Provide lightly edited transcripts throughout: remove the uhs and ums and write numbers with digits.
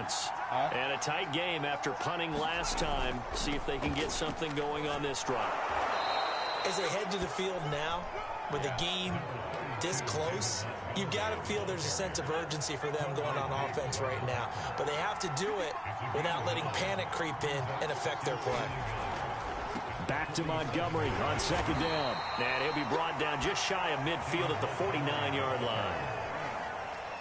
offense. And a tight game after punting last time. See if they can get something going on this drive. As they head to the field now, with the game this close, you've got to feel there's a sense of urgency for them going on offense right now. But they have to do it without letting panic creep in and affect their play. Back to Montgomery on second down. And he'll be brought down just shy of midfield at the 49-yard line.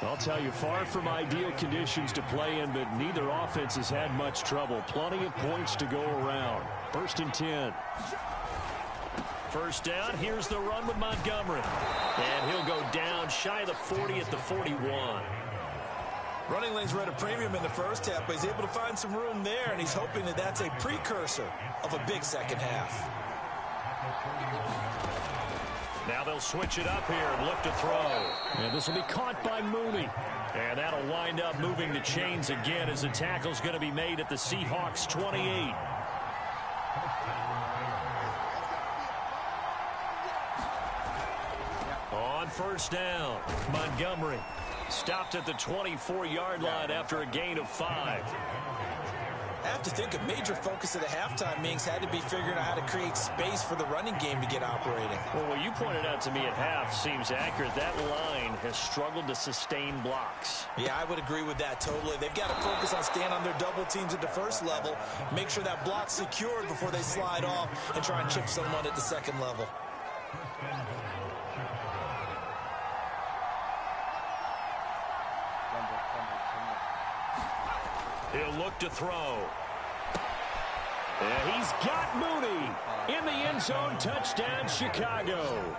I'll tell you, far from ideal conditions to play in, but neither offense has had much trouble. Plenty of points to go around. 1st and 10. First down, here's the run with Montgomery. And he'll go down shy of the 40 at the 41. Running lanes were at a premium in the first half, but he's able to find some room there, and he's hoping that that's a precursor of a big second half. Now they'll switch it up here and look to throw. And this will be caught by Mooney. And that'll wind up moving the chains again as the tackle's going to be made at the Seahawks 28. On first down, Montgomery stopped at the 24-yard line after a gain of 5. I have to think a major focus of the halftime meetings had to be figuring out how to create space for the running game to get operating. Well, what you pointed out to me at half seems accurate. That line has struggled to sustain blocks. Yeah, I would agree with that totally. They've got to focus on staying on their double teams at the first level, make sure that block's secured before they slide off and try and chip someone at the second level. He'll look to throw. And he's got Mooney in the end zone. Touchdown, Chicago.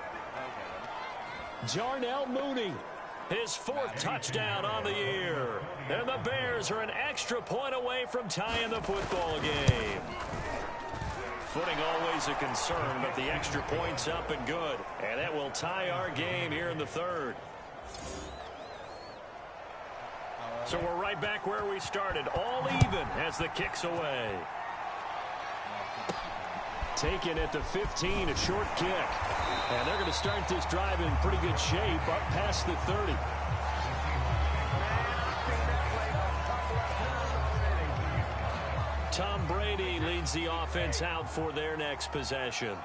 Darnell Mooney, his 4th touchdown on the year. And the Bears are an extra point away from tying the football game. Footing always a concern, but the extra point's up and good. And that will tie our game here in the 3rd. So we're right back where we started, all even as the kick's away. Taken at the 15, a short kick. And they're going to start this drive in pretty good shape, up past the 30. Tom Brady leads the offense out for their next possession.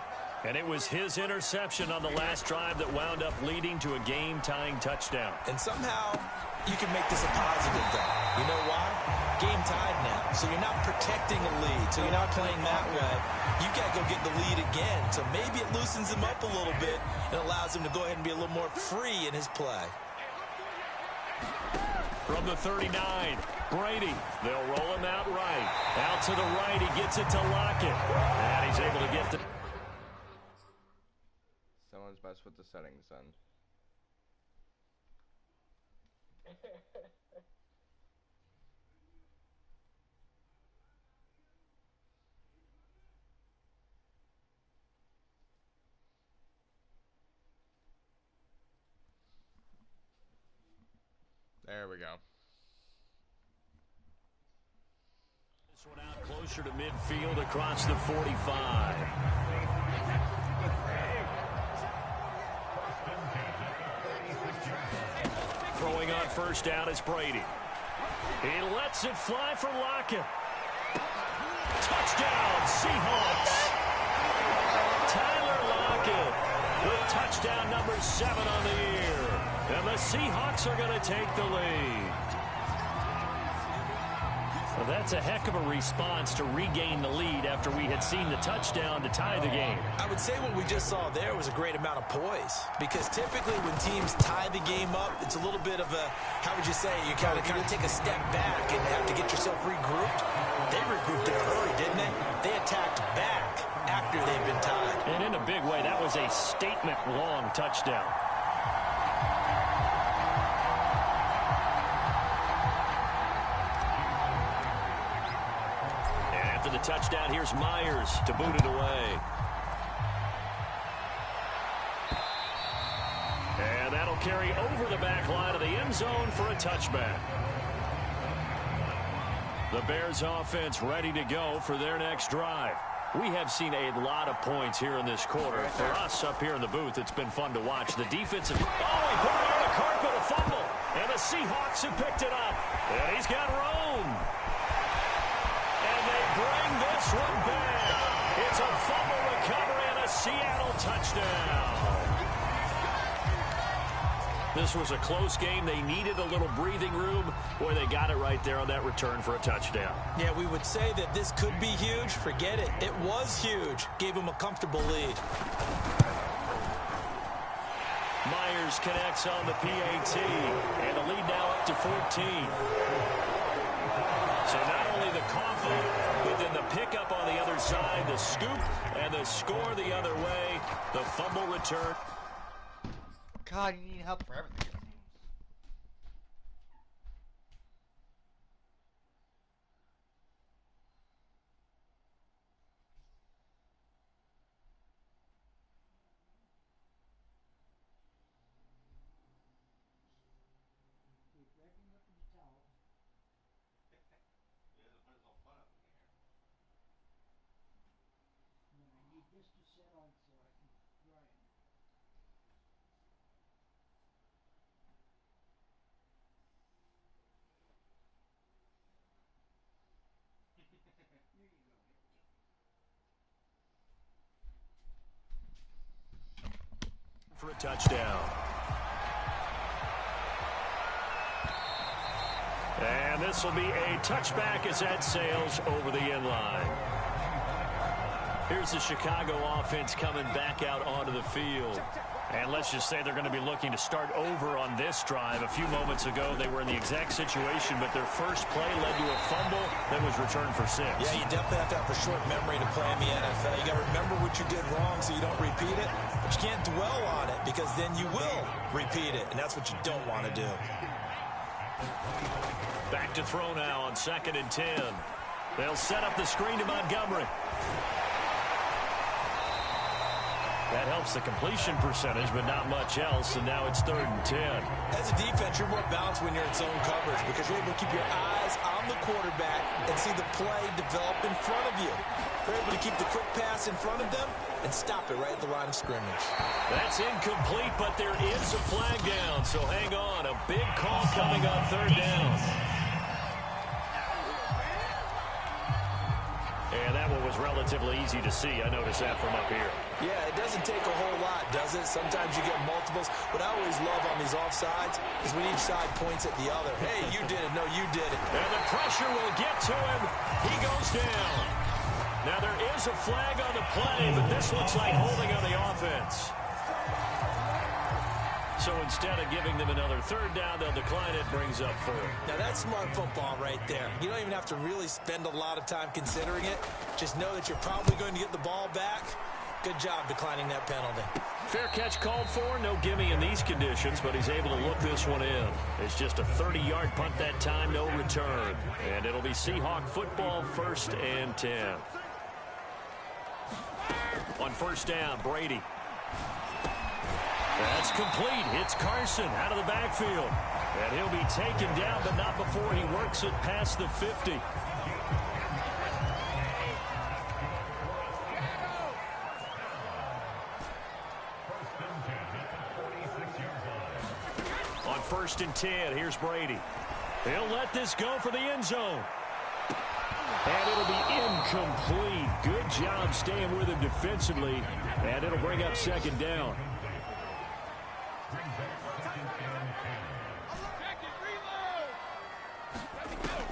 And it was his interception on the last drive that wound up leading to a game-tying touchdown. And somehow you can make this a positive, though. You know why? Game tied now. So you're not protecting a lead. So you're not playing that way. You've got to go get the lead again. So maybe it loosens him up a little bit and allows him to go ahead and be a little more free in his play. From the 39, Brady. They'll roll him out right. Out to the right. He gets it to Lockett. And he's able to get the... Someone's best with the settings then. There we go. This one out closer to midfield across the 45. Throwing on first down is Brady. He lets it fly for Lockett. Touchdown, Seahawks. Tyler Lockett with touchdown number 7 on the year. And the Seahawks are going to take the lead. Well, that's a heck of a response to regain the lead after we had seen the touchdown to tie the game. I would say what we just saw there was a great amount of poise, because typically when teams tie the game up, it's a little bit of a, how would you say, you kind of take a step back and have to get yourself regrouped. They regrouped in a hurry, didn't they? They attacked back after they've been tied. And in a big way, that was a statement-long touchdown. The touchdown, here's Myers to boot it away. And that'll carry over the back line of the end zone for a touchback. The Bears offense ready to go for their next drive. We have seen a lot of points here in this quarter. For us up here in the booth, it's been fun to watch. The defensive... Oh, he put it on the carpet, a fumble. And the Seahawks have picked it up. And he's got room. this was a close game. They needed a little breathing room. Boy, they got it right there on that return for a touchdown. Yeah, we would say that this could be huge. Forget it. It was huge. Gave them a comfortable lead. Myers connects on the PAT, and the lead now up to 14. So not only the cough-up, but then the pickup on the other side, the scoop, and the score the other way, the fumble return. God, you need help for everything. For a touchdown. And this will be a touchback as that sails over the end line. Here's the Chicago offense coming back out onto the field. And let's just say they're going to be looking to start over on this drive. A few moments ago, they were in the exact situation, but their first play led to a fumble that was returned for 6. Yeah, you definitely have to have a short memory to play in the NFL. You got to remember what you did wrong so you don't repeat it. But you can't dwell on it because then you will repeat it, and that's what you don't want to do. Back to throw now on 2nd and 10. They'll set up the screen to Montgomery. That helps the completion percentage, but not much else, and now it's 3rd and 10. As a defense, you're more balanced when you're in zone coverage because you're able to keep your eyes on the quarterback and see the play develop in front of you. They're able to keep the quick pass in front of them and stop it right at the line of scrimmage. That's incomplete, but there is a flag down, so hang on. A big call coming on 3rd down. And that one was relatively easy to see. I noticed that from up here. Yeah, it doesn't take a whole lot, does it? Sometimes you get multiples. What I always love on these offsides is when each side points at the other. Hey, you did it. No, you did it. And the pressure will get to him. He goes down. Now, there is a flag on the play, but this looks like holding on the offense. So instead of giving them another 3rd down, they'll decline it, brings up 4th. Now, that's smart football right there. You don't even have to really spend a lot of time considering it. Just know that you're probably going to get the ball back. Good job declining that penalty. Fair catch called for. No gimme in these conditions, but he's able to look this one in. It's just a 30-yard punt that time, no return. And it'll be Seahawk football, 1st and 10. On 1st down, Brady. That's complete. It's Carson out of the backfield. And he'll be taken down, but not before he works it past the 50. On 1st and 10, here's Brady. He'll let this go for the end zone. And it'll be incomplete. Good job staying with him defensively. And it'll bring up 2nd down.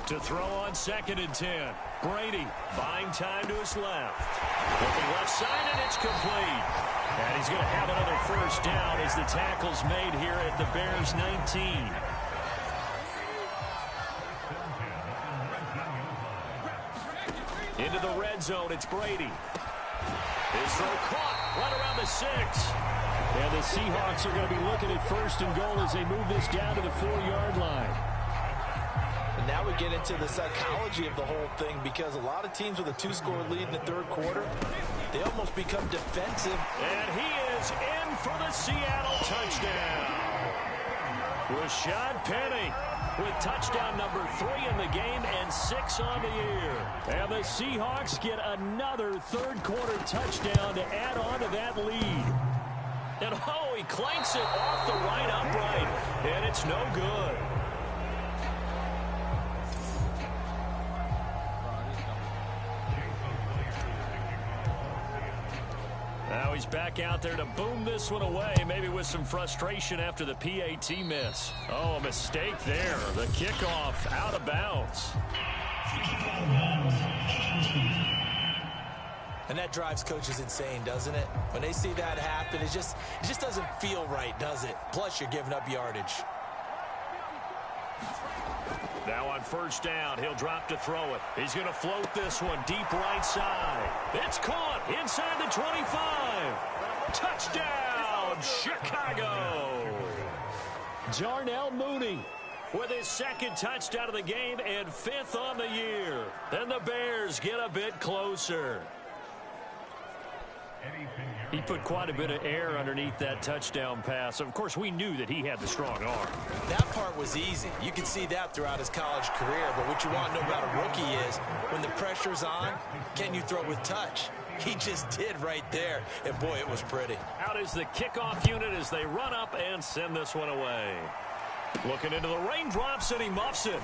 To throw on 2nd and 10. Brady buying time to his left. Looking left side, and it's complete. And he's going to have another 1st down as the tackle's made here at the Bears 19. Into the red zone, it's Brady. His throw caught right around the 6. And the Seahawks are going to be looking at 1st and goal as they move this down to the 4-yard line. And now we get into the psychology of the whole thing because a lot of teams with a 2-score lead in the 3rd quarter, they almost become defensive. And he is in for the Seattle touchdown. Rashad Penny with touchdown number 3 in the game and 6 on the year. And the Seahawks get another 3rd quarter touchdown to add on to that lead. And oh, he clanks it off the right upright, and it's no good. Now he's back out there to boom this one away, maybe with some frustration after the PAT miss. Oh, a mistake there. The kickoff out of bounds. And that drives coaches insane, doesn't it? When they see that happen, it just doesn't feel right, does it? Plus, you're giving up yardage. Now on first down, he'll drop to throw it. He's going to float this one deep right side. It's caught inside the 25. Touchdown, Chicago. Darnell Mooney with his second touchdown of the game and 5th on the year. Then the Bears get a bit closer. He put quite a bit of air underneath that touchdown pass. Of course, we knew that he had the strong arm. That part was easy. You can see that throughout his college career. But what you want to know about a rookie is when the pressure's on, can you throw with touch? He just did right there. And, boy, it was pretty. Out is the kickoff unit as they run up and send this one away. Looking into the raindrops, and he muffs it.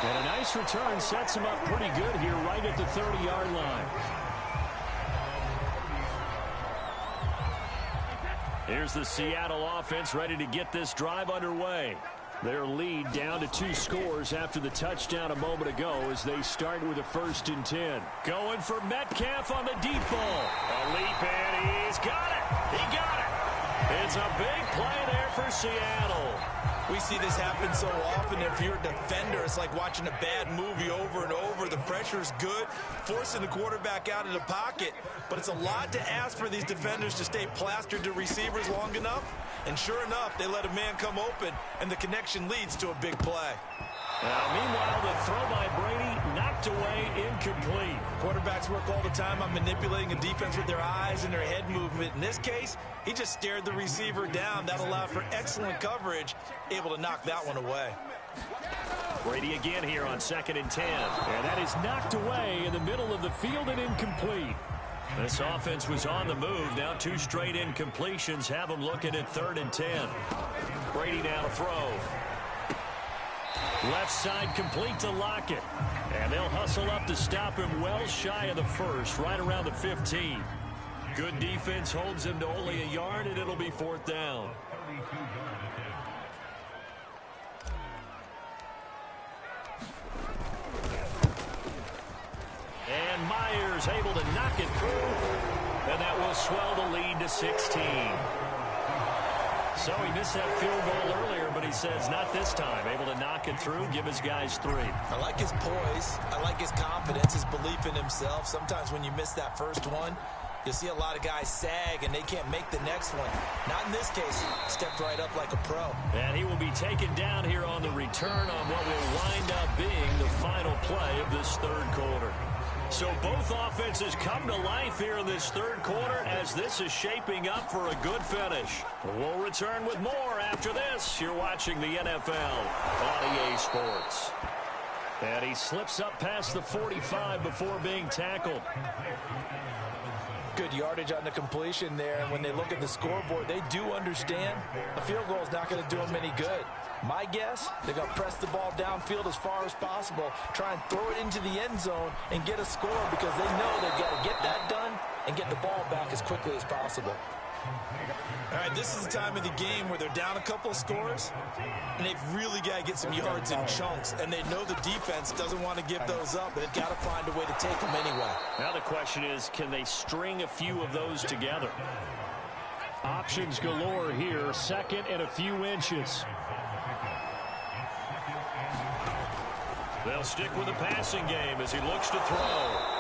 And a nice return sets him up pretty good here right at the 30-yard line. Here's the Seattle offense ready to get this drive underway. Their lead down to 2 scores after the touchdown a moment ago as they start with a 1st and 10. Going for Metcalf on the deep ball. A leap in. He's got it. He got it. It's a big play there for Seattle. We see this happen so often. If you're a defender, it's like watching a bad movie over and over. The pressure's good, forcing the quarterback out of the pocket. But it's a lot to ask for these defenders to stay plastered to receivers long enough. And sure enough, they let a man come open, and the connection leads to a big play. Meanwhile, the throw by Brady knocked away, incomplete. Quarterbacks work all the time on manipulating a defense with their eyes and their head movement. In this case, he just stared the receiver down. That allowed for excellent coverage, able to knock that one away. Brady again here on 2nd and 10. And that is knocked away in the middle of the field and incomplete. This offense was on the move. Now 2 straight incompletions have them looking at 3rd and 10. Brady now to throw. Left side complete to Lockett. And they'll hustle up to stop him well shy of the 1st, right around the 15. Good defense holds him to only a yard, and it'll be 4th down. And Myers able to knock it through. And that will swell the lead to 16. So he missed that field goal earlier, but he says not this time. Able to knock it through, give his guys 3. I like his poise. I like his confidence, his belief in himself. Sometimes when you miss that first one, you'll see a lot of guys sag, and they can't make the next one. Not in this case. Stepped right up like a pro. And he will be taken down here on the return on what will wind up being the final play of this 3rd quarter. So both offenses come to life here in this 3rd quarter as this is shaping up for a good finish. We'll return with more after this. You're watching the NFL on EA Sports. And he slips up past the 45 before being tackled. Good yardage on the completion there, and when they look at the scoreboard, they do understand a field goal is not going to do them any good. My guess, they're going to press the ball downfield as far as possible, try and throw it into the end zone and get a score because they know they've got to get that done and get the ball back as quickly as possible. All right, this is the time of the game where they're down a couple of scores, and they've really got to get some yards in chunks, and they know the defense doesn't want to give those up, but they've got to find a way to take them anyway. Now the question is, can they string a few of those together? Options galore here, 2nd and a few inches. They'll stick with the passing game as he looks to throw.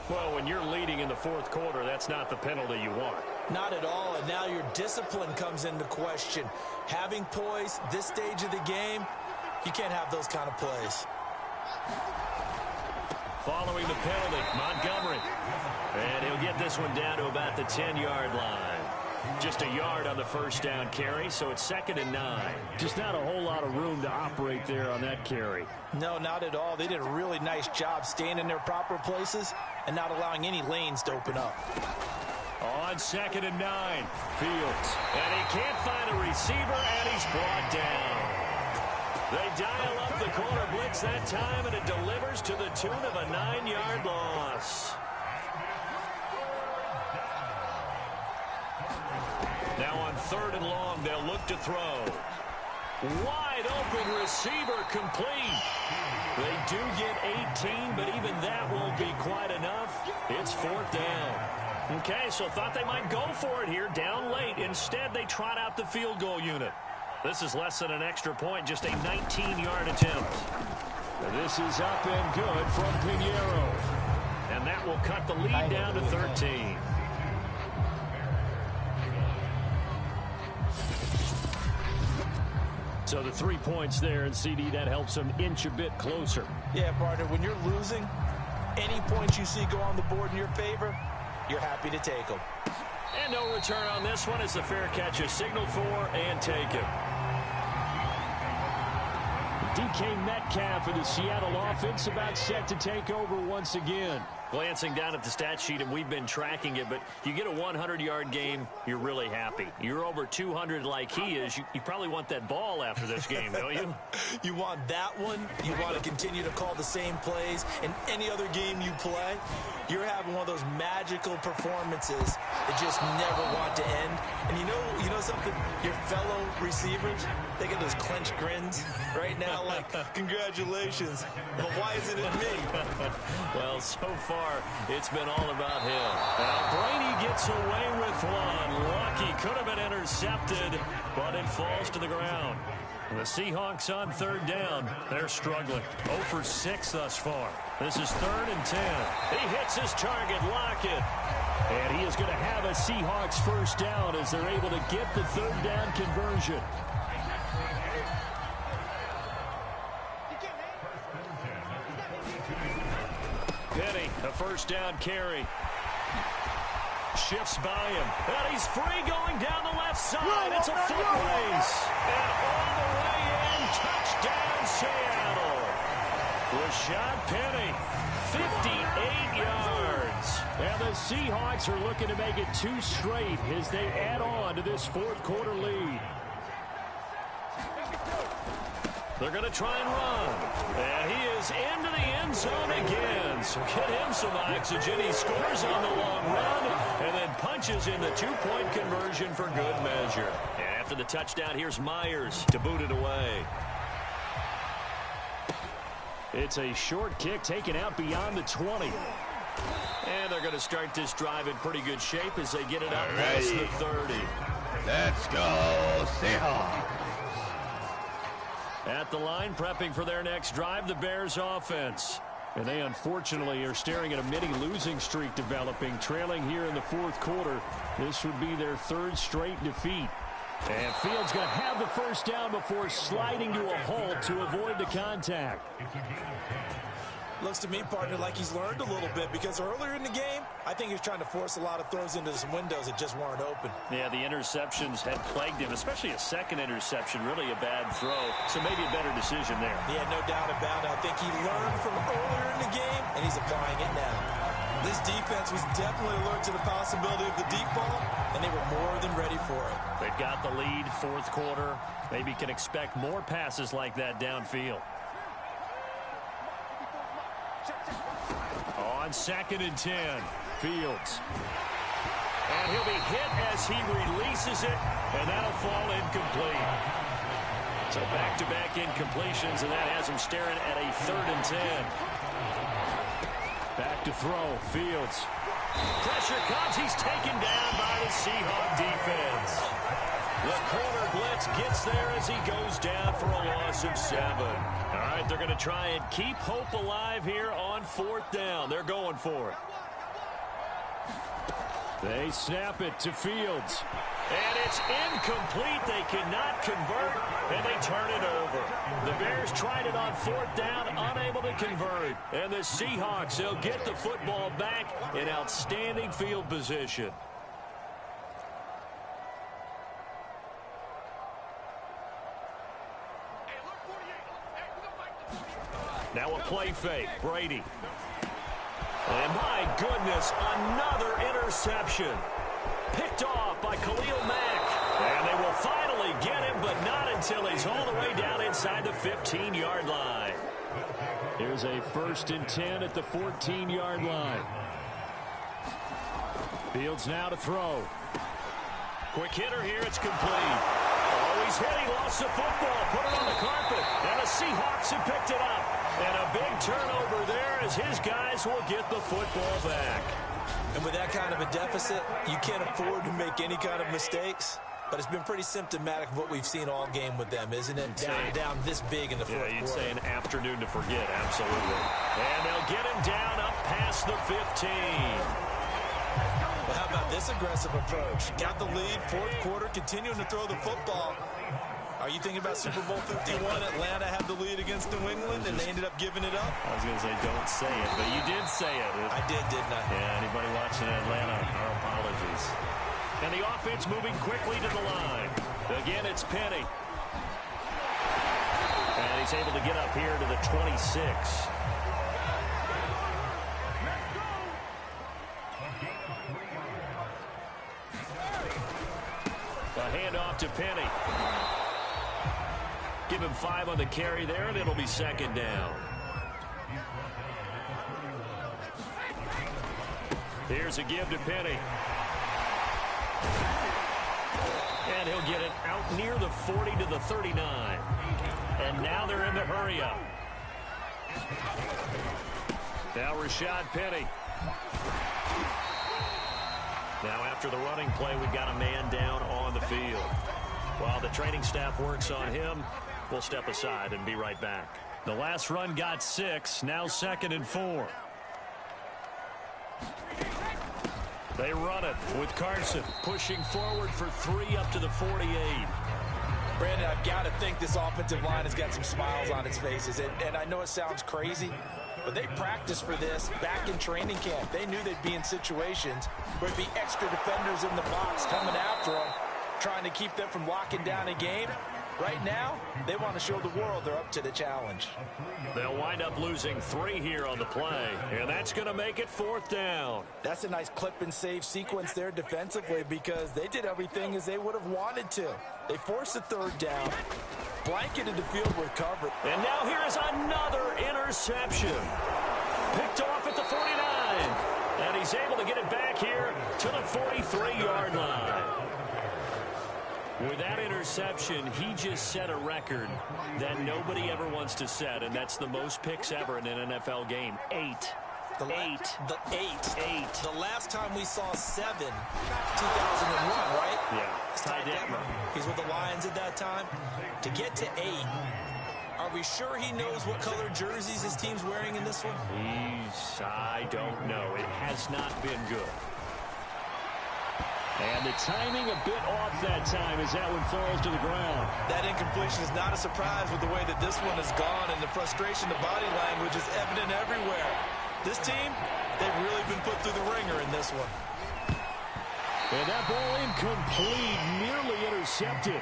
Well, when you're leading in the 4th quarter, that's not the penalty you want. Not at all, and now your discipline comes into question. Having poise this stage of the game, you can't have those kind of plays. Following the penalty, Montgomery. And he'll get this one down to about the 10-yard line. Just a yard on the 1st down carry, so it's 2nd and 9. Just not a whole lot of room to operate there on that carry. No, not at all. They did a really nice job staying in their proper places and not allowing any lanes to open up. On 2nd and 9, Fields. And he can't find a receiver, and he's brought down. They dial up the corner blitz that time, and it delivers to the tune of a 9-yard loss. Now on 3rd and long, they'll look to throw. Wide open receiver complete. They do get 18, but even that won't be quite enough. It's 4th down. Okay, so thought they might go for it here, down late. Instead, they trot out the field goal unit. This is less than an extra point, just a 19-yard attempt. This is up and good from Pinheiro. And that will cut the lead down to 13. So the 3 points there, and CD, that helps them inch a bit closer. Yeah, partner, when you're losing, any points you see go on the board in your favor, you're happy to take them. And no return on this one as the fair catch is signaled for and taken. DK Metcalf of the Seattle offense about set to take over once again. Glancing down at the stat sheet, and we've been tracking it, but you get a 100-yard game, you're really happy. You're over 200 like he is. You probably want that ball after this game, don't you? You want that one. You want to continue to call the same plays in any other game you play. You're having one of those magical performances that just never want to end. And you know something? Your fellow receivers, they get those clenched grins right now like, congratulations, but why isn't it me? Well, so far, it's been all about him. Now, Brady gets away with one. Lucky, could have been intercepted, but it falls to the ground. The Seahawks on 3rd down. They're struggling. 0 for 6 thus far. This is 3rd and 10. He hits his target, Lockett. And he is going to have a Seahawks first down as they're able to get the 3rd down conversion. Penny, a first down carry. Shifts by him. And he's free going down the left side. It's a foot race. And all the way in, touchdown Seattle. Rashad Penny, 58 yards. And the Seahawks are looking to make it 2 straight as they add on to this 4th quarter lead. They're going to try and run. And he is into the end zone again. So get him some oxygen. He scores on the long run and then punches in the 2-point conversion for good measure. And after the touchdown, here's Myers to boot it away. It's a short kick taken out beyond the 20. And they're going to start this drive in pretty good shape as they get it up past the 30. Let's go, Seahawks. At the line, prepping for their next drive, the Bears offense. And they unfortunately are staring at a mini losing streak developing, trailing here in the 4th quarter. This would be their 3rd straight defeat. And Fields going to have the first down before sliding to a halt to avoid the contact. Looks to me, partner, like he's learned a little bit because earlier in the game, I think he was trying to force a lot of throws into some windows that just weren't open. Yeah, the interceptions had plagued him, especially a second interception, really a bad throw. So maybe a better decision there. Yeah, no doubt about it. I think he learned from earlier in the game, and he's applying it now. This defense was definitely alert to the possibility of the deep ball, and they were more than ready for it. They've got the lead, 4th quarter. Maybe can expect more passes like that downfield. On 2nd and 10, Fields. And he'll be hit as he releases it, and that'll fall incomplete. So back-to-back incompletions, and that has him staring at a 3rd and 10. Back to throw, Fields. Pressure comes, he's taken down by the Seahawk defense. The corner blitz gets there as he goes down for a loss of 7. All right, they're going to try and keep hope alive here on 4th down. They're going for it. They snap it to Fields. And it's incomplete. They cannot convert, and they turn it over. The Bears tried it on 4th down, unable to convert. And the Seahawks, they'll get the football back in outstanding field position. Now a play fake, Brady. And my goodness, another interception. Picked off by Khalil Mack. And they will finally get him, but not until he's all the way down inside the 15-yard line. Here's a 1st and 10 at the 14-yard line. Fields now to throw. Quick hitter here. It's complete. Oh, he's hit. He lost the football. Put it on the carpet. And the Seahawks have picked it up. And a big turnover there as his guys will get the football back. And with that kind of a deficit, you can't afford to make any kind of mistakes. But it's been pretty symptomatic of what we've seen all game with them, isn't it? Down this big in the fourth quarter. You'd say an afternoon to forget, absolutely. And they'll get him down up past the 15. Well, how about this aggressive approach? Got the lead, fourth quarter, continuing to throw the football. Are you thinking about Super Bowl 51? Atlanta had the lead against New England, and they ended up giving it up? I was going to say don't say it, but you did say it. I did, didn't I? Yeah, anybody watching Atlanta, our apologies. And the offense moving quickly to the line. Again, it's Penny. And he's able to get up here to the 26. A handoff to Penny. Give him 5 on the carry there, and it'll be 2nd down. Here's a give to Penny. And he'll get it out near the 40 to the 39. And now they're in the hurry-up. Now Rashad Penny. Now after the running play, we've got a man down on the field. While the training staff works on him, we'll step aside and be right back. The last run got 6, now 2nd and 4. They run it with Carson pushing forward for 3 up to the 48. Brandon, I've got to think this offensive line has got some smiles on its faces. And I know it sounds crazy, but they practiced for this back in training camp. They knew they'd be in situations where there'd be extra defenders in the box coming after them, trying to keep them from locking down a game. Right now, they want to show the world they're up to the challenge. They'll wind up losing 3 here on the play, and that's going to make it 4th down. That's a nice clip and save sequence there defensively because they did everything as they would have wanted to. They forced the 3rd down, blanketed the field with cover. And now here is another interception. Picked off at the 49, and he's able to get it back here to the 43-yard line. With that interception, he just set a record that nobody ever wants to set, and that's the most picks ever in an NFL game. 8. The last time we saw 7, 2001, right? Yeah. Ty Detmer. He's with the Lions at that time. To get to 8, are we sure he knows what color jerseys his team's wearing in this one? I don't know. It has not been good. And the timing a bit off that time as that one falls to the ground. That incompletion is not a surprise with the way that this one has gone, and the frustration, the body language is evident everywhere. This team, they've really been put through the ringer in this one. And that ball incomplete, nearly intercepted.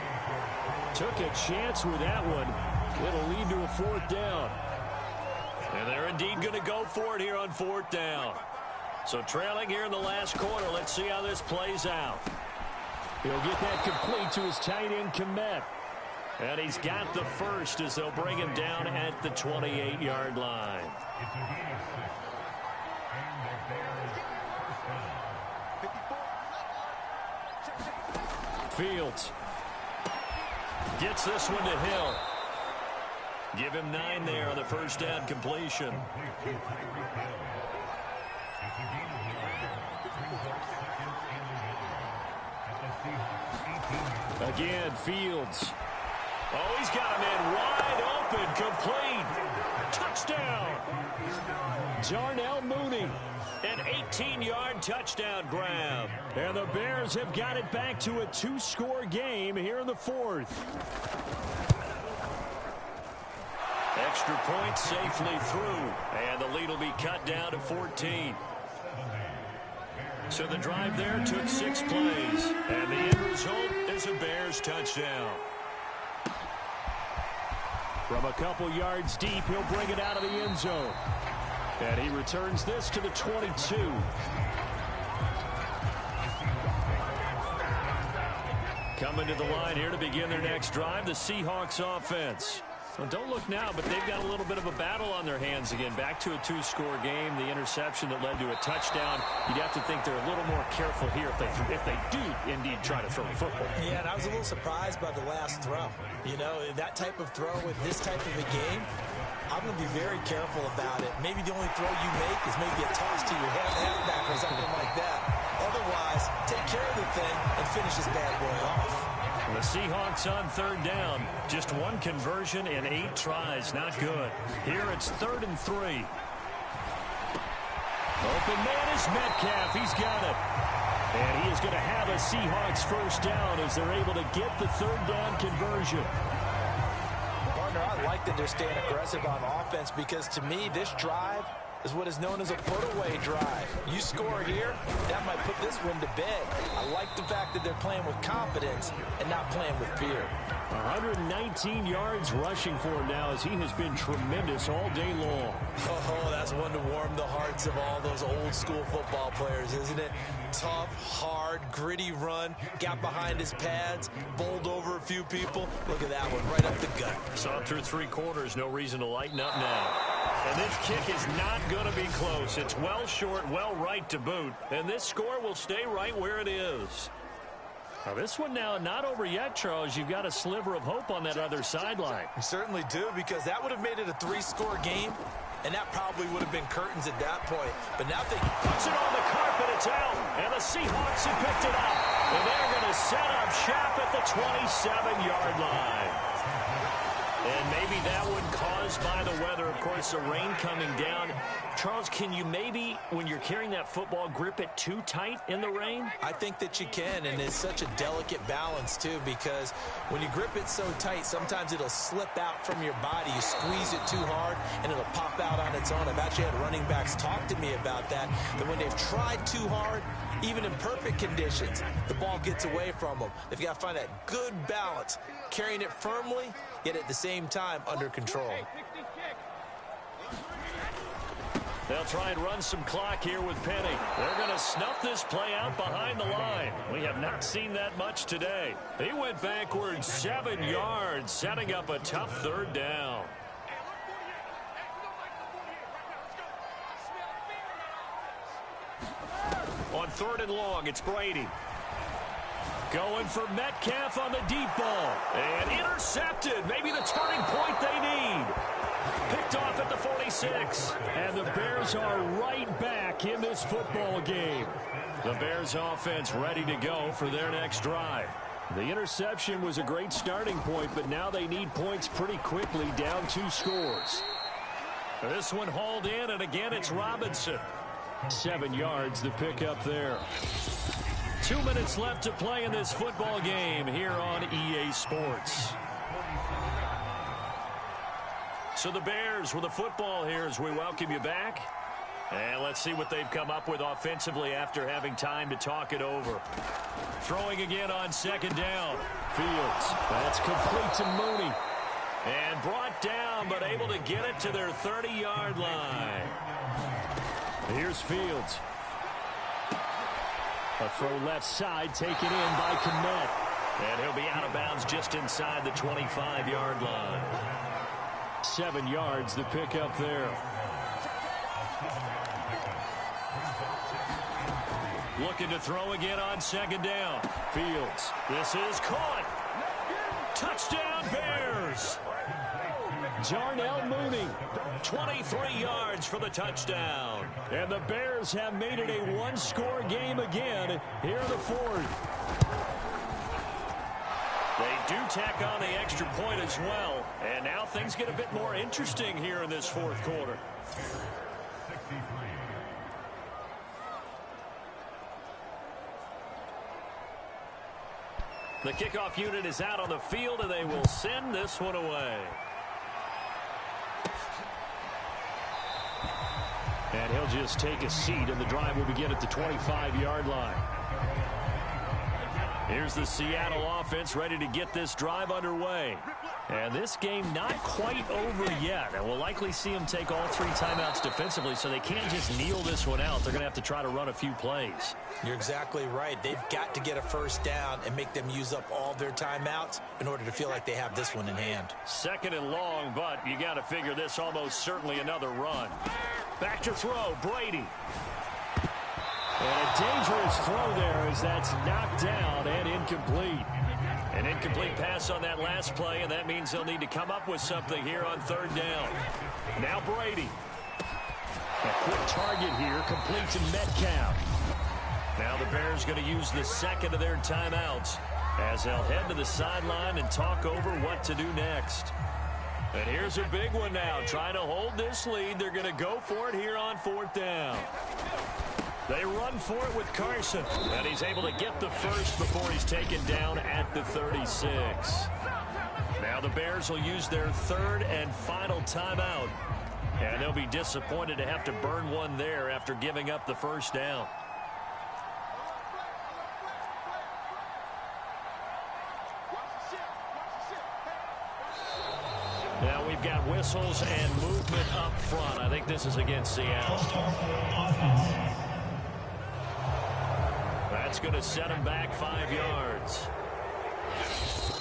Took a chance with that one. It'll lead to a 4th down. And they're indeed going to go for it here on 4th down. So trailing here in the last quarter, let's see how this plays out. He'll get that complete to his tight end, Kmet. And he's got the first as they'll bring him down at the 28-yard line. Fields gets this one to Hill. Give him 9 there on the first down completion. Again, Fields. Oh, he's got him in wide open, complete. Touchdown. Darnell Mooney. An 18-yard touchdown grab. And the Bears have got it back to a 2-score game here in the 4th. Extra point safely through. And the lead will be cut down to 14. So the drive there took 6 plays. And the end result is a Bears touchdown. From a couple yards deep, he'll bring it out of the end zone. And he returns this to the 22. Coming to the line here to begin their next drive, the Seahawks offense. Well, don't look now, but they've got a little bit of a battle on their hands again. Back to a two-score game. The interception that led to a touchdown. You'd have to think they're a little more careful here if they do indeed try to throw the football. Yeah, and I was a little surprised by the last throw. You know, that type of throw with this type of a game, I'm going to be very careful about it. Maybe the only throw you make is maybe a toss to your halfback or something like that. Otherwise, take care of the thing and finish this bad boy off. The Seahawks on third down. Just one conversion in 8 tries. Not good. Here it's 3rd and 3. Open man is Metcalf. He's got it. And he is going to have a Seahawks first down as they're able to get the 3rd down conversion. Partner, I like that they're staying aggressive on offense because to me, this drive is what is known as a put-away drive. You score here, that might put this one to bed. I like the fact that they're playing with confidence and not playing with fear. 119 yards rushing for him now as he has been tremendous all day long. Oh, that's one to warm the hearts of all those old-school football players, isn't it? Tough, hard, gritty run, got behind his pads, bowled over a few people. Look at that one, right up the gut. Saw through 3 quarters, no reason to lighten up now. And this kick is not going to be close. It's well short, well right to boot. And this score will stay right where it is. Now this one now not over yet, Charles. You've got a sliver of hope on that other sideline. You certainly do, because that would have made it a 3-score game, and that probably would have been curtains at that point. But now they puts it on the carpet, it's out, and the Seahawks have picked it up. And they're going to set up shop at the 27-yard line. And maybe that one caused by the weather. Of course, the rain coming down. Charles, can you maybe, when you're carrying that football, grip it too tight in the rain? I think that you can, and it's such a delicate balance, too, because when you grip it so tight, sometimes it'll slip out from your body. You squeeze it too hard, and it'll pop out on its own. I've actually had running backs talk to me about that when they've tried too hard, even in perfect conditions, the ball gets away from them. They've got to find that good balance, carrying it firmly, yet at the same time under control. They'll try and run some clock here with Penny. They're going to snuff this play out behind the line. We have not seen that much today. He went backwards 7 yards, setting up a tough 3rd down. On 3rd and long, it's Brady. Going for Metcalf on the deep ball. And intercepted. Maybe the turning point they need. Picked off at the 46. And the Bears are right back in this football game. The Bears offense ready to go for their next drive. The interception was a great starting point, but now they need points pretty quickly, down 2 scores. This one hauled in, and again it's Robinson. 7 yards, the pickup there. 2 minutes left to play in this football game here on EA Sports. So the Bears with the football here as we welcome you back. And let's see what they've come up with offensively after having time to talk it over. Throwing again on 2nd down. Fields. That's complete to Mooney. And brought down, but able to get it to their 30-yard line. Here's Fields. A throw left side taken in by Kmet. And he'll be out of bounds just inside the 25-yard line. 7 yards, the pickup there. Looking to throw again on 2nd down. Fields. This is caught. Touchdown Bears. Darnell Mooney. 23 yards for the touchdown. And the Bears have made it a 1-score game again here in the 4th. They do tack on the extra point as well. And now things get a bit more interesting here in this 4th quarter. The kickoff unit is out on the field, and they will send this one away. And he'll just take a seat, and the drive will begin at the 25-yard line. Here's the Seattle offense ready to get this drive underway. And this game not quite over yet. And we'll likely see them take all 3 timeouts defensively, so they can't just kneel this one out. They're going to have to try to run a few plays. You're exactly right. They've got to get a first down and make them use up all their timeouts in order to feel like they have this one in hand. 2nd and long, but you got to figure this almost certainly another run. Back to throw, Brady. And a dangerous throw there as that's knocked down and incomplete. An incomplete pass on that last play, and that means they'll need to come up with something here on 3rd down. Now Brady. A quick target here, complete to Metcalf. Now the Bears going to use the 2nd of their timeouts as they'll head to the sideline and talk over what to do next. And here's a big one now. Trying to hold this lead. They're going to go for it here on 4th down. They run for it with Carson, and he's able to get the first before he's taken down at the 36. Now the Bears will use their 3rd and final timeout, and they'll be disappointed to have to burn one there after giving up the first down. Now we've got whistles and movement up front. I think this is against Seattle. That's going to set them back 5 yards.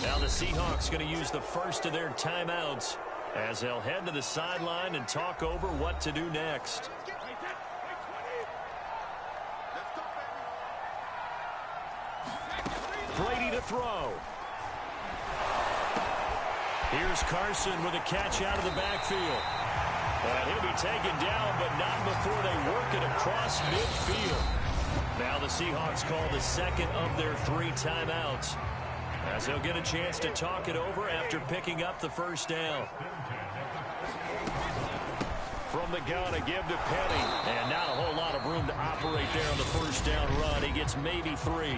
Now the Seahawks going to use the first of their timeouts as they'll head to the sideline and talk over what to do next. Brady to throw. Here's Carson with a catch out of the backfield. And he'll be taken down, but not before they work it across midfield. Now the Seahawks call the 2nd of their 3 timeouts as they'll get a chance to talk it over after picking up the first down. From the gun, a give to Penny. And not a whole lot of room to operate there on the first down run. He gets maybe 3.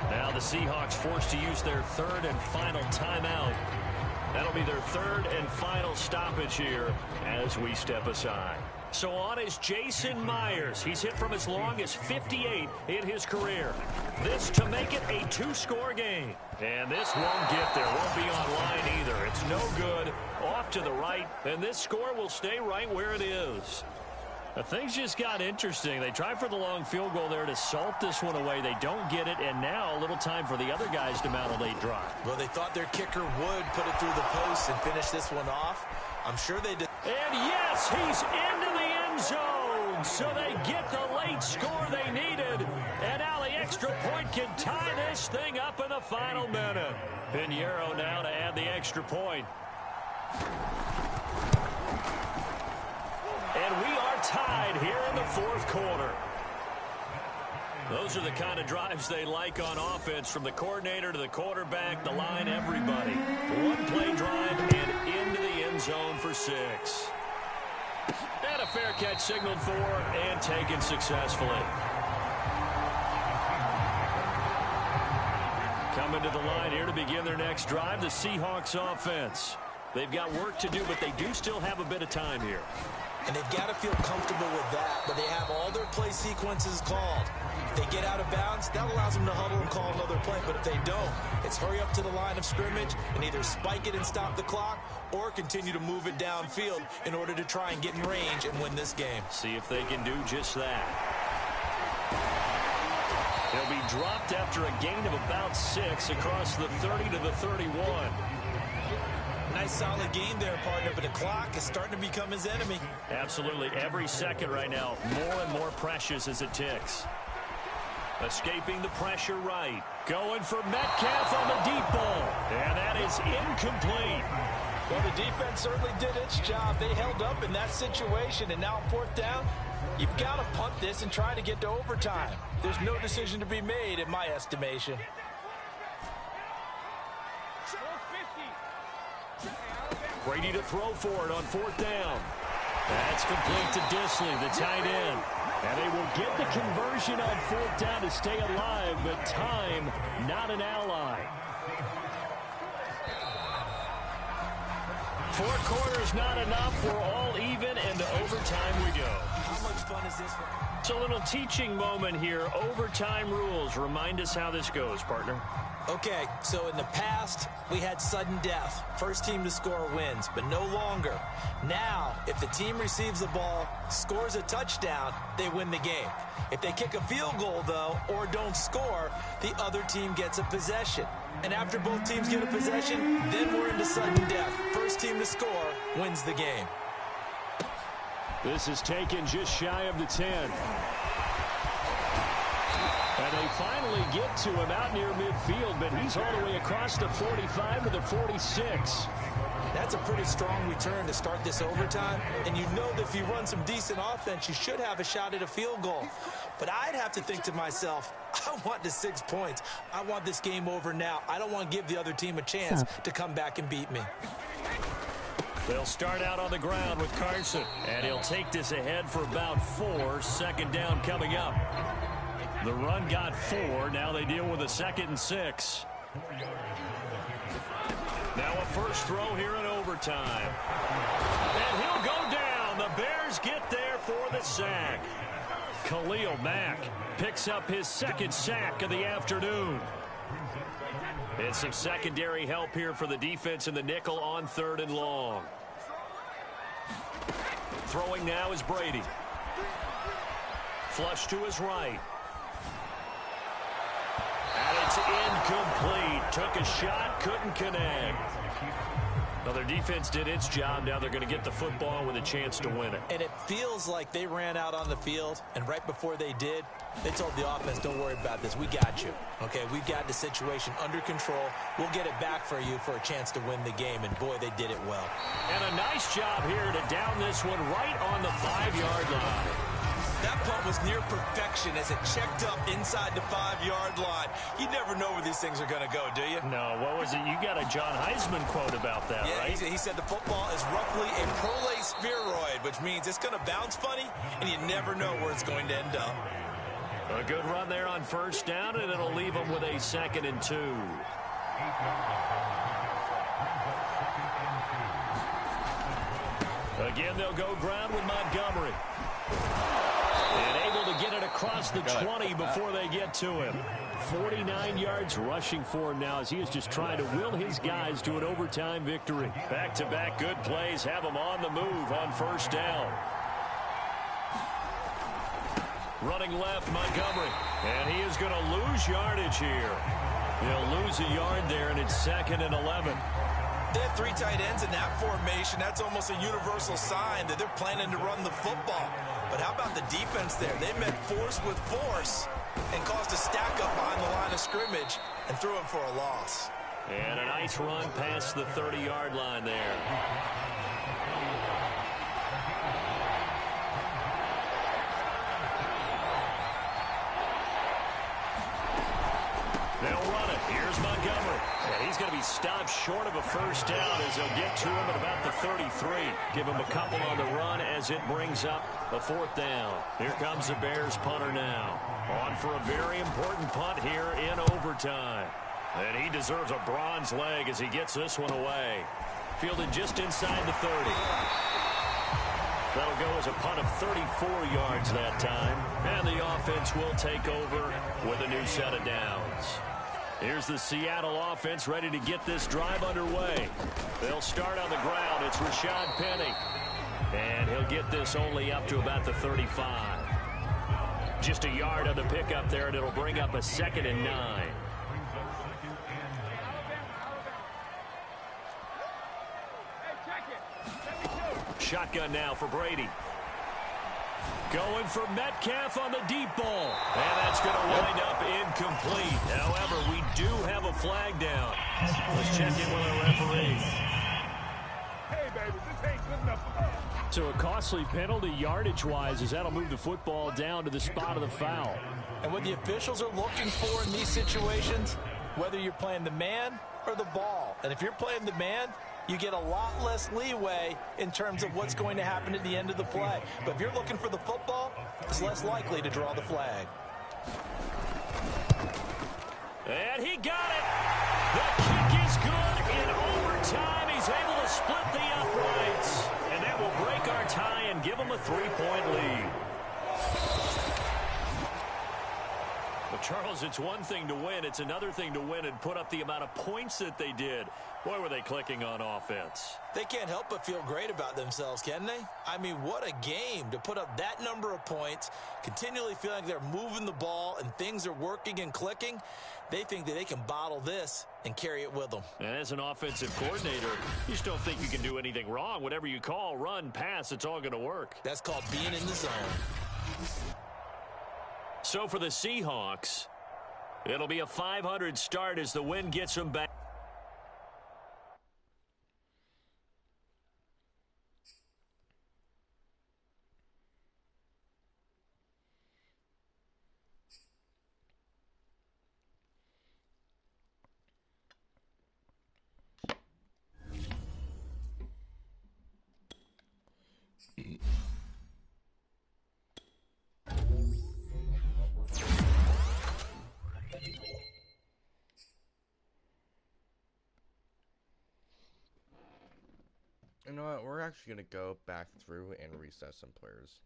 Now the Seahawks forced to use their 3rd and final timeout. That'll be their 3rd and final stoppage here as we step aside. So on is Jason Myers. He's hit from as long as 58 in his career. This to make it a 2-score game. And this won't get there. Won't be online either. It's no good. Off to the right. And this score will stay right where it is. Things just got interesting. They tried for the long field goal there to salt this one away. They don't get it, and now a little time for the other guys to mount a late drive. Well, they thought their kicker would put it through the post and finish this one off. I'm sure they did. And yes, he's into the end zone. So they get the late score they needed. And now the extra point can tie this thing up in the final minute. Pinheiro now to add the extra point. And we are tied here in the 4th quarter. Those are the kind of drives they like on offense, from the coordinator to the quarterback, the line, everybody. 1-play drive and into the end zone for 6. And a fair catch signaled for and taken successfully. Coming to the line here to begin their next drive, the Seahawks offense. They've got work to do, but they do still have a bit of time here. And they've got to feel comfortable with that, but they have all their play sequences called. If they get out of bounds, that allows them to huddle and call another play. But if they don't, it's hurry up to the line of scrimmage and either spike it and stop the clock or continue to move it downfield in order to try and get in range and win this game. See if they can do just that. They'll be dropped after a gain of about 6 across the 30 to the 31. Nice solid game there, partner, but the clock is starting to become his enemy. Absolutely. Every second right now, more and more precious as it ticks. Escaping the pressure right. Going for Metcalf on the deep ball. And that is incomplete. Well, the defense certainly did its job. They held up in that situation, and now on 4th down, you've got to punt this and try to get to overtime. There's no decision to be made in my estimation. Brady to throw for it on 4th down. That's complete to Disley, the tight end. And they will get the conversion on 4th down to stay alive, but time not an ally. 4 quarters not enough. We're all even, and to overtime we go. How much fun is this one? It's a little teaching moment here. Overtime rules. Remind us how this goes, partner. Okay, so in the past, we had sudden death. First team to score wins, but no longer. Now, if the team receives the ball, scores a touchdown, they win the game. If they kick a field goal, though, or don't score, the other team gets a possession. And after both teams get a possession, then we're into sudden death. First team to score wins the game. This is taken just shy of the 10. And they finally get to him out near midfield, but he's all the way across the 45 to the 46. That's a pretty strong return to start this overtime. And you know that if you run some decent offense, you should have a shot at a field goal. But I'd have to think to myself, I want the 6 points. I want this game over now. I don't want to give the other team a chance to come back and beat me. They'll start out on the ground with Carson, and he'll take this ahead for about 4. Second down coming up. The run got 4. Now they deal with a 2nd and 6. Now a first throw here in overtime. And he'll go down. The Bears get there for the sack. Khalil Mack picks up his 2nd sack of the afternoon. And some secondary help here for the defense in the nickel on 3rd and long. Throwing now is Brady. Flush to his right. And it's incomplete. Took a shot, couldn't connect. Well, their defense did its job. Now they're going to get the football with a chance to win it. And it feels like they ran out on the field, and right before they did, they told the offense, don't worry about this. We got you. Okay, we've got the situation under control. We'll get it back for you for a chance to win the game, and boy, they did it well. And a nice job here to down this one right on the 5-yard line. That punt was near perfection as it checked up inside the 5-yard line. You never know where these things are going to go, do you? No, what was it? You got a John Heisman quote about that, yeah, right? He said the football is roughly a prolate spheroid, which means it's going to bounce funny, and you never know where it's going to end up. A good run there on first down, and it'll leave them with a 2nd and 2. Again, they'll go ground with Montgomery. And able to get it across the 20 before they get to him. 49 yards rushing for him now as he is just trying to will his guys to an overtime victory. Back-to-back good plays have him on the move on first down. Running left, Montgomery. And he is going to lose yardage here. He'll lose a yard there, and it's 2nd and 11. They have 3 tight ends in that formation. That's almost a universal sign that they're planning to run the football. But how about the defense there? They met force with force and caused a stack up behind the line of scrimmage and threw him for a loss. And a nice run past the 30-yard line there. They'll run it. Here's Montgomery. And he's going to be stopped short of a first down as they'll get to him at about the 33. Give him a couple on the run as it brings up a 4th down. Here comes the Bears punter now. On for a very important punt here in overtime. And he deserves a bronze leg as he gets this one away. Fielded just inside the 30. That'll go as a punt of 34 yards that time. And the offense will take over with a new set of downs. Here's the Seattle offense ready to get this drive underway. They'll start on the ground. It's Rashad Penny. And he'll get this only up to about the 35. Just a yard on the pickup there, and it'll bring up a 2nd and 9. Shotgun now for Brady. Going for Metcalf on the deep ball. And that's going to wind up incomplete. However, we do have a flag down. Let's check in with our referee. Hey, baby, this ain't good enough for us. So a costly penalty yardage-wise as that'll move the football down to the spot of the foul. And what the officials are looking for in these situations, whether you're playing the man or the ball. And if you're playing the man, you get a lot less leeway in terms of what's going to happen at the end of the play. But if you're looking for the football, it's less likely to draw the flag. And he got it. The kick is good in overtime. He's able to split the uprights. And that will break our tie and give him a 3-point lead. Charles, it's one thing to win. It's another thing to win and put up the amount of points that they did. Boy, were they clicking on offense. They can't help but feel great about themselves, can they? I mean, what a game to put up that number of points, continually feeling like they're moving the ball and things are working and clicking. They think that they can bottle this and carry it with them. And as an offensive coordinator, you just don't think you can do anything wrong. Whatever you call, run, pass, it's all going to work. That's called being in the zone. So for the Seahawks, it'll be a 500 start as the win gets them back. You know what? We're actually going to go back through and reset some players.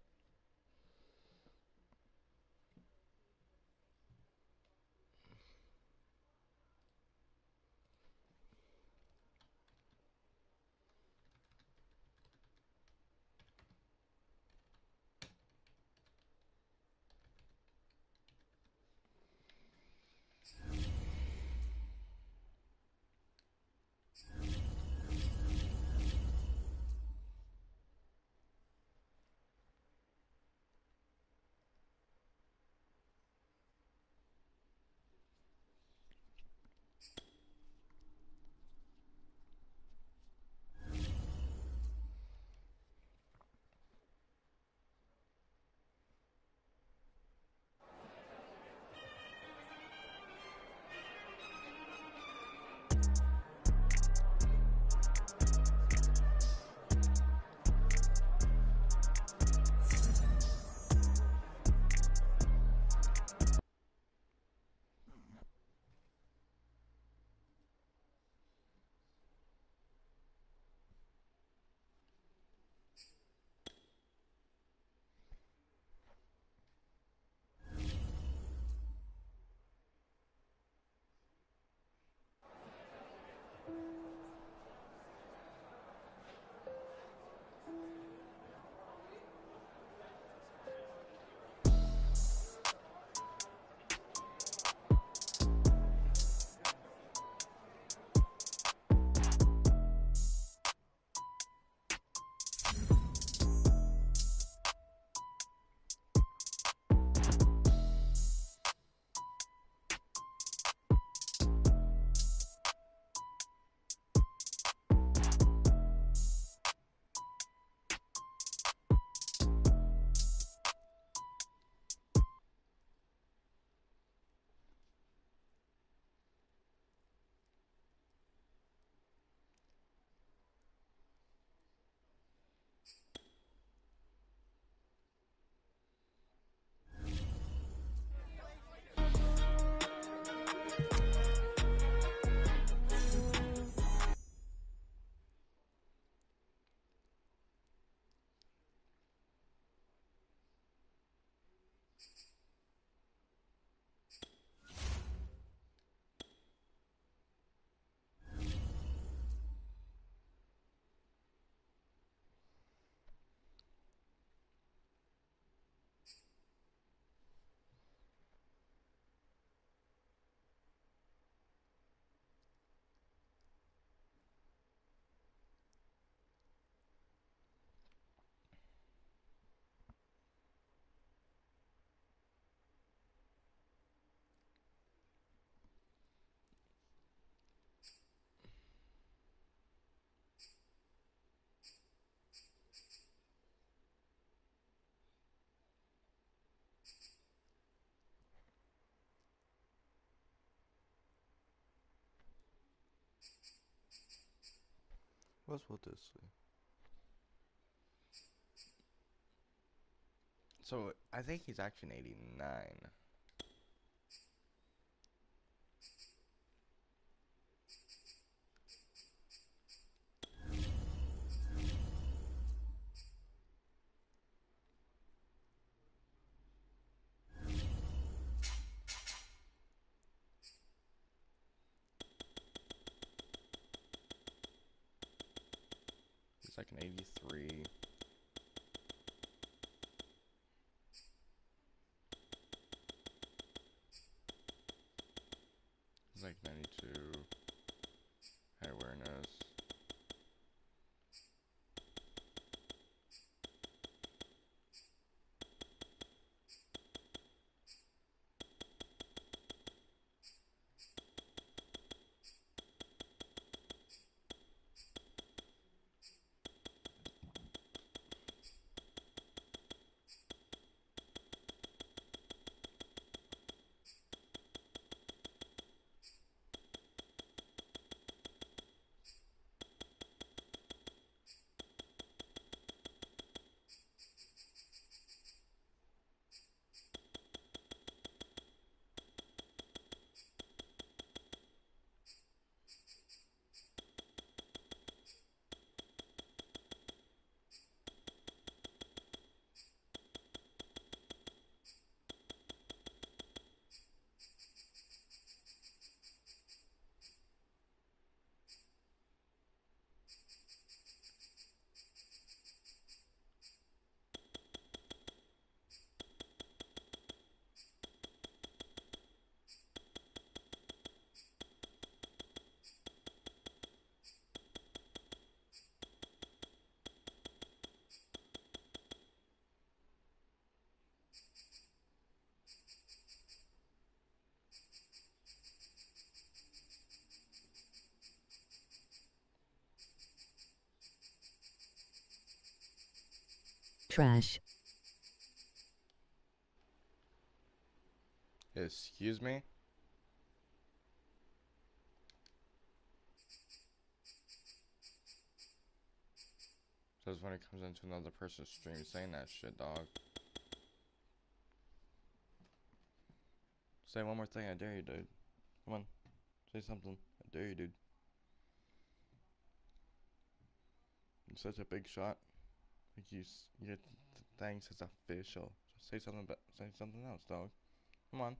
What's with this? So, I think he's actually an 89. Second 83. It's like 92. High awareness. Trash. Excuse me? Says when it comes into another person's stream saying that shit, dog. Say one more thing, I dare you, dude. Come on. Say something. I dare you, dude. You're such a big shot. Like you get things as official. Just say something say something else, dog. Come on.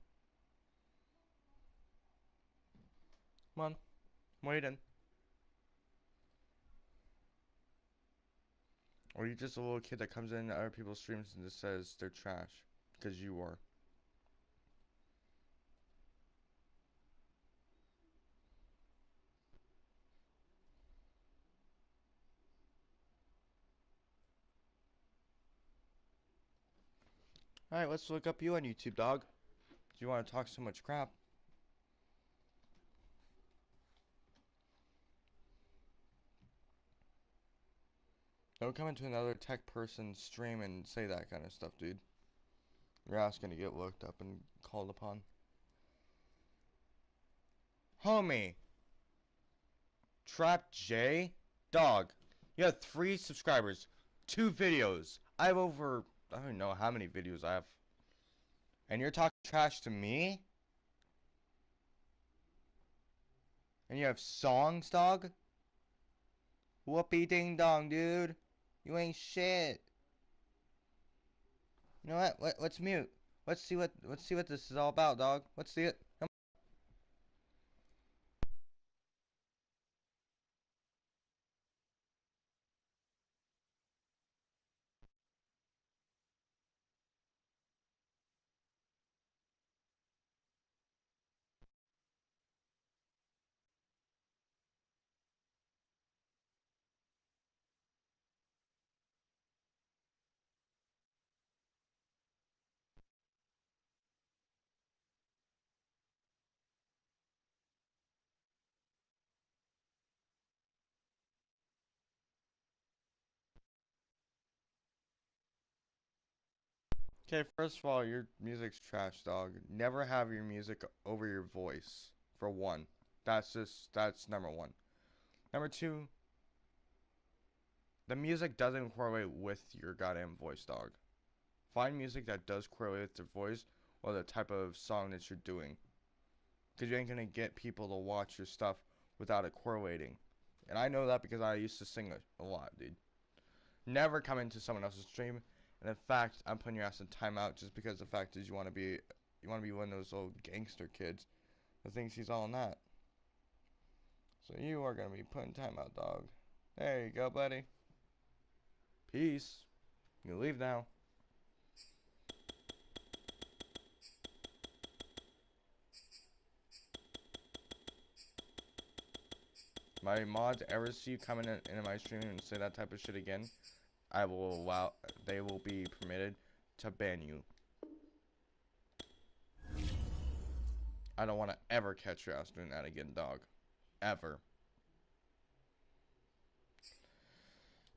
Come on. I'm waiting. Or you just a little kid that comes in other people's streams and just says they're trash. Because you are. Alright, let's look up you on YouTube, dog. Do you want to talk so much crap? Don't come into another tech person's stream and say that kind of stuff, dude. You're asking to get looked up and called upon. Homie. Trap J? Dog. You have 3 subscribers. 2 videos. I have over... I don't know how many videos I have. And you're talking trash to me? And you have songs, dog? Whoopee ding dong, dude. You ain't shit. You know what? Let's mute. Let's see what this is all about, dog. Let's see it. Come Okay, first of all, your music's trash, dog. Never have your music over your voice, for one. That's number one. Number two, the music doesn't correlate with your goddamn voice, dog. Find music that does correlate with your voice or the type of song that you're doing. Because you ain't gonna get people to watch your stuff without it correlating. And I know that because I used to sing a lot, dude. Never come into someone else's stream. And in fact, I'm putting your ass in timeout just because the fact is you want to be one of those old gangster kids that thinks he's all in that. So you are gonna be put in timeout, dog. There you go, buddy. Peace. You can leave now. My mods ever see you coming in my stream and say that type of shit again, I will allow, they will be permitted to ban you. I don't want to ever catch your ass doing that again, dog. Ever.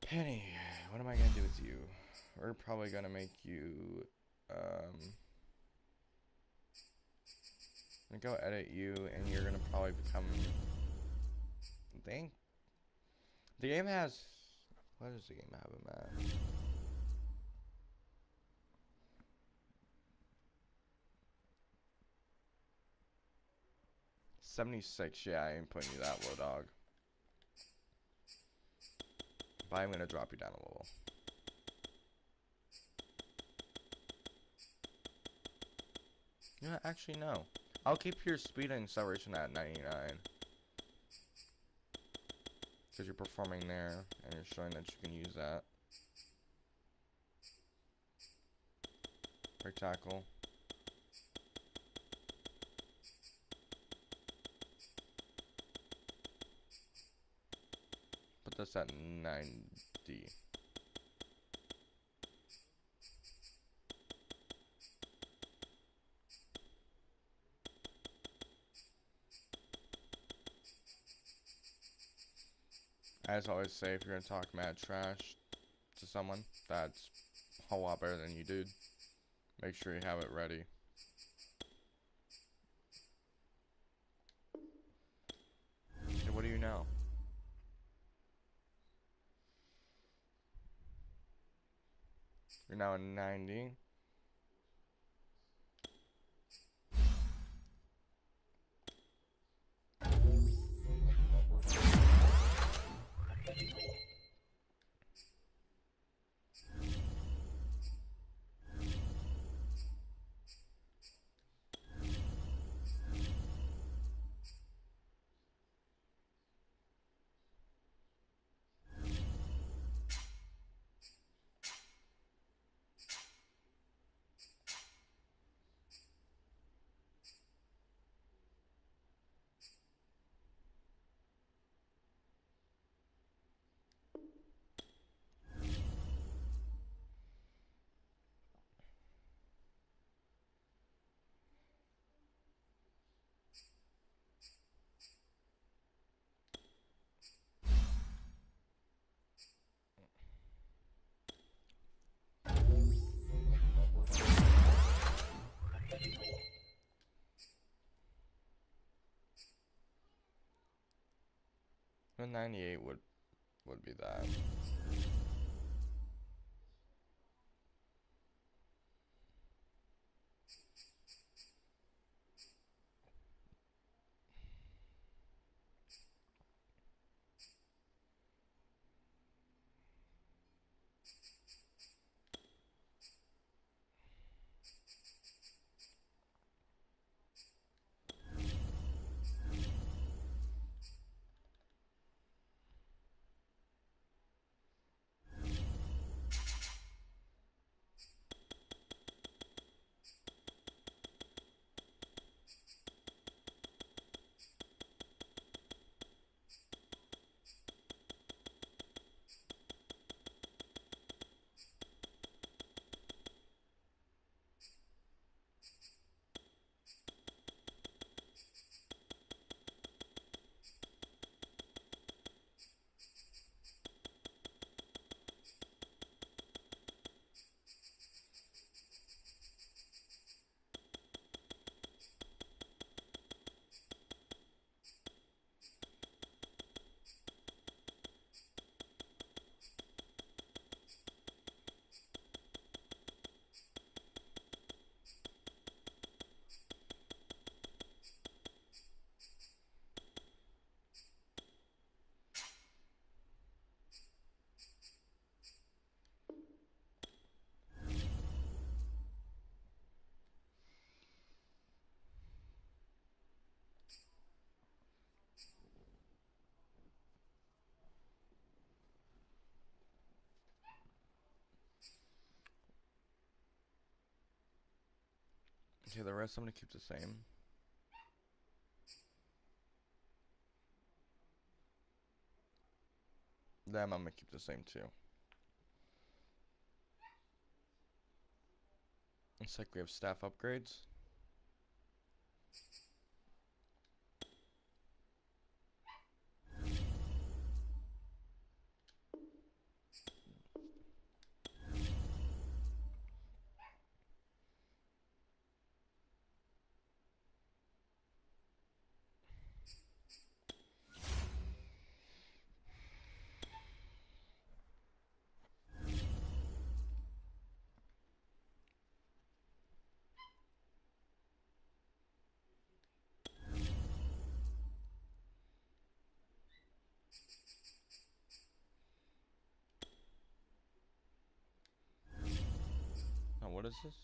Penny, what am I gonna do with you? We're probably gonna make you, I'm gonna go edit you, and you're gonna probably become, dang. The game has, what does the game have in that? 76, yeah, I ain't putting you that low, dog. But I'm gonna drop you down a little. You know, actually, no. I'll keep your speed and acceleration at 99. Because you're performing there, and you're showing that you can use that. Break tackle. Put this at 90. As I always say, if you're gonna talk mad trash to someone that's a lot better than you, dude, make sure you have it ready. Hey, what do you know? You're now at 90. The 98 would be that. Okay, the rest I'm gonna keep the same. Them I'm gonna keep the same too. Looks like we have staff upgrades. Now what is this?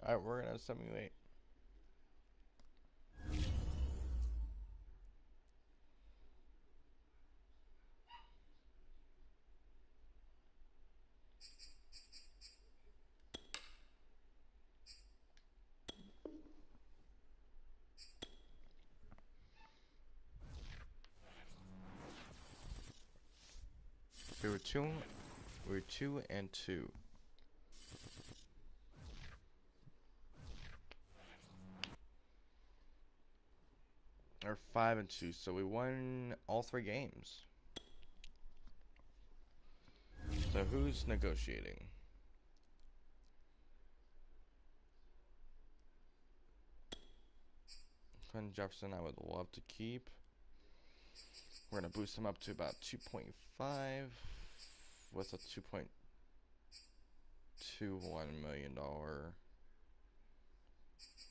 Alright, we're gonna simulate. We were 2-2. Or 5-2, so we won all 3 games. So who's negotiating? Quentin Jefferson I would love to keep. We're gonna boost him up to about 2.5 with a $2.21 million.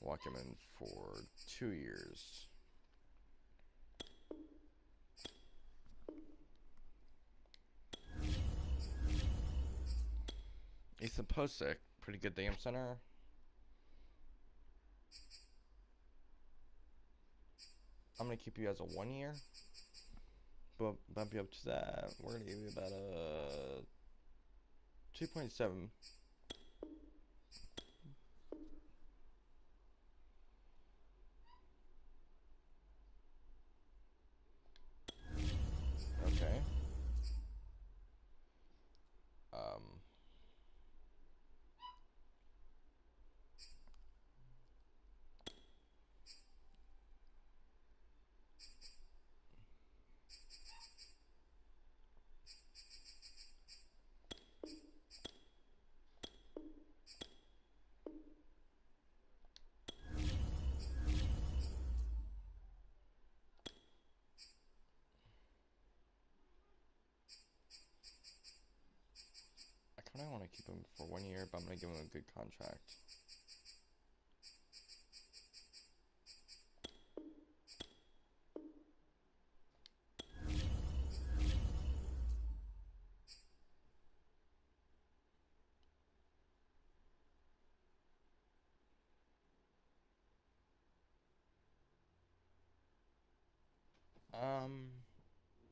Lock him in for 2 years. Ethan Posick, pretty good damn center. I'm gonna keep you as a 1 year. But bump you up to that. We're gonna give you about a 2.7. Okay. I kind of want to keep him for 1 year, but I'm gonna give him a good contract.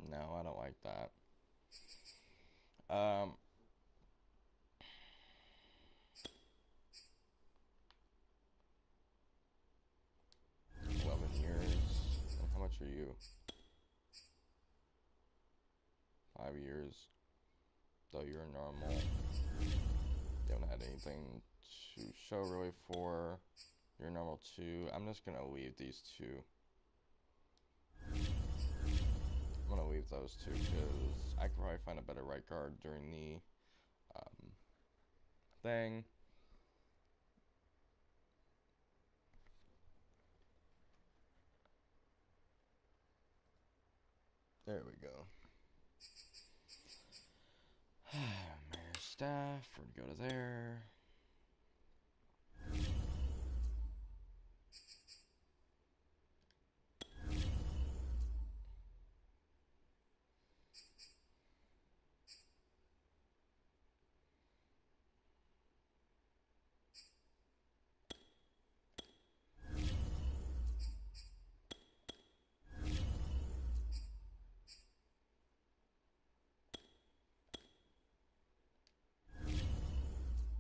No, I don't like that. 11 years. for you. 5 years. Though you're normal. You haven't had anything to show really for. You're normal too. I'm just gonna leave these two. I'm gonna leave those two because I could probably find a better right guard during the thing. There we go. Mayor staff, we're gonna go to there.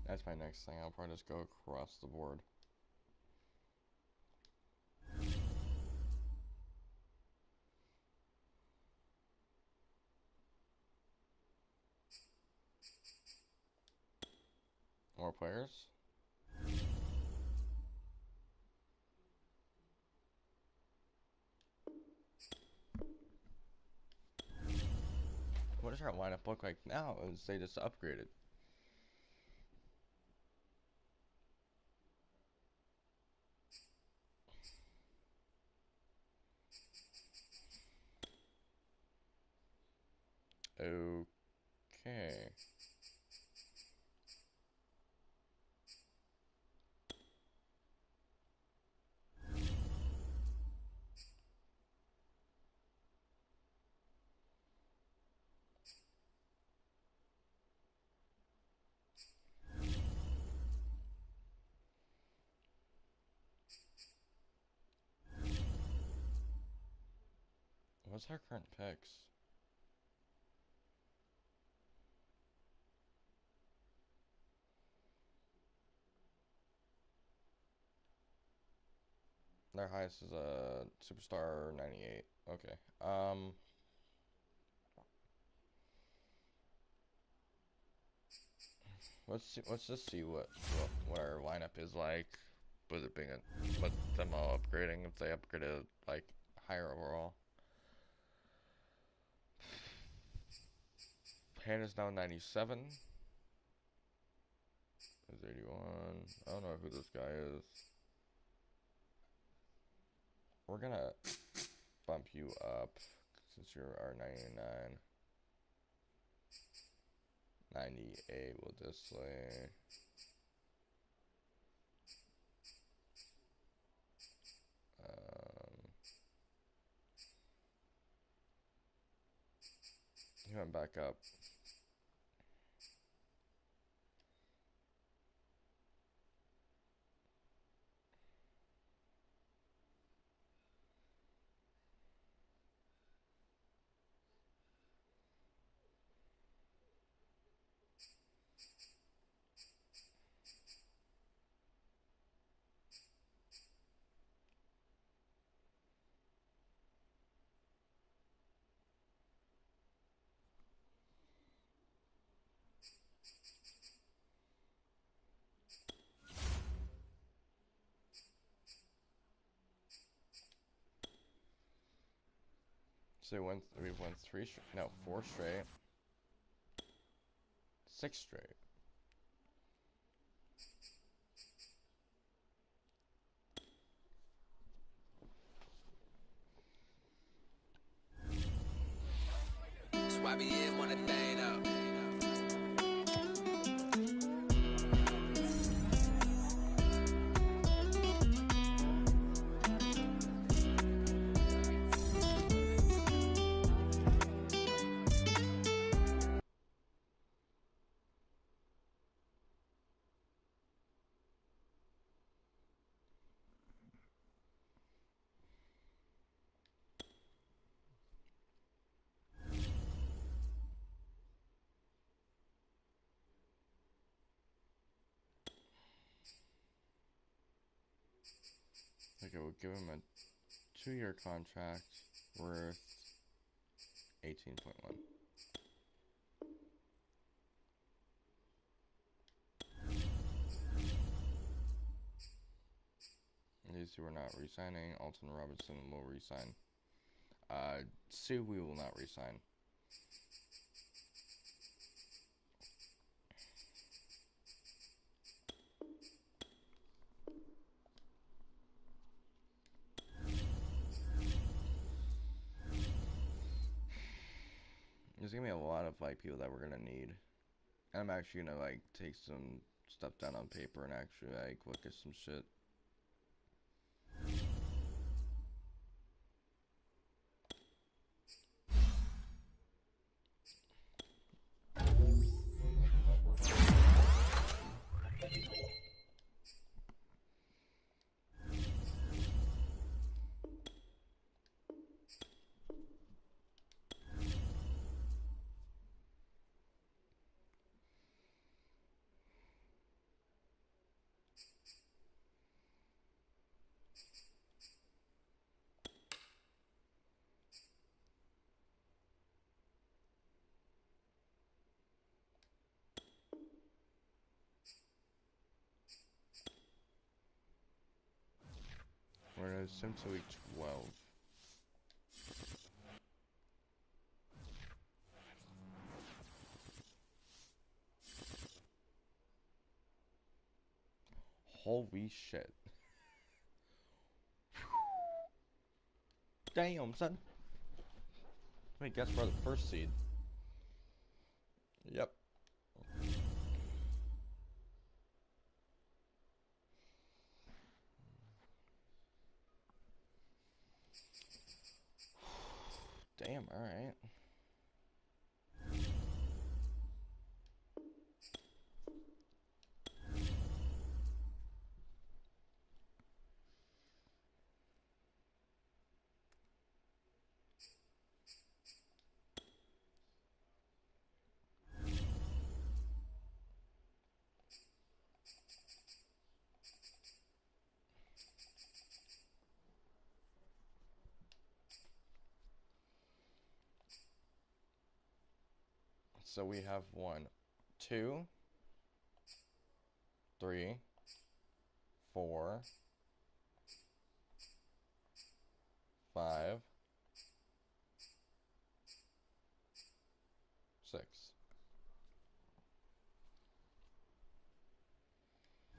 That's my next thing. I'll probably just go across the board. More players. What does our lineup look like now as they just upgraded? Okay. What's our current picks? Their highest is a superstar 98. Okay. Let's just see what our lineup is like. With it being with them all upgrading, if they upgraded like higher overall. Pan is now 97. Is 81. I don't know who this guy is. We're gonna bump you up since you're our 99. 98 will display. He went back up. So we've won 4 straight. 6 straight. YBN want a thing up. Okay, we'll give him a 2-year contract. 19.1. These two are not re-signing. Alton Robinson will re-sign. Sue, we will not re-sign. There's gonna be a lot of like people that we're gonna need. And I'm actually gonna like take some stuff down on paper and actually like look at some shit. We're gonna sim to week 12. Holy shit. Damn, son. Wait, guess we're the first seed. Yep. Damn, alright. So we have 1, 2, 3, 4, 5, 6.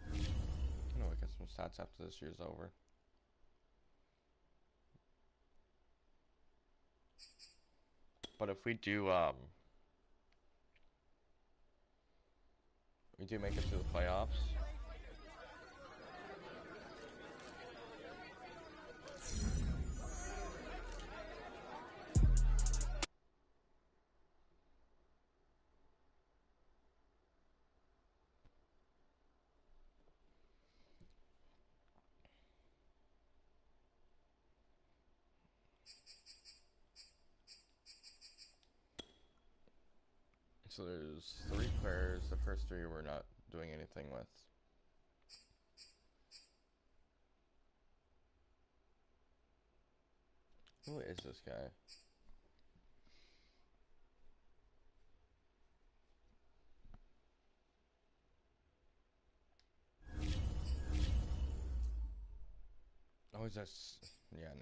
I'm gonna look at some stats after this year's over. But if we do make it to the playoffs. So there's 3 players. The first 3 we're not doing anything with. Who is this guy? Oh, is that? Yeah,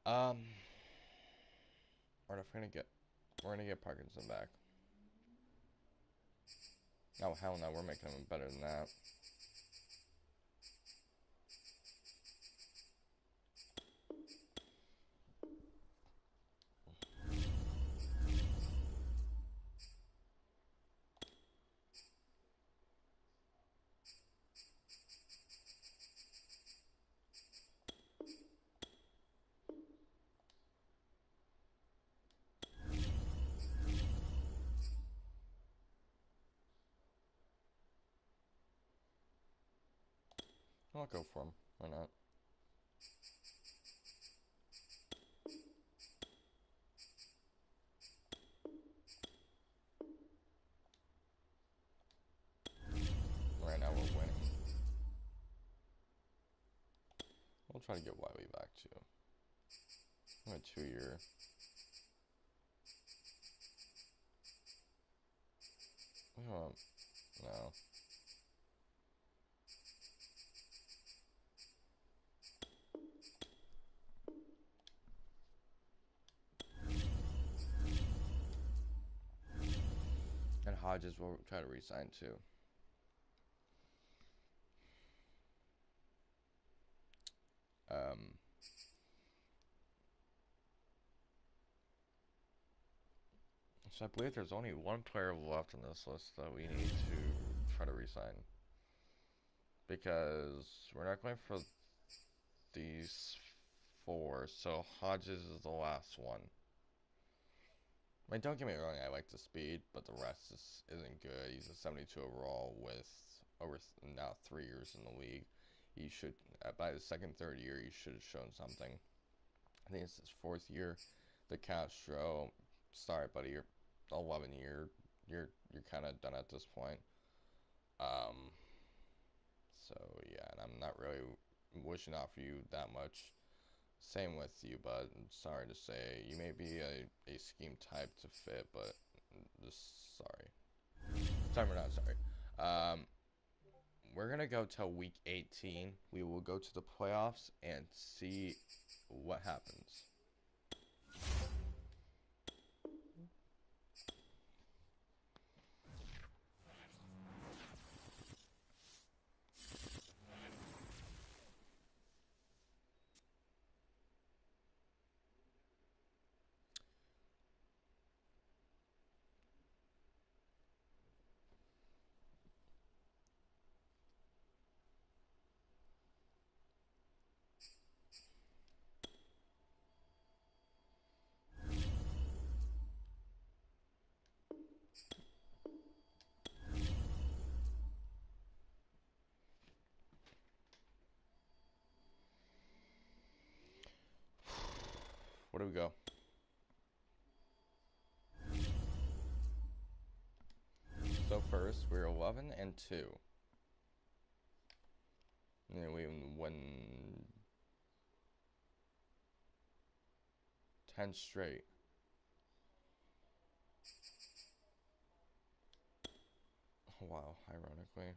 no. Or if we're gonna get Parkinson back. Oh hell no, we're making him better than that. I'll go for him. Why not? Right now we're winning. We'll try to get Wiley back too. I'm a 2-year. Oh, no. And Hodges will try to re-sign too. So I believe there's only one player left on this list that we need to try to re-sign. Because we're not going for these 4, so Hodges is the last one. I mean, don't get me wrong, I like the speed, but the rest isn't good. He's a 72 overall with over now 3 years in the league. He should, by the second, third year, he should have shown something. I think it's his 4th year. The Castro, sorry, buddy, you're 11 year. You're kind of done at this point. So yeah, and I'm not really wishing out for you that much. Same with you, bud. I'm sorry to say, you may be a scheme type to fit, but just sorry. Sorry, we're not sorry. We're gonna go till week 18. We will go to the playoffs and see what happens. Where do we go? So first, we're 11-2. And then we won 10 straight. Wow, ironically.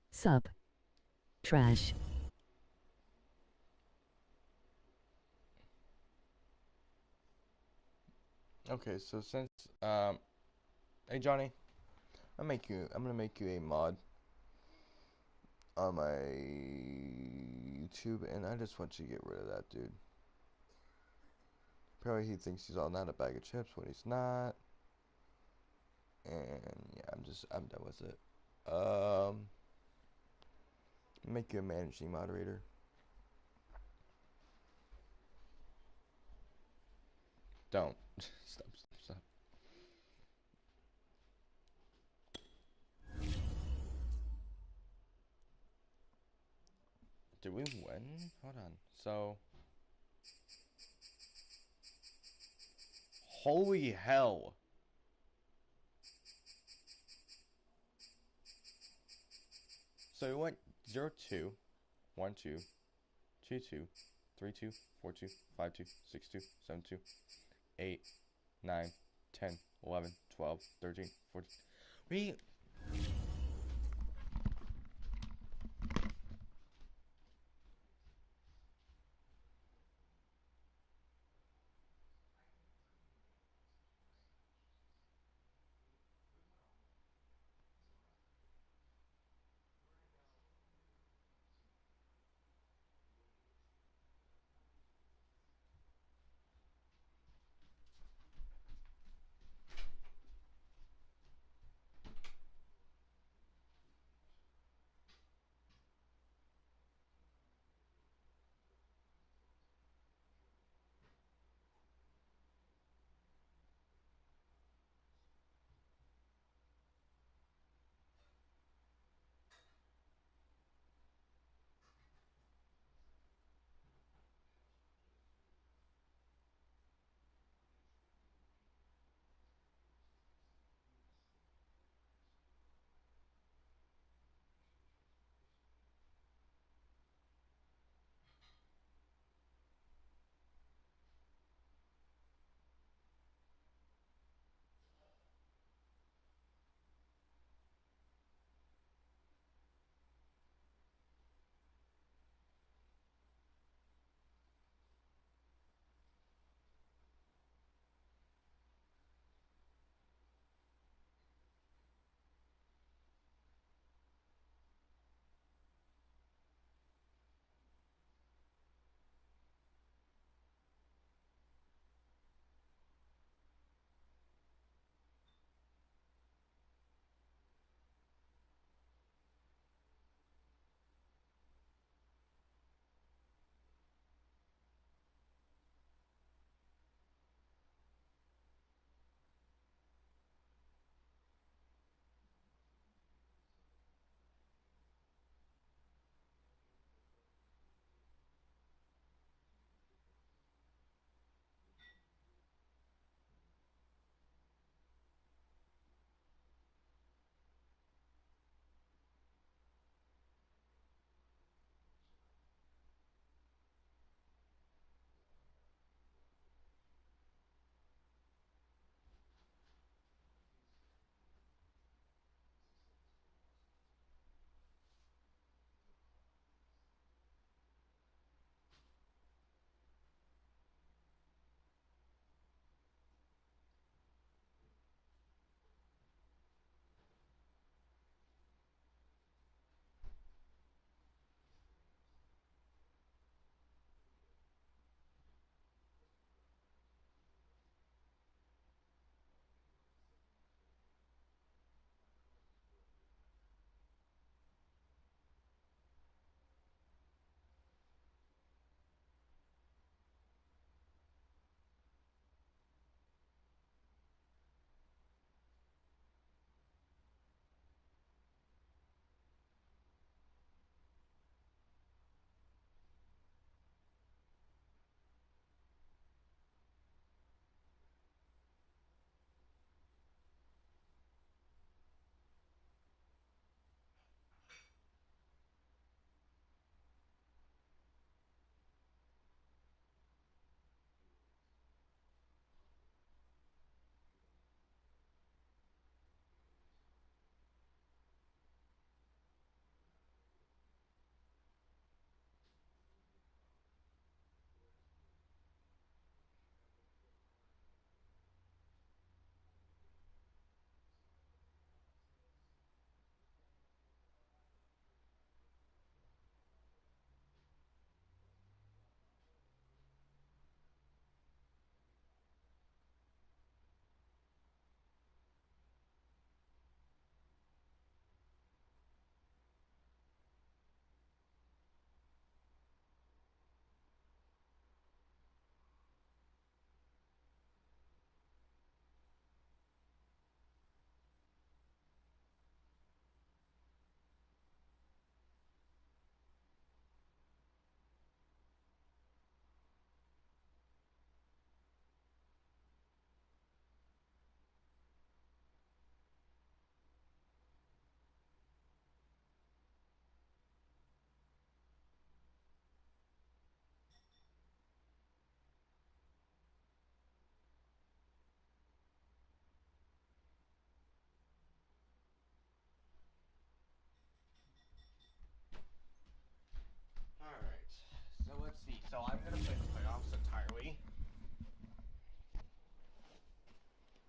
Sub. Trash. Okay, so since hey Johnny, I'm gonna make you a mod on my YouTube, and I just want you to get rid of that dude. Probably he thinks he's all not a bag of chips when he's not. And yeah, I'm done with it. Make you a managing moderator. Don't. Stop. Did we win? Hold on. So. Holy hell. So we went 0-2, 1-2, 2-2, 3-2, 4-2, 5-2, 6-2, 7-2, 8, 9, 10, 11, 12, 13, 14. We...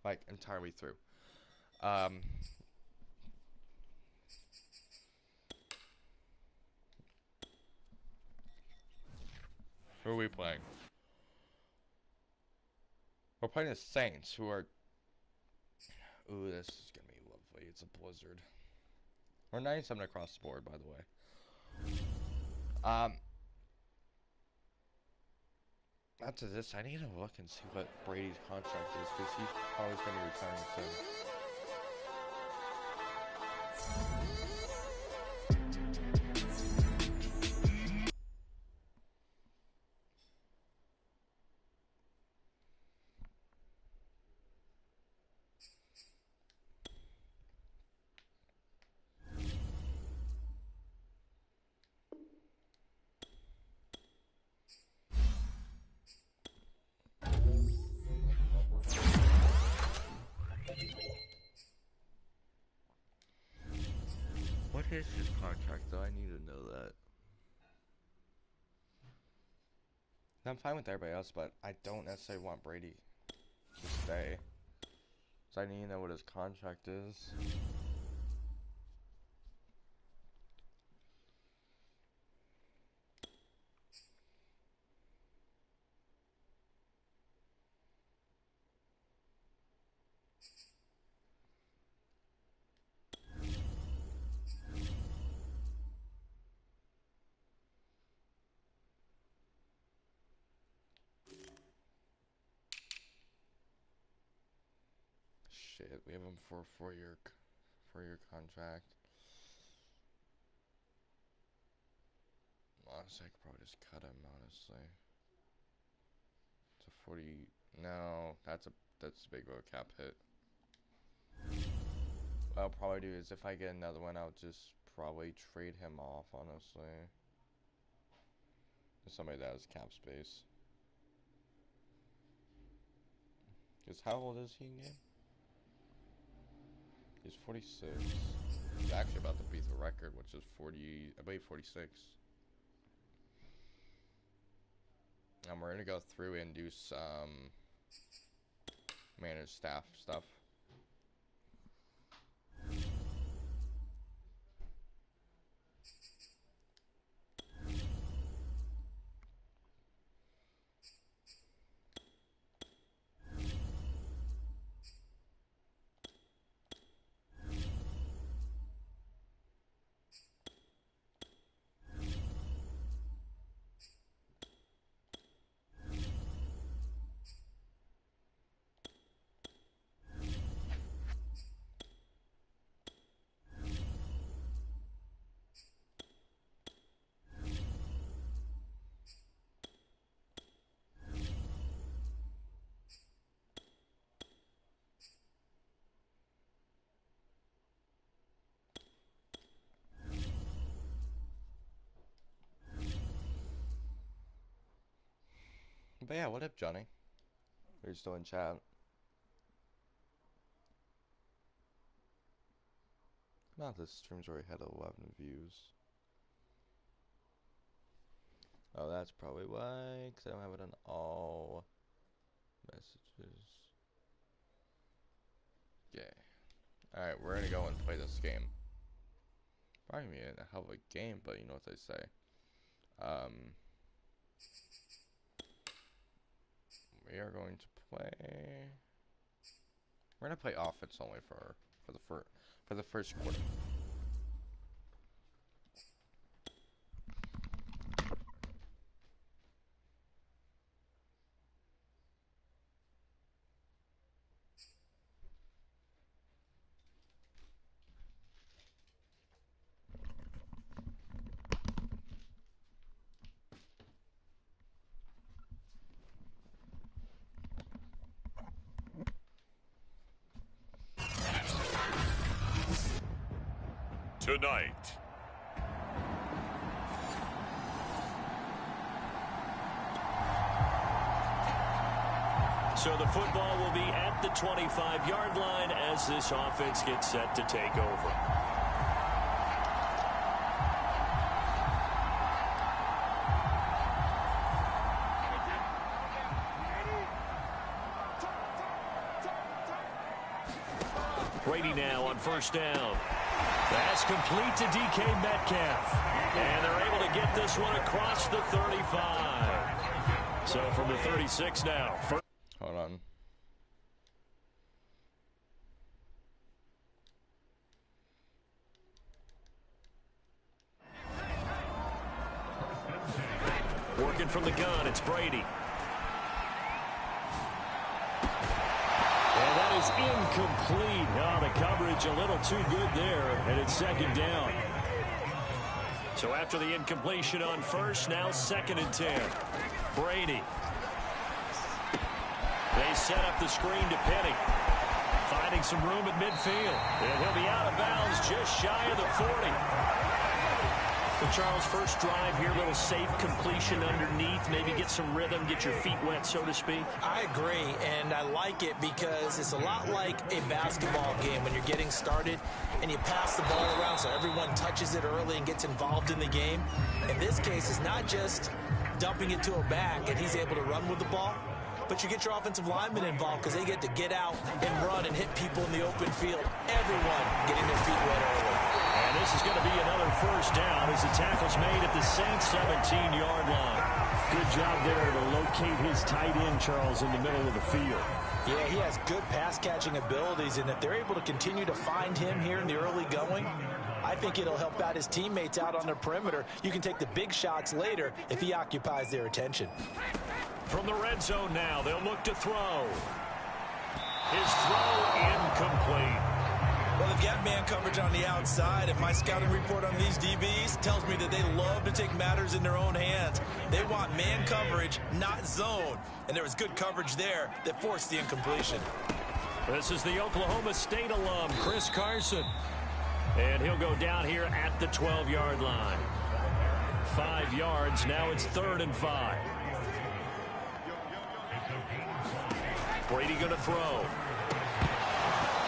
like entirely through. Who are we playing? We're playing the Saints, who are... Ooh, this is gonna be lovely. It's a blizzard. We're 97 across the board, by the way. After this, I need to look and see what Brady's contract is, because he's probably going to be retiring soon. What is his contract, though? I need to know that. I'm fine with everybody else, but I don't necessarily want Brady to stay. So I need to know what his contract is. Shit, we have him for a four-year contract. Honestly, I could probably just cut him, honestly. It's a 40... No, that's a big of a cap hit. What I'll probably do is if I get another one, I'll just probably trade him off, honestly. To somebody that has cap space. Because how old is he again? He's 46. He's actually about to beat the record, which is 40, I believe 46. And we're going to go through and do some managed staff stuff. But yeah, what up, Johnny? Are you still in chat? Wow, this stream's already had 11 views. Oh, that's probably why, because I don't have it on all messages. Yeah. Alright, we're gonna go and play this game. Probably gonna be a hell of a game, but you know what they say. We are going to play... We're gonna play offense only for the first quarter. Tonight. So the football will be at the 25-yard line as this offense gets set to take over. Brady now on first down. That's complete to DK Metcalf. And they're able to get this one across the 35. So from the 36 now. Hold on. Working from the gun, it's Brady. And that is incomplete. Oh, the coverage a little too good there, and it's second down. So after the incompletion on first, now 2nd and 10. Brady. They set up the screen to Penny. Finding some room at midfield. And he'll be out of bounds just shy of the 40. So Charles, first drive here, little safe completion underneath. Maybe get some rhythm, get your feet wet, so to speak. I agree, and I like it because it's a lot like a basketball game when you're getting started and you pass the ball around so everyone touches it early and gets involved in the game. In this case, it's not just dumping it to a back and he's able to run with the ball, but you get your offensive linemen involved because they get to get out and run and hit people in the open field. Everyone getting their feet wet early. And this is going to be another first down as the tackle's made at the Saints 17-yard line. Good job there to locate his tight end, Charles, in the middle of the field. Yeah, he has good pass-catching abilities, and if they're able to continue to find him here in the early going, I think it'll help out his teammates out on the perimeter. You can take the big shots later if he occupies their attention. From the red zone now, they'll look to throw. His throw incomplete. Well, they've got man coverage on the outside, and my scouting report on these DBs tells me that they love to take matters in their own hands. They want man coverage, not zone. And there was good coverage there that forced the incompletion. This is the Oklahoma State alum, Chris Carson. And he'll go down here at the 12-yard line. 5 yards, now it's 3rd and 5. Brady going to throw.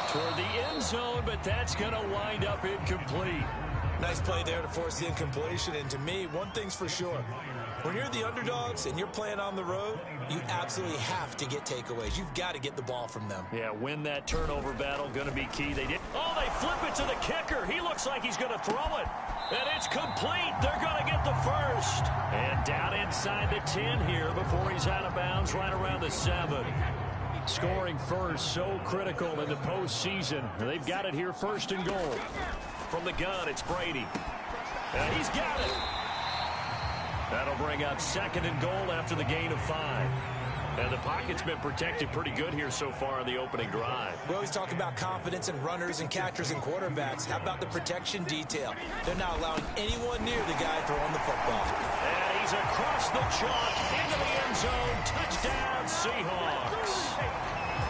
Toward the end zone, but that's going to wind up incomplete. Nice play there to force the incompletion. And to me, one thing's for sure. When you're the underdogs and you're playing on the road, you absolutely have to get takeaways. You've got to get the ball from them. Yeah, win that turnover battle. Going to be key. They did. Oh, they flip it to the kicker. He looks like he's going to throw it. And it's complete. They're going to get the first. And down inside the 10 here before he's out of bounds right around the 7. Scoring first, so critical in the postseason. They've got it here, 1st and goal. From the gun, it's Brady. And he's got it. That'll bring up 2nd and goal after the gain of 5. And the pocket's been protected pretty good here so far in the opening drive. We always talk about confidence in runners and catchers and quarterbacks. How about the protection detail? They're not allowing anyone near the guy throwing the football. And he's across the chalk into the end zone. Touchdown, Seahawks.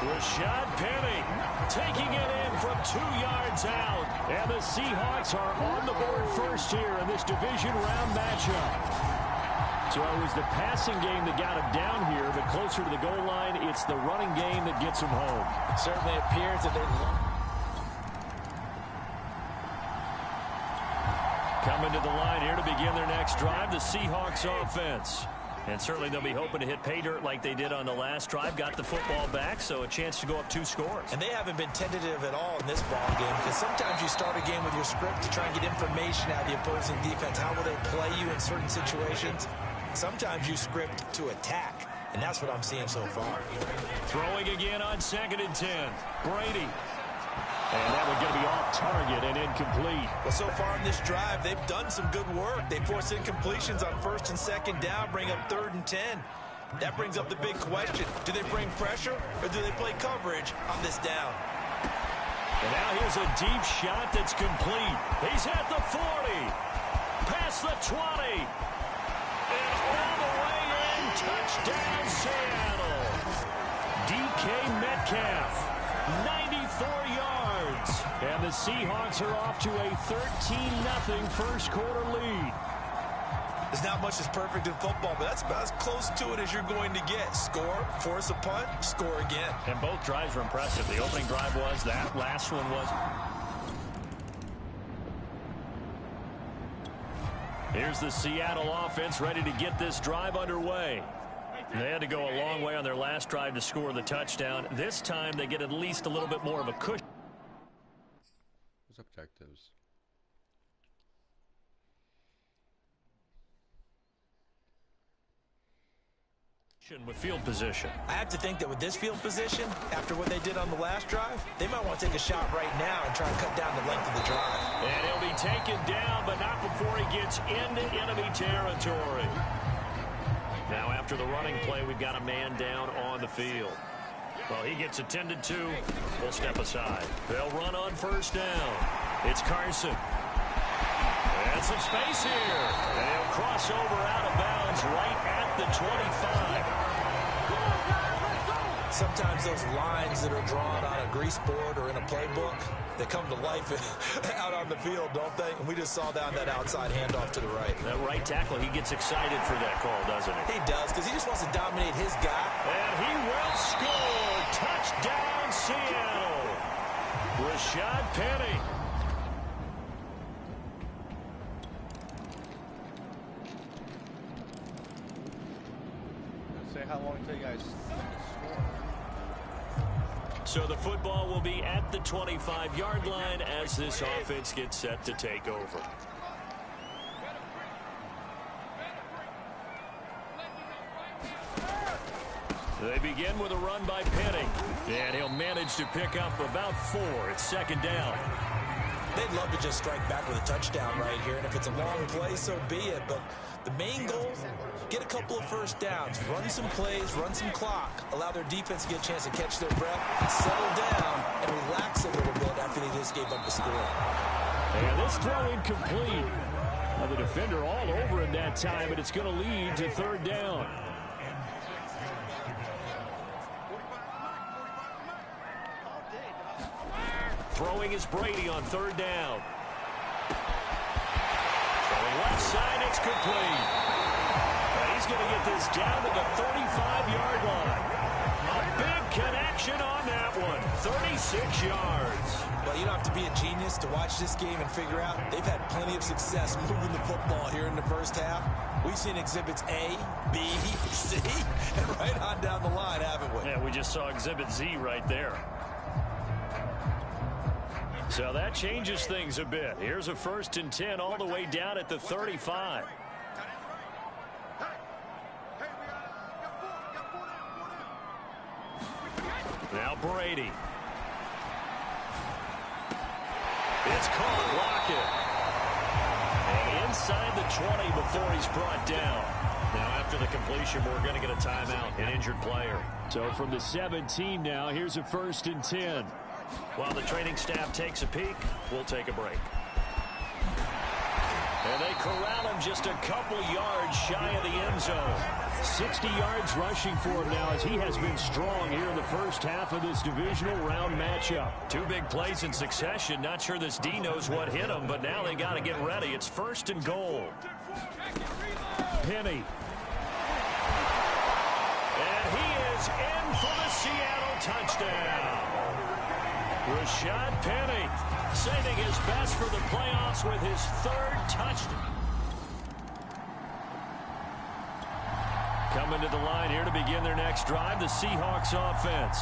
Rashad Penny taking it in from 2 yards out. And the Seahawks are on the board first here in this division round matchup. So it was the passing game that got him down here, but closer to the goal line, it's the running game that gets him home. Certainly appears that they... Coming to the line here to begin their next drive, the Seahawks offense. And certainly they'll be hoping to hit pay dirt like they did on the last drive. Got the football back, so a chance to go up 2 scores. And they haven't been tentative at all in this ball game, because sometimes you start a game with your script to try and get information out of the opposing defense. How will they play you in certain situations? Sometimes you script to attack, and that's what I'm seeing so far. Throwing again on 2nd and 10. Brady. And that one going to be off target and incomplete. Well, so far in this drive, they've done some good work. They force incompletions on 1st and 2nd down, bring up 3rd and 10. That brings up the big question. Do they bring pressure, or do they play coverage on this down? And now here's a deep shot that's complete. He's at the 40. Past the 20. And all the way in. Touchdown, Seattle. DK Metcalf. 94 yards. And the Seahawks are off to a 13-0 first quarter lead. There's not much that's perfect in football, but that's about as close to it as you're going to get. Score, force a punt, score again. And both drives were impressive. The opening drive was, that last one was. Here's the Seattle offense ready to get this drive underway. They had to go a long way on their last drive to score the touchdown. This time they get at least a little bit more of a cushion. objectives. With field position. I have to think that with this field position, after what they did on the last drive, they might want to take a shot right now and try and cut down the length of the drive. And he'll be taken down, but not before he gets into enemy territory. Now after the running play, we've got a man down on the field. Well, he gets attended to. We'll step aside. They'll run on first down. It's Carson. And some space here. And he'll cross over out of bounds right at the 25. Sometimes those lines that are drawn on a grease board or in a playbook, they come to life out on the field, don't they? And we just saw that outside handoff to the right. That right tackle, he gets excited for that call, doesn't he? He does, because he just wants to dominate his guy. And he will score. Touchdown, Seattle. Rashad Penny. Say how long until you guys score. So the football will be at the 25-yard line as this offense gets set to take over. They begin with a run by Penny. And he'll manage to pick up about 4. It's second down. They'd love to just strike back with a touchdown right here. And if it's a long play, so be it. But the main goal, get a couple of first downs, run some plays, run some clock, allow their defense to get a chance to catch their breath, settle down, and relax a little bit after they just gave up the score. And this throw incomplete. Well, the defender all over him that time, but it's going to lead to third down. Throwing is Brady on third down. Throwing left side, it's complete. He's going to get this down to the 35-yard line. A big connection on that one. 36 yards. Well, you don't have to be a genius to watch this game and figure out they've had plenty of success moving the football here in the first half. We've seen exhibits A, B, C, and right on down the line, haven't we? Yeah, we just saw exhibit Z right there. So that changes things a bit. Here's a 1st and 10 all the way down at the 35. Now Brady. It's caught. Lockett. And inside the 20 before he's brought down. Now after the completion, we're going to get a timeout, an injured player. So from the 17 now, here's a 1st and 10. While the training staff takes a peek, we'll take a break. And they corral him just a couple yards shy of the end zone. 60 yards rushing for him now as he has been strong here in the first half of this divisional round matchup. 2 big plays in succession. Not sure this D knows what hit him, but now they got to get ready. It's 1st and goal. Penny. And he is in for the Seattle touchdown. Rashad Penny saving his best for the playoffs with his 3rd touchdown. Coming to the line here to begin their next drive, the Seahawks offense.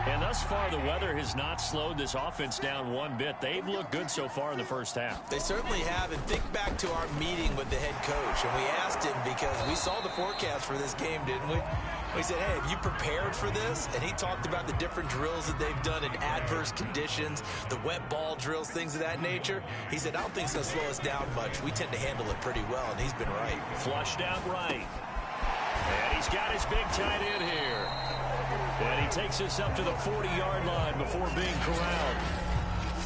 And thus far, the weather has not slowed this offense down one bit. They've looked good so far in the first half. They certainly have. And think back to our meeting with the head coach. And we asked him because we saw the forecast for this game, didn't we? We said, hey, have you prepared for this? And he talked about the different drills that they've done in adverse conditions, the wet ball drills, things of that nature. He said, I don't think it's going to slow us down much. We tend to handle it pretty well, and he's been right. Flushed out right. And he's got his big tight end here. And he takes us up to the 40-yard line before being corralled.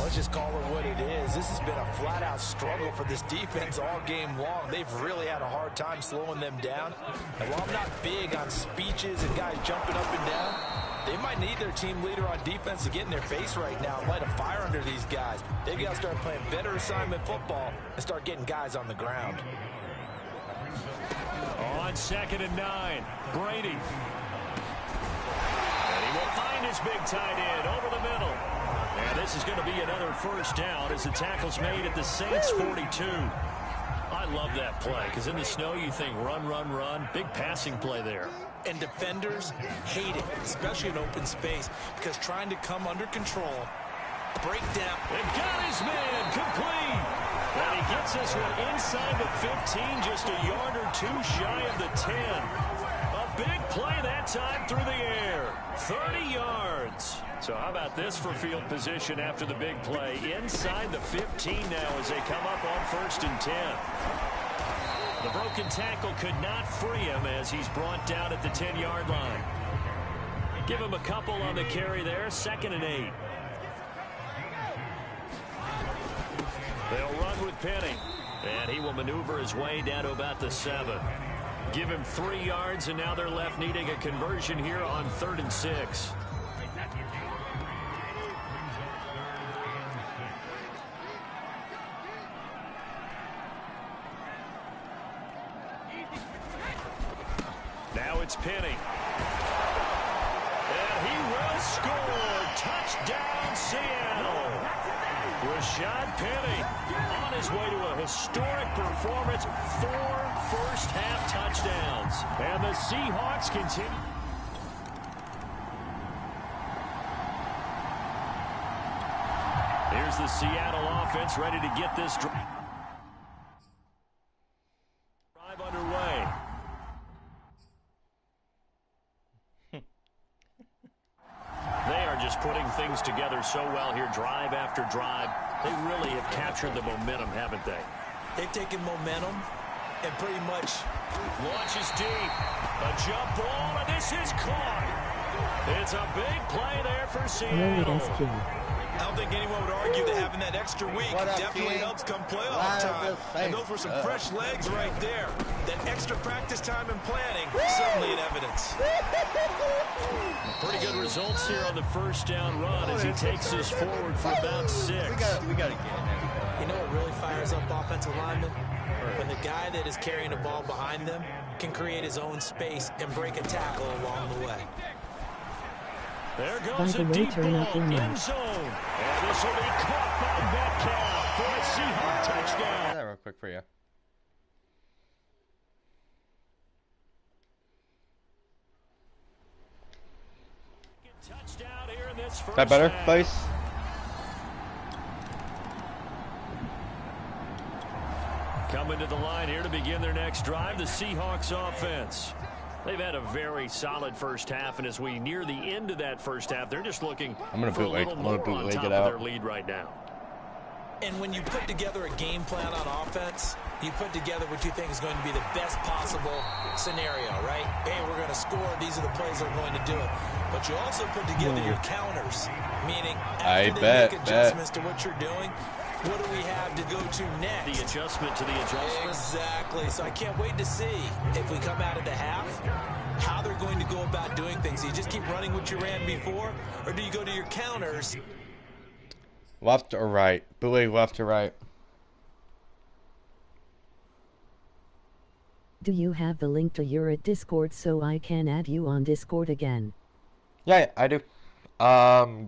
Let's just call it what it is. This has been a flat-out struggle for this defense all game long. They've really had a hard time slowing them down. And while I'm not big on speeches and guys jumping up and down, they might need their team leader on defense to get in their face right now and light a fire under these guys. They've got to start playing better assignment football and start getting guys on the ground. On 2nd and 9, Brady. And he will find his big tight end over the middle. And this is going to be another 1st down as the tackle's made at the Saints 42. I love that play because in the snow you think run, run, run. Big passing play there. And defenders hate it, especially in open space, because trying to come under control breakdown. And got his man complete. And he gets this one inside the 15, just a yard or two shy of the 10. A big play that time through the air. 30 yards. So how about this for field position after the big play? Inside the 15 now as they come up on 1st and 10. The broken tackle could not free him as he's brought down at the 10-yard line. Give him a couple on the carry there. 2nd and 8. They'll run with Penny. And he will maneuver his way down to about the 7. Give him 3 yards, and now they're left needing a conversion here on 3rd and 6. Now it's Penny. And he will score. Touchdown, Seattle. Rashad Penny on his way to a historic performance. 4 first-half touchdowns. And the Seahawks continue. Here's the Seattle offense ready to get this drive underway. They are just putting things together so well here, drive after drive. They really have captured the momentum, haven't they? They've taken momentum and pretty much launches deep. A jump ball, and this is caught. It's a big play there for Seattle. I don't think anyone would argue that having that extra week definitely helps come playoff time. And those were some fresh legs right there. That extra practice time and planning, certainly in evidence. Pretty good results here on the first down run as he takes us forward for about 6. We got to get in there. You know what really fires up offensive linemen? When the guy that is carrying the ball behind them can create his own space and break a tackle along the way. There goes a deep ball, end zone. And this will be caught by Metcalf for a Seahawks touchdown. That real quick for you. Touchdown here in this first That better, half. place? Coming to the line here to begin their next drive, the Seahawks offense. They've had a very solid first half, and as we near the end of that first half, they're just looking for a little more on top of their lead right now. And when you put together a game plan on offense, you put together what you think is going to be the best possible scenario, right? Hey, we're going to score. These are the plays that are going to do it. But you also put together your counters, meaning after they make adjustments to what you're doing, what do we have to go to next? The adjustment to the adjustment. Exactly. So I can't wait to see if we come out of the half, how they're going to go about doing things. Do you just keep running what you ran before, or do you go to your counters? Left or right? Bootleg left or right? Do you have the link to your Discord so I can add you on Discord again? Yeah, I do. Go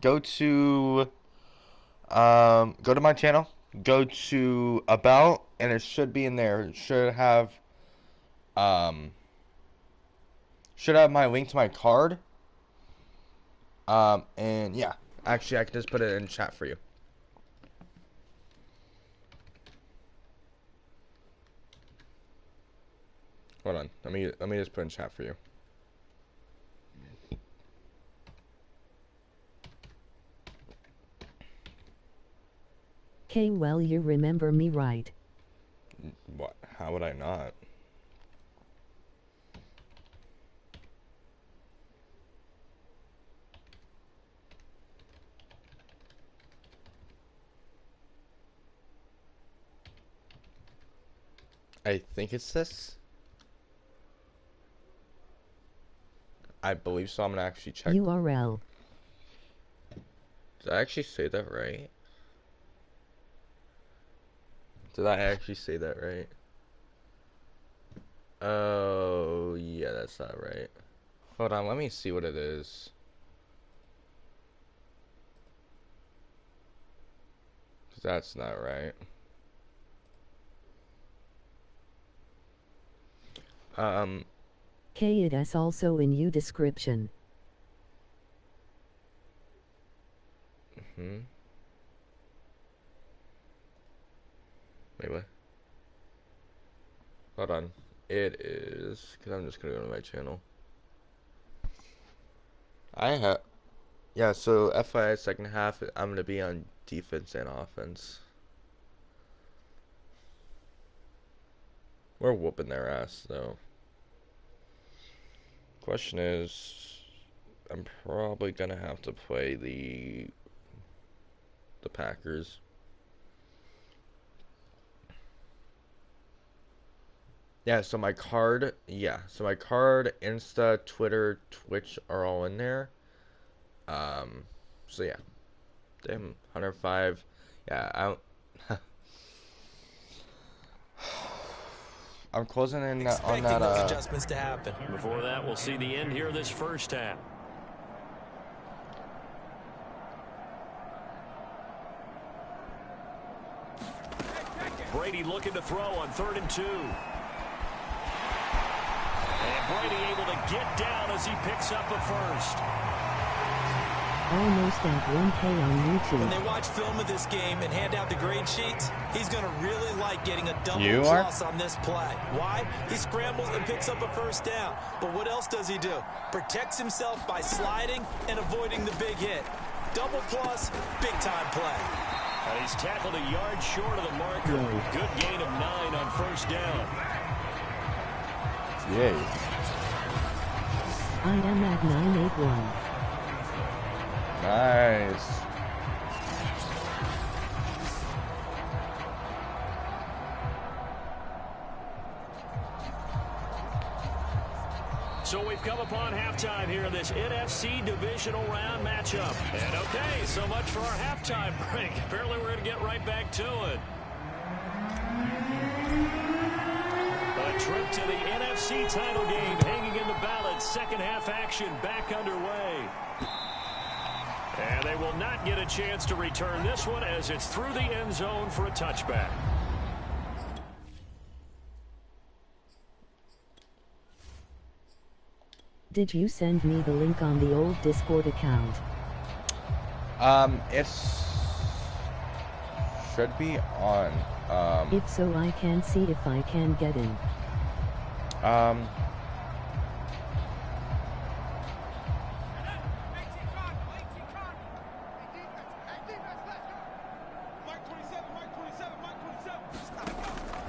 to my channel. Go to About, and it should be in there. It should have my link to my card. And yeah, actually, I can just put it in chat for you. Hold on. Let me just put in chat for you. Okay, well, you remember me, right? What? How would I not? I think it's this. I believe so. I'm gonna actually check. URL. Did I actually say that right? Did I actually say that right? Oh, yeah, that's not right. Hold on, let me see what it is. That's not right. Okay, it is also in you description. Wait, what? Hold on. It is, because I'm just going to go to my channel. Yeah, so FYI, second half, I'm going to be on defense and offense. We're whooping their ass, though. Question is, I'm probably going to have to play the Packers. Yeah, so my card, Insta, Twitter, Twitch are all in there. So yeah. Damn, 105. Yeah, I'm closing in on that. Those adjustments to happen. Before that, we'll see the end here of this first half. Brady looking to throw on 3rd and 2. And Brady able to get down as he picks up a first. Almost at 1K on YouTube. When they watch film of this game and hand out the grade sheets, he's going to really like getting a double plus on this play. Why? He scrambles and picks up a first down. But what else does he do? Protects himself by sliding and avoiding the big hit. Double plus, big time play. And he's tackled a yard short of the marker. Good gain of 9 on first down. Yay. I am at 981. Nice. So we've come upon halftime here in this NFC divisional round matchup. And okay, so much for our halftime break. Apparently we're going to get right back to it. A trip to the NFC title game hanging in the balance. Second half action back underway. And they will not get a chance to return this one as it's through the end zone for a touchback. Did you send me the link on the old Discord account? It should be on. If so, I can see if I can get in.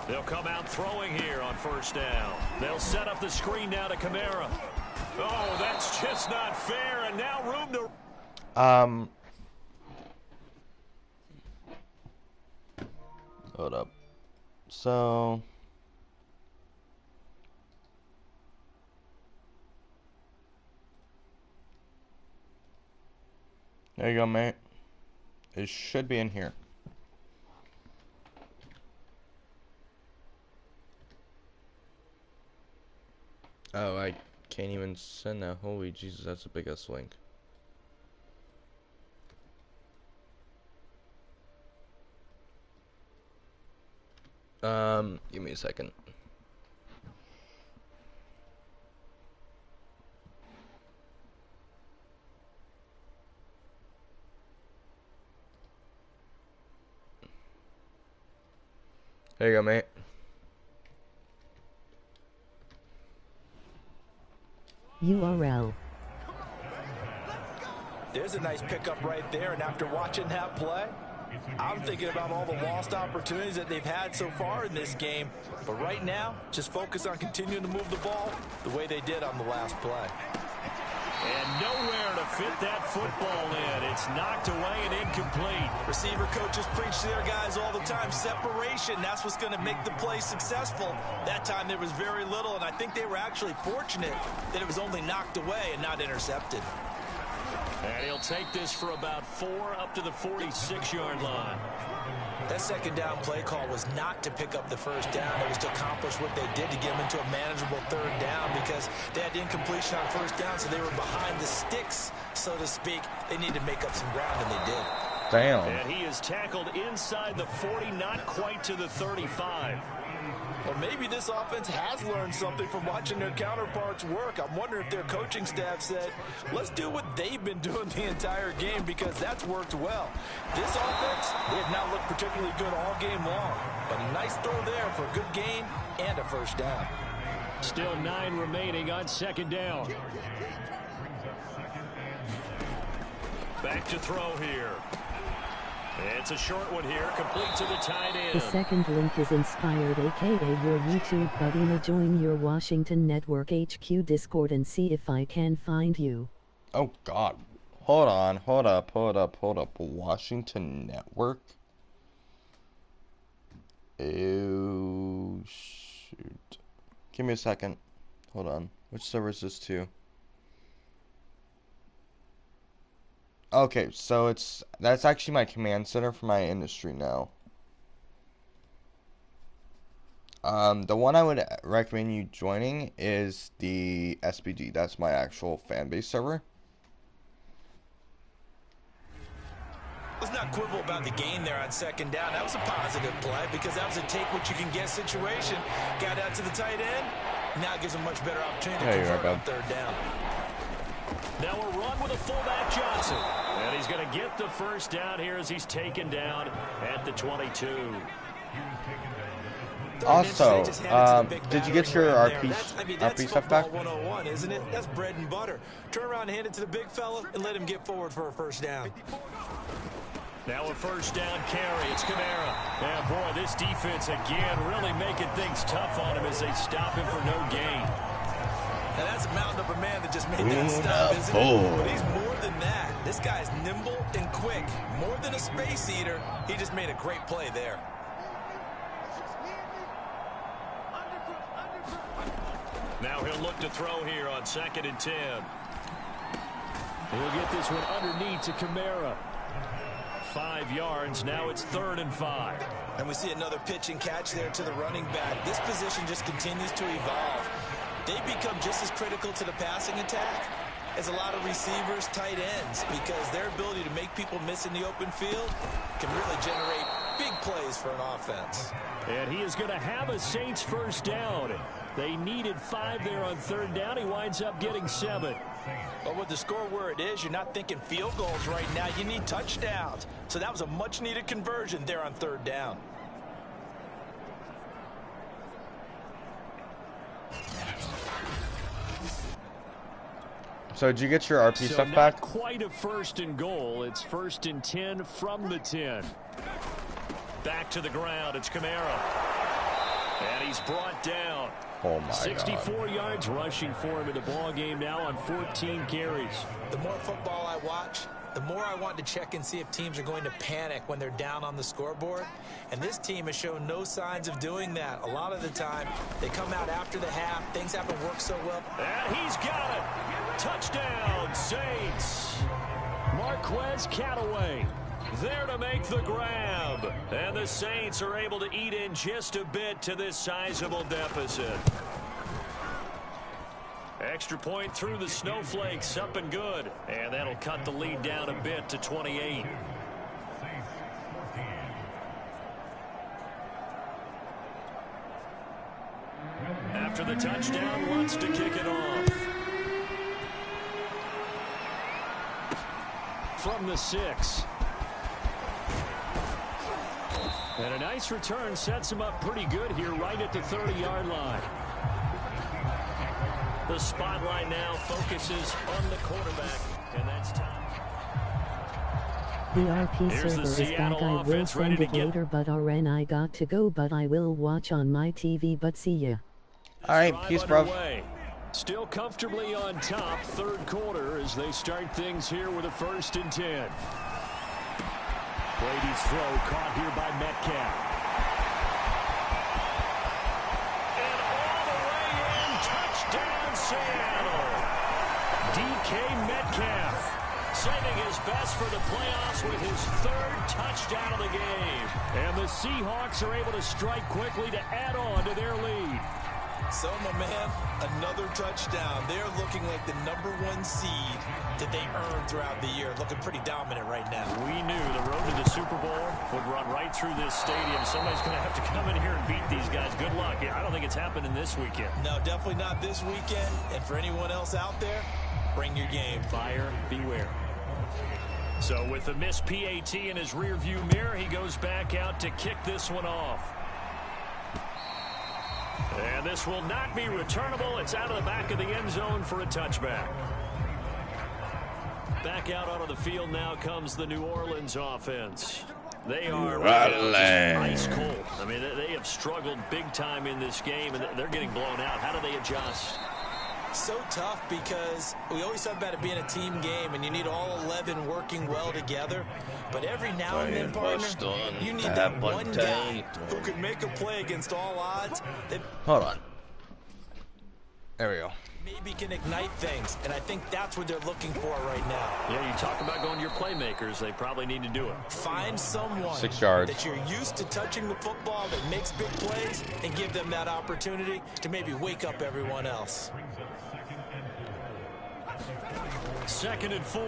They'll come out throwing here on first down. They'll set up the screen now to Kamara. Oh, that's just not fair, and now room to... Hold up. So... There you go, mate. It should be in here. Oh, I can't even send that. Holy Jesus, that's a big ass link. Give me a second. There you go, mate. URL. There's a nice pickup right there, and after watching that play, I'm thinking about all the lost opportunities that they've had so far in this game. But right now, just focus on continuing to move the ball the way they did on the last play. And nowhere to fit that football in. It's knocked away and incomplete. Receiver coaches preach to their guys all the time. Separation, that's what's going to make the play successful. That time there was very little, and I think they were actually fortunate that it was only knocked away and not intercepted. And he'll take this for about 4 up to the 46-yard line. That second down play call was not to pick up the first down. It was to accomplish what they did to get them into a manageable third down because they had incompletion on first down, so they were behind the sticks, so to speak. They needed to make up some ground, and they did. Damn. And he is tackled inside the 40, not quite to the 35. Or maybe this offense has learned something from watching their counterparts work. I'm wondering if their coaching staff said, let's do what they've been doing the entire game, because that's worked well. This offense, they have not looked particularly good all game long. But a nice throw there for a good gain and a first down. Still 9 remaining on second down. Back to throw here. It's a short one here, complete to the tight end. The second link is inspired, aka your YouTube buddy. Now join your Washington Network HQ Discord and see if I can find you. Oh God. Hold on, hold up. Washington Network? Oh shoot. Give me a second. Hold on. Which server is this to? Okay, so that's actually my command center for my industry now. The one I would recommend you joining is the SBG. That's my actual fan base server. Let's not quibble about the gain there on second down. That was a positive play because that was a take-what-you-can-get situation. Got out to the tight end. Now it gives a much better opportunity to convert on third down. Now a run with a fullback Johnson. And he's going to get the first down here as he's taken down at the 22. Also, did you get your RP stuff back? 101, isn't it? That's bread and butter. Turn around and hand it to the big fella and let him get forward for a first down. Now a first down carry. It's Kamara. Yeah, boy, this defense again really making things tough on him as they stop him for no gain. Now that's a mountain of a man that just made that stop, isn't it? But he's more than that. This guy's nimble and quick. More than a space eater, he just made a great play there. Now he'll look to throw here on 2nd and 10. He'll get this one underneath to Kamara. 5 yards. Now it's 3rd and 5. And we see another pitch and catch there to the running back. This position just continues to evolve. They become just as critical to the passing attack as a lot of receivers, tight ends, because their ability to make people miss in the open field can really generate big plays for an offense. And he is going to have a Saints first down. They needed 5 there on 3rd down. He winds up getting 7. But with the score where it is, you're not thinking field goals right now. You need touchdowns. So that was a much-needed conversion there on 3rd down. So did you get your RP stuff back? Not quite a 1st and goal. It's 1st and 10 from the 10. Back to the ground. It's Kamara. And he's brought down. Oh my 64 yards rushing for him in the ball game now on 14 carries. The more football I watch, the more I want to check and see if teams are going to panic when they're down on the scoreboard. And this team has shown no signs of doing that. A lot of the time, they come out after the half. Things haven't worked so well. And he's got it. Touchdown, Saints. Marquez Callaway there to make the grab. And the Saints are able to eat in just a bit to this sizable deficit. Extra point through the snowflakes, up and good. And that'll cut the lead down a bit to 28. After the touchdown, wants to kick it off. From the 6. And a nice return sets him up pretty good here right at the 30-yard line. The spotlight now focuses on the quarterback, and that's time. The RP server is back. I will send it later, but RN I got to go, but I will watch on my TV, but see ya. Alright, peace, bro. Still comfortably on top, 3rd quarter as they start things here with a 1st and 10. Brady's throw caught here by Metcalf. And all the way in, touchdown Seattle. DK Metcalf saving his best for the playoffs with his 3rd touchdown of the game. And the Seahawks are able to strike quickly to add on to their lead. So, my man, another touchdown. They're looking like the #1 seed that they earned throughout the year. Looking pretty dominant right now. We knew the road to the Super Bowl would run right through this stadium. Somebody's going to have to come in here and beat these guys. Good luck. I don't think it's happening this weekend. No, definitely not this weekend. And for anyone else out there, bring your game. Buyer beware. So with the missed PAT in his rearview mirror, he goes back out to kick this one off. And this will not be returnable. It's out of the back of the end zone for a touchback. Back out onto the field now comes the New Orleans offense. They are ice cold. I mean, they have struggled big time in this game, and they're getting blown out. How do they adjust? So tough because we always talk about it being a team game, and you need all 11 working well together. But every now and then, partner, you need that one guy who can make a play against all odds. Hold on. There we go. Maybe can ignite things, and I think that's what they're looking for right now. Yeah, you talk about going to your playmakers. They probably need to do it. Find someone 6 yards that you're used to touching the football that makes big plays and give them that opportunity to maybe wake up everyone else. 2nd and 4.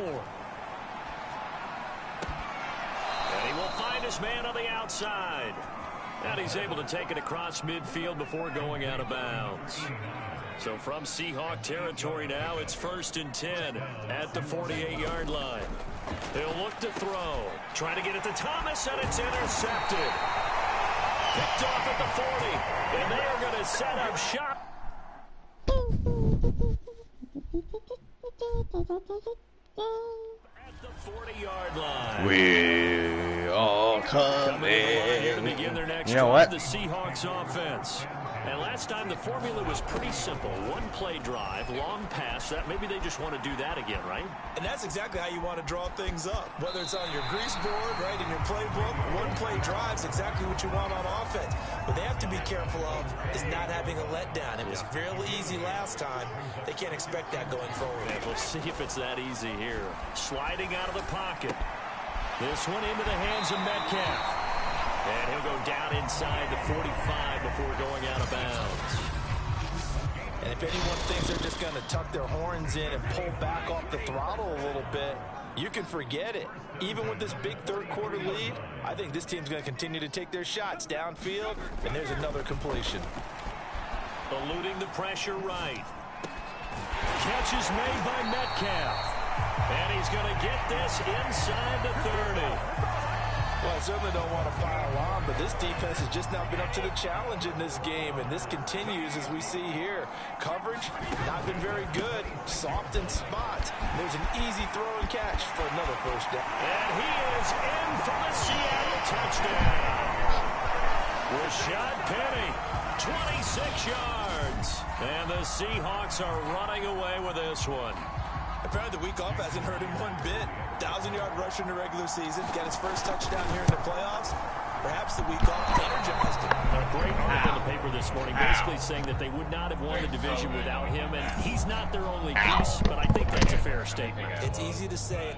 And he will find his man on the outside. And he's able to take it across midfield before going out of bounds. So from Seahawk territory now, it's 1st and 10 at the 48-yard line. He'll look to throw. Trying to get it to Thomas, and it's intercepted. Picked off at the 40, and they are going to set up shop. At the 40-yard line. We all come Here to in. begin their next You know drive, what? the Seahawks offense. And last time the formula was pretty simple. One play drive, long pass. That maybe they just want to do that again, right? And that's exactly how you want to draw things up. Whether it's on your grease board, right, in your playbook, one play drive's exactly what you want on offense. What they have to be careful of is not having a letdown. It was fairly easy last time. They can't expect that going forward. And we'll see if it's that easy here. Sliding out of the pocket. This one into the hands of Metcalf. And he'll go down inside the 45 before going out of bounds. And if anyone thinks they're just going to tuck their horns in and pull back off the throttle a little bit, you can forget it. Even with this big third-quarter lead, I think this team's going to continue to take their shots downfield, and there's another completion. Eluding the pressure right. Catch is made by Metcalf. And he's going to get this inside the 30. Well, I certainly don't want to pile on, but this defense has just not been up to the challenge in this game, and this continues as we see here. Coverage, not been very good. Soft in spots. There's an easy throw and catch for another first down. And he is in for the Seattle touchdown. Rashad Penny, 26 yards. And the Seahawks are running away with this one. Apparently the week off hasn't hurt him one bit. 1,000-yard rusher in the regular season. Got his first touchdown here in the playoffs. Perhaps the week off energized him. A great article in the paper this morning basically saying that they would not have won the division without him. And he's not their only piece, but I think that's a fair statement. It's easy to say.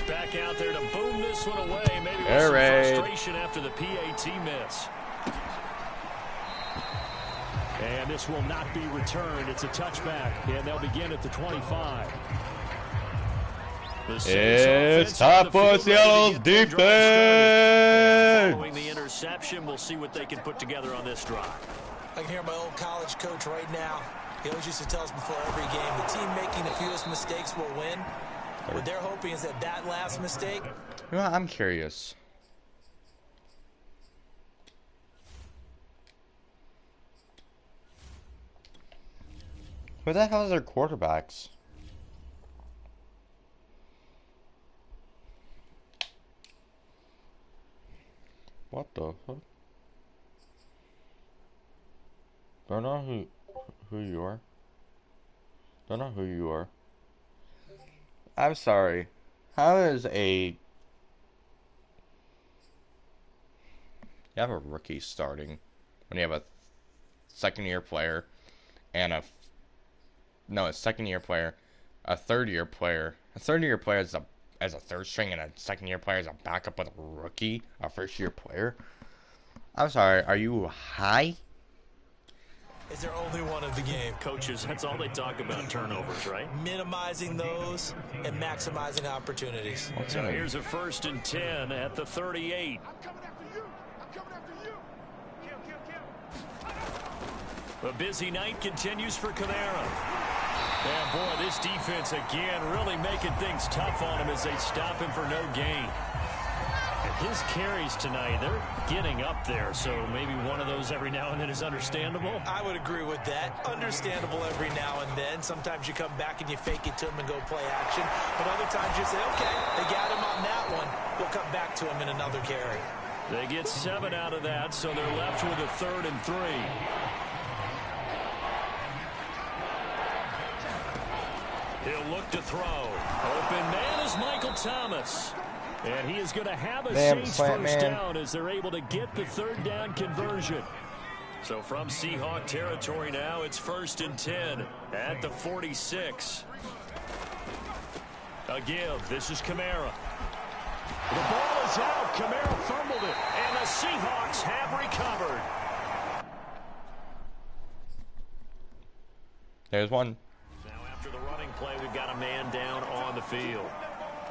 back out there to boom this one away. Maybe with Air some raid. frustration after the PAT miss. And this will not be returned. It's a touchback, and they'll begin at the 25. It's top for Seattle's defense. Following the interception, we'll see what they can put together on this drive. I can hear my old college coach right now. He always used to tell us before every game, the team making the fewest mistakes will win. What they're hoping is that last mistake. Well, I'm curious. Who the hell is their quarterbacks? What the fuck? Don't know who you are. Don't know who you are. I'm sorry. How is you have a rookie starting when you have a second-year player and a second-year player, a third-year player. A third-year player as a third string and a second-year player as a backup with a rookie, a first-year player. I'm sorry. Are you high? Is there only one of the game? Coaches, that's all they talk about, turnovers, right? Minimizing those and maximizing opportunities. So here's a 1st and 10 at the 38. A busy night continues for Kamara. And boy, this defense again really making things tough on him as they stop him for no gain. And his carries tonight, they're getting up there, so maybe one of those every now and then is understandable. I would agree with that. Understandable every now and then. Sometimes you come back and you fake it to him and go play action. But other times you say, okay, they got him on that one. We'll come back to him in another carry. They get 7 out of that, so they're left with a 3rd and 3. He'll look to throw. Open man is Michael Thomas. And he is going to have a Saints first down as they're able to get the 3rd down conversion. So from Seahawk territory now, it's 1st and 10 at the 46. A give. This is Kamara. The ball is out. Kamara fumbled it. And the Seahawks have recovered. There's one. Now after the running play, we've got a man down on the field.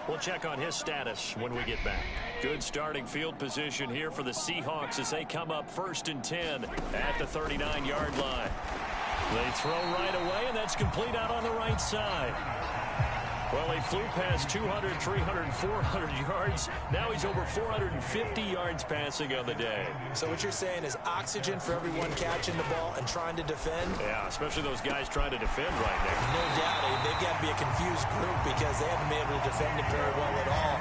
We'll check on his status when we get back. Good starting field position here for the Seahawks as they come up 1st and 10 at the 39-yard line. They throw right away, and that's complete out on the right side. Well, he flew past 200, 300, 400 yards. Now he's over 450 yards passing on the day. So what you're saying is oxygen for everyone catching the ball and trying to defend? Yeah, especially those guys trying to defend right now. No doubt. They've got to be a confused group because they haven't been able to defend him very well at all.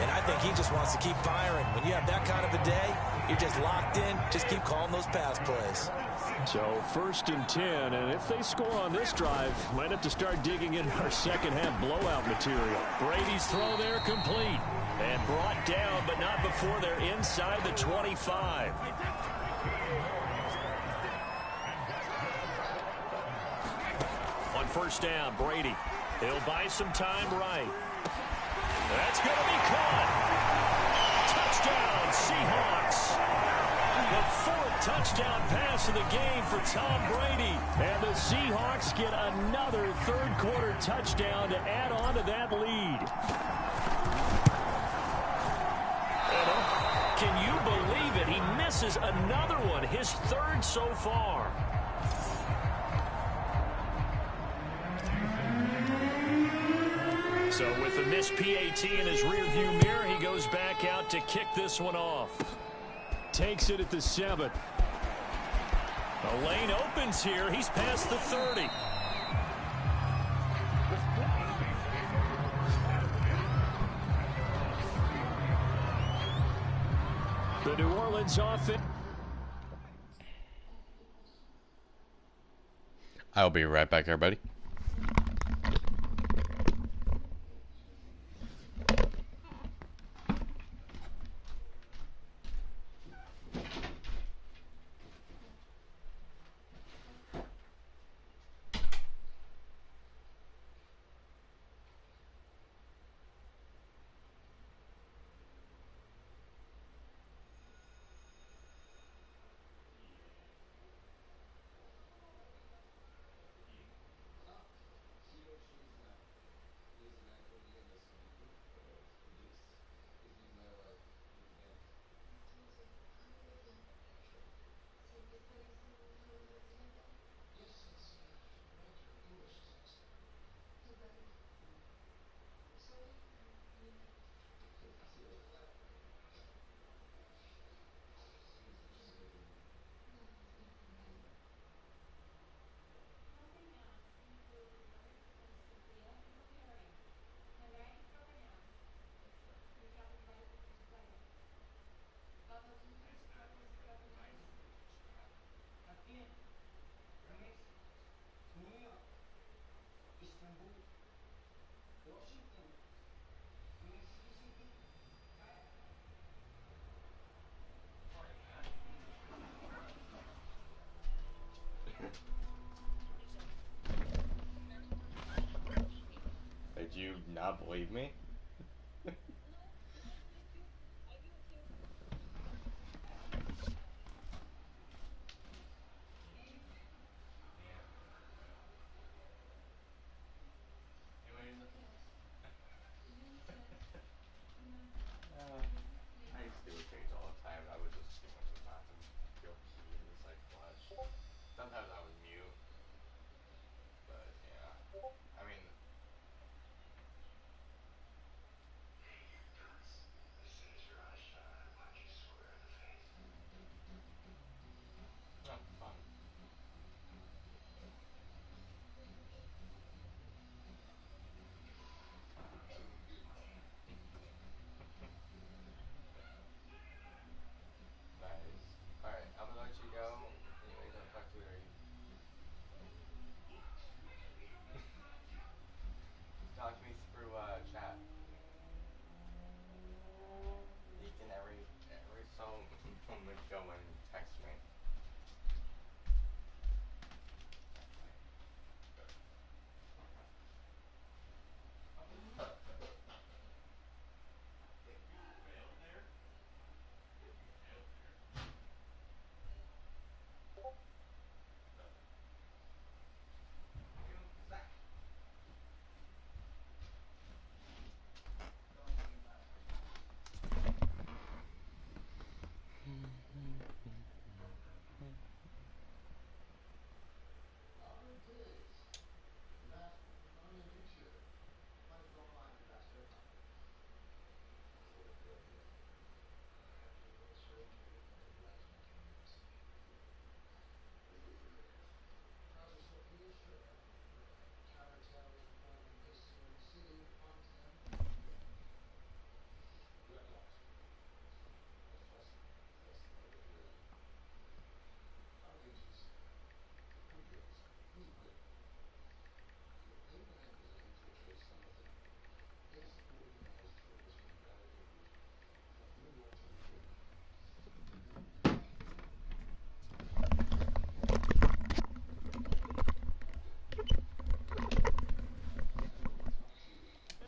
And I think he just wants to keep firing. When you have that kind of a day, you're just locked in. Just keep calling those pass plays. So 1st and 10, and if they score on this drive, might have to start digging in our second half blowout material. Brady's throw there complete and brought down, but not before they're inside the 25. On 1st down, Brady. He'll buy some time right. That's going to be caught. Touchdown, Seahawks. The 4th touchdown pass of the game for Tom Brady. And the Seahawks get another 3rd quarter touchdown to add on to that lead. Can you believe it? He misses another one, his 3rd so far. So with the missed PAT in his rearview mirror, he goes back out to kick this one off. Takes it at the 7. The lane opens here. He's past the 30. The New Orleans offense. I'll be right back, everybody. Did you not believe me? I used to do things all the time. I would just go into the bathroom, go pee, and just like flush. Sometimes I would mute, but yeah. I mean, oh, fun. Nice. Alright, I'm gonna let you go. Anyways, I'll talk to you later. Talk to me through chat. You can every so moment go and text me.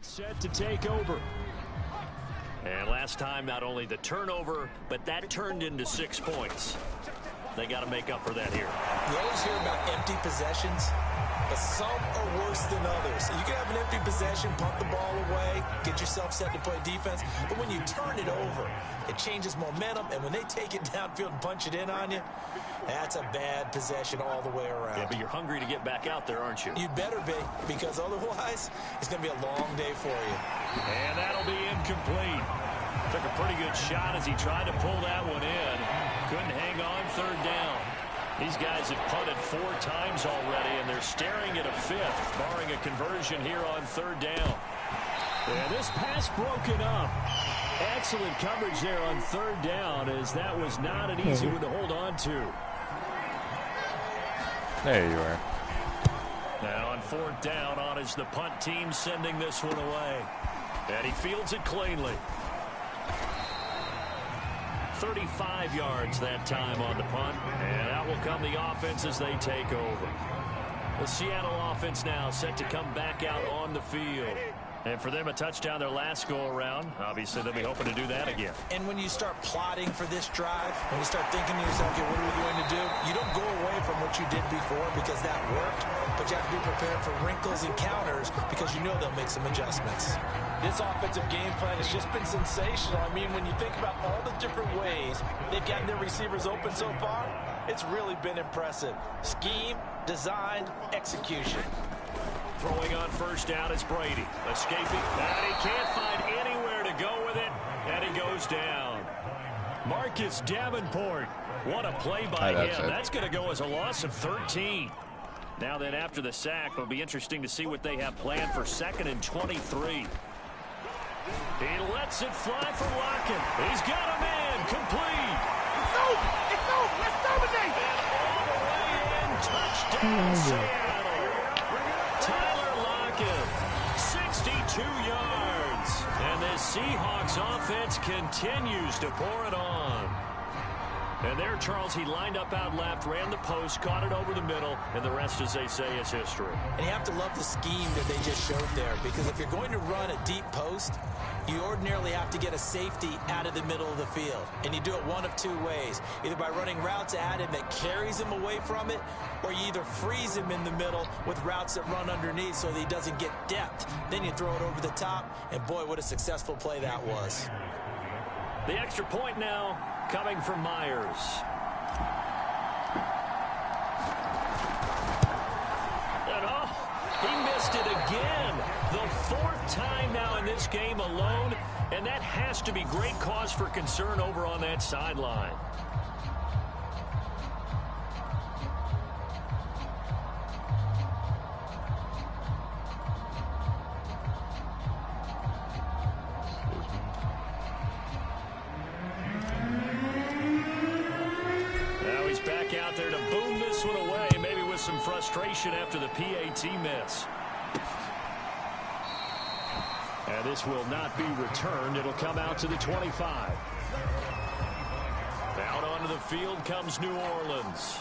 Set to take over. And last time, not only the turnover, but that turned into 6 points. They got to make up for that here. You always hear about empty possessions, but some are worse than others. You can have an empty possession, punt the ball away, get yourself set to play defense, but when you turn it over, it changes momentum, and when they take it downfield and punch it in on you, that's a bad possession all the way around. Yeah, but you're hungry to get back out there, aren't you? You'd better be, because otherwise, it's going to be a long day for you. And that'll be incomplete. Took a pretty good shot as he tried to pull that one in. Couldn't hang on third down. These guys have punted 4 times already, and they're staring at a 5th, barring a conversion here on third down. And this pass broken up. Excellent coverage there on third down, as that was not an easy one to hold on to. There you are. Now on 4th down, on is the punt team sending this one away. And he fields it cleanly. 35 yards that time on the punt. And out will come the offense as they take over. The Seattle offense now set to come back out on the field. And for them, a touchdown their last go-around. Obviously, they'll be hoping to do that again. And when you start plotting for this drive, when you start thinking to yourself, okay, what are we going to do? You don't go away from what you did before because that worked, but you have to be prepared for wrinkles and counters because you know they'll make some adjustments. This offensive game plan has just been sensational. I mean, when you think about all the different ways they've gotten their receivers open so far, it's really been impressive. Scheme, design, execution. Throwing on first down, it's Brady. Escaping, and he can't find anywhere to go with it, and he goes down. Marcus Davenport, what a play by him. That's going to go as a loss of 13. Now then, after the sack, it'll be interesting to see what they have planned for 2nd and 23. He lets it fly for Lockett. He's got a man, complete. It's over. It's over. Let's dominate. And all the way in, touchdown, Seattle. Tyler Lockett, 62 yards. And this Seahawks offense continues to pour it on. And there, Charles, he lined up out left, ran the post, caught it over the middle, and the rest, as they say, is history. And you have to love the scheme that they just showed there, because if you're going to run a deep post, you ordinarily have to get a safety out of the middle of the field. And you do it one of two ways, either by running routes at him that carries him away from it, or you either freeze him in the middle with routes that run underneath so that he doesn't get depth. Then you throw it over the top, and boy, what a successful play that was. The extra point now coming from Myers. And he missed it again. The fourth time now in this game alone, and that has to be great cause for concern over on that sideline. Out there to boom this one away, maybe with some frustration after the PAT miss. And this will not be returned. It'll come out to the 25. Out onto the field comes New Orleans.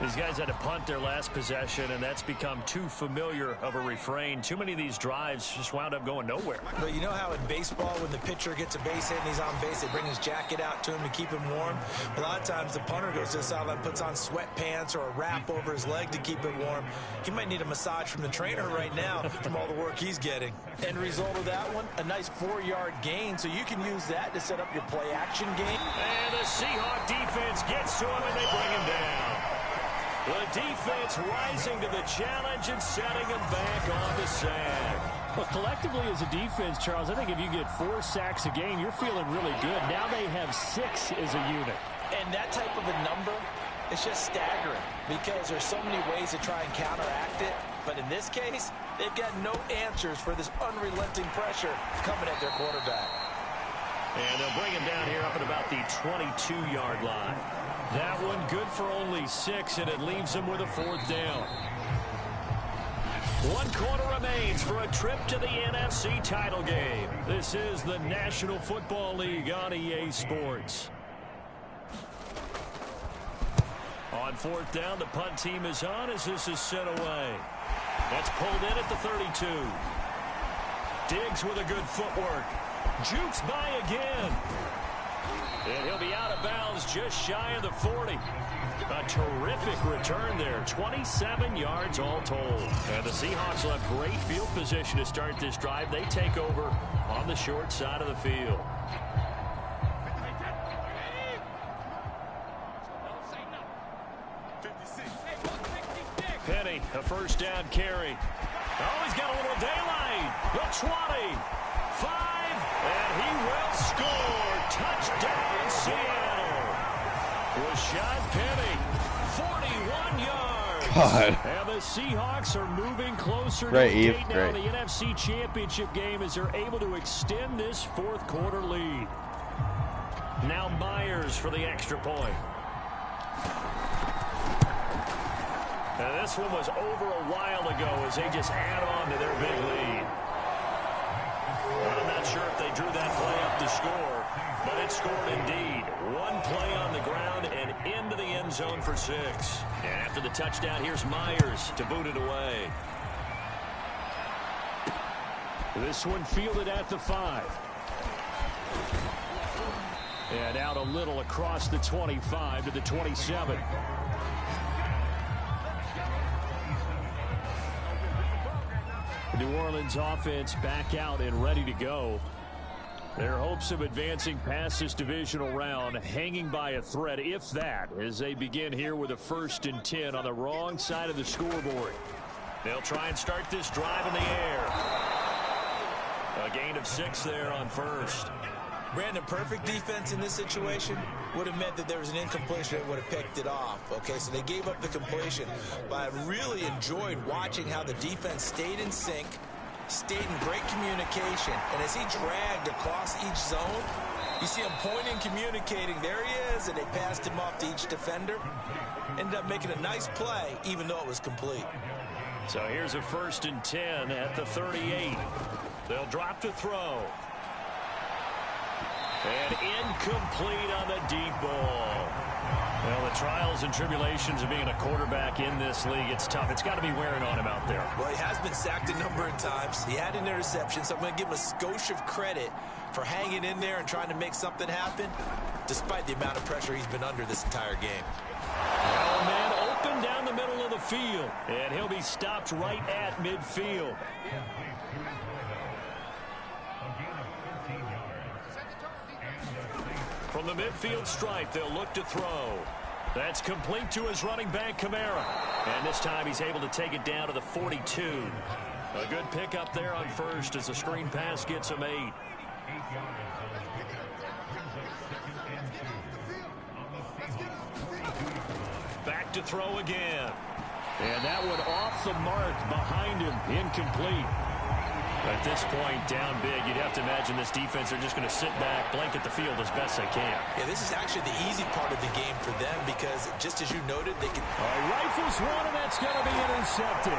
These guys had to punt their last possession, and that's become too familiar of a refrain. Too many of these drives just wound up going nowhere. But you know how in baseball, when the pitcher gets a base hit and he's on base, they bring his jacket out to him to keep him warm? A lot of times the punter goes to the sideline, puts on sweatpants or a wrap over his leg to keep it warm. He might need a massage from the trainer right now from all the work he's getting. End result of that one, a nice 4-yard gain, so you can use that to set up your play-action game. And the Seahawk defense gets to him, and they bring him down. The defense rising to the challenge and setting him back on the sack. Well, collectively as a defense, Charles, I think if you get 4 sacks a game, you're feeling really good. Now they have 6 as a unit. And that type of a number is just staggering because there's so many ways to try and counteract it. But in this case, they've got no answers for this unrelenting pressure coming at their quarterback. And they'll bring him down here up at about the 22-yard line. That one good for only 6, and it leaves him with a 4th down. 1 quarter remains for a trip to the NFC title game. This is the National Football League on EA Sports. On 4th down, the punt team is on as this is sent away. That's pulled in at the 32. Diggs with a good footwork. Jukes by again. And he'll be out of bounds just shy of the 40. A terrific return there. 27 yards all told. And the Seahawks will have great field position to start this drive. They take over on the short side of the field. Penny, a 1st down carry. Oh, he's got a little daylight. The 20. 5. And he will score. Touchdown, Seattle. Rashad Penny, 41 yards. God. And the Seahawks are moving closer Great, to a Eve. gate now in the NFC Championship game as they're able to extend this 4th quarter lead. Now Myers for the extra point. And this one was over a while ago as they just add on to their big lead. I'm not sure if they drew that play up to score, but it scored indeed. 1 play on the ground and into the end zone for 6. And after the touchdown, here's Myers to boot it away. This one fielded at the 5. And out a little across the 25 to the 27. New Orleans offense back out and ready to go. Their hopes of advancing past this divisional round hanging by a thread, if that, as they begin here with a 1st and 10 on the wrong side of the scoreboard. They'll try and start this drive in the air. A gain of 6 there on 1st. Brandon, perfect defense in this situation would have meant that there was an incompletion that would have picked it off. Okay, so they gave up the completion. But I really enjoyed watching how the defense stayed in sync, stayed in great communication. And as he dragged across each zone, you see him pointing, communicating. There he is, and they passed him off to each defender. Ended up making a nice play, even though it was complete. So here's a 1st and 10 at the 38. They'll drop to throw. And incomplete on the deep ball. Well, the trials and tribulations of being a quarterback in this league, it's tough. It's got to be wearing on him out there. Well, he has been sacked a number of times. He had an interception, so I'm going to give him a skosh of credit for hanging in there and trying to make something happen, despite the amount of pressure he's been under this entire game. Well, man, open down the middle of the field, and he'll be stopped right at midfield. From the midfield stripe, they'll look to throw. That's complete to his running back, Kamara. And this time he's able to take it down to the 42. A good pickup there on first as the screen pass gets him 8. Back to throw again. And that one off the mark behind him, incomplete. At this point, down big, you'd have to imagine this defense are just going to sit back, blanket the field as best they can. Yeah, this is actually the easy part of the game for them because, just as you noted, they can... Rifles one, and that's going to be intercepted.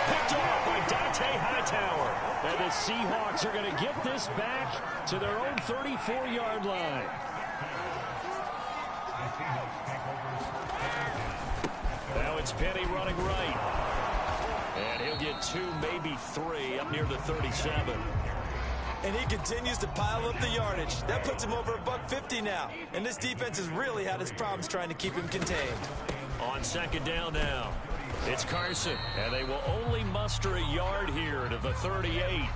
Picked off by Dante Hightower. And the Seahawks are going to get this back to their own 34-yard line. Now it's Penny running right. And he'll get 2, maybe 3, up near the 37. And he continues to pile up the yardage. That puts him over $150 now. And this defense has really had its problems trying to keep him contained. On 2nd down now, it's Carson. And they will only muster a yard here to the 38.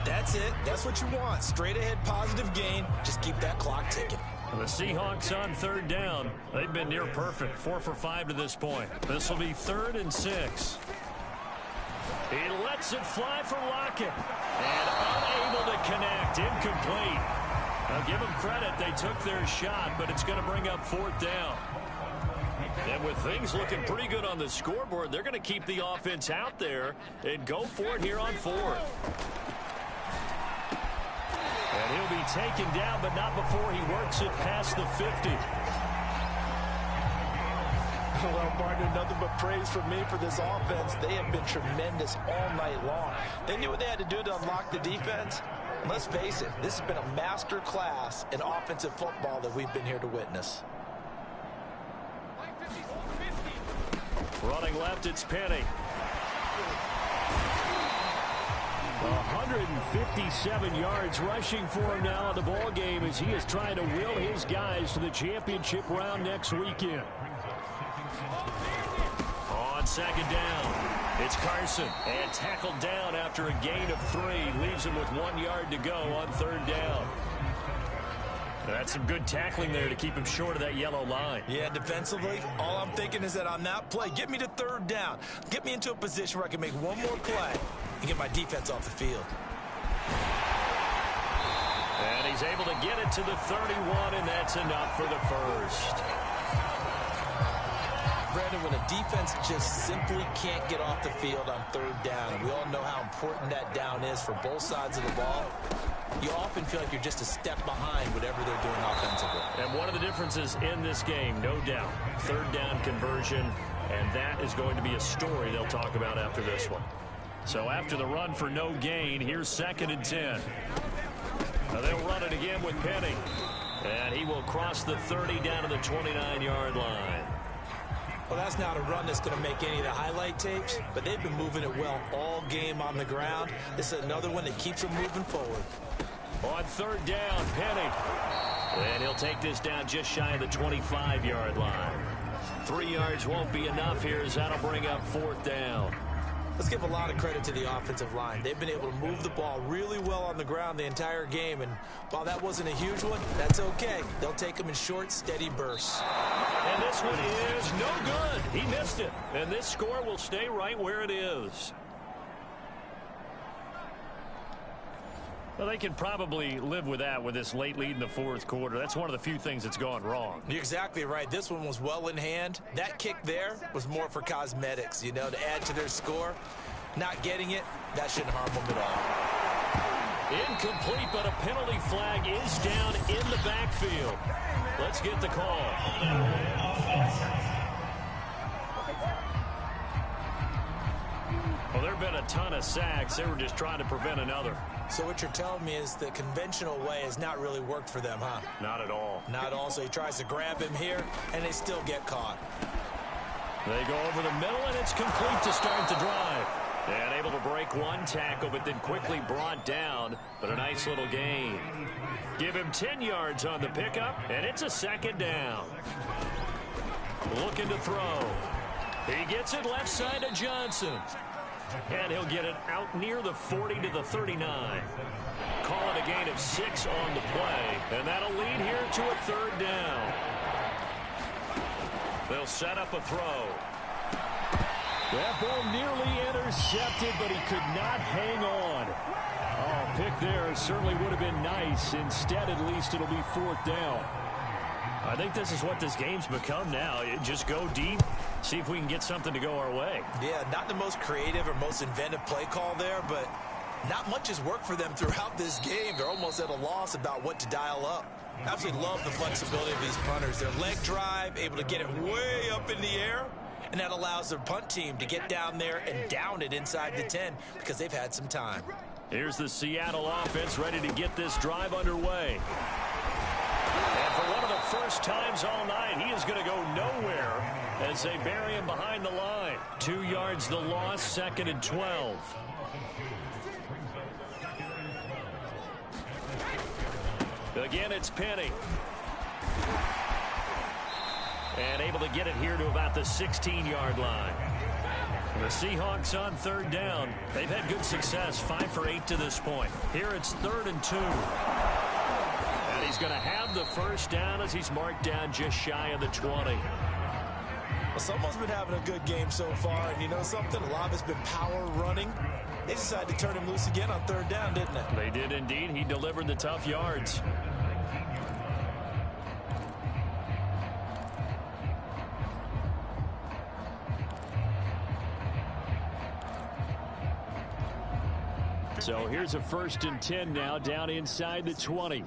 That's it. That's what you want. Straight ahead positive gain. Just keep that clock ticking. The Seahawks on 3rd down. They've been near perfect. 4 for 5 to this point. This will be 3rd and 6. He lets it fly for Lockett. And unable to connect. Incomplete. I'll give them credit. They took their shot, but it's going to bring up 4th down. And with things looking pretty good on the scoreboard, they're going to keep the offense out there and go for it here on 4th. And he'll be taken down, but not before he works it past the 50. Well, Martin, nothing but praise from me for this offense. They have been tremendous all night long. They knew what they had to do to unlock the defense. And let's face it, this has been a master class in offensive football that we've been here to witness. Running left, it's Penny. 157 yards rushing for him now in the ball game as he is trying to will his guys to the championship round next weekend. On 2nd down, it's Carson, and tackled down after a gain of 3. Leaves him with 1 yard to go on 3rd down. That's some good tackling there to keep him short of that yellow line. Yeah, defensively, all I'm thinking is that on that play, get me to 3rd down. Get me into a position where I can make one more play and get my defense off the field. And he's able to get it to the 31, and that's enough for the first. Brandon, when a defense just simply can't get off the field on 3rd down, and we all know how important that down is for both sides of the ball, you often feel like you're just a step behind whatever they're doing offensively. And one of the differences in this game, no doubt, 3rd down conversion, and that is going to be a story they'll talk about after this one. So after the run for no gain, here's 2nd and 10. Now they'll run it again with Penny. And he will cross the 30 down to the 29-yard line. Well, that's not a run that's going to make any of the highlight tapes, but they've been moving it well all game on the ground. This is another one that keeps them moving forward. On 3rd down, Penny. And he'll take this down just shy of the 25-yard line. 3 yards won't be enough here as that'll bring up 4th down. Let's give a lot of credit to the offensive line. They've been able to move the ball really well on the ground the entire game, and while that wasn't a huge one, that's okay. They'll take them in short, steady bursts. And this one is no good. He missed it, and this score will stay right where it is. Well, they can probably live with that with this late lead in the 4th quarter. That's one of the few things that's gone wrong. You're exactly right. This one was well in hand. That kick there was more for cosmetics, you know, to add to their score. Not getting it, that shouldn't harm them at all. Incomplete, but a penalty flag is down in the backfield. Let's get the call. 5 there have been a ton of sacks. They were just trying to prevent another. So what you're telling me is the conventional way has not really worked for them, huh? Not at all. Not at all. So he tries to grab him here, and they still get caught. They go over the middle, and it's complete to start the drive. And able to break one tackle, but then quickly brought down. But a nice little gain. Give him 10 yards on the pickup, and it's a second down. Looking to throw. He gets it left side to Johnson. And he'll get it out near the 40 to the 39. Call it a gain of 6 on the play. And that'll lead here to a third down. They'll set up a throw. That ball nearly intercepted, but he could not hang on. Oh, pick there certainly would have been nice. Instead, at least it'll be fourth down. I think this is what this game's become now. Just go deep, see if we can get something to go our way. Yeah, not the most creative or most inventive play call there, but not much has worked for them throughout this game. They're almost at a loss about what to dial up. Absolutely love the flexibility of these punters. Their leg drive, able to get it way up in the air, and that allows their punt team to get down there and down it inside the 10 because they've had some time. Here's the Seattle offense ready to get this drive underway. And for one of the first times all night, he is going to go nowhere as they bury him behind the line. 2 yards the loss, 2nd and 12. Again, it's Penny. And able to get it here to about the 16-yard line. The Seahawks on third down. They've had good success, 5 for 8 to this point. Here it's 3rd and 2. And he's going to have the first down as he's marked down just shy of the 20. Well, someone's been having a good game so far, and you know something? A lot of it's been power running. They decided to turn him loose again on third down, didn't they? They did indeed. He delivered the tough yards. So here's a 1st and 10 now down inside the 20.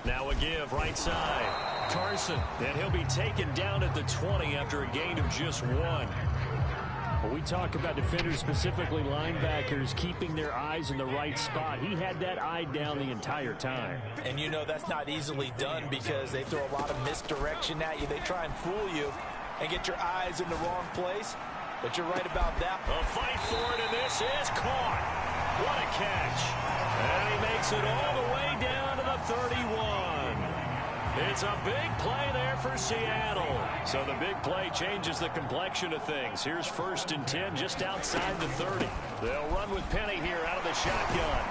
Now a give right side. Carson, and he'll be taken down at the 20 after a gain of just 1. When we talk about defenders, specifically linebackers, keeping their eyes in the right spot, he had that eye down the entire time. And you know that's not easily done because they throw a lot of misdirection at you. They try and fool you and get your eyes in the wrong place. But you're right about that. A fight for it, and this is caught. What a catch. And he makes it all the way down to the 31. It's a big play there for Seattle. So the big play changes the complexion of things. Here's 1st and 10 just outside the 30. They'll run with Penny here out of the shotgun.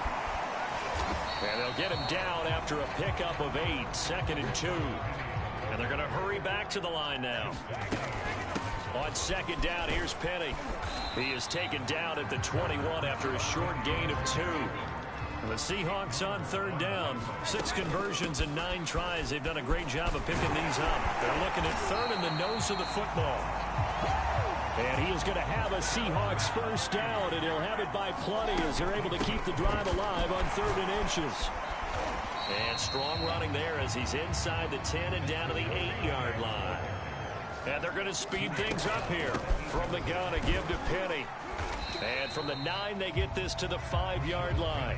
And they'll get him down after a pickup of 8, 2nd and 2. And they're going to hurry back to the line now. On 2nd down, here's Penny. He is taken down at the 21 after a short gain of 2. The Seahawks on 3rd down. 6 conversions and 9 tries. They've done a great job of picking these up. They're looking at 3rd in the nose of the football. And he is going to have a Seahawks first down, and he'll have it by plenty as they're able to keep the drive alive on 3rd and inches. And strong running there as he's inside the 10 and down to the 8-yard line. And they're going to speed things up here. From the gun, a give to Penny. And from the 9, they get this to the 5-yard line.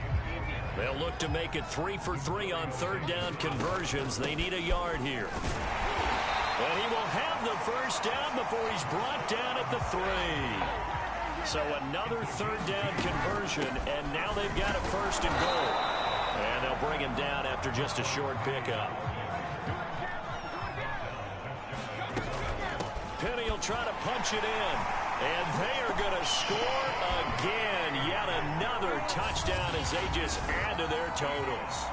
They'll look to make it 3 for 3 on 3rd down conversions. They need a yard here. And he will have the first down before he's brought down at the 3. So another 3rd down conversion, and now they've got a 1st and goal. And they'll bring him down after just a short pickup. Penny will try to punch it in. And they are going to score again. Yet another touchdown as they just add to their totals.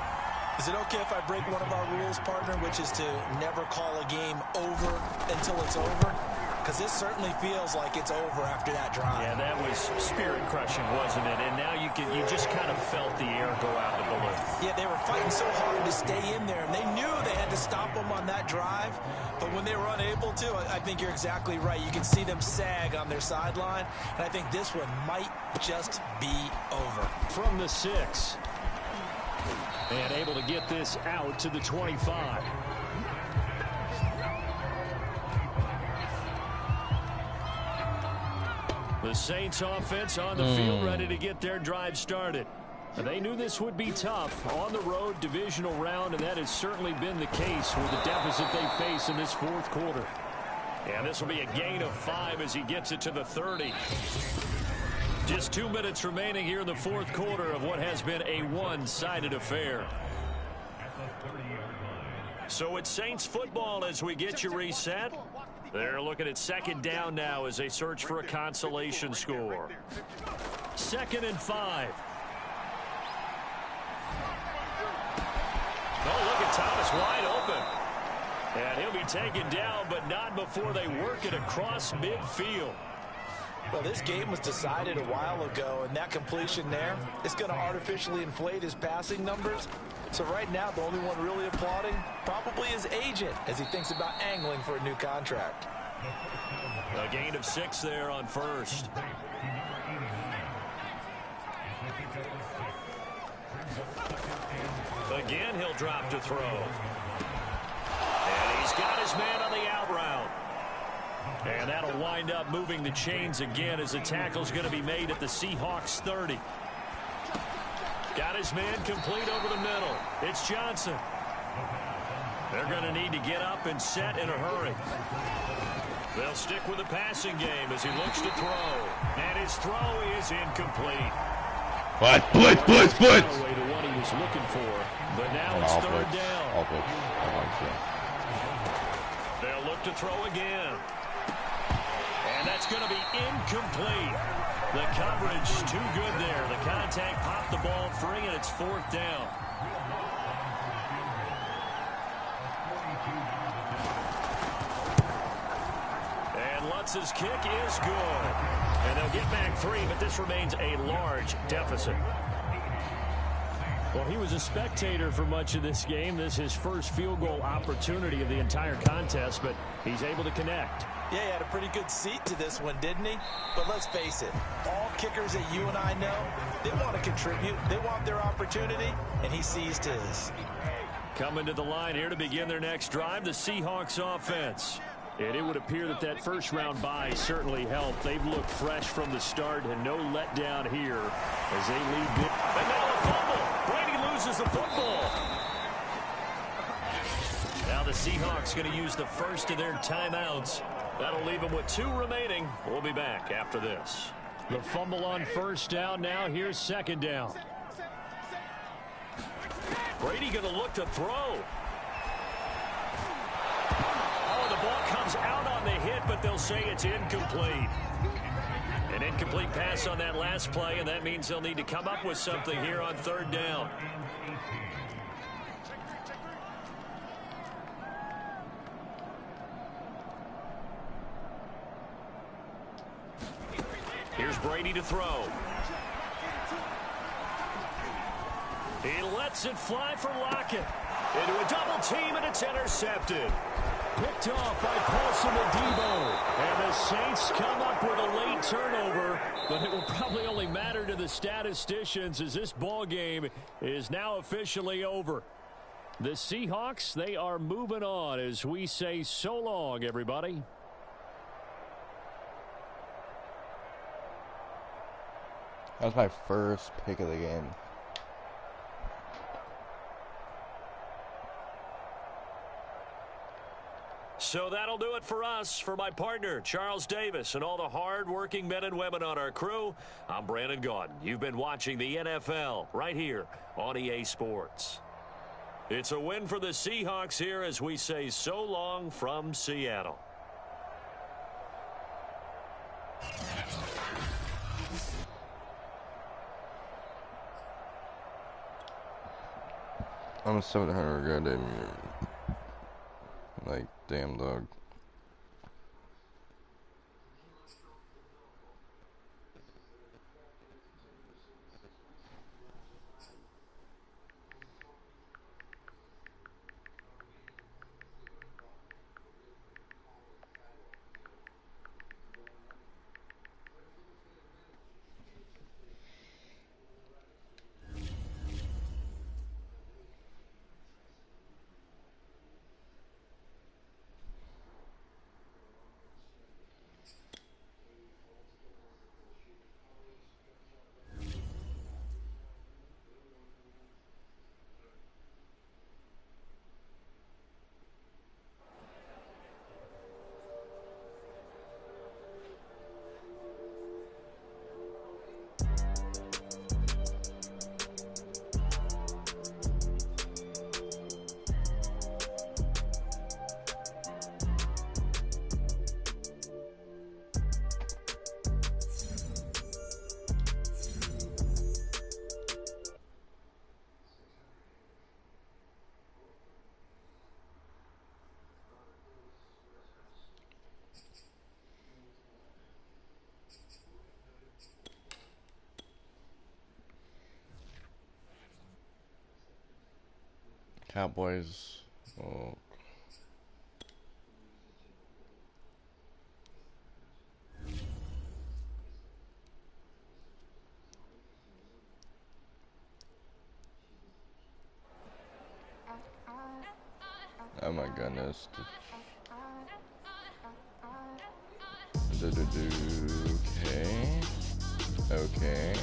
Is it okay if I break one of our rules, partner, which is to never call a game over until it's over? Because this certainly feels like it's over after that drive. Yeah, that was spirit-crushing, wasn't it? And now you just kind of felt the air go out of the balloon. Yeah, they were fighting so hard to stay in there, and they knew they had to stop them on that drive. But when they were unable to, I think you're exactly right. You can see them sag on their sideline, and I think this one might just be over. From the 6. And able to get this out to the 25. The Saints offense on the field ready to get their drive started. They knew this would be tough on the road, divisional round, and that has certainly been the case with the deficit they face in this fourth quarter. And this will be a gain of 5 as he gets it to the 30. Just 2 minutes remaining here in the fourth quarter of what has been a one-sided affair. So it's Saints football as we get you reset. They're looking at second down now as they search for a consolation score. 2nd and 5. Oh, look at Thomas wide open. And he'll be taken down, but not before they work it across midfield. Well, this game was decided a while ago, and that completion there is going to artificially inflate his passing numbers. So right now, the only one really applauding probably his agent as he thinks about angling for a new contract. A gain of 6 there on first. Again, he'll drop to throw. And he's got his man on the out route. And that'll wind up moving the chains again as the tackle's going to be made at the Seahawks 30. Got his man complete over the middle. It's Johnson. They're going to need to get up and set in a hurry. They'll stick with the passing game as he looks to throw. And his throw is incomplete. What? Blitz, blitz, blitz! Away to what he was looking for, but now it's third down. All blitz. They'll look to throw again. And that's going to be incomplete. The coverage too good there. The contact popped the ball free, and it's 4th down. And Lutz's kick is good. And they'll get back 3, but this remains a large deficit. Well, he was a spectator for much of this game. This is his first field goal opportunity of the entire contest, but he's able to connect. Yeah, he had a pretty good seat to this one, didn't he? But let's face it, all kickers that you and I know, they want to contribute. They want their opportunity, and he seized his. Coming to the line here to begin their next drive, the Seahawks offense. And it would appear that that first-round bye certainly helped. They've looked fresh from the start and no letdown here as they lead. And now a fumble. Brady loses the football. Now the Seahawks going to use the first of their timeouts. That'll leave them with 2 remaining. We'll be back after this. The fumble on first down. Now here's second down. Brady going to look to throw. The ball comes out on the hit, but they'll say it's incomplete. An incomplete pass on that last play, and that means they'll need to come up with something here on third down. Here's Brady to throw. He lets it fly for Lockett. Into a double team, and it's intercepted. Picked off by Paulson Adebo. And the Saints come up with a late turnover, but it will probably only matter to the statisticians as this ball game is now officially over. The Seahawks, they are moving on as we say so long, everybody. That was my first pick of the game. So that'll do it for us. For my partner, Charles Davis, and all the hard-working men and women on our crew, I'm Brandon Gaudin. You've been watching the NFL right here on EA Sports. It's a win for the Seahawks here as we say so long from Seattle. I'm a 700 goddamn. Like, damn dog. Cowboys. Oh. Oh my goodness. Okay. Okay.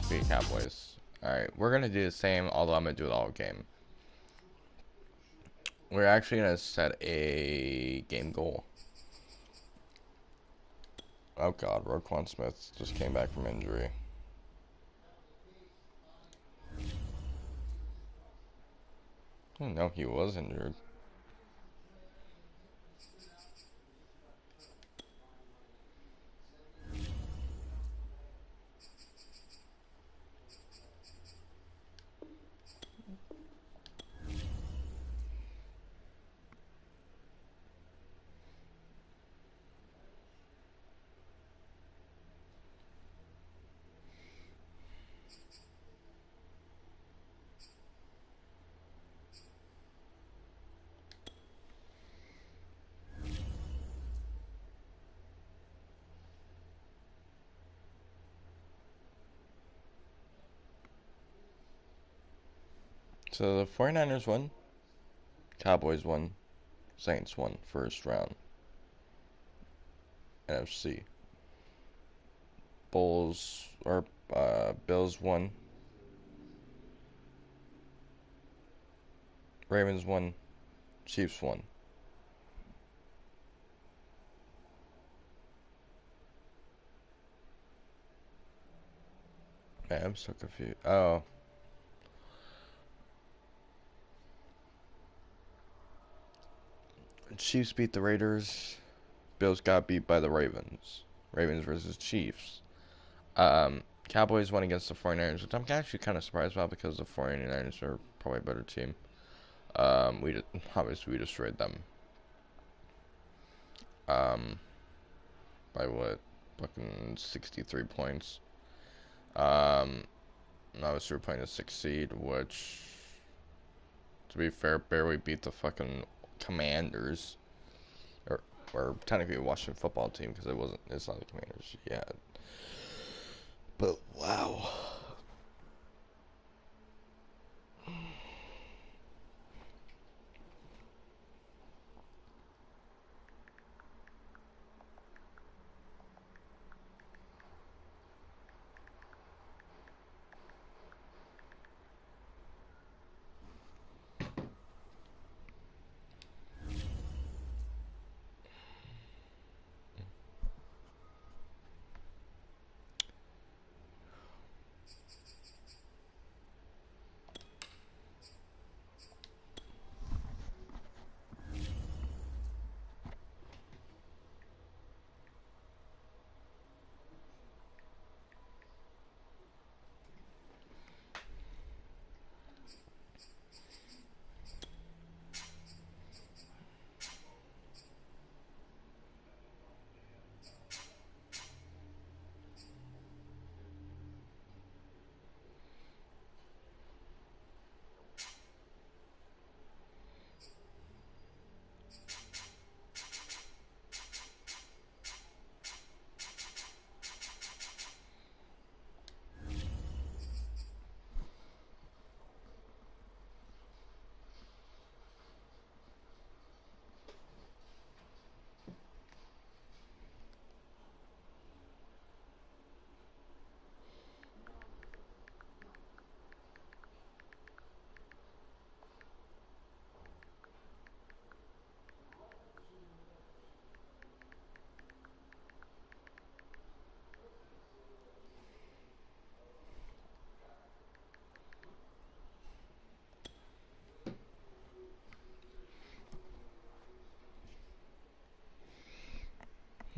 Beat Cowboys. Alright, we're gonna do the same, although I'm gonna do it all game. We're actually gonna set a game goal. Oh god, Roquan Smith just came back from injury. I didn't know he was injured. So the 49ers won, Cowboys won, Saints won first round. NFC. Bills won. Ravens won. Chiefs won. Man, I'm so confused. Oh. Chiefs beat the Raiders. Bills got beat by the Ravens. Ravens versus Chiefs. Cowboys won against the 49ers, which I'm actually kind of surprised about because the 49ers are probably a better team. Obviously we destroyed them. By what? Fucking 63 points. Obviously we're playing a 6 seed, which, to be fair, barely beat the fucking Commanders. Or technically a Washington football team, because it's not the Commanders yet. But wow.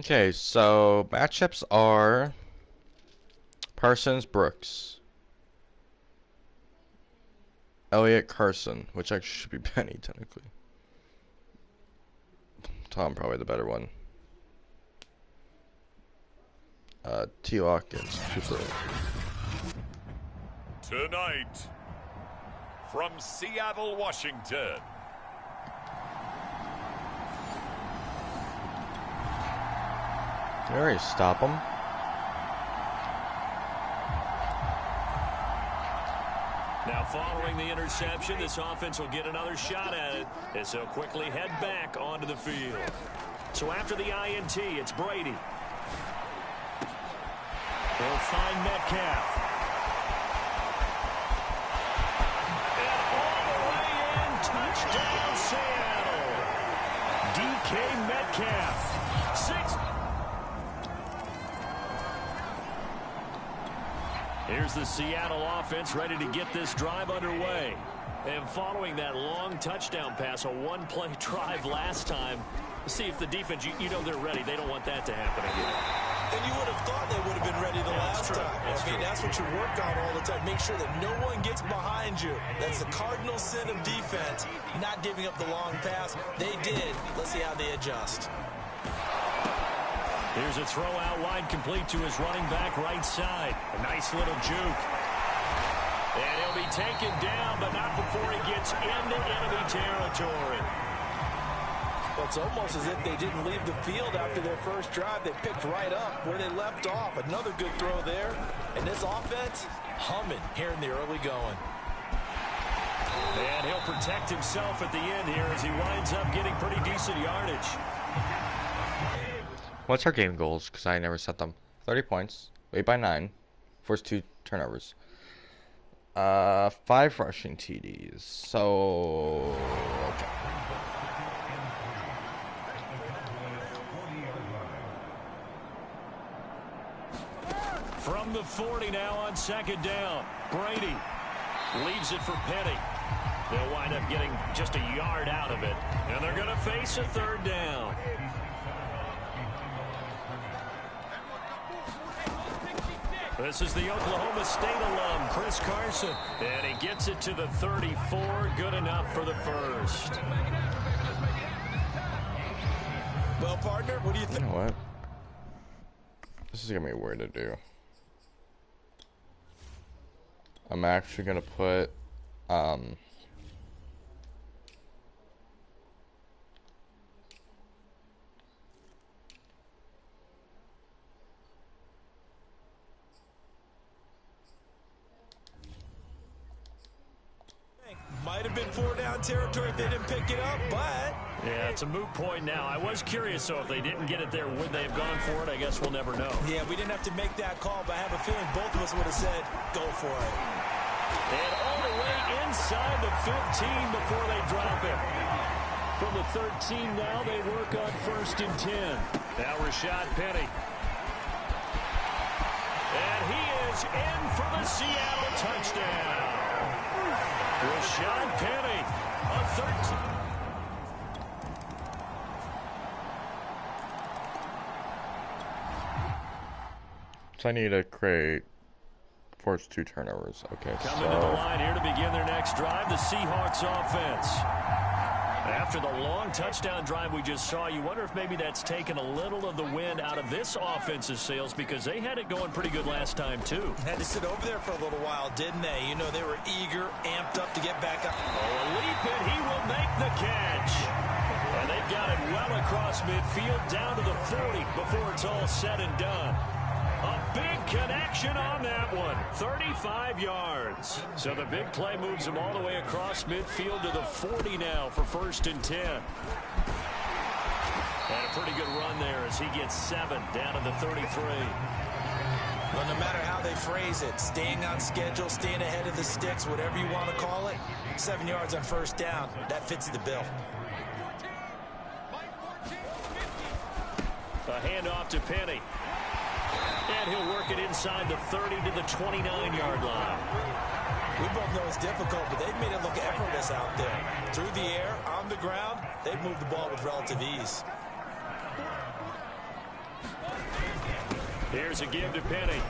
Okay, so matchups are Parsons, Brooks, Elliott, Carson, which actually should be Penny technically. Tom probably the better one. T. Watkins, Cooper. Tonight, from Seattle, Washington, They already stop him. Now following the interception, this offense will get another shot at it as they'll quickly head back onto the field. So after the INT, it's Brady. They'll find Metcalf. And all the way in, touchdown Seattle. DK Metcalf. 6. Here's the Seattle offense ready to get this drive underway. And following that long touchdown pass, a one-play drive last time, see if the defense, you know they're ready. They don't want that to happen again. And you would have thought they would have been ready the last time. That's what you work on all the time. Make sure that no one gets behind you. That's the cardinal sin of defense, not giving up the long pass. They did. Let's see how they adjust. Here's a throw out wide, complete to his running back right side. A nice little juke. And he'll be taken down, but not before he gets into enemy territory. Well, it's almost as if they didn't leave the field after their first drive. They picked right up where they left off. Another good throw there. And this offense, humming here in the early going. And he'll protect himself at the end here as he winds up getting pretty decent yardage. What's our game goals? Because I never set them. 30 points. Wait by 9. First 2 turnovers. 5 rushing TDs. So... okay. From the 40 now on second down. Brady leaves it for Petty. They'll wind up getting just a yard out of it. And they're going to face a third down. This is the Oklahoma State alum, Chris Carson. And he gets it to the 34. Good enough for the first. Well, partner, what do you think? You know what? This is going to be weird to do. I'm actually going to put... Might have been 4-down territory if they didn't pick it up, but... Yeah, it's a moot point now. I was curious, so if they didn't get it there, would they have gone for it? I guess we'll never know. Yeah, we didn't have to make that call, but I have a feeling both of us would have said, go for it. And all the way inside the 15 before they drop it. From the 13 now, they work on 1st and 10. Now Rashad Penny. And he is in for the Seattle touchdown. Rashad Penny, a 13. So I need to create force 2 turnovers. Okay, Coming to the line here to begin their next drive, the Seahawks offense. After the long touchdown drive we just saw, you wonder if maybe that's taken a little of the wind out of this offense's sails because they had it going pretty good last time, too. Had to sit over there for a little while, didn't they? You know, they were eager, amped up to get back up. Oh, a leap, and he will make the catch. And they've got it well across midfield, down to the 40 before it's all said and done. A big connection on that one. 35 yards. So the big play moves him all the way across midfield to the 40 now for 1st and 10. And a pretty good run there as he gets 7 down to the 33. Well, no matter how they phrase it, staying on schedule, staying ahead of the sticks, whatever you want to call it, 7 yards on 1st down, that fits the bill. A handoff to Penny. And he'll work it inside the 30 to the 29-yard line. We both know it's difficult, but they've made it look effortless out there. Through the air, on the ground, they've moved the ball with relative ease. Here's a give to Penny.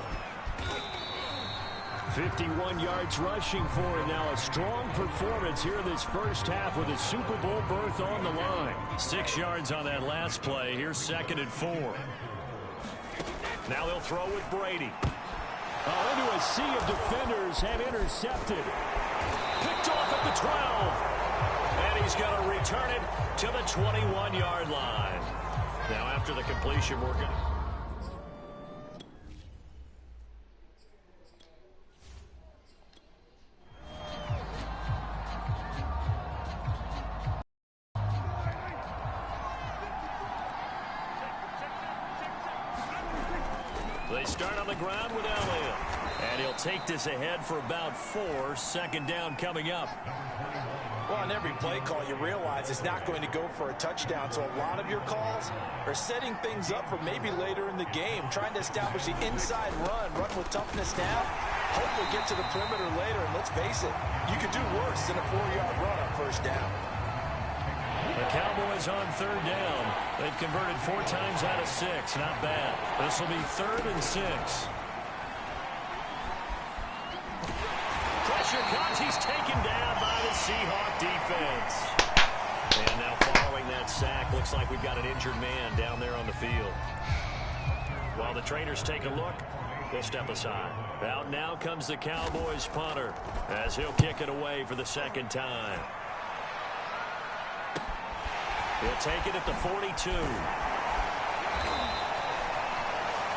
51 yards rushing for him now. A strong performance here in this first half with a Super Bowl berth on the line. 6 yards on that last play. Here's 2nd and 4. Now they'll throw with Brady. Oh, into a sea of defenders and intercepted. Picked off at the 12. And he's going to return it to the 21-yard line. Now after the completion, we're going to... They start on the ground with Elliott. And he'll take this ahead for about 4. Second down coming up. Well, on every play call, you realize it's not going to go for a touchdown. So a lot of your calls are setting things up for maybe later in the game, trying to establish the inside run with toughness now. Hopefully get to the perimeter later. And let's face it, you could do worse than a 4-yard run on first down. The Cowboys on third down. They've converted 4 times out of 6. Not bad. This will be 3rd and 6. Pressure comes. He's taken down by the Seahawk defense. And now following that sack, looks like we've got an injured man down there on the field. While the trainers take a look, we'll step aside. Out now comes the Cowboys punter as he'll kick it away for the second time. He'll take it at the 42.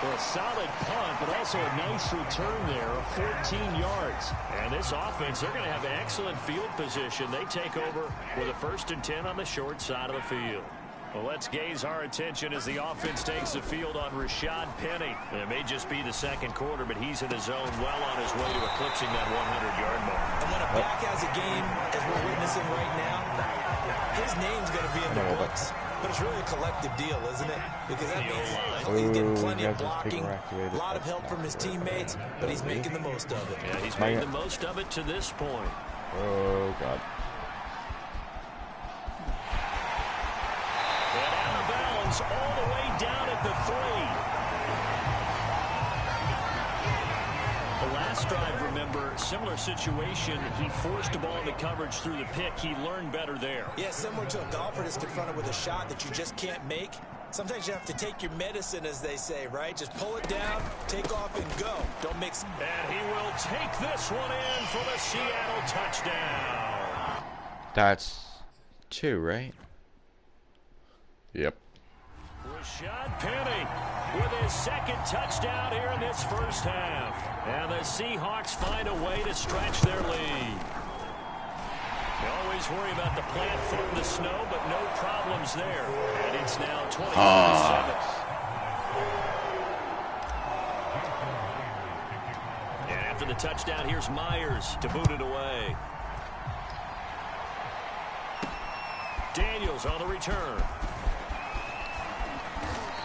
Well, a solid punt, but also a nice return there of 14 yards. And this offense, they're going to have excellent field position. They take over with a 1st and 10 on the short side of the field. Well, let's gaze our attention as the offense takes the field on Rashad Penny. It may just be the second quarter, but he's in his zone, well on his way to eclipsing that 100-yard mark. And when a back has a game, as we're witnessing right now, his name's going to be in the books. But it's really a collective deal, isn't it? Because that means he's getting plenty of blocking, a lot of help from his teammates, but he's making the most of it. Yeah, he's made the most of it to this point. Oh, God. And out of bounds all the way down at the 3. The last drive, remember, similar situation. He forced the ball into coverage through the pick. He learned better there. Yeah, similar to a golfer that's confronted with a shot that you just can't make. Sometimes you have to take your medicine, as they say, right? Just pull it down, take off, and go. Don't mix. And he will take this one in for the Seattle touchdown. That's 2, right? Yep. Rashad Penny with his second touchdown here in this first half. And the Seahawks find a way to stretch their lead. They always worry about the plant foot in the snow, but no problems there. And it's now 21-7. And after the touchdown, here's Myers to boot it away. Daniels on the return.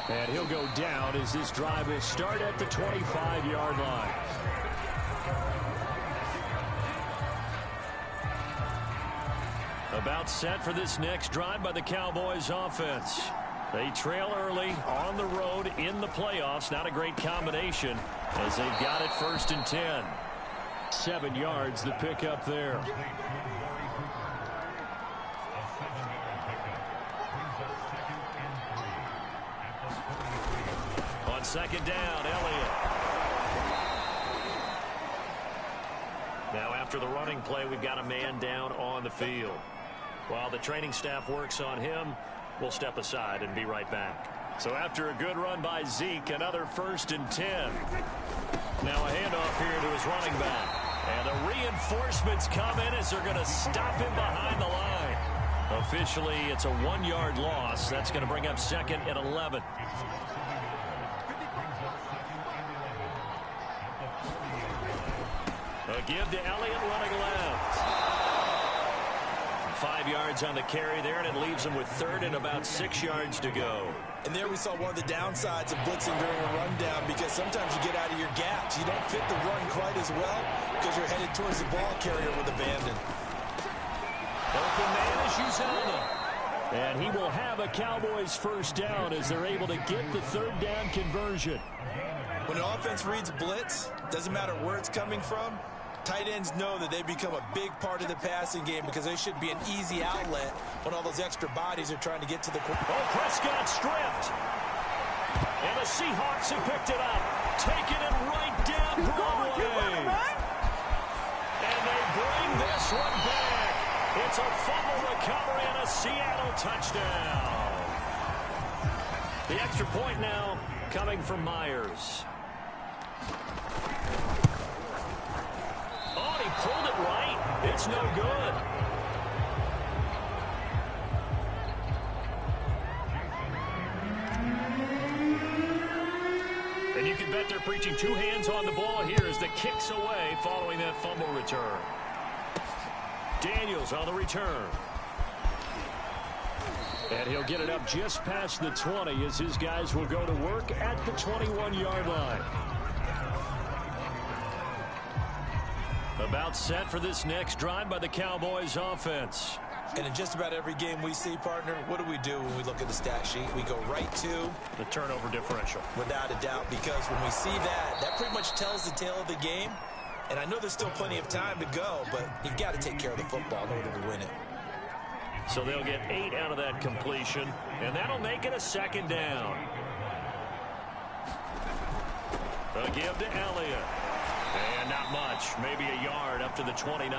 And he'll go down as this drive will start at the 25-yard line. About set for this next drive by the Cowboys offense. They trail early on the road in the playoffs. Not a great combination as they've got it 1st and 10. 7 yards the pickup there. On second down, Elliott. Now after the running play, we've got a man down on the field. While the training staff works on him, we'll step aside and be right back. So after a good run by Zeke, another 1st and 10. Now a handoff here to his running back. And the reinforcements come in as they're going to stop him behind the line. Officially, it's a 1-yard loss. That's going to bring up 2nd and 11. A give to Elliott running left. 5 yards on the carry there, and it leaves him with 3rd and about 6 yards to go. And there we saw one of the downsides of blitzing during a rundown, because sometimes you get out of your gaps. You don't fit the run quite as well because you're headed towards the ball carrier with abandon. Open man is Uzomah. And he will have a Cowboys 1st down as they're able to get the 3rd down conversion. When an offense reads blitz, doesn't matter where it's coming from, tight ends know that they become a big part of the passing game because they should be an easy outlet when all those extra bodies are trying to get to the quarterback. Oh, Prescott stripped. And the Seahawks have picked it up, taking it right down Broadway. And they bring this one back. It's a fumble recovery and a Seattle touchdown. The extra point now coming from Myers. Oh, he pulled it right. It's no good. And you can bet they're preaching two hands on the ball here as the kick's away following that fumble return. Daniels on the return. And he'll get it up just past the 20 as his guys will go to work at the 21-yard line. About set for this next drive by the Cowboys offense. And in just about every game we see, partner, what do we do when we look at the stat sheet? We go right to the turnover differential. Without a doubt, because when we see that, that pretty much tells the tale of the game. And I know there's still plenty of time to go, but you've got to take care of the football in order to win it. So they'll get 8 out of that completion, and that'll make it a second down. A give to Elliott. And not much, maybe a yard up to the 29.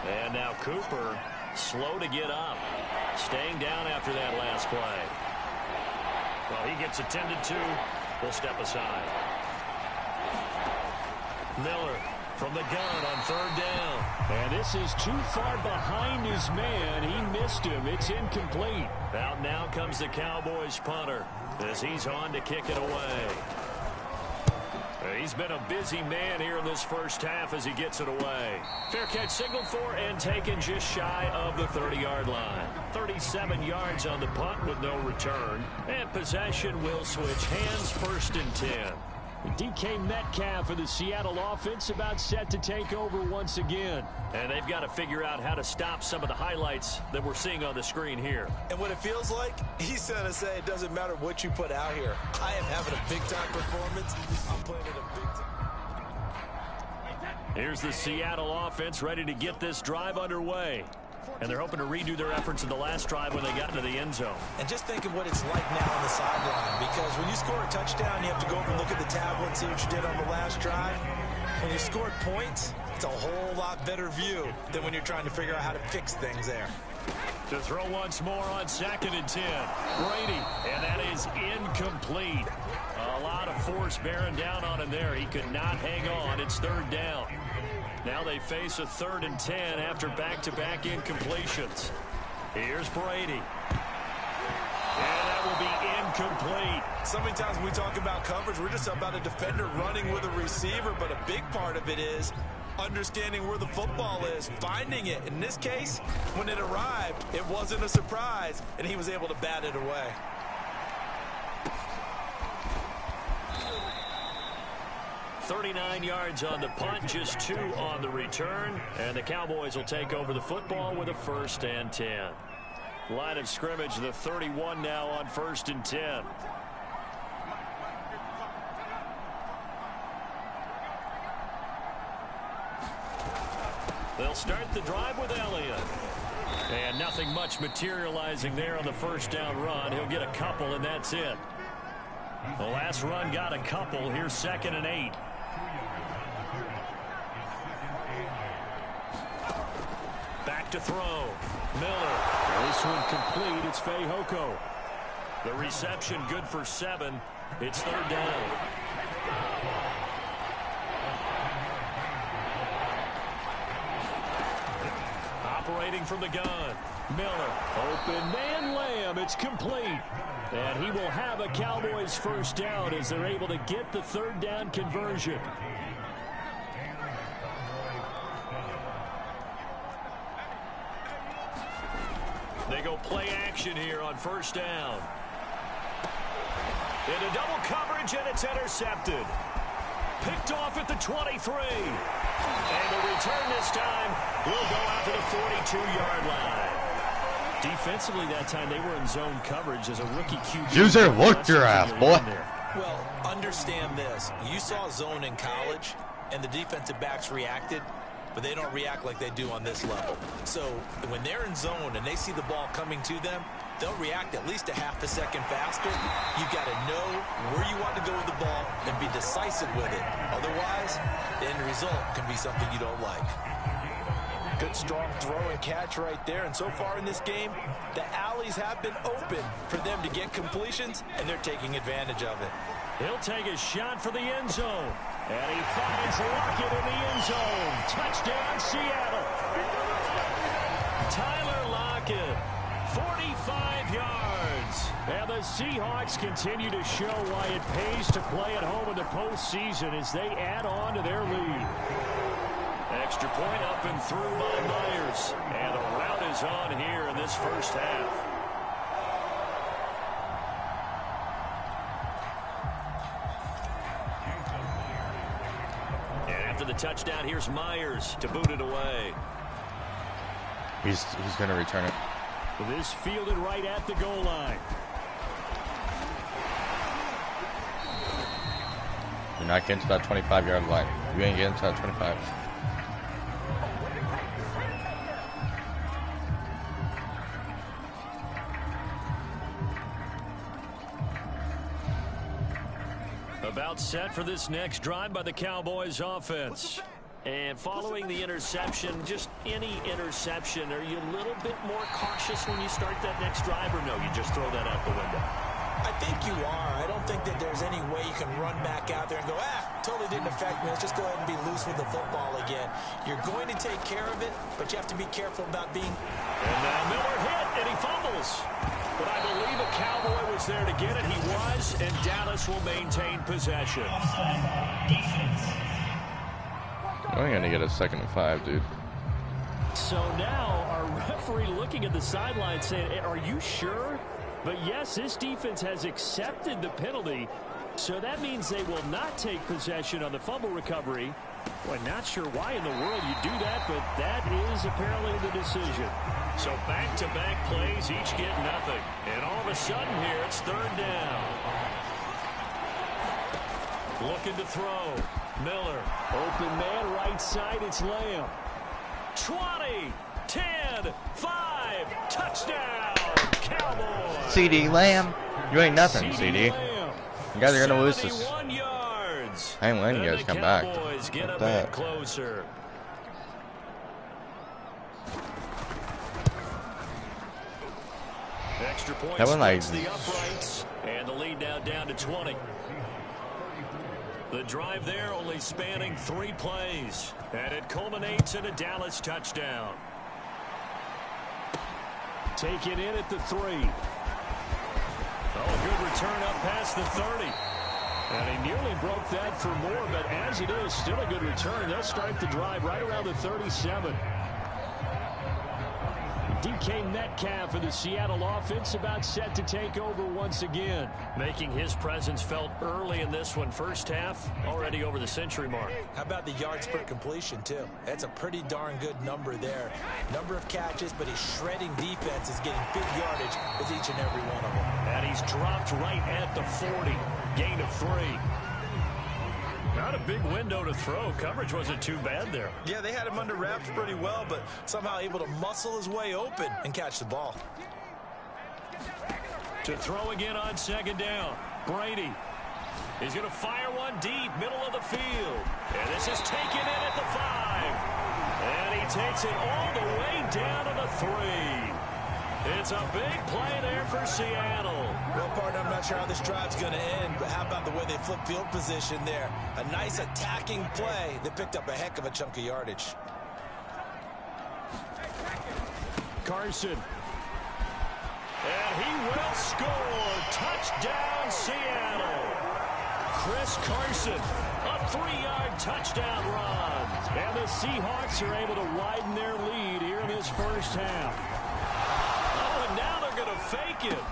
And now Cooper, slow to get up, staying down after that last play. Well, he gets attended to. We'll step aside. Miller from the gun on third down. And this is too far behind his man. He missed him. It's incomplete. Out now comes the Cowboys punter as he's on to kick it away. He's been a busy man here in this first half as he gets it away. Fair catch signaled for and taken just shy of the 30-yard line. 37 yards on the punt with no return. And possession will switch hands, 1st and 10. DK Metcalf for the Seattle offense about set to take over once again. And they've got to figure out how to stop some of the highlights that we're seeing on the screen here. And what it feels like, he's going to say it doesn't matter what you put out here. I am having a big-time performance. I'm playing at a big-time. Here's the Seattle offense ready to get this drive underway. And they're hoping to redo their efforts in the last drive when they got into the end zone. And just think of what it's like now on the sideline. Because when you score a touchdown, you have to go over and look at the tablet and see what you did on the last drive. When you scored points, it's a whole lot better view than when you're trying to figure out how to fix things there. To throw once more on 2nd and 10. Brady, and that is incomplete. A lot of force bearing down on him there. He could not hang on. It's 3rd down. Now they face a 3rd and 10 after back-to-back incompletions. Here's Brady. And that will be incomplete. So many times when we talk about coverage, we're just about a defender running with a receiver, but a big part of it is understanding where the football is, finding it. In this case, when it arrived, it wasn't a surprise, and he was able to bat it away. .39 yards on the punt, just 2 on the return. And the Cowboys will take over the football with a 1st and 10. Line of scrimmage, the 31 now on 1st and 10. They'll start the drive with Elliott. And nothing much materializing there on the 1st down run. He'll get a couple, and that's it. The last run got a couple. Here's 2nd and 8. Back to throw. Miller. This one complete. It's Fehoko. The reception good for 7. It's 3rd down. Operating from the gun. Miller. Open man Lamb. It's complete. And he will have a Cowboys 1st down as they're able to get the 3rd down conversion. They go play action here on 1st down. Into double coverage, and it's intercepted. Picked off at the 23. And the return this time will go out to the 42-yard line. Defensively that time, they were in zone coverage as a rookie QB. User, look your ass, boy. Well, understand this. You saw zone in college, and the defensive backs reacted, but they don't react like they do on this level. So when they're in zone and they see the ball coming to them, they'll react at least a half a second faster. You've got to know where you want to go with the ball and be decisive with it. Otherwise, the end result can be something you don't like. Good strong throw and catch right there. And so far in this game, the alleys have been open for them to get completions, and they're taking advantage of it. He'll take a shot for the end zone. And he finds Lockett in the end zone. Touchdown, Seattle. Tyler Lockett, 45 yards. And the Seahawks continue to show why it pays to play at home in the postseason as they add on to their lead. Extra point up and through by Myers. And the rout is on here in this first half. And after the touchdown, here's Myers to boot it away. He's going to return it. This fielded right at the goal line. You're not getting to that 25-yard line. You ain't getting to that 25. About set for this next drive by the Cowboys offense. And following the interception, just any interception, are you a little bit more cautious when you start that next drive, or no, you just throw that out the window? I think you are. I don't think that there's any way you can run back out there and go, totally didn't affect me. Let's just go ahead and be loose with the football again. You're going to take care of it, but you have to be careful about being... And now Miller hit, and he fumbles. But I believe a Cowboy was there to get it. He was, and Dallas will maintain possession. We're going to get a 2nd and 5, dude. So now our referee looking at the sideline saying, are you sure? But yes, this defense has accepted the penalty. So that means they will not take possession on the fumble recovery. Well, not sure why in the world you do that, but that is apparently the decision. So back-to-back plays, each get nothing. And all of a sudden here, it's 3rd down. Looking to throw. Miller, open man, right side, it's Lamb. 20, 10, 5, touchdown, Cowboys. CD Lamb. You ain't nothing, CD. You guys are going to lose this. Yards. I ain't letting you guys come back. Get Like a that. bit closer. Extra point That one, like, the uprights, and the lead now down to 20. The drive there only spanning 3 plays, and it culminates in a Dallas touchdown. Taken in at the 3. Oh, good return up past the 30. And he nearly broke that for more, but as it is, still a good return. They'll start the drive right around the 37. DK Metcalf for the Seattle offense about set to take over once again. Making his presence felt early in this one. First half, already over the century mark. How about the yards per completion, too? That's a pretty darn good number there. Number of catches, but his shredding defense is getting big yardage with each and every one of them. And he's dropped right at the 40. Gain of 3. Not a big window to throw. Coverage wasn't too bad there. Yeah, they had him under wraps pretty well, but somehow able to muscle his way open and catch the ball. To throw again on 2nd down. Brady. He's going to fire one deep, middle of the field. And this is taken in at the 5. And he takes it all the way down to the 3. It's a big play there for Seattle. Well, partner, I'm not sure how this drive's going to end, but how about the way they flip field position there? A nice attacking play that picked up a heck of a chunk of yardage. Carson. And he will score. Touchdown, Seattle. Chris Carson, a 3-yard touchdown run. And the Seahawks are able to widen their lead here in this first half. Oh, and now they're going to fake it.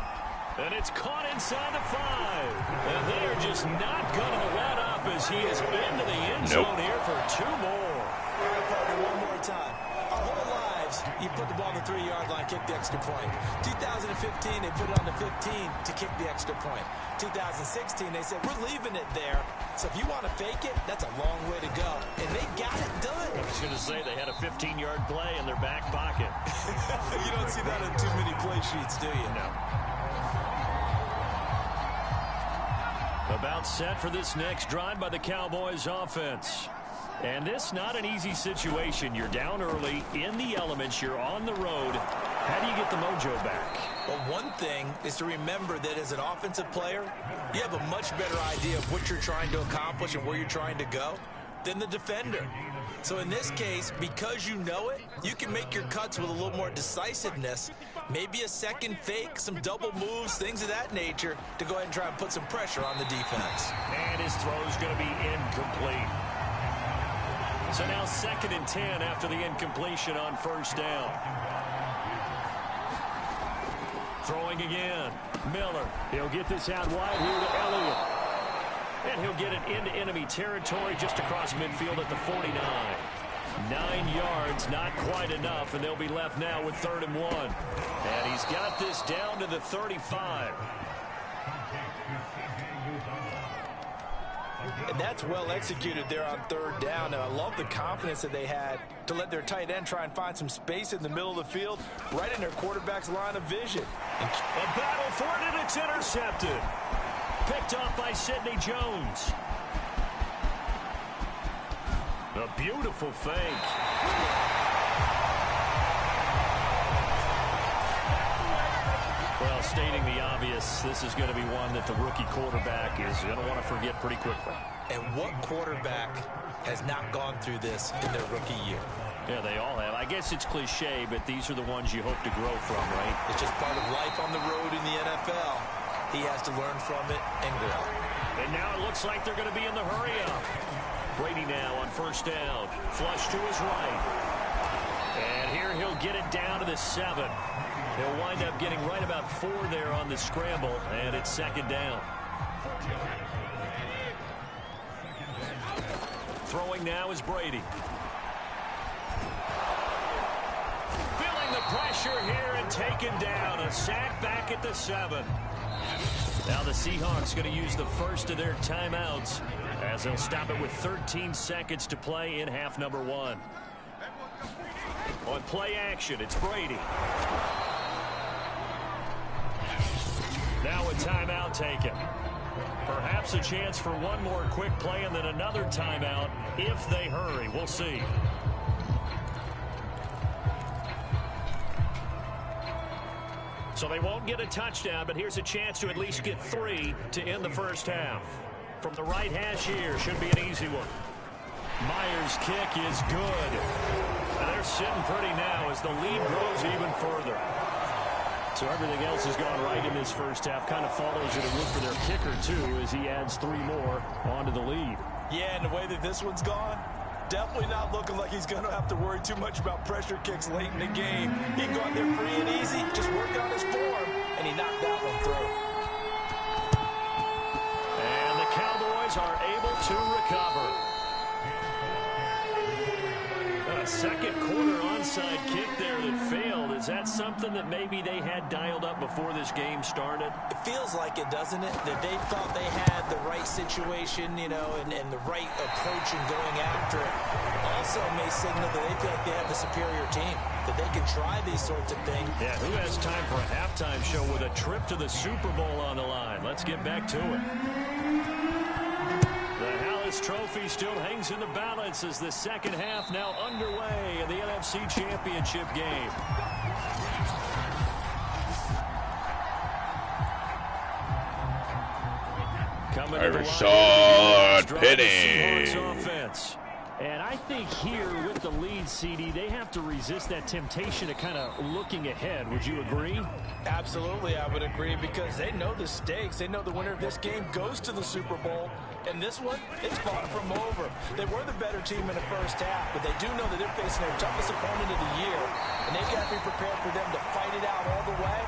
And it's caught inside the 5. And they are just not going to let up as he has been to the end zone here for 2 more. All right, partner, one more time. Our whole lives, you put the ball on the 3-yard line, kick the extra point. 2015, they put it on the 15 to kick the extra point. 2016, they said, we're leaving it there. So if you want to fake it, that's a long way to go. And they got it done. I was going to say they had a 15-yard play in their back pocket. You don't see that on too many play sheets, do you? No. About set for this next drive by the Cowboys offense. And this not an easy situation. You're down early, in the elements, you're on the road. How do you get the mojo back? Well, one thing is to remember that as an offensive player, you have a much better idea of what you're trying to accomplish and where you're trying to go than the defender. So in this case, because you know it, you can make your cuts with a little more decisiveness, maybe a second fake, some double moves, things of that nature, to go ahead and try and put some pressure on the defense. And his throw's going to be incomplete. So now 2nd and 10 after the incompletion on 1st down. Throwing again. Miller. He'll get this out wide here to Elliott. And he'll get it into enemy territory just across midfield at the 49. 9 yards, not quite enough, and they'll be left now with 3rd and 1. And he's got this down to the 35. And that's well executed there on 3rd down. And I love the confidence that they had to let their tight end try and find some space in the middle of the field, right in their quarterback's line of vision. A battle for it, and it's intercepted. Picked off by Sidney Jones. A beautiful fake. Well, stating the obvious, this is going to be one that the rookie quarterback is going to want to forget pretty quickly. And what quarterback has not gone through this in their rookie year? Yeah, they all have. I guess it's cliche, but these are the ones you hope to grow from, right? It's just part of life on the road in the NFL. He has to learn from it and grow. And now it looks like they're going to be in the hurry up. Brady now on 1st down. Flush to his right. And here he'll get it down to the 7. He'll wind up getting right about 4 there on the scramble, and it's 2nd down. Throwing now is Brady. Feeling the pressure here and taken down. A sack back at the 7. Now the Seahawks going to use the first of their timeouts as they'll stop it with 13 seconds to play in half number 1. On play action, it's Brady. Now a timeout taken. Perhaps a chance for one more quick play and then another timeout if they hurry. We'll see. So they won't get a touchdown, but here's a chance to at least get 3 to end the first half. From the right hash here, should be an easy one. Myers' kick is good. They're sitting pretty now as the lead grows even further. So everything else has gone right in this first half. Kind of follows it a look for their kicker, too, as he adds 3 more onto the lead. Yeah, and the way that this one's gone, definitely not looking like he's going to have to worry too much about pressure kicks late in the game. He can go out there free and easy, just work on his form, and he knocked that one through. And the Cowboys are able to recover. A second quarter onside kick there that failed. Is that something that maybe they had dialed up before this game started? It feels like it, doesn't it? That they thought they had the right situation, you know, and the right approach in going after it. Also may signal that they feel like they have the superior team, that they can try these sorts of things. Yeah, who has time for a halftime show with a trip to the Super Bowl on the line? Let's get back to it. The Hallis Trophy still hangs in the balance as the second half now underway in the NFC Championship game. Coming to the line, Penny. Offense. And I think here with the lead, CD, they have to resist that temptation of kind of looking ahead. Would you agree? Absolutely, I would agree, because they know the stakes. They know the winner of this game goes to the Super Bowl. And this one, it's far from over. They were the better team in the first half, but they do know that they're facing their toughest opponent of the year. And they've got to be prepared for them to fight it out all the way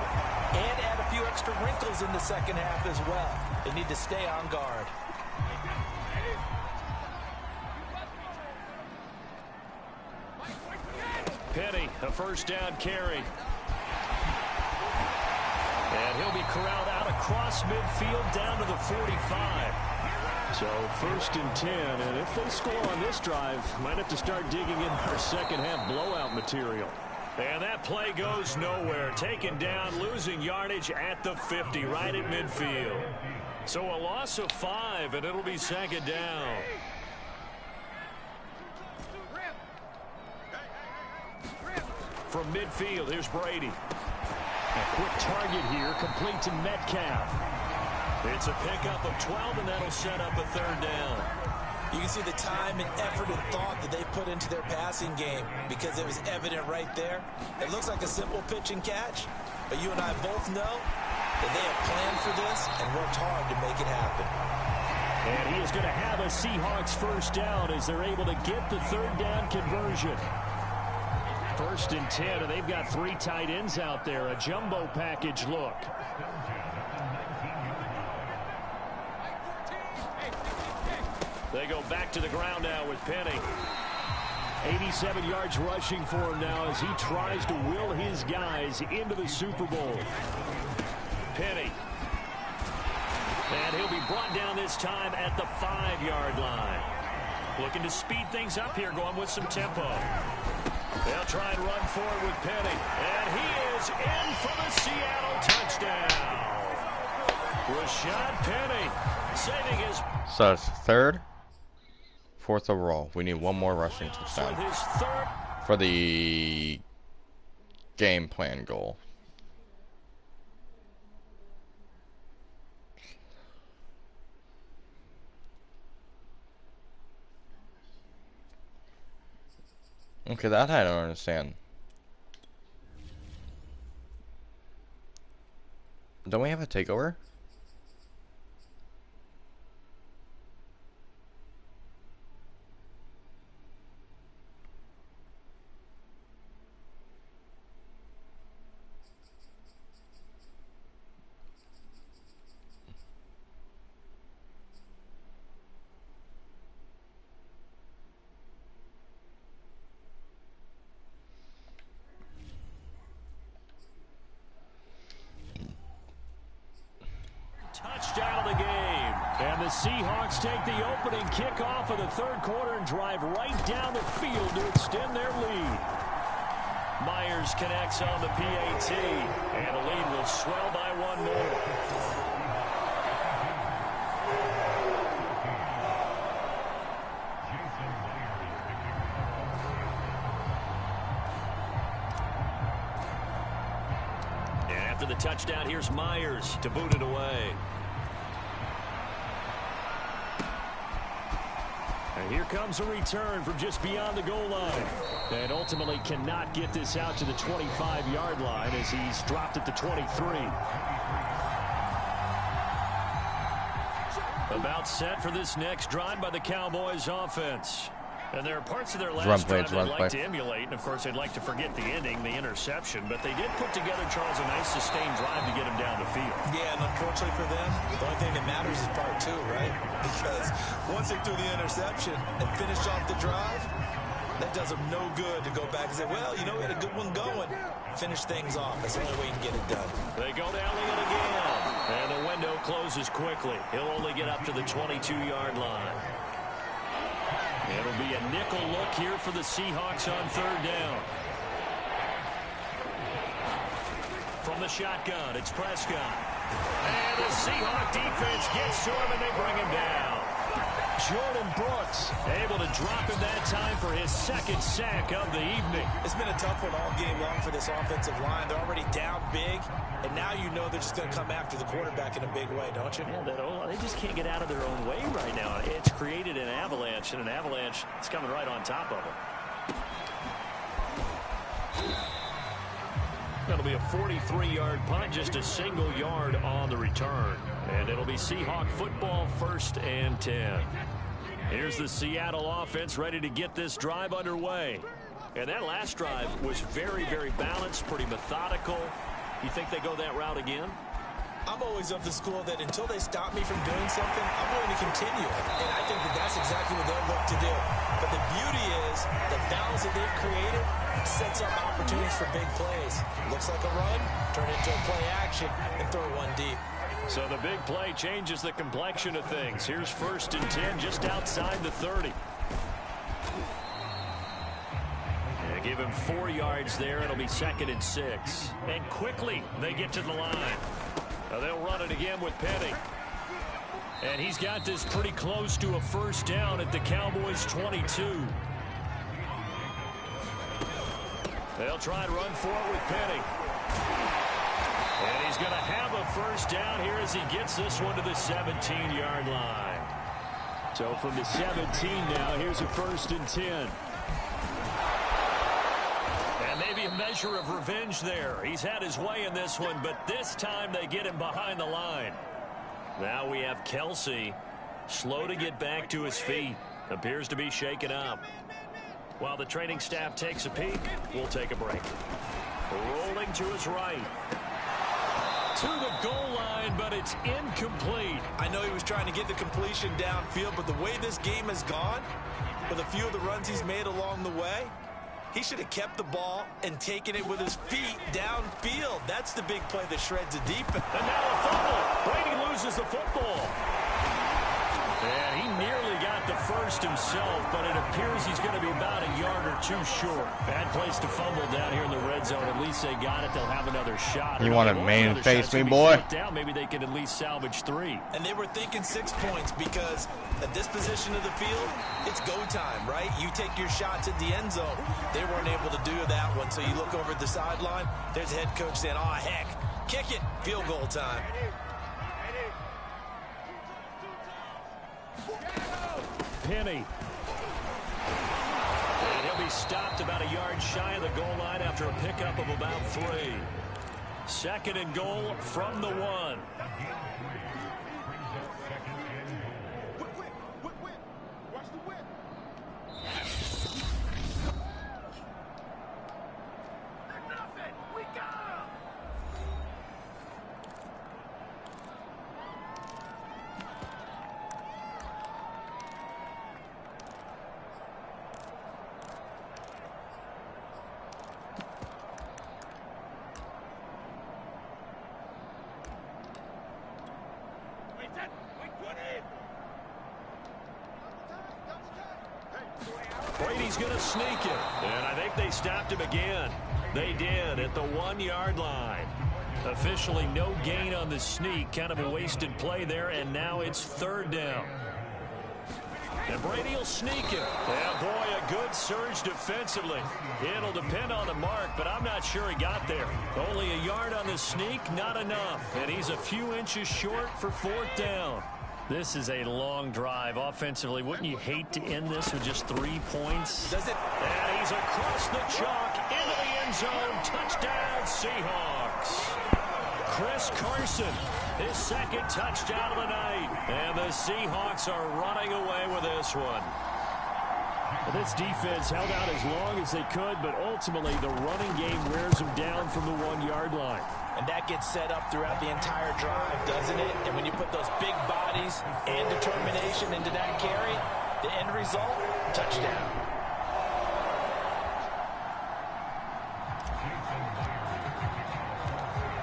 and add a few extra wrinkles in the second half as well. They need to stay on guard. Penny, a first down carry. And he'll be corralled out across midfield down to the 45. So 1st and 10, and if they score on this drive, might have to start digging in our second half blowout material. And that play goes nowhere. Taken down, losing yardage at the 50, right at midfield. So a loss of 5, and it'll be 2nd down. From midfield, here's Brady. A quick target here, complete to Metcalf. It's a pickup of 12, and that'll set up a 3rd down. You can see the time and effort and thought that they put into their passing game because it was evident right there. It looks like a simple pitch and catch, but you and I both know that they have planned for this and worked hard to make it happen. And he is going to have a Seahawks 1st down as they're able to get the 3rd down conversion. 1st and 10, and they've got 3 tight ends out there. A jumbo package look. They go back to the ground now with Penny. 87 yards rushing for him now as he tries to will his guys into the Super Bowl. Penny. And he'll be brought down this time at the 5-yard line. Looking to speed things up here, going with some tempo. They'll try and run forward with Penny. And he is in for the Seattle touchdown. Rashad Penny saving his... So it's 3rd, 4th overall. We need 1 more rushing touchdown for the game plan goal. Okay, that I don't understand. Don't we have a takeover? Touchdown of the game. And the Seahawks take the opening kickoff of the 3rd quarter and drive right down the field to extend their lead. Myers connects on the PAT, and the lead will swell by 1 more. After the touchdown, here's Myers to boot it away. And here comes a return from just beyond the goal line. And ultimately cannot get this out to the 25-yard line as he's dropped at the 23. About set for this next drive by the Cowboys offense. And there are parts of their last drive they'd like to emulate. And, of course, they'd like to forget the ending, the interception. But they did put together, Charles, a nice sustained drive to get him down the field. Yeah, and unfortunately for them, the only thing that matters is part 2, right? Because once they threw the interception and finished off the drive, that does them no good to go back and say, well, you know, we had a good one going. Finish things off. That's the only way you can get it done. They go to Elliott again. And the window closes quickly. He'll only get up to the 22-yard line. It'll be a nickel look here for the Seahawks on 3rd down. From the shotgun, it's Prescott. And the Seahawk defense gets to him, and they bring him down. Jordan Brooks able to drop him that time for his 2nd sack of the evening. It's been a tough one all game long for this offensive line. They're already down big, and now you know they're just going to come after the quarterback in a big way, don't you? Yeah, they just can't get out of their own way right now. It's created an avalanche, and an avalanche is coming right on top of them. That'll be a 43-yard punt, just a single yard on the return. And it'll be Seahawk football 1st and 10. Here's the Seattle offense ready to get this drive underway. And that last drive was very, very balanced, pretty methodical. You think they go that route again? I'm always of the school that until they stop me from doing something, I'm going to continue. And I think that that's exactly what they'll look to do. But the beauty is the balance that they've created sets up opportunities for big plays. Looks like a run, turn into a play action, and throw one deep. So the big play changes the complexion of things. Here's 1st and 10 just outside the 30. Give him 4 yards there. It'll be 2nd and 6. And quickly they get to the line. They'll run it again with Penny. And he's got this pretty close to a 1st down at the Cowboys' 22. They'll try and run for it with Penny. And he's going to have a 1st down here as he gets this one to the 17-yard line. So from the 17 now, here's a 1st and 10. And maybe a measure of revenge there. He's had his way in this one, but this time they get him behind the line. Now we have Kelsey, slow to get back to his feet. Appears to be shaken up. While the training staff takes a peek, we'll take a break. Rolling to his right. To the goal line, but it's incomplete. I know he was trying to get the completion downfield, but the way this game has gone, with a few of the runs he's made along the way, he should have kept the ball and taken it with his feet downfield. That's the big play that shreds a defense. And now a fumble. Brady loses the football. And he nearly got the 1st himself, but it appears he's going to be about a yard or 2 short. Bad place to fumble down here in the red zone. At least they got it. They'll have another shot. You want to main face me, boy? Down. Maybe they can at least salvage 3. And they were thinking 6 points because at this position of the field, it's go time, right? You take your shots at the end zone. They weren't able to do that one, so you look over at the sideline. There's the head coach saying, oh, heck, kick it, field goal time. Penny. And he'll be stopped about a yard shy of the goal line after a pickup of about 3. 2nd and goal from the 1. Brady's going to sneak it. And I think they stopped him again. They did at the 1-yard line. Officially no gain on the sneak. Kind of a wasted play there. And now it's 3rd down. And Brady will sneak it. Yeah, boy, a good surge defensively. It'll depend on the mark, but I'm not sure he got there. Only a yard on the sneak, not enough. And he's a few inches short for 4th down. This is a long drive offensively. Wouldn't you hate to end this with just 3 points? Does it? And he's across the chalk into the end zone. Touchdown, Seahawks. Chris Carson, his 2nd touchdown of the night. And the Seahawks are running away with this one. Well, this defense held out as long as they could, but ultimately the running game wears them down from the 1-yard line. And that gets set up throughout the entire drive, doesn't it? And when you put those big bodies and determination into that carry, the end result, touchdown.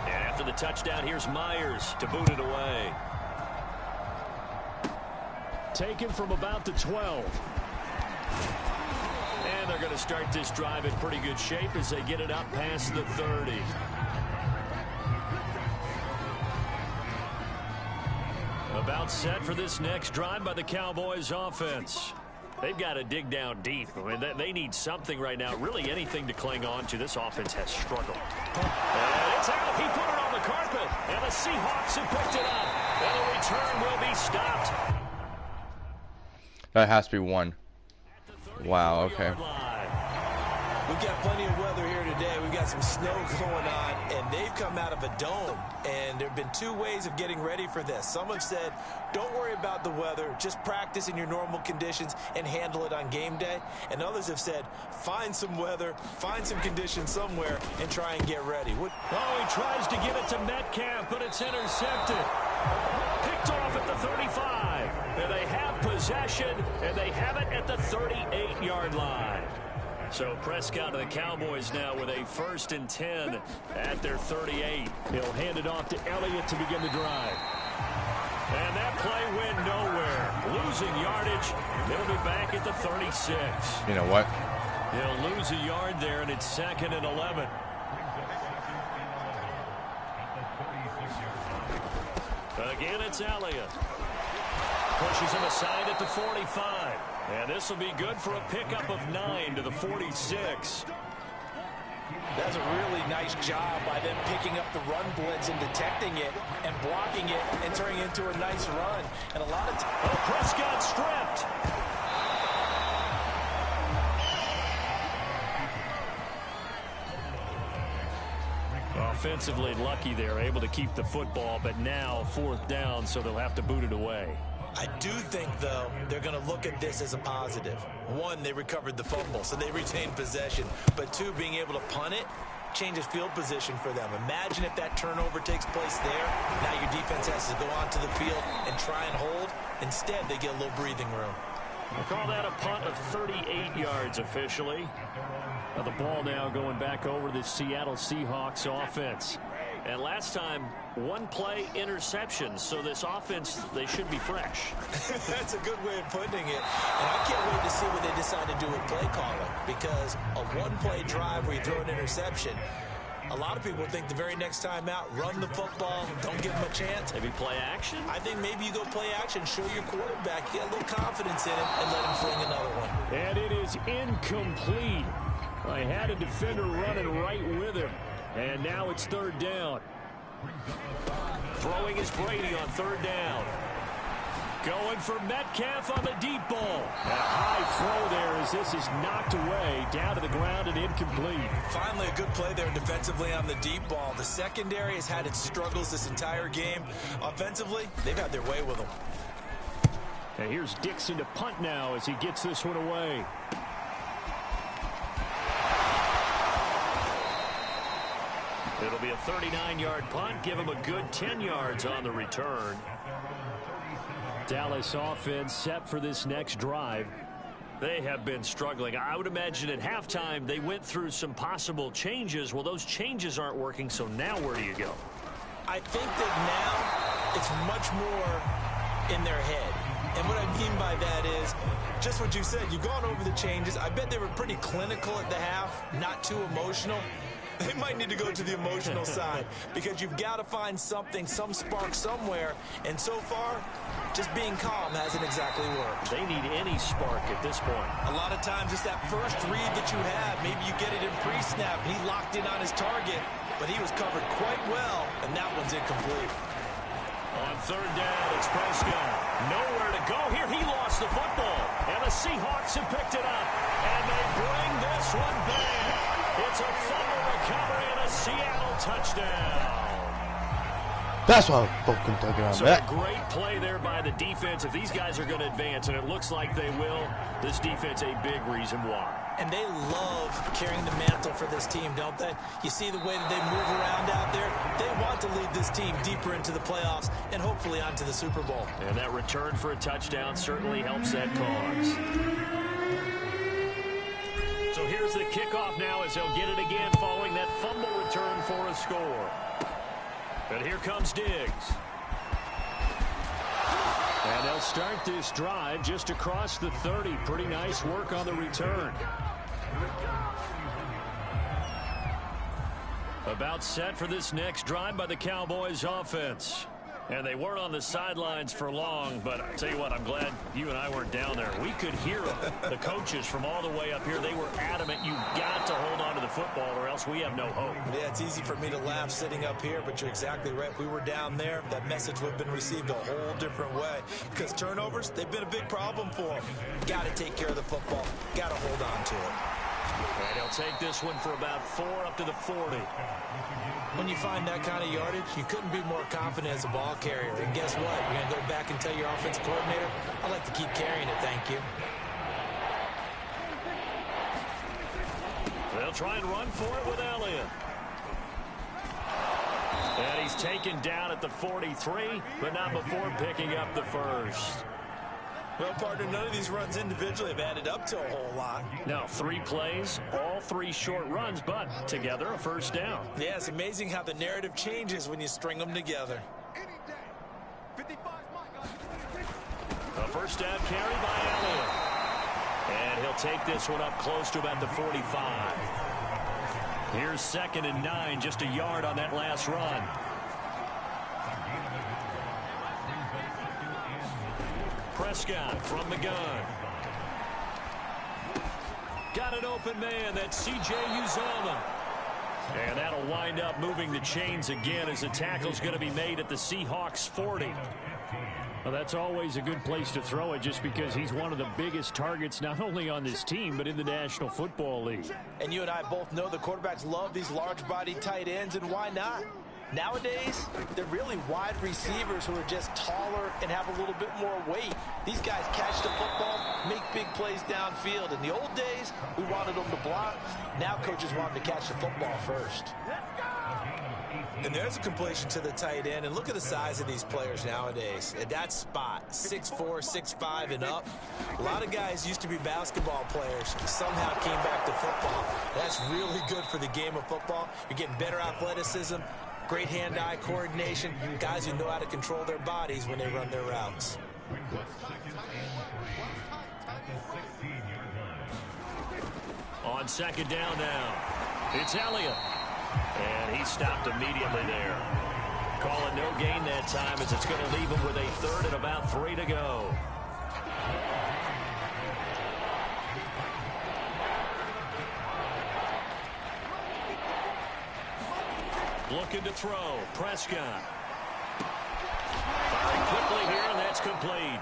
And after the touchdown, here's Myers to boot it away. Taken from about the 12. And they're going to start this drive in pretty good shape as they get it up past the 30. About set for this next drive by the Cowboys offense. They've got to dig down deep. I mean, they need something right now, really anything to cling on to. This offense has struggled. And it's out. He put it on the carpet. And the Seahawks have picked it up. And the return will be stopped. That has to be 1. Wow, okay. We've got plenty of weather here today. We've got some snow going on, and they've come out of a dome. And there have been 2 ways of getting ready for this. Some have said, don't worry about the weather. Just practice in your normal conditions and handle it on game day. And others have said, find some weather, find some conditions somewhere, and try and get ready. Oh, he tries to get it to Metcalf, but it's intercepted. Picked off at the 35. And they have possession, and they have it at the 38-yard line. So Prescott and the Cowboys now with a 1st and 10 at their 38. He'll hand it off to Elliott to begin the drive. And that play went nowhere. Losing yardage. They'll be back at the 36. You know what? He'll lose a yard there, and it's 2nd and 11. Again, it's Elliott. Pushes him aside at the 45. And this will be good for a pickup of 9 to the 46. That's a really nice job by them picking up the run blitz and detecting it and blocking it and turning it into a nice run. And a lot of Prescott stripped. Offensively lucky they're able to keep the football, but now 4th down, so they'll have to boot it away. I do think, though, they're going to look at this as a positive. 1, they recovered the fumble, so they retained possession. But 2, being able to punt it changes field position for them. Imagine if that turnover takes place there. Now your defense has to go onto the field and try and hold. Instead, they get a little breathing room. We'll call that a punt of 38 yards officially. Now the ball now going back over the Seattle Seahawks offense. And last time, 1 play interception. So this offense, they should be fresh. That's a good way of putting it. And I can't wait to see what they decide to do with play calling. Because a 1-play drive where you throw an interception, a lot of people think the very next time out, run the football, don't give them a chance. Maybe play action? I think maybe you go play action, show your quarterback, get a little confidence in it, and let him fling another one. And it is incomplete. I had a defender running right with him. And now it's 3rd down. Throwing is Brady on 3rd down. Going for Metcalf on the deep ball. A high throw there as this is knocked away, down to the ground and incomplete. Finally, a good play there defensively on the deep ball. The secondary has had its struggles this entire game. Offensively, they've had their way with them. And here's Dixon to punt now as he gets this one away. It'll be a 39-yard punt. Give him a good 10 yards on the return. Dallas offense set for this next drive. They have been struggling. I would imagine at halftime they went through some possible changes. Well, those changes aren't working, so now where do you go? I think that now it's much more in their head. And what I mean by that is just what you said. You've gone over the changes. I bet they were pretty clinical at the half, not too emotional. They might need to go to the emotional side because you've got to find something, some spark somewhere. And so far, just being calm hasn't exactly worked. They need any spark at this point. A lot of times it's that first read that you have. Maybe you get it in pre-snap. He locked in on his target, but he was covered quite well, and that one's incomplete. On 3rd down, it's Prescott. Nowhere to go here. He lost the football, and the Seahawks have picked it up, and they bring this one back. It's a fumble recovery and a Seattle touchdown. That's what I'm fucking talking about. So a great play there by the defense. If these guys are going to advance, and it looks like they will, this defense a big reason why. And they love carrying the mantle for this team, don't they? You see the way that they move around out there? They want to lead this team deeper into the playoffs and hopefully onto the Super Bowl. And that return for a touchdown certainly helps that cause. So here's the kickoff now as they'll get it again following that fumble return for a score. And here comes Diggs. And they'll start this drive just across the 30. Pretty nice work on the return. About set for this next drive by the Cowboys offense. And they weren't on the sidelines for long, but I tell you what, I'm glad you and I weren't down there. We could hear them. The coaches from all the way up here, they were adamant. You've got to hold on to the football or else we have no hope. Yeah, it's easy for me to laugh sitting up here, but you're exactly right. If we were down there, that message would have been received a whole different way. Because turnovers, they've been a big problem for them. Got to take care of the football. Got to hold on to it. And he'll take this one for about 4 up to the 40. When you find that kind of yardage, you couldn't be more confident as a ball carrier. And guess what? You're going to go back and tell your offensive coordinator, I'd like to keep carrying it, thank you. They'll try and run for it with Elliott. And he's taken down at the 43, but not before picking up the first. Well, partner, none of these runs individually have added up to a whole lot. Now, 3 plays, all 3 short runs, but together a first down. Yeah, it's amazing how the narrative changes when you string them together. A first down carry by Elliott. And he'll take this one up close to about the 45. Here's 2nd and 9, just a yard on that last run. Prescott from the gun. Got an open man. That's C.J. Uzomah. And that'll wind up moving the chains again as the tackle's going to be made at the Seahawks 40. Well, that's always a good place to throw it just because he's one of the biggest targets not only on this team but in the National Football League. And you and I both know the quarterbacks love these large-bodied tight ends, and why not? Nowadays, they're really wide receivers who are just taller and have a little bit more weight. These guys catch the football, make big plays downfield. In the old days, we wanted them to block. Now coaches want them to catch the football first. And there's a completion to the tight end. And look at the size of these players nowadays. At that spot, 6'4", 6'5", and up. A lot of guys used to be basketball players, somehow came back to football. That's really good for the game of football. You're getting better athleticism, great hand-eye coordination, guys who know how to control their bodies when they run their routes. On 2nd down now, it's Elliott. And he stopped immediately there. Calling no gain that time as it's going to leave him with a 3rd and about 3 to go. Looking to throw. Prescott. Firing quickly here, and that's complete.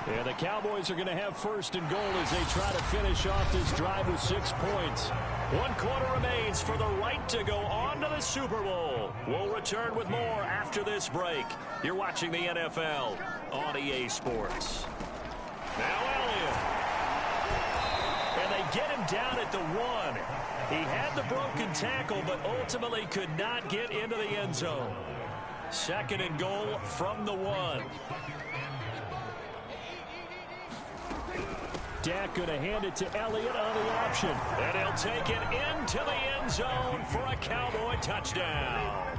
Yeah, the Cowboys are going to have 1st and goal as they try to finish off this drive with 6 points. 1 quarter remains for the right to go on to the Super Bowl. We'll return with more after this break. You're watching the NFL on EA Sports. Now Elliott. And they get him down at the 1. He had the broken tackle, but ultimately could not get into the end zone. 2nd and goal from the 1. Dak going to hand it to Elliott on the option. And he'll take it into the end zone for a Cowboy touchdown.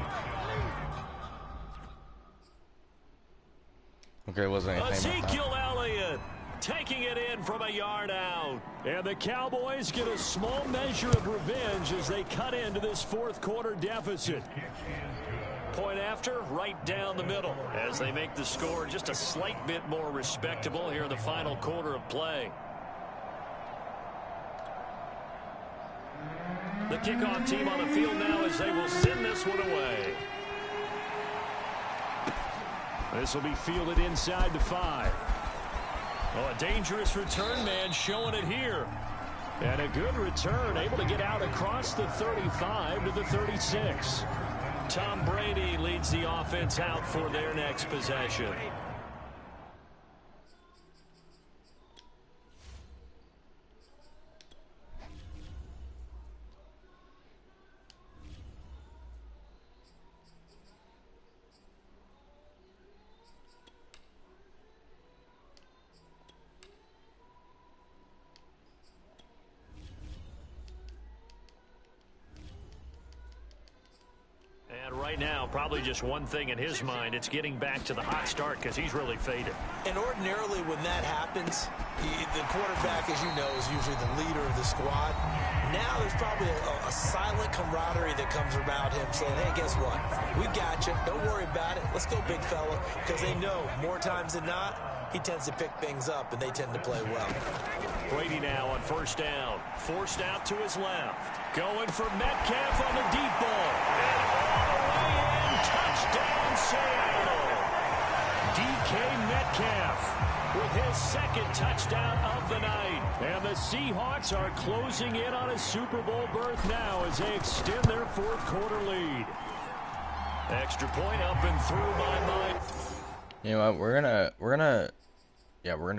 Okay, it wasn't anything like that. Ezekiel Elliott taking it in from a yard out. And the Cowboys get a small measure of revenge as they cut into this 4th quarter deficit. Point after, right down the middle as they make the score just a slight bit more respectable here in the final quarter of play. The kickoff team on the field now as they will send this one away. This will be fielded inside the 5. Oh, a dangerous return man showing it here. And a good return, able to get out across the 35 to the 36. Tom Brady leads the offense out for their next possession. Right now, probably just one thing in his mind. It's getting back to the hot start because he's really faded. And ordinarily when that happens, the quarterback, as you know, is usually the leader of the squad. Now there's probably a silent camaraderie that comes about him saying, hey, guess what? We got you. Don't worry about it. Let's go, big fella. Because they know more times than not, he tends to pick things up, and they tend to play well. Brady now on 1st down. Forced out to his left. Going for Metcalf on the deep ball. And all the way in. Touchdown, Seattle. DK Metcalf with his 2nd touchdown of the night. And the Seahawks are closing in on a Super Bowl berth now as they extend their 4th quarter lead. Extra point up and through by Mike. You know what? We're gonna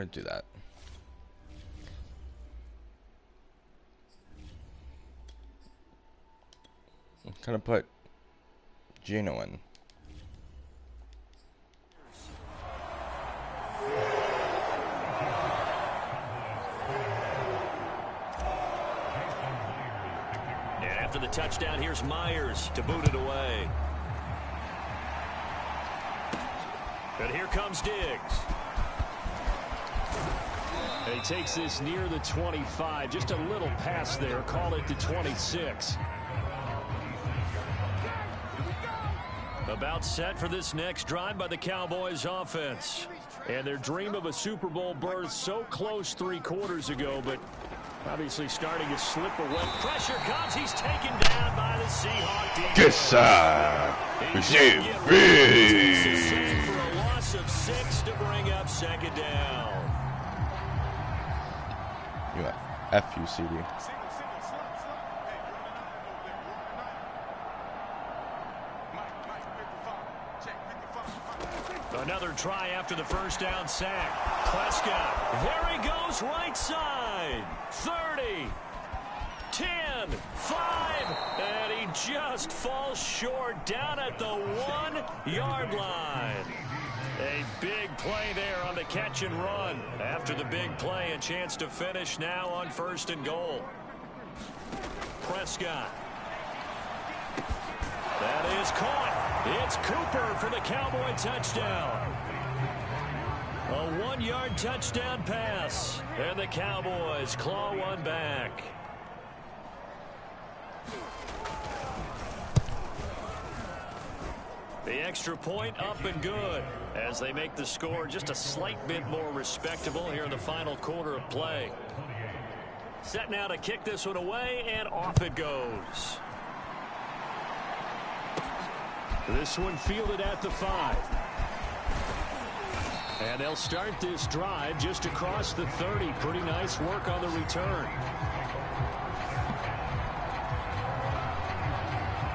do that. I'm gonna put Gino in. after the touchdown. Here's Myers to boot it away. And here comes Diggs. And he takes this near the 25. Just a little pass there. Call it the 26. About set for this next drive by the Cowboys offense. And their dream of a Super Bowl berth so close 3 quarters ago, but obviously starting to slip away. Pressure comes. He's taken down by the Seahawks defense. Good side. Receive. For a loss of 6 to bring up second down. You got F-U-C-D. Another try after the first down sack. Prescott. There he goes, right side. 30. 10. 5. And he just falls short down at the 1-yard line. A big play there on the catch and run. After the big play, a chance to finish now on 1st and goal. Prescott. That is caught. It's Cooper for the Cowboy touchdown. A 1-yard touchdown pass. And the Cowboys claw one back. The extra point up and good as they make the score just a slight bit more respectable here in the final quarter of play. Set now to kick this one away, and off it goes. This one fielded at the 5. And they'll start this drive just across the 30. Pretty nice work on the return.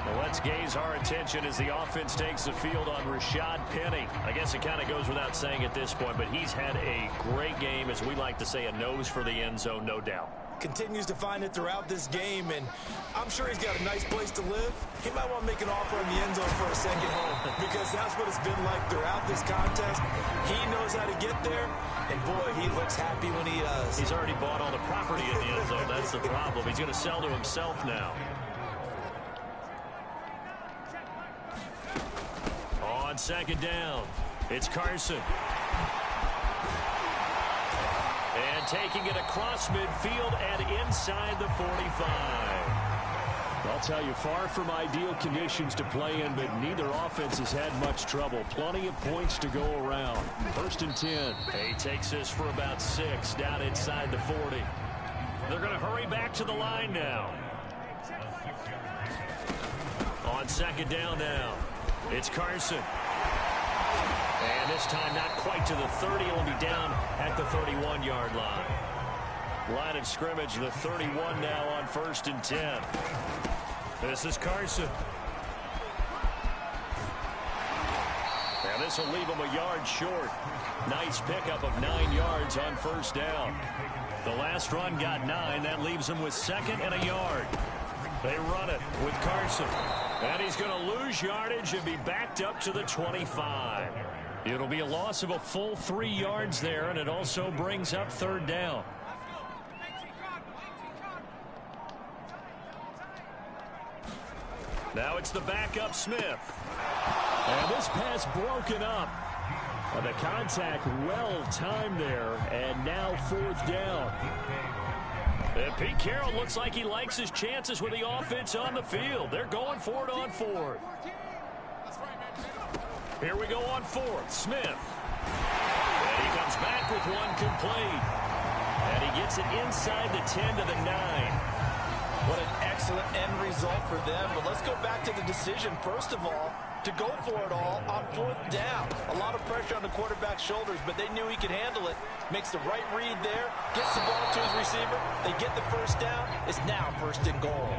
Well, let's gaze our attention as the offense takes the field on Rashad Penny. I guess it kind of goes without saying at this point, but he's had a great game, as we like to say, a nose for the end zone, no doubt. Continues to find it throughout this game, and I'm sure he's got a nice place to live. He might want to make an offer on the end zone for a second home, because that's what it's been like throughout this contest. He knows how to get there, and boy, he looks happy when he does. He's already bought all the property in the end zone. That's the problem. He's going to sell to himself now. On 2nd down, it's Carson. And taking it across midfield and inside the 45. I'll tell you, far from ideal conditions to play in, but neither offense has had much trouble. Plenty of points to go around. 1st and 10. He takes this for about 6 down inside the 40. They're going to hurry back to the line now. On 2nd down now, it's Carson. And this time not quite to the 30. He'll be down at the 31-yard line. Line of scrimmage, the 31 now on 1st and 10. This is Carson. And this will leave him a yard short. Nice pickup of 9 yards on 1st down. The last run got 9. That leaves him with 2nd and a yard. They run it with Carson. And he's going to lose yardage and be backed up to the 25. It'll be a loss of a full 3 yards there, and it also brings up 3rd down. Now it's the backup Smith. And this pass broken up. And the contact well timed there, and now 4th down. And Pete Carroll looks like he likes his chances with the offense on the field. They're going for it on 4th. Here we go on 4th. Smith. And he comes back with one complete. And he gets it inside the 10 to the 9. What an excellent end result for them. But let's go back to the decision, first of all, to go for it all on 4th down. A lot of pressure on the quarterback's shoulders, but they knew he could handle it. Makes the right read there, gets the ball to his receiver. They get the 1st down. It's now 1st and goal.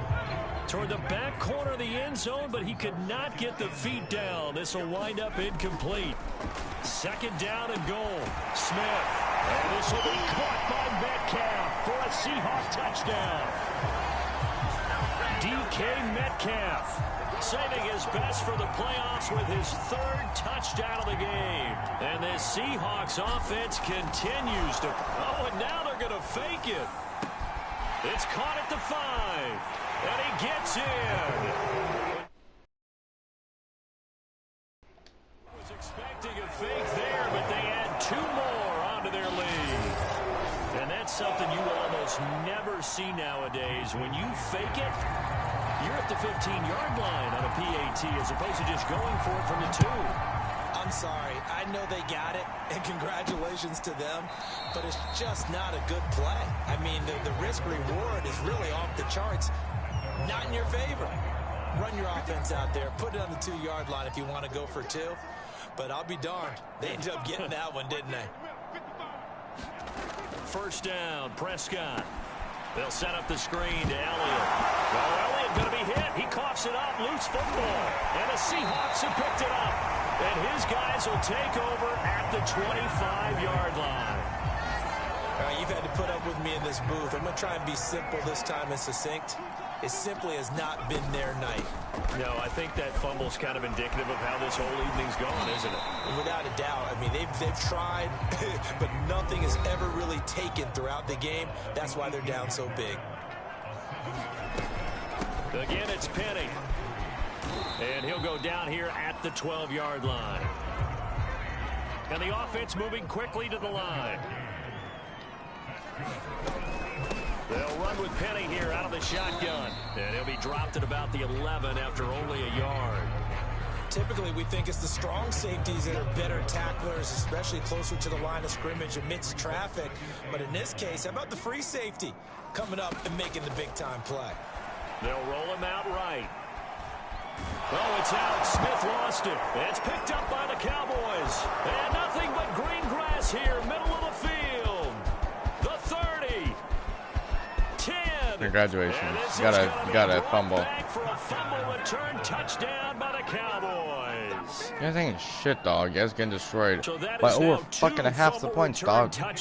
Toward the back corner of the end zone, but he could not get the feet down. This will wind up incomplete. 2nd down and goal. Smith. And this will be caught by Metcalf for a Seahawk touchdown. DK Metcalf saving his best for the playoffs with his 3rd touchdown of the game. And this Seahawks offense continues to... Oh, and now they're going to fake it. It's caught at the 5. And he gets in. Was expecting a fake there, but they add 2 more onto their lead. And that's something you almost never see nowadays. When you fake it, you're at the 15-yard line on a PAT as opposed to just going for it from the 2. I'm sorry. I know they got it, and congratulations to them, but it's just not a good play. I mean, the risk-reward is really off the charts. Not in your favor. Run your offense out there. Put it on the 2-yard line if you want to go for 2. But I'll be darned. They ended up getting that one, didn't they? First down, Prescott. They'll set up the screen to Elliott. Well, Elliott going to be hit. He coughs it up. Loose football. And the Seahawks have picked it up. And his guys will take over at the 25-yard line. All right, you've had to put up with me in this booth. I'm going to try and be simple this time and succinct. It simply has not been their night. No, I think that fumble's kind of indicative of how this whole evening's gone, isn't it? Without a doubt. I mean, they've tried, but nothing has ever really taken throughout the game. That's why they're down so big. Again, it's Penny. And he'll go down here at the 12-yard line. And the offense moving quickly to the line. They'll run with Penny here out of the shotgun. And he'll be dropped at about the 11 after only a yard. Typically, we think it's the strong safeties that are better tacklers, especially closer to the line of scrimmage amidst traffic. But in this case, how about the free safety coming up and making the big-time play? They'll roll him out right. Oh, it's out. Smith lost it. It's picked up by the Cowboys. And nothing but green grass here, middle of the field. The 30. 10. Congratulations. You got a fumble. For a fumble return touchdown by the Cowboys. You guys ain't shit, dog. You guys getting destroyed So by over fucking half the points, dog. Come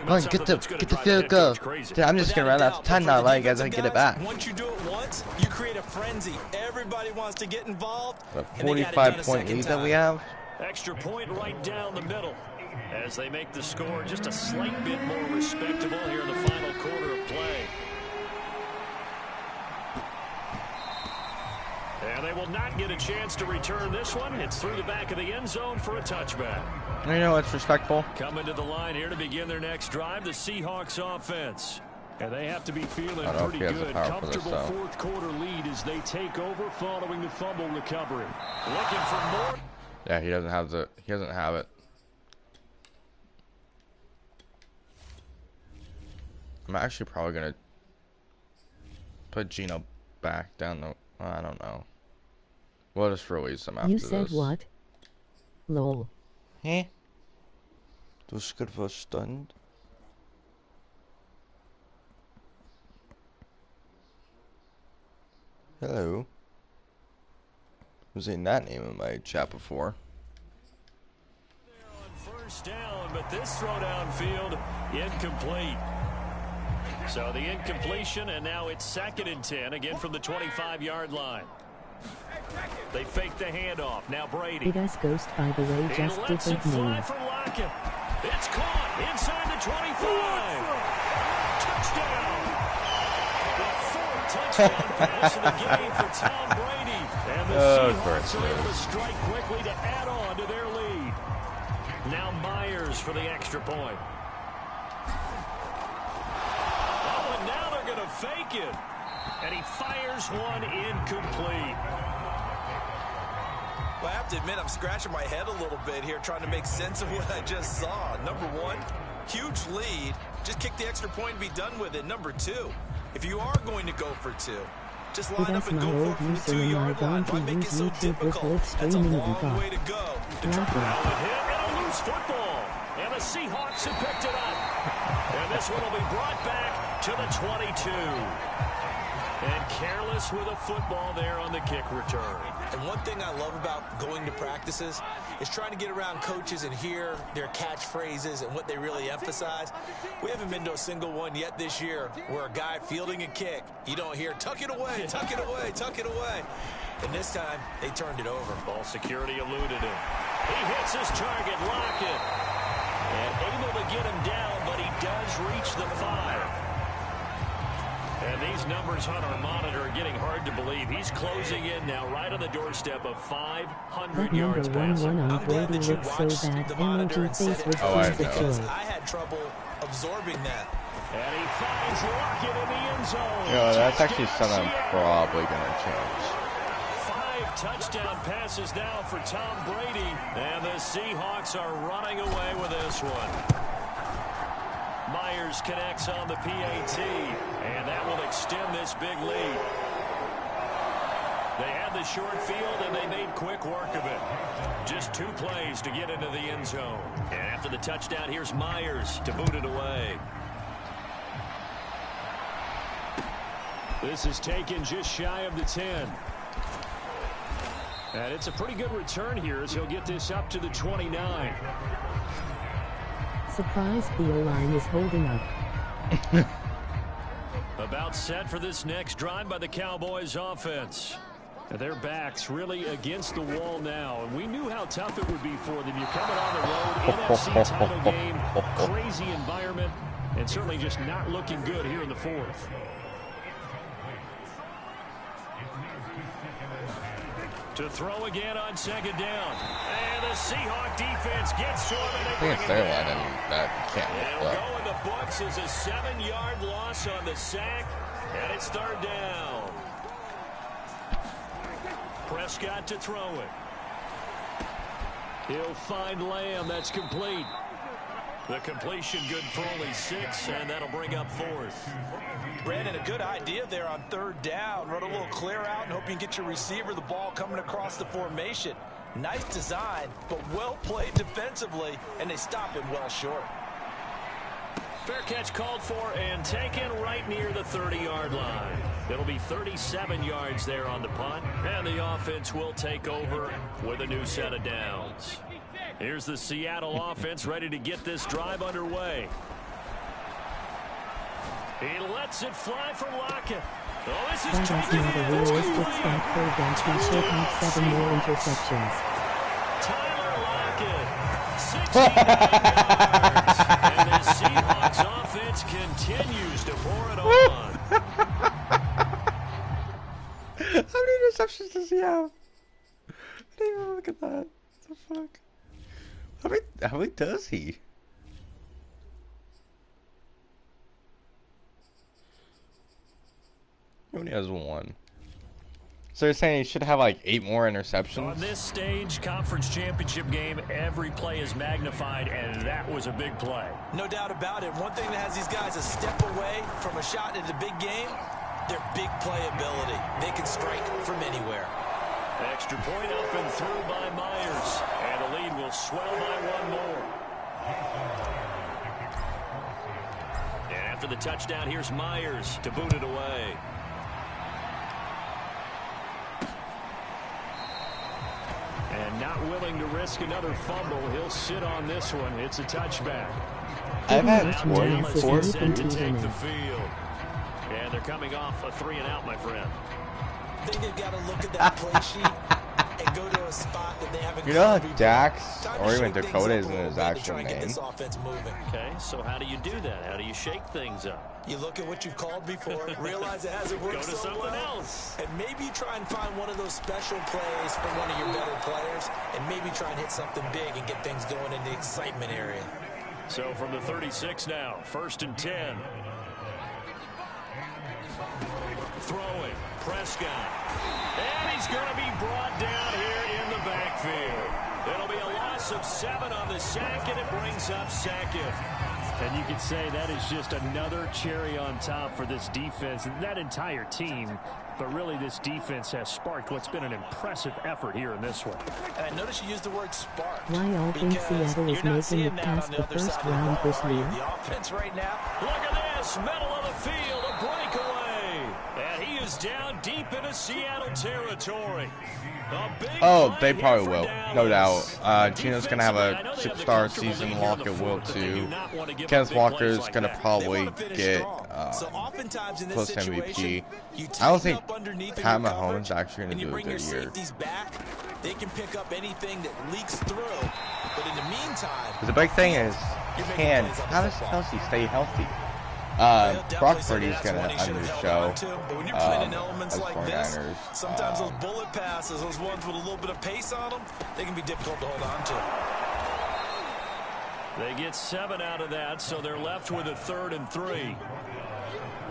on, get the field goal. Dude, I'm just gonna run out 10 now, let you guys get it back. Once you do it once, you create a frenzy. Everybody wants to get involved. The 45-point lead that we have. Extra point right down the middle as they make the score just a slight bit more respectable here in the final quarter of play. And they will not get a chance to return this one. It's through the back of the end zone for a touchback. You know what's respectful? Coming to the line here to begin their next drive, the Seahawks offense. And they have to be feeling pretty good. Comfortable fourth quarter lead as they take over following the fumble recovery. Looking for more. Yeah, he doesn't have it. I'm actually probably gonna put Gino back down the. I don't know. We'll just release him after this. You said what? Lol. Huh? Du skal forstand. Hello. Who's seen that name in my chat before? On first down, but this throw downfield incomplete. So the incompletion, and now it's 2nd and 10, again from the 25-yard line. They fake the handoff. Now Brady. Big ass ghost, by the way, just different name. It's caught inside the 25. Touchdown. The 4th touchdown pass of the game for Tom Brady. And the Seahawks are able to strike quickly to add on to their lead. Now Myers for the extra point. Oh, and now they're going to fake it. And he fires one incomplete. Well, I have to admit, I'm scratching my head a little bit here trying to make sense of what I just saw. Number one, huge lead. Just kick the extra point and be done with it. Number two, if you are going to go for 2, just line up and go for it from the 2-yard line. Why make it so difficult? That's a long way to go. And a loose football. And the Seahawks have picked it up. And this one will be brought back to the 22. And careless with a football there on the kick return. And one thing I love about going to practices is trying to get around coaches and hear their catchphrases and what they really emphasize. We haven't been to a single one yet this year where a guy fielding a kick, you don't hear, tuck it away, tuck it away, tuck it away. And this time, they turned it over. Ball security eluded him. He hits his target, Lockett. And able to get him down, but he does reach the 5. And these these numbers on our monitor are getting hard to believe. He's closing in now, right on the doorstep of 500 yards passing. On Brady looks so bad. Emoji face with know. I had trouble absorbing that. And he finds Lockett in the end zone. That's actually something I'm probably going to change. 5 touchdown passes now for Tom Brady. And the Seahawks are running away with this one. Myers connects on the PAT, and that will extend this big lead. They had the short field, and they made quick work of it. Just 2 plays to get into the end zone. And after the touchdown, here's Myers to boot it away. This is taken just shy of the 10. And it's a pretty good return here as he'll get this up to the 29. Surprise, the O-line is holding up. About set for this next drive by the Cowboys offense. Their backs really against the wall now, and we knew how tough it would be for them. You're coming on the road, NFC title game, crazy environment, and certainly just not looking good here in the 4th. To throw again on 2nd down. And the Seahawk defense gets to him. And I think it's their line, and that can't It'll go in the books as a 7-yard loss on the sack. And it's 3rd down. Prescott to throw it. He'll find Lamb. That's complete. The completion good for only 6, and that'll bring up 4th. Brandon, a good idea there on 3rd down. Run a little clear out and hope you can get your receiver the ball coming across the formation. Nice design, but well played defensively, and they stop him well short. Fair catch called for and taken right near the 30-yard line. It'll be 37 yards there on the punt, and the offense will take over with a new set of downs. Here's the Seattle offense ready to get this drive underway. He lets it fly for Lockett. Oh, this is That's not a realistic stat for them to should have 7 more interceptions. Tyler Lockett, 69 yards. And the Seahawks offense continues to pour it on. How many interceptions does he have? I didn't even look at that. What the fuck? How many does he? He only has 1. So you're saying he should have like 8 more interceptions? On this stage, conference championship game, every play is magnified, and that was a big play. No doubt about it. One thing that has these guys a step away from a shot in the big game, their big playability. They can strike from anywhere. Extra point up and through by Myers, and the lead will swell by 1 more. And after the touchdown, here's Myers to boot it away. And not willing to risk another fumble, he'll sit on this one. It's a touchback. I've had 4 set to take the field. And they're coming off a 3-and-out, my friend. I think they've got to look at that play sheet and go to a spot that they haven't. You know how Dax or even Dakota isn't his actual name? Okay, so how do you do that? How do you shake things up? You look at what you've called before, realize it hasn't worked Go to so something well, else. and maybe try and find one of those special plays from one of your better players, and maybe try and hit something big and get things going in the excitement area. So from the 36 now, 1st and 10. Throwing, Prescott. And he's going to be brought down here in the backfield. It'll be a loss of 7 on the sack, and it brings up 2nd. And you could say that is just another cherry on top for this defense and that entire team. But really, this defense has sparked what's been an impressive effort here in this one. And I noticed you used the word spark. Why all think Seattle is making it past the first round this year? The offense right now. Look at this, middle of the field, a breakaway. And he is down deep into Seattle territory. Oh, they probably will, no doubt. Gino's going to have a superstar season. Lockett will too. Kenneth Walker's going to probably get close to MVP. I don't think Pat Mahomes is actually going to do a good year. They can pick up anything that leaks through, but in the meantime, the big thing is, how does Kelsey stay healthy? Brock Purdy's gonna end the show. But when you're playing in As elements like this, 49ers, sometimes those bullet passes, those ones with a little bit of pace on them, they can be difficult to hold on to. They get 7 out of that, so they're left with a 3rd and 3.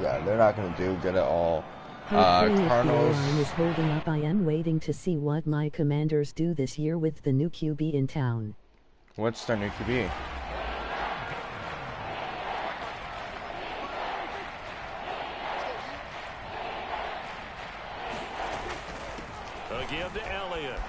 Yeah, they're not gonna do good at all. Hopefully if the Cardinals. line is holding up, I am waiting to see what my Commanders do this year with the new QB in town. What's their new QB? Again to Elliott.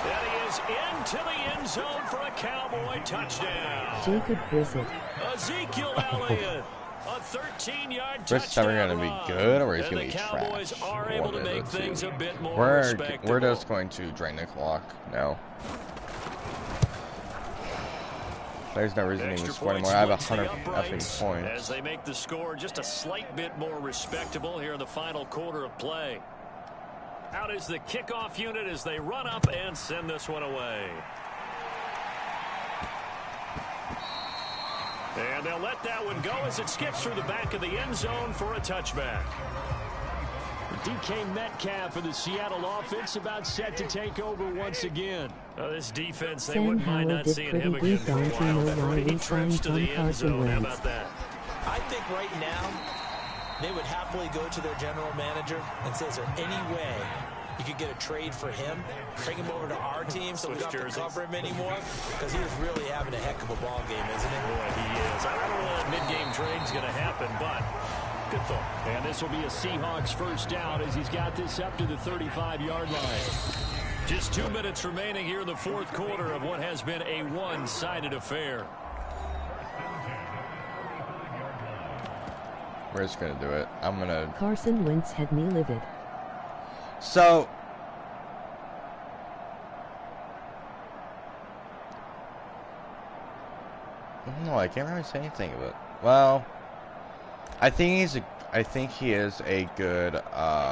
And he is into the end zone for a Cowboy touchdown. Jacob Brissett. Ezekiel Elliott. A 13-yard touchdown. Briss's ever gonna be good, or he's And gonna the be Cowboys trash? are able to One of make the things two. a bit more We're respectable. just going to drain the clock now. There's no reason to even Extra score points anymore. I have splits the 100 uprights effing points. as they make the score just a slight bit more respectable here in the final quarter of play. Out is the kickoff unit as they run up and send this one away. And they'll let that one go as it skips through the back of the end zone for a touchback. DK Metcalf for the Seattle offense about set to take over once again. This defense, they Sam wouldn't mind Howell not did seeing pretty him again good. for a Don't you while. know But why he we trips signed to the end Carson zone. How Wentz? about that? I think right now they would happily go to their general manager and say, is there any way you could get a trade for him, bring him over to our team so we don't have to cover him anymore? Because he is really having a heck of a ball game, isn't he? Boy, he is. I don't know that mid-game trade's going to happen, but good thought. And this will be a Seahawks first down as he's got this up to the 35-yard line. Just 2 minutes remaining here in the fourth quarter of what has been a one-sided affair. We're just gonna do it. I'm gonna. Carson Wentz had me livid. So. No, I can't really say anything about it. Well, I think he is a good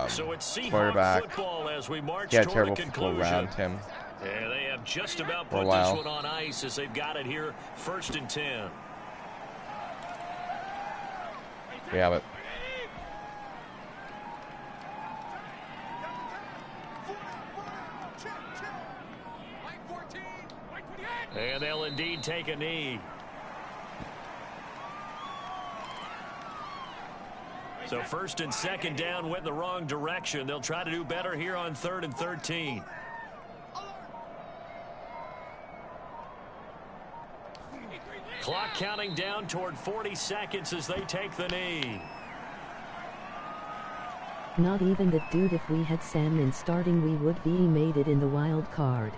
So it's Seahawks quarterback. football as we march He had toward terrible the people conclusion. around him. Yeah, they have just about For a put this while. one on ice as they've got it here, 1st and 10. We have it. And they'll indeed take a knee. So 1st and 2nd down went in the wrong direction. They'll try to do better here on 3rd and 13. Clock counting down toward 40 seconds as they take the knee. Not even that, dude. If we had Sam in starting, we would be made it in the wild card.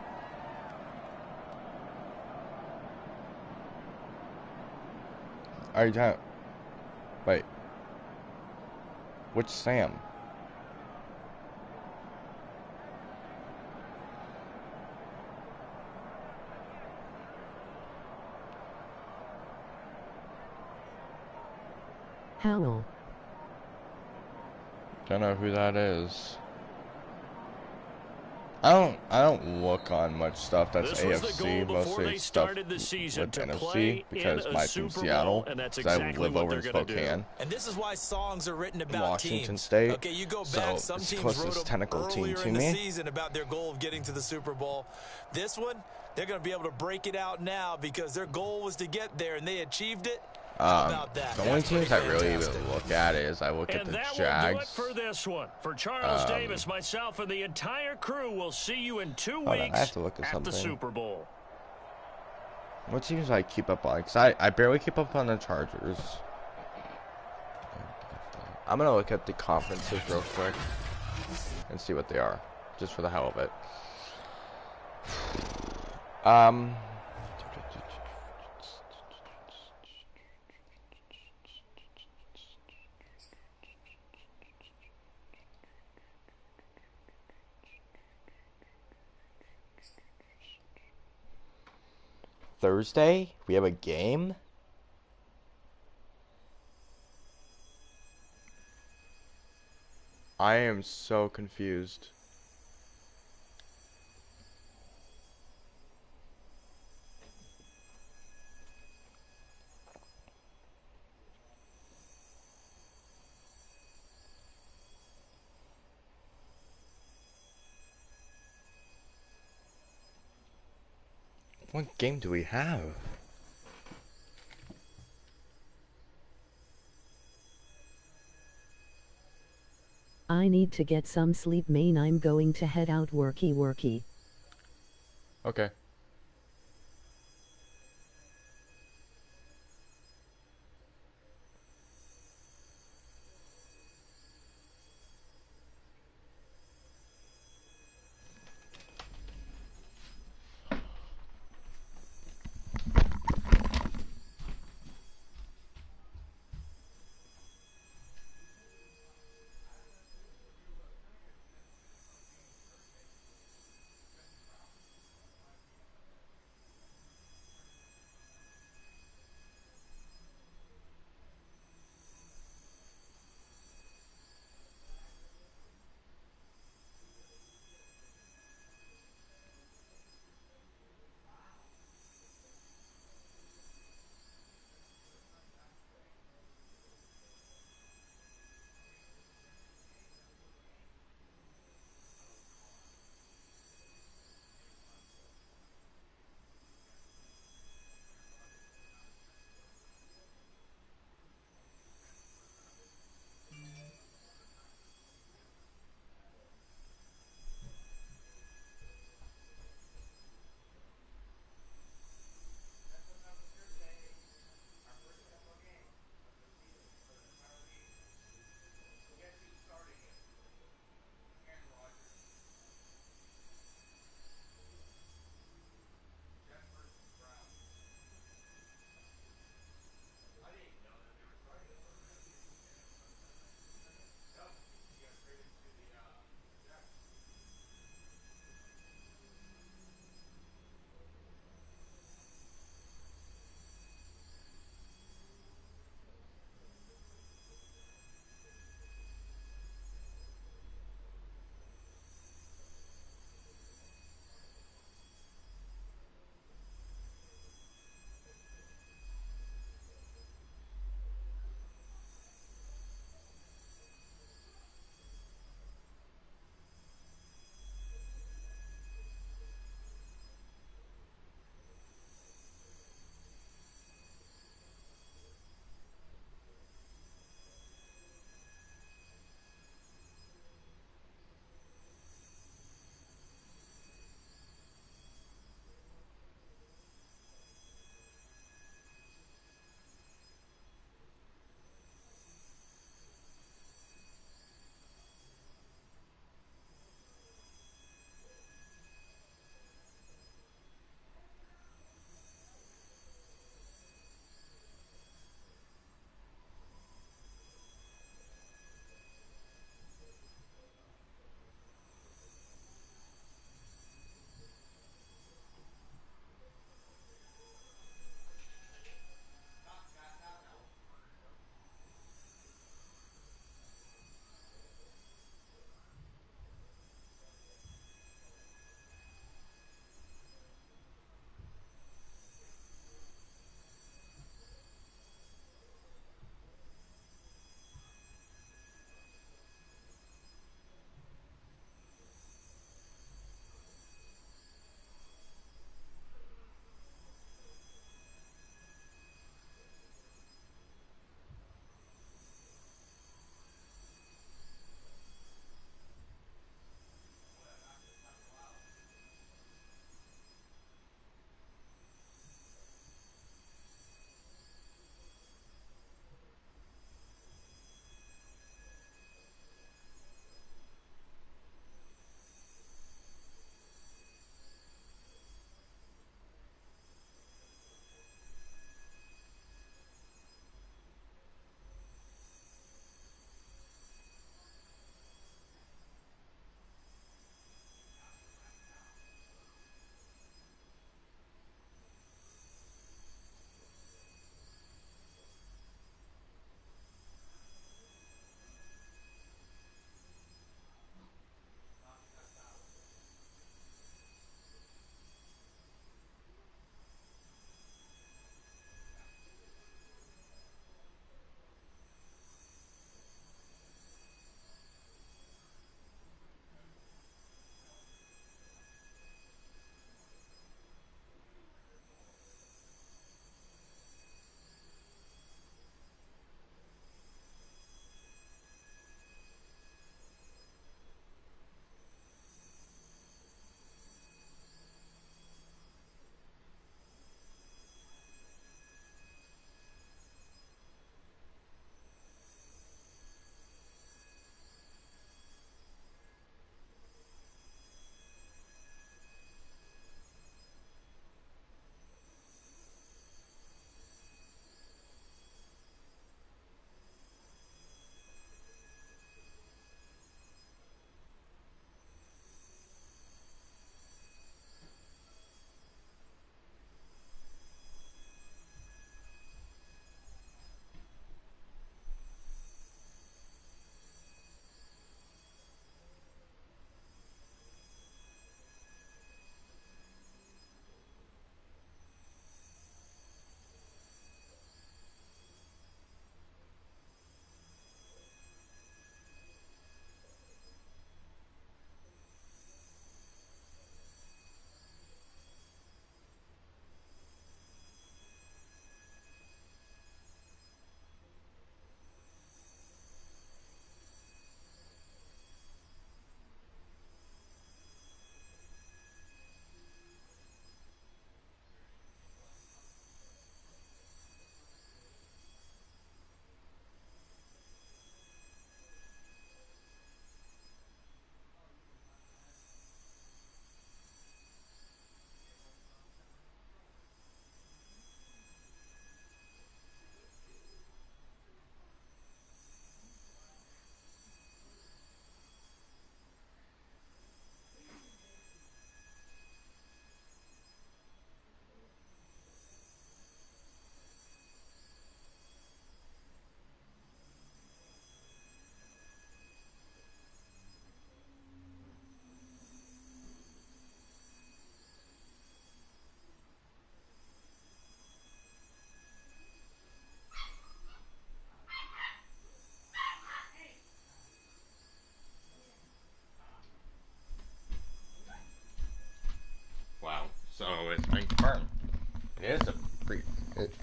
Are you talking? Wait. Which Sam? Howell. Don't know who that is. I don't look on much stuff that's This was the AFC, goal before they mostly stuff started the season with to NFC play because in a my Super team's Bowl, Seattle, and that's because exactly I live what over in they're gonna do. Spokane, And this is why songs are written about Washington teams. State. Okay, you go So back, some it's the teams closest wrote tentacle up team earlier to in the me. season about their goal of getting to the Super Bowl. This one, they're going to be able to break it out now because their goal was to get there, and they achieved it. How about that? The only That's pretty teams I really fantastic. even look at is I look at And the that will do it Jags. for this one. For Charles Davis, myself, and the entire crew, we'll see you in 2 on, I weeks have to look at the something. Super Bowl. What teams do I keep up on? Because I barely keep up on the Chargers. I'm going to look at the conferences real quick and see what they are, just for the hell of it. Thursday, we have a game. I am so confused. What game do we have? I need to get some sleep, man. I'm going to head out worky. Okay.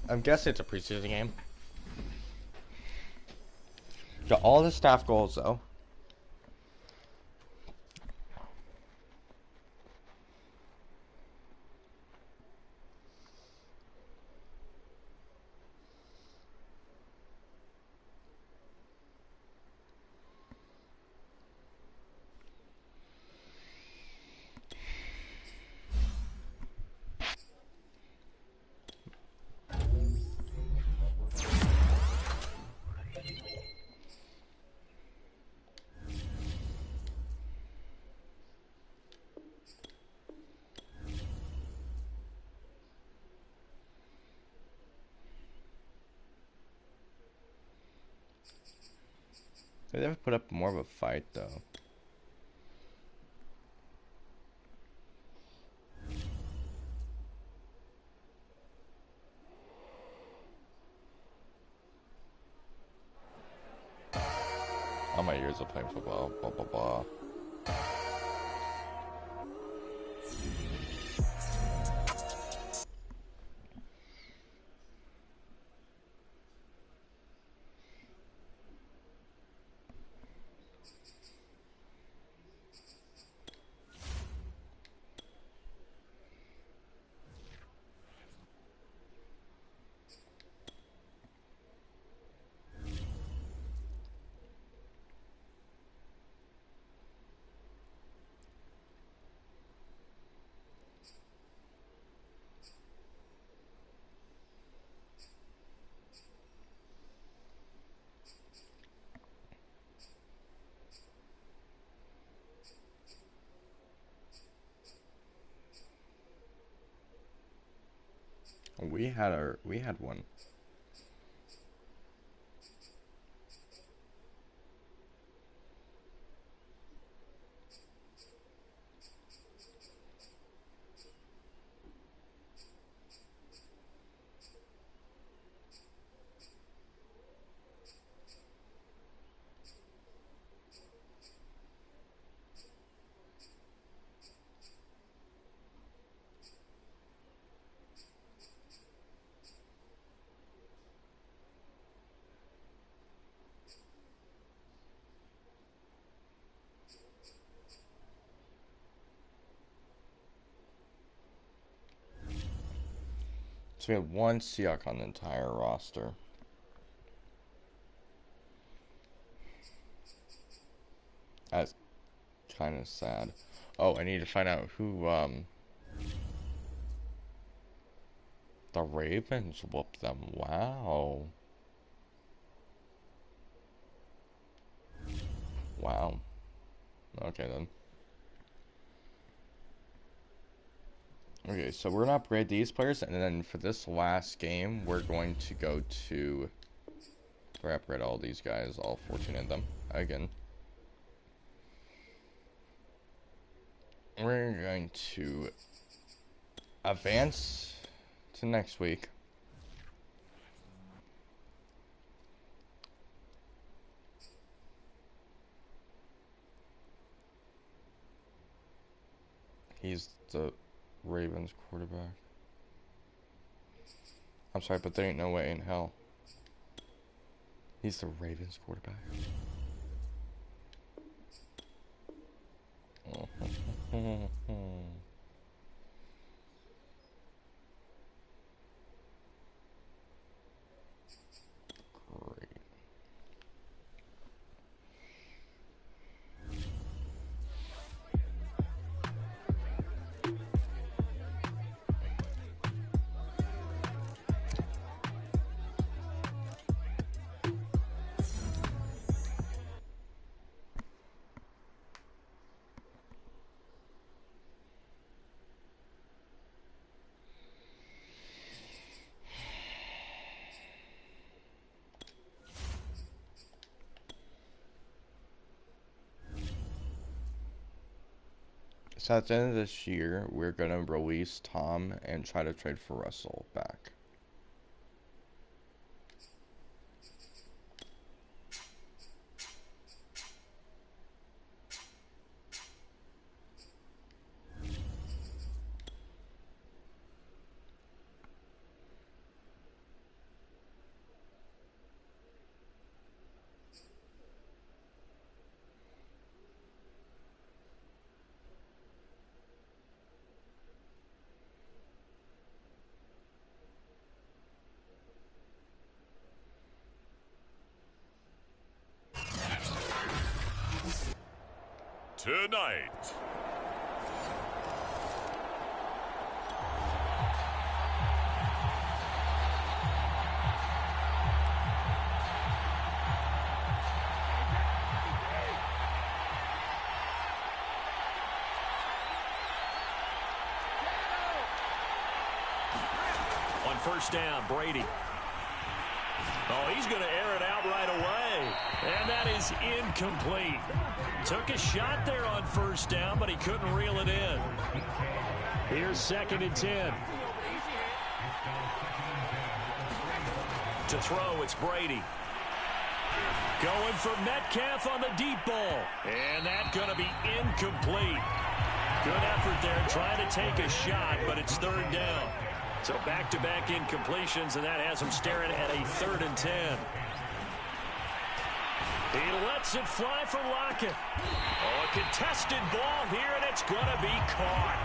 I'm guessing it's a preseason game. Got all the staff goals though. They never put up more of a fight though. All my years of playing football, blah blah blah. We had one. So we have one Seahawk on the entire roster. That's kind of sad. Oh, I need to find out who, the Ravens whooped them. Wow. Wow. Okay, then. Okay, so we're gonna upgrade these players, and then for this last game, we're going to go to... We're upgrade all these guys, all 14 of them, again. We're going to advance to next week. He's the Ravens quarterback. I'm sorry, but there ain't no way in hell. He's the Ravens quarterback. Great. So at the end of this year, we're going to release Tom and try to trade for Russell back. tonight. On first down, Brady. Oh, he's going to air it out right away. And that is incomplete. Took a shot there on first down, but he couldn't reel it in. Here's 2nd and 10. To throw, it's Brady. Going for Metcalf on the deep ball. And that's going to be incomplete. Good effort there trying to take a shot, but it's 3rd down. So back-to-back incompletions, and that has him staring at a 3rd and 10. He lets it fly for Lockett. Oh, a contested ball here, and it's going to be caught.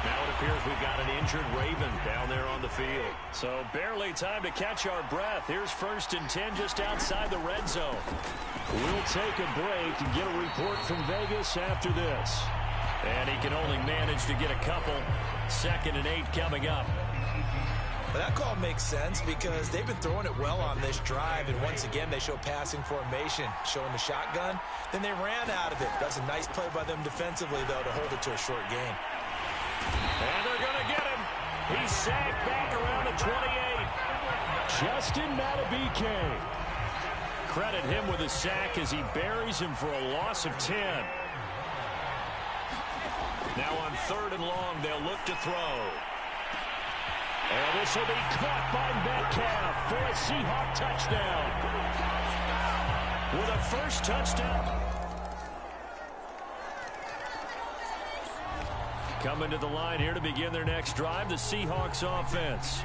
Now it appears we've got an injured Raven down there on the field. So barely time to catch our breath. Here's 1st and 10 just outside the red zone. We'll take a break and get a report from Vegas after this. And he can only manage to get a couple. 2nd and 8 coming up. But that call makes sense because they've been throwing it well on this drive, and once again they show passing formation, showing the shotgun. Then they ran out of it. That's a nice play by them defensively, though, to hold it to a short gain. And they're going to get him. He's sacked back around the 28. Justin Matabike. Credit him with a sack as he buries him for a loss of 10. Now on 3rd and long, they'll look to throw. And this will be caught by Metcalf for a Seahawk touchdown. With a first touchdown. Coming to the line here to begin their next drive, the Seahawks offense.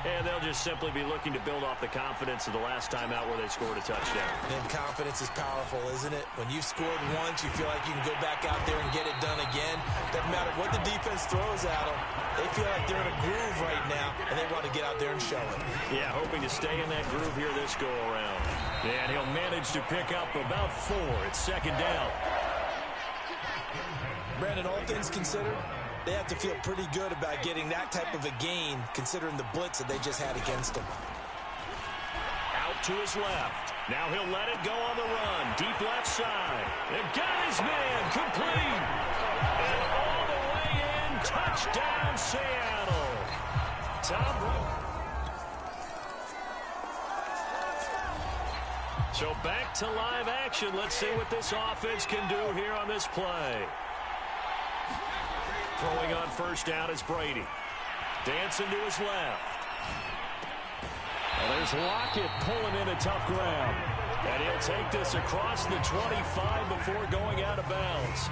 And they'll just simply be looking to build off the confidence of the last time out where they scored a touchdown. And confidence is powerful, isn't it? When you've scored once, you feel like you can go back out there and get it done again. Doesn't matter what the defense throws at them. They feel like they're in a groove right now, and they want to get out there and show it. Yeah, hoping to stay in that groove here this go-around. And he'll manage to pick up about 4. It's 2nd down. Brandon, all things considered, they have to feel pretty good about getting that type of a gain, considering the blitz that they just had against them. Out to his left. Now he'll let it go on the run. Deep left side. And got his man. Complete. And all the way in. Touchdown, Seattle. So back to live action. Let's see what this offense can do here on this play. Throwing on first down is Brady. Dancing to his left. Well, there's Lockett pulling in a tough ground. And he'll take this across the 25 before going out of bounds.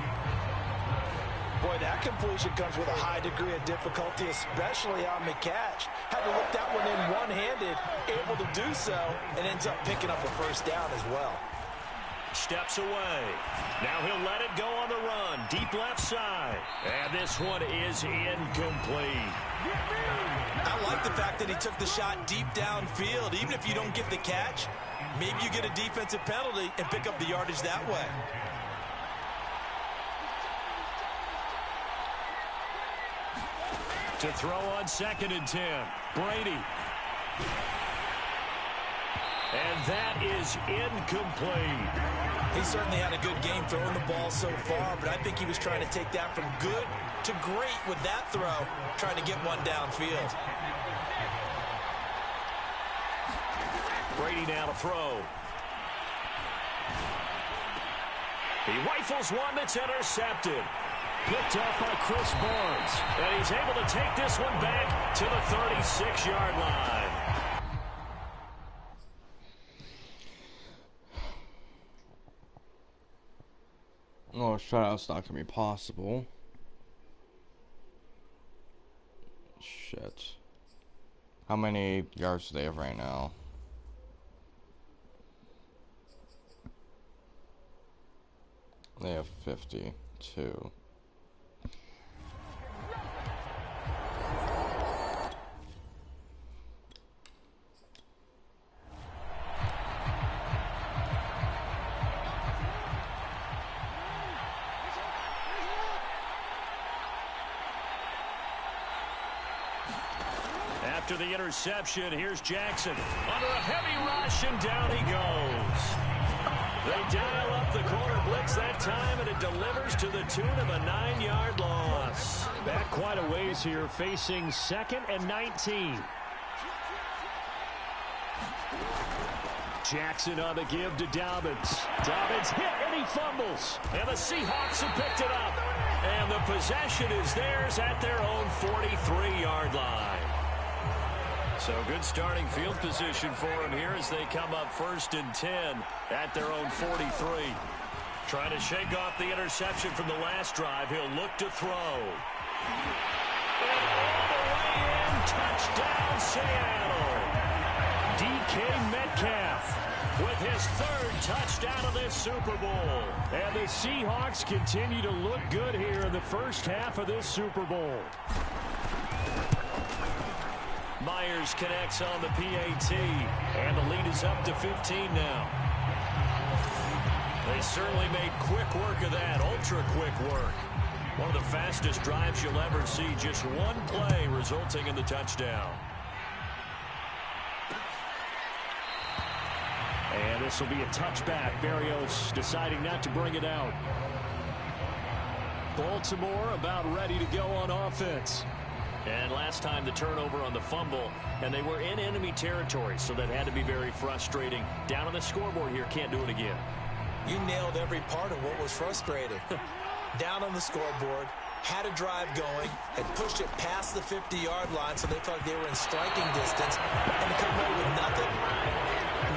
Boy, that completion comes with a high degree of difficulty, especially on the catch. Had to whip that one in one-handed, able to do so, and ends up picking up a first down as well. Steps away. Now he'll let it go on the run. Deep left side. And this one is incomplete. I like the fact that he took the shot deep downfield. Even if you don't get the catch, maybe you get a defensive penalty and pick up the yardage that way. To throw on 2nd and 10. Brady. And that is incomplete. He certainly had a good game throwing the ball so far, but I think he was trying to take that from good to great with that throw, trying to get one downfield. Brady now to throw. He rifles one that's intercepted. Picked up by Chris Barnes. And he's able to take this one back to the 36-yard line. Oh, shutout's not gonna be possible. Shit. How many yards do they have right now? They have 52. after the interception. Here's Jackson under a heavy rush, and down he goes. They dial up the corner blitz that time, and it delivers to the tune of a 9-yard loss. Back quite a ways here, facing 2nd and 19. Jackson on the give to Dobbins. Dobbins hit, and he fumbles. And the Seahawks have picked it up. And the possession is theirs at their own 43-yard line. So good starting field position for him here as they come up 1st and 10 at their own 43. Trying to shake off the interception from the last drive. He'll look to throw. And all the way in, touchdown Seattle. DK Metcalf with his 3rd touchdown of this Super Bowl. And the Seahawks continue to look good here in the first half of this Super Bowl. Myers connects on the PAT, and the lead is up to 15 now. They certainly made quick work of that, ultra-quick work. One of the fastest drives you'll ever see, just one play resulting in the touchdown. And this will be a touchback. Berrios deciding not to bring it out. Baltimore about ready to go on offense. And last time the turnover on the fumble, and they were in enemy territory, so that had to be very frustrating. Down on the scoreboard here, can't do it again. You nailed every part of what was frustrating. Down on the scoreboard, had a drive going, had pushed it past the 50-yard line, so they thought they were in striking distance, and to come away with nothing.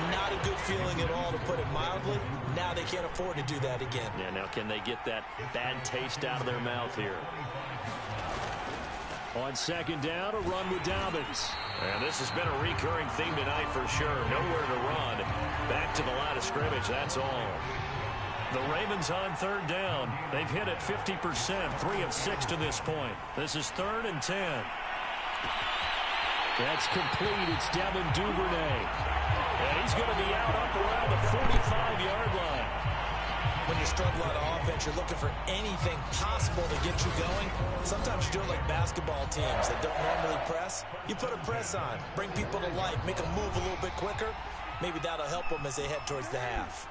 Not a good feeling at all, to put it mildly. Now they can't afford to do that again. Yeah, now can they get that bad taste out of their mouth here? On 2nd down, a run with Dobbins. And this has been a recurring theme tonight for sure. Nowhere to run. Back to the line of scrimmage, that's all. The Ravens on 3rd down. They've hit it 50%, 3 of 6 to this point. This is 3rd and 10. That's complete. It's Devin Duvernay. And he's going to be out up around the 45-yard line. When you struggle out of offense, you're looking for anything possible to get you going. Sometimes you do it like basketball teams that don't normally press. You put a press on, bring people to life, make them move a little bit quicker. Maybe that'll help them as they head towards the half.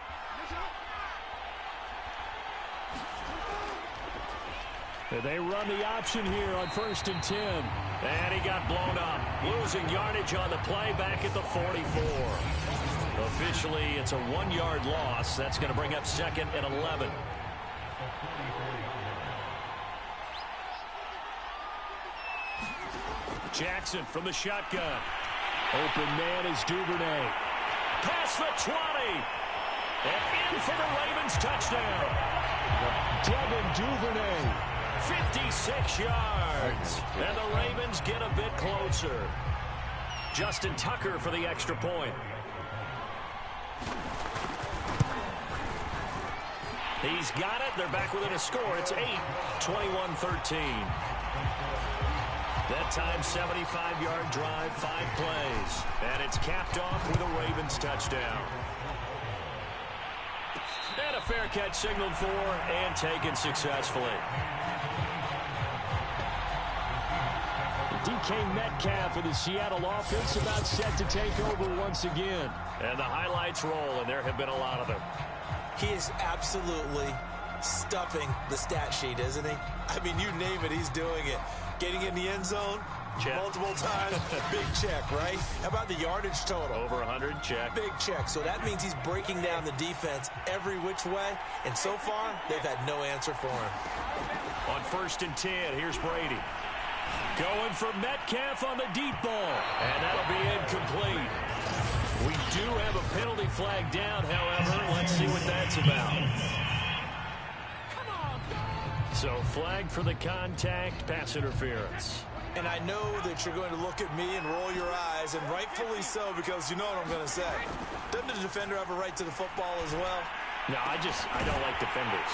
They run the option here on 1st and 10. And he got blown up. Losing yardage on the play back at the 44. Officially, it's a 1-yard loss. That's going to bring up 2nd and 11. Jackson from the shotgun. Open man is Duvernay. Past the 20. And in for the Ravens touchdown. Devin Duvernay. 56 yards. And the Ravens get a bit closer. Justin Tucker for the extra point. He's got it. They're back within a score. It's 8, 21-13. That time, 75-yard drive, 5 plays. And it's capped off with a Ravens touchdown. And a fair catch signaled for and taken successfully. DK Metcalf of the Seattle offense about set to take over once again. And the highlights roll, and there have been a lot of them. He is absolutely stuffing the stat sheet, isn't he? I mean, you name it, he's doing it. Getting in the end zone check. Multiple times, big check, right? How about the yardage total? Over 100, check. Big check. So that means he's breaking down the defense every which way. And so far, they've had no answer for him. On 1st and 10, here's Brady. Going for Metcalf on the deep ball. And that'll be incomplete. We do have a penalty flag down, however. Let's see what that's about. So flag for the contact, pass interference. And I know that you're going to look at me and roll your eyes, and rightfully so, because you know what I'm going to say. Doesn't the defender have a right to the football as well? No, I don't like defenders.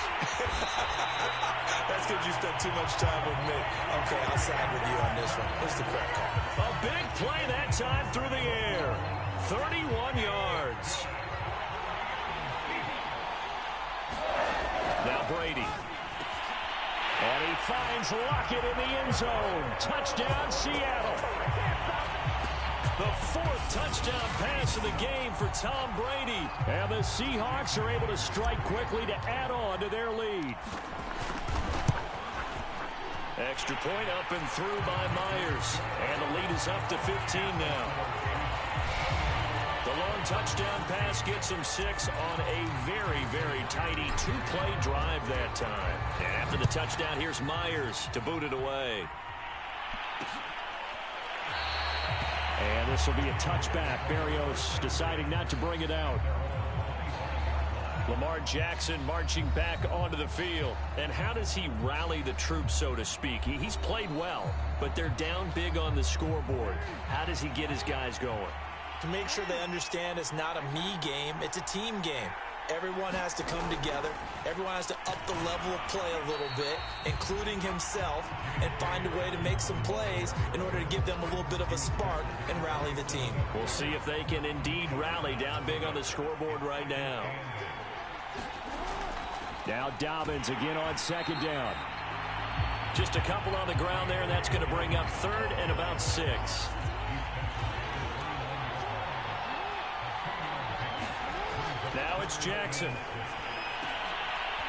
That's because you spent too much time with me. Okay, I'll side with you on this one. Here's the correct call. A big play that time through the air. 31 yards. Now Brady. And he finds Lockett in the end zone. Touchdown, Seattle. The 4th touchdown pass of the game for Tom Brady. And the Seahawks are able to strike quickly to add on to their lead. Extra point up and through by Myers. And the lead is up to 15 now. The long touchdown pass gets him 6 on a very, very tidy 2-play drive that time. And after the touchdown, here's Myers to boot it away. And this will be a touchback. Berrios deciding not to bring it out. Lamar Jackson marching back onto the field. And how does he rally the troops, so to speak? He's played well, but they're down big on the scoreboard. How does he get his guys going? To make sure they understand it's not a me game, it's a team game. Everyone has to come together. Everyone has to up the level of play a little bit, including himself, and find a way to make some plays in order to give them a little bit of a spark and rally the team. We'll see if they can indeed rally down big on the scoreboard right now. Now Dobbins again on 2nd down. Just a couple on the ground there, and that's going to bring up 3rd and about 6. Now it's Jackson.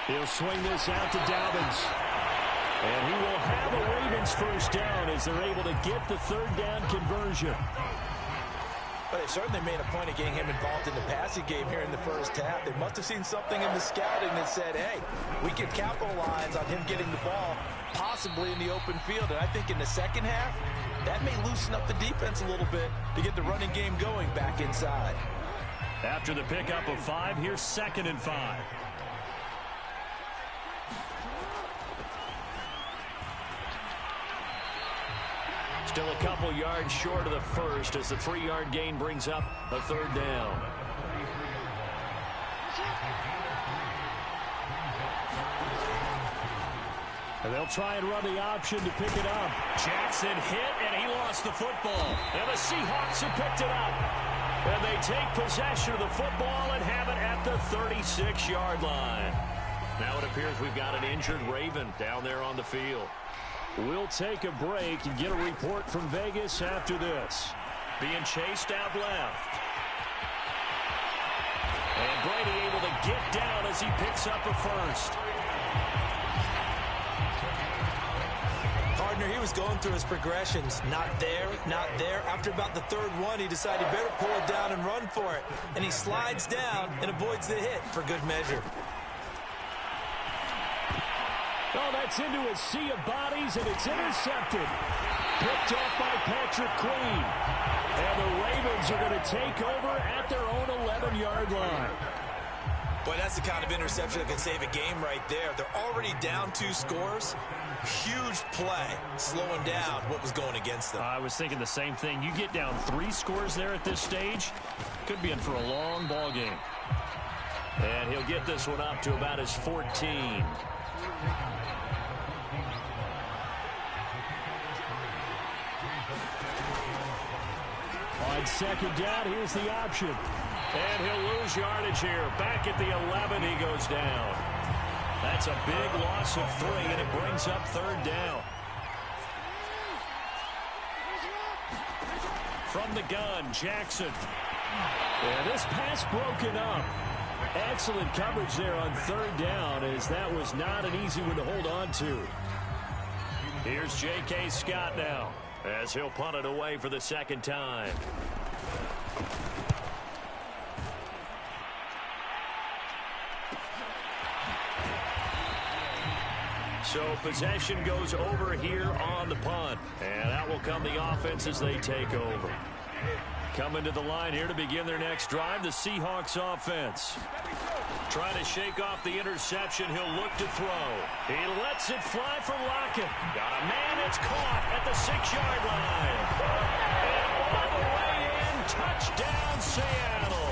He'll swing this out to Dobbins. And he will have a Ravens 1st down as they're able to get the 3rd down conversion. But they certainly made a point of getting him involved in the passing game here in the first half. They must have seen something in the scouting that said, hey, we can capitalize on him getting the ball possibly in the open field. And I think in the second half, that may loosen up the defense a little bit to get the running game going back inside. After the pickup of 5, here's 2nd and 5. Still a couple yards short of the first as the 3-yard gain brings up a 3rd down. And they'll try and run the option to pick it up. Jackson hit, and he lost the football. And the Seahawks have picked it up. And they take possession of the football and have it at the 36-yard line. Now it appears we've got an injured Raven down there on the field. We'll take a break and get a report from Vegas after this. Being chased out left. And Brady able to get down as he picks up a 1st. Partner, he was going through his progressions. Not there, not there. After about the 3rd one, he decided he better pull it down and run for it. And he slides down and avoids the hit for good measure. Oh, that's into a sea of bodies, and it's intercepted. Picked off by Patrick Queen. And the Ravens are going to take over at their own 11-yard line. Boy, that's the kind of interception that can save a game right there. They're already down 2 scores. Huge play, slowing down what was going against them. I was thinking the same thing. You get down 3 scores there at this stage, could be in for a long ball game. And he'll get this one up to about his 14. On 2nd down, here's the option. And he'll lose yardage here. Back at the 11, he goes down. That's a big loss of 3, and it brings up 3rd down. From the gun, Jackson. And this pass broken up. Excellent coverage there on 3rd down, as that was not an easy one to hold on to. Here's J.K. Scott now, as he'll punt it away for the 2nd time. So possession goes over here on the punt. And out will come the offense as they take over. Coming to the line here to begin their next drive, the Seahawks offense. Trying to shake off the interception. He'll look to throw. He lets it fly for Lockett. Got a man that's caught at the 6-yard line. And all the way in, touchdown Seattle.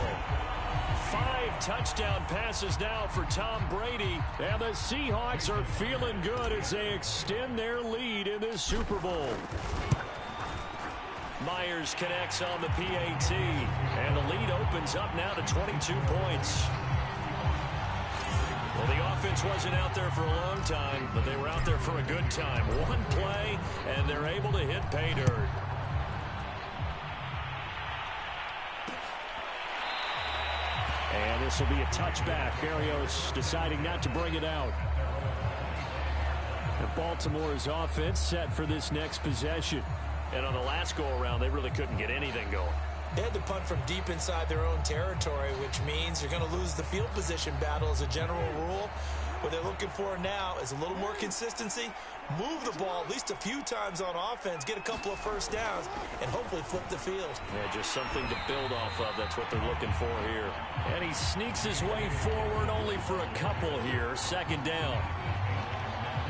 5 touchdown passes now for Tom Brady. And the Seahawks are feeling good as they extend their lead in this Super Bowl. Myers connects on the PAT. And the lead opens up now to 22 points. Well, the offense wasn't out there for a long time, but they were out there for a good time. One play, and they're able to hit pay dirt. this will be a touchback. Berrios deciding not to bring it out. And Baltimore's offense set for this next possession. And on the last go-around, they really couldn't get anything going. They had to punt from deep inside their own territory, which means you're going to lose the field position battle as a general rule. What they're looking for now is a little more consistency, move the ball at least a few times on offense, get a couple of first downs, and hopefully flip the field. Yeah, just something to build off of. That's what they're looking for here. And he sneaks his way forward only for a couple here. Second down.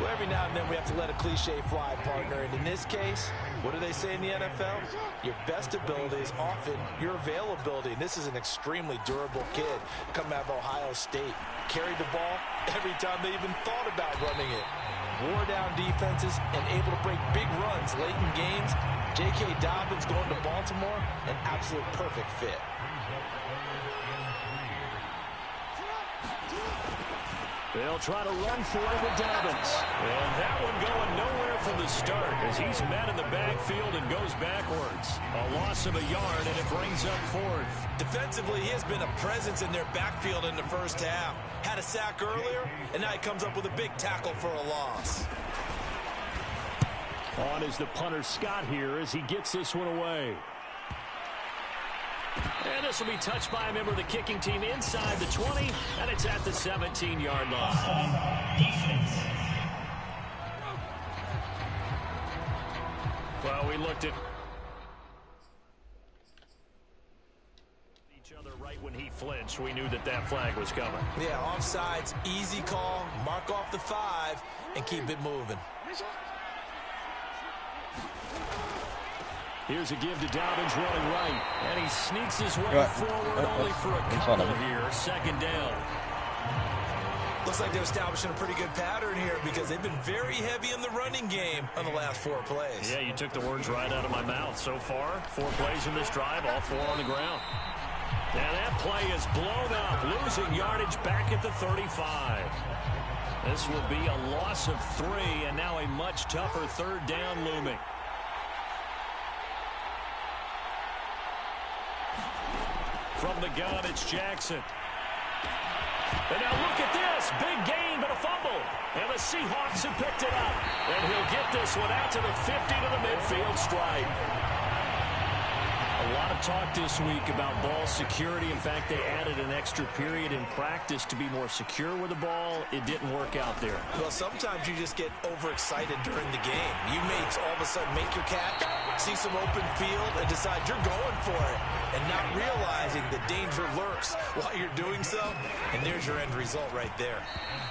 Well, every now and then we have to let a cliche fly, partner. And in this case, what do they say in the NFL? Your best ability is often your availability. And this is an extremely durable kid coming out of Ohio State. Carried the ball every time they even thought about running it. Wore down defenses and able to break big runs late in games. J.K. Dobbins going to Baltimore, an absolute perfect fit. They'll try to run for it with Dobbins. And that one going nowhere from the start as he's met in the backfield and goes backwards. A loss of a yard, and it brings up fourth. Defensively, he has been a presence in their backfield in the first half. Had a sack earlier, and now he comes up with a big tackle for a loss. On is the punter Scott here as he gets this one away. And this will be touched by a member of the kicking team inside the 20, and it's at the 17-yard line. Well, we looked at each other right when he flinched. We knew that that flag was coming. Yeah, offsides, easy call, mark off the 5, and keep it moving. Here's a give to Dobbins running right. And he sneaks his way forward only for a couple here. Second down. Looks like they're establishing a pretty good pattern here because they've been very heavy in the running game on the last 4 plays. Yeah, you took the words right out of my mouth. So far, 4 plays in this drive, all 4 on the ground. Now that play is blown up, losing yardage back at the 35. This will be a loss of 3, and now a much tougher third down looming. From the gun, it's Jackson. And now look at this. Big gain, but a fumble. And the Seahawks have picked it up. And he'll get this one out to the 50 to the midfield stripe. A lot of talk this week about ball security. In fact, they added an extra period in practice to be more secure with the ball. It didn't work out there. Well, sometimes you just get overexcited during the game. You may all of a sudden make your catch, see some open field, and decide you're going for it, and not realizing the danger lurks while you're doing so. And there's your end result right there.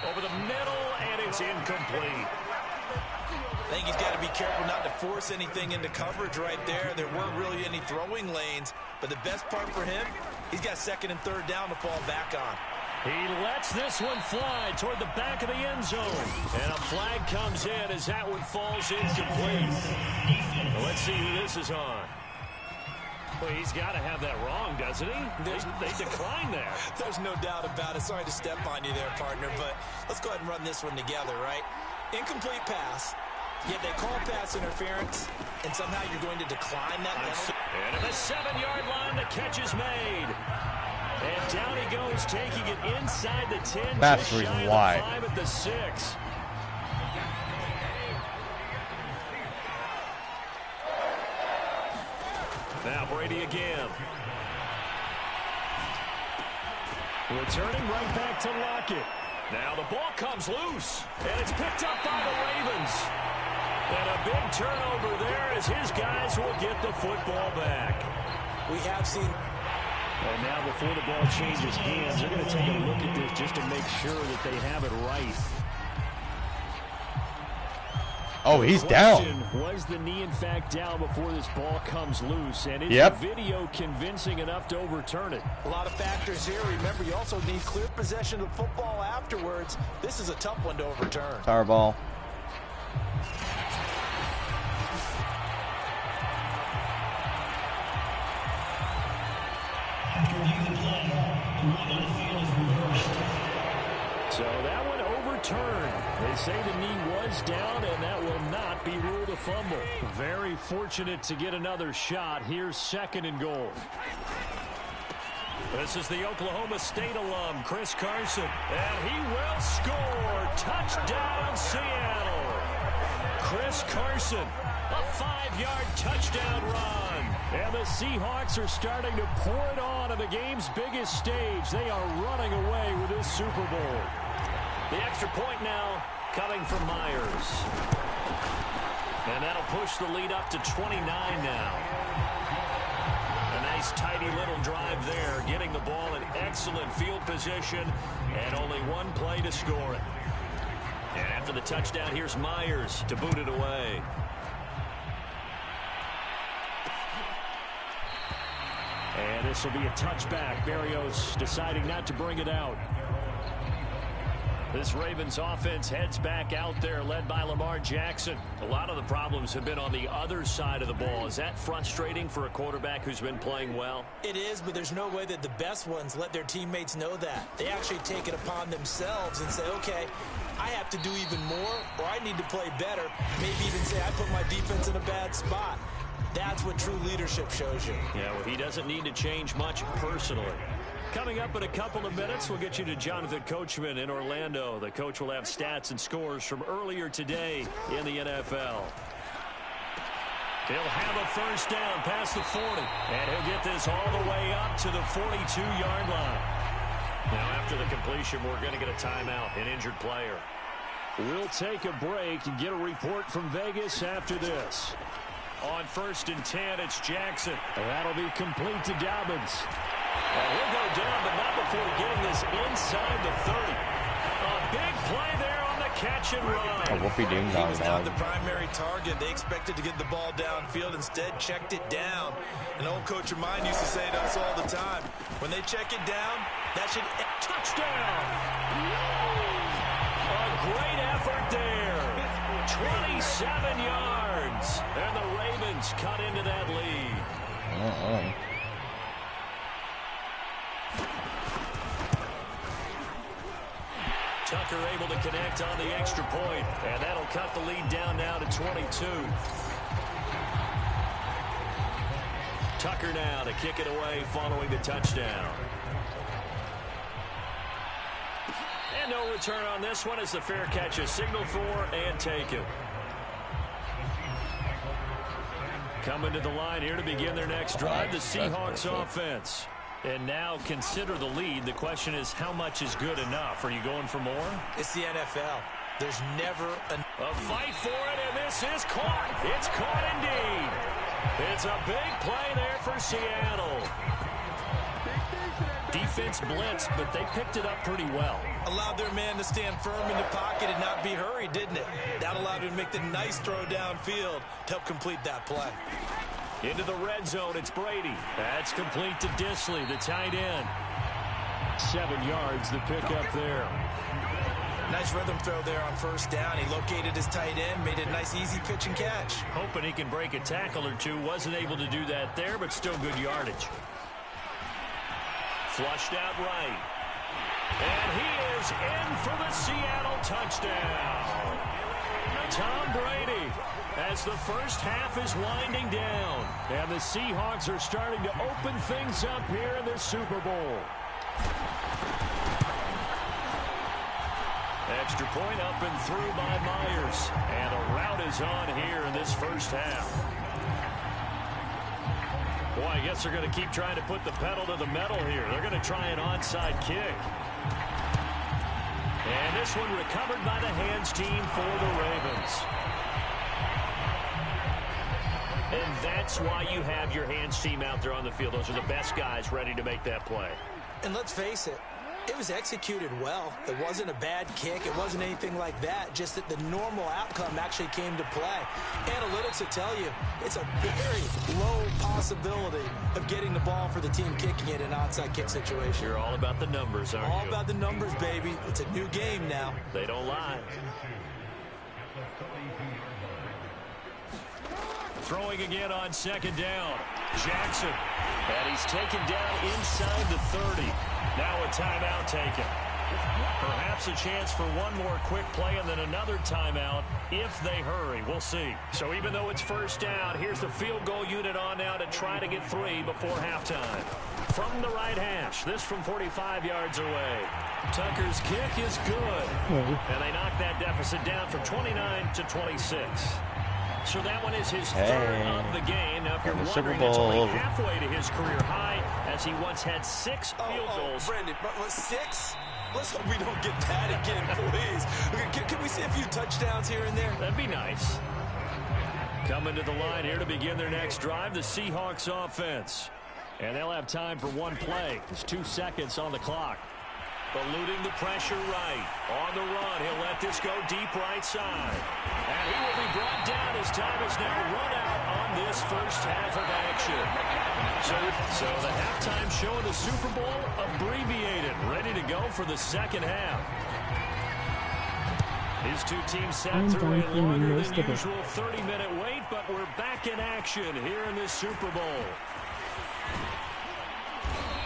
Over the middle, and it's incomplete. I think he's got to be careful not to force anything into coverage right there. There weren't really any throwing lanes, but the best part for him, he's got second and third down to fall back on. He lets this one fly toward the back of the end zone. And a flag comes in as that one falls incomplete. Well, let's see who this is on. Well, he's got to have that wrong, doesn't he? They declined that. There's no doubt about it. Sorry to step on you there, partner, but let's go ahead and run this one together, right? Incomplete pass. Yet they call pass interference, and somehow you're going to decline that penalty. And at the 7-yard line, the catch is made. And down he goes, taking it inside the 10. That's the reason why. 5 at the 6. Now Brady again. Returning right back to Lockett. Now the ball comes loose, and it's picked up by the Ravens. And a big turnover there as his guys will get the football back. We have seen. And now before the ball changes hands, they're going to take a look at this just to make sure that they have it right. Oh, he's down. Was the knee in fact down before this ball comes loose? And is the video convincing enough to overturn it? A lot of factors here. Remember, you also need clear possession of football afterwards. This is a tough one to overturn. Power ball. So that one overturned. They say the knee was down, and that will not be ruled a fumble. Very fortunate to get another shot. Here's 2nd and goal. This is the Oklahoma State alum, Chris Carson. And he will score. Touchdown, Seattle. Chris Carson, a 5-yard touchdown run. And the Seahawks are starting to pour it on the game's biggest stage. They are running away with this Super Bowl. The extra point now coming from Myers. And that'll push the lead up to 29 now. A nice tidy little drive there, getting the ball in excellent field position, and only one play to score it. And after the touchdown, here's Myers to boot it away. And this will be a touchback. Berrios deciding not to bring it out. This Ravens offense heads back out there, led by Lamar Jackson. A lot of the problems have been on the other side of the ball. Is that frustrating for a quarterback who's been playing well? It is, but there's no way that the best ones let their teammates know that. They actually take it upon themselves and say, okay, I have to do even more, or I need to play better. Maybe even say I put my defense in a bad spot. That's what true leadership shows you. Yeah, well, he doesn't need to change much personally. Coming up in a couple of minutes, we'll get you to Jonathan Coachman in Orlando. The coach will have stats and scores from earlier today in the NFL. He'll have a first down past the 40, and he'll get this all the way up to the 42-yard line. Now, after the completion, we're going to get a timeout, an injured player. We'll take a break and get a report from Vegas after this. On 1st and 10, it's Jackson. That'll be complete to Dobbins. He'll go down, but not before getting this inside the 30. A big play there on the catch and run. Oh, Whoopi Ding He was not the primary target. They expected to get the ball downfield. Instead, checked it down. An old coach of mine used to say to us all the time, when they check it down, that should... Touchdown! A great effort there. 27 yards. And the Ravens cut into that lead. Tucker able to connect on the extra point, and that'll cut the lead down now to 22. Tucker now to kick it away following the touchdown. And no return on this one as the fair catch is signaled for and taken. Coming to the line here to begin their next drive, the Seahawks offense. And now consider the lead. The question is, how much is good enough? Are you going for more? It's the NFL. There's never a fight for it, and this is caught. It's caught indeed. It's a big play there for Seattle. Defense blitzed, but they picked it up pretty well. Allowed their man to stand firm in the pocket and not be hurried, didn't it? That allowed him to make the nice throw downfield to help complete that play. Into the red zone, it's Brady. That's complete to Disley, the tight end. 7 yards, the pickup there. Nice rhythm throw there on first down. He located his tight end, made a nice easy pitch and catch. Hoping he can break a tackle or two. Wasn't able to do that there, but still good yardage. Flushed out right. And he is in for the Seattle touchdown. Tom Brady, as the first half is winding down. And the Seahawks are starting to open things up here in the Super Bowl. Extra point up and through by Myers. And a rout is on here in this first half. Boy, I guess they're going to keep trying to put the pedal to the metal here. They're going to try an onside kick. And this one recovered by the hands team for the Ravens. And that's why you have your hands team out there on the field. Those are the best guys ready to make that play. And let's face it, it was executed well. It wasn't a bad kick. It wasn't anything like that. Just that the normal outcome actually came to play. Analytics will tell you it's a very low possibility of getting the ball for the team kicking it in an onside kick situation. You're all about the numbers, aren't you? All about the numbers, baby. It's a new game now. They don't lie. Throwing again on second down. Jackson. And he's taken down inside the 30. Now a timeout taken. Perhaps a chance for one more quick play and then another timeout if they hurry. We'll see. So even though it's first down, here's the field goal unit on now to try to get 3 before halftime. From the right hash, this from 45 yards away. Tucker's kick is good. And they knock that deficit down from 29 to 26. So that one is his third of the game. Now, if you're wondering, it's only halfway to his career high, as he once had 6 field goals. Brandon, 6? Let's hope we don't get that again, please. Can we see a few touchdowns here and there? That'd be nice. Coming to the line here to begin their next drive, the Seahawks offense. And they'll have time for one play. There's 2 seconds on the clock. Eluding the pressure right. On the run, he'll let this go deep right side. And he will be brought down as time is now run out on this first half of action. So the halftime show in the Super Bowl abbreviated, ready to go for the second half. These two teams sat through a longer than usual 30-minute wait, but we're back in action here in this Super Bowl.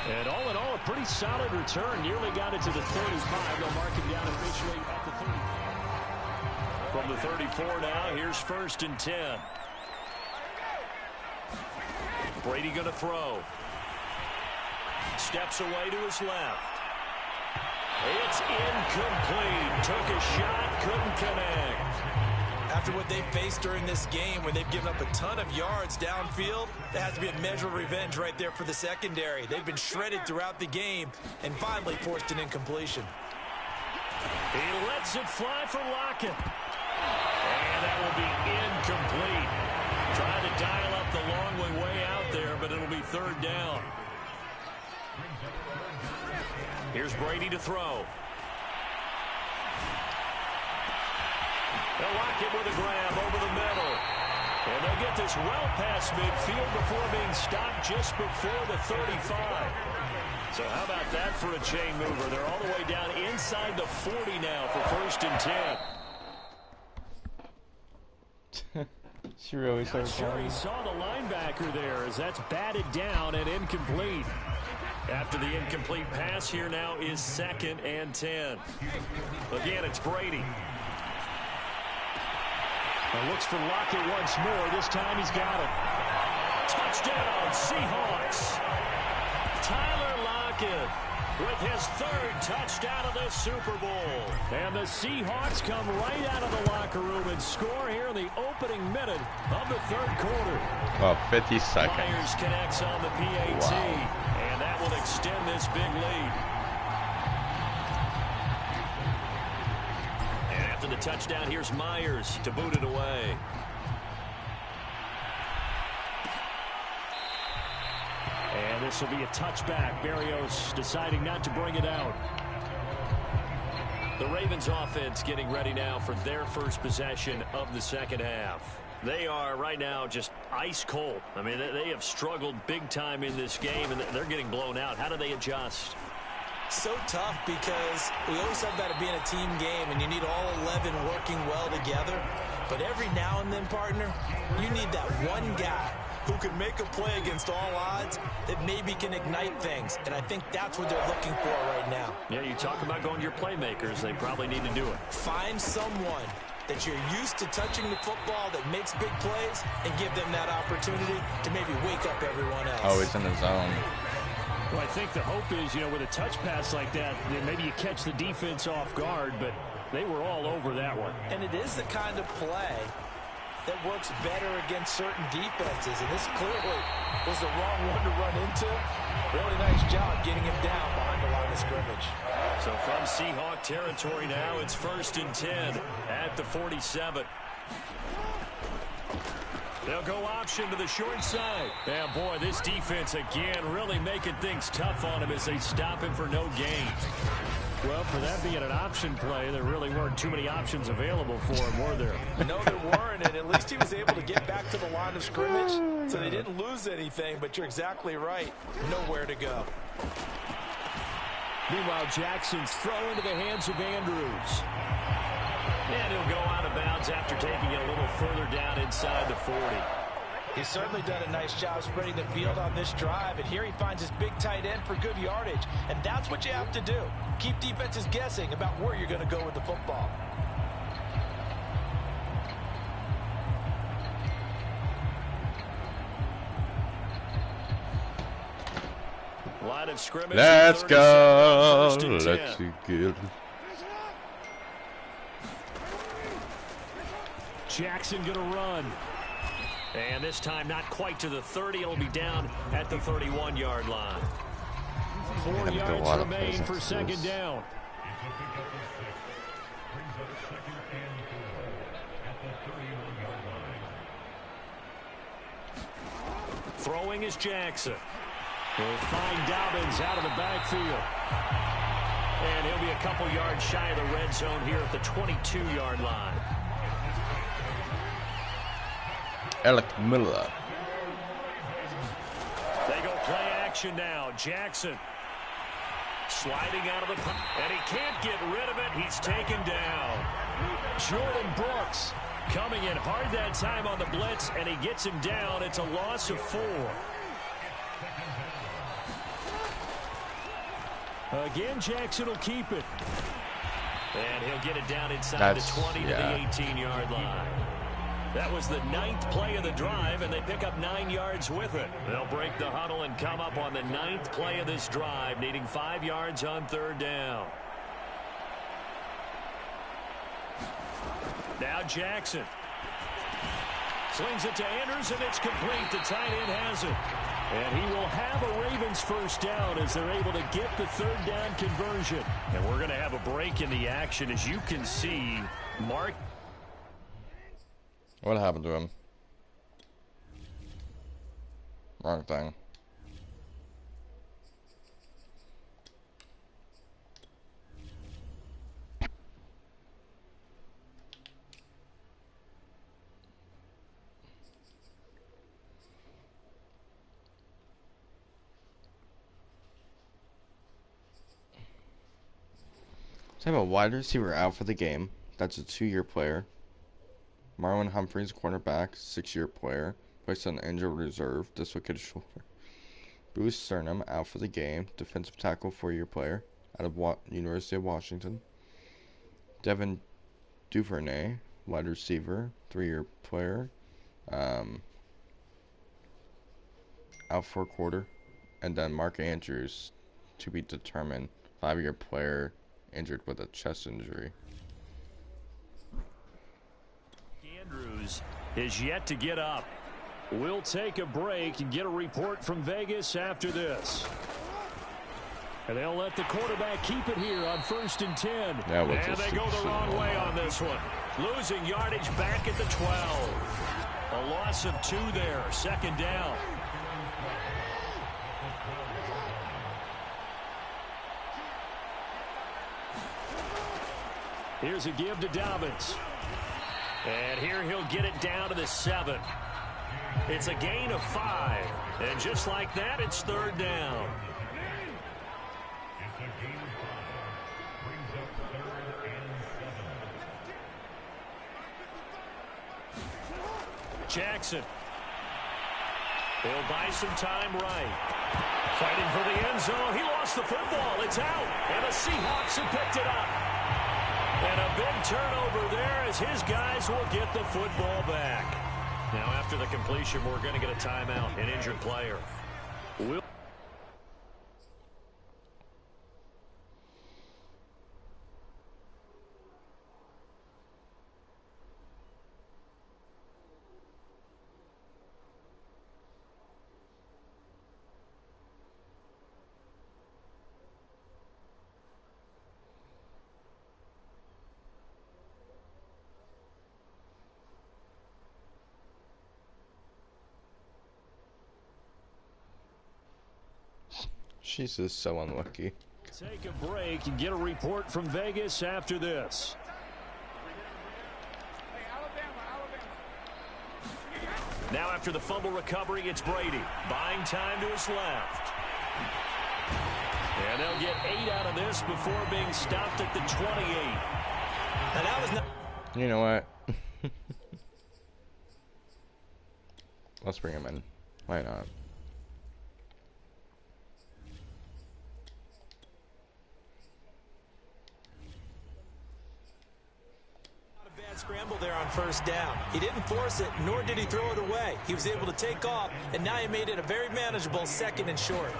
And all in all, a pretty solid return. Nearly got it to the 35. They'll mark him down officially at the 35. From the 34 now, here's 1st and 10. Brady going to throw. Steps away to his left. It's incomplete. Took a shot, couldn't connect. After what they've faced during this game, where they've given up a ton of yards downfield, that has to be a measure of revenge right there for the secondary. They've been shredded throughout the game and finally forced an incompletion. He lets it fly for Lockett. And that will be incomplete. Trying to dial up the long way out there, but it'll be 3rd down. Here's Brady to throw. They'll lock it with a grab over the middle. And they'll get this well past midfield before being stopped just before the 35. So how about that for a chain mover? They're all the way down inside the 40 now for 1st and 10. She really started sure he saw the linebacker there as that's batted down and incomplete. After the incomplete pass, here now is 2nd and 10. Again, it's Brady. And looks for Lockett once more. This time he's got it. Touchdown, Seahawks. Tyler Lockett with his 3rd touchdown of the Super Bowl. And the Seahawks come right out of the locker room and score here in the opening minute of the 3rd quarter. Well, 50 seconds. Myers connects on the PAT. Wow. And that will extend this big lead. After the touchdown, here's Myers to boot it away. And this will be a touchback. Berrios deciding not to bring it out. The Ravens offense getting ready now for their first possession of the second half. They are right now just ice cold. I mean, they have struggled big time in this game, and they're getting blown out. How do they adjust? So tough because we always talk about it being a team game and you need all 11 working well together. But every now and then, partner, you need that one guy who can make a play against all odds that maybe can ignite things. And I think that's what they're looking for right now. Yeah, you talk about going to your playmakers. They probably need to do it. Find someone that you're used to touching the football that makes big plays and give them that opportunity to maybe wake up everyone else. Always in the zone. Well, I think the hope is, with a touch pass like that, maybe you catch the defense off guard, but they were all over that one. And it is the kind of play that works better against certain defenses, and this clearly was the wrong one to run into. Really nice job getting him down behind the line of scrimmage. So from Seahawk territory now, it's 1st and 10 at the 47. They'll go option to the short side. Yeah, boy, this defense again really making things tough on him as they stop him for no gain. Well, for that being an option play, there really weren't too many options available for him, were there? No, there weren't, and at least he was able to get back to the line of scrimmage, so they didn't lose anything, but you're exactly right. Nowhere to go. Meanwhile, Jackson's throw into the hands of Andrews. And he'll go out of bounds after taking it a little further down inside the 40. He's certainly done a nice job spreading the field on this drive, and here he finds his big tight end for good yardage, and that's what you have to do. Keep defenses guessing about where you're going to go with the football. Line of scrimmage. Let's go. Let's get it. Jackson going to run. And this time not quite to the 30. It'll be down at the 31-yard line. 4 yards remain for second down. Throwing is Jackson. He'll find Dobbins out of the backfield. And he'll be a couple yards shy of the red zone here at the 22-yard line. Alec Miller. They go play action now. Jackson sliding out of the pocket, and he can't get rid of it. He's taken down. Jordan Brooks coming in hard that time on the blitz, and he gets him down. It's a loss of 4. Again, Jackson will keep it. And he'll get it down inside the 20 to the 18-yard line. That was the 9th play of the drive, and they pick up 9 yards with it. They'll break the huddle and come up on the 9th play of this drive, needing 5 yards on 3rd down. Now Jackson slings it to Andrews, and it's complete. The tight end has it. And he will have a Ravens first down as they're able to get the 3rd down conversion. And we're going to have a break in the action. As you can see, Mark. What happened to him? Wrong thing. So I have a wide receiver out for the game. That's a 2-year player. Marlon Humphreys, cornerback, 6-year player, placed on injured reserve, dislocated shoulder. Bruce Sternum, out for the game, defensive tackle, 4-year player, out of University of Washington. Devin Duvernay, wide receiver, 3-year player, out for a quarter. And then Mark Andrews, to be determined, 5-year player, injured with a chest injury. Andrews is yet to get up. We'll take a break and get a report from Vegas after this. And they'll let the quarterback keep it here on 1st and 10. And they go the wrong way on this one. Losing yardage back at the 12. A loss of 2 there. 2nd down. Here's a give to Dobbins. And here he'll get it down to the 7. It's a gain of 5. And just like that, it's 3rd down. Jackson. He'll buy some time right. Fighting for the end zone. He lost the football. It's out. And the Seahawks have picked it up. And a big turnover there as his guys will get the football back. Now after the completion, we're going to get a timeout, an injured player. She's just so unlucky. Take a break and get a report from Vegas after this. Now after the fumble recovery, it's Brady. Buying time to his left. And they'll get 8 out of this before being stopped at the 28. And that was not. You know what? Let's bring him in. Why not? Scramble there on first down. He didn't force it, nor did he throw it away. He was able to take off, and now he made it a very manageable 2nd and short.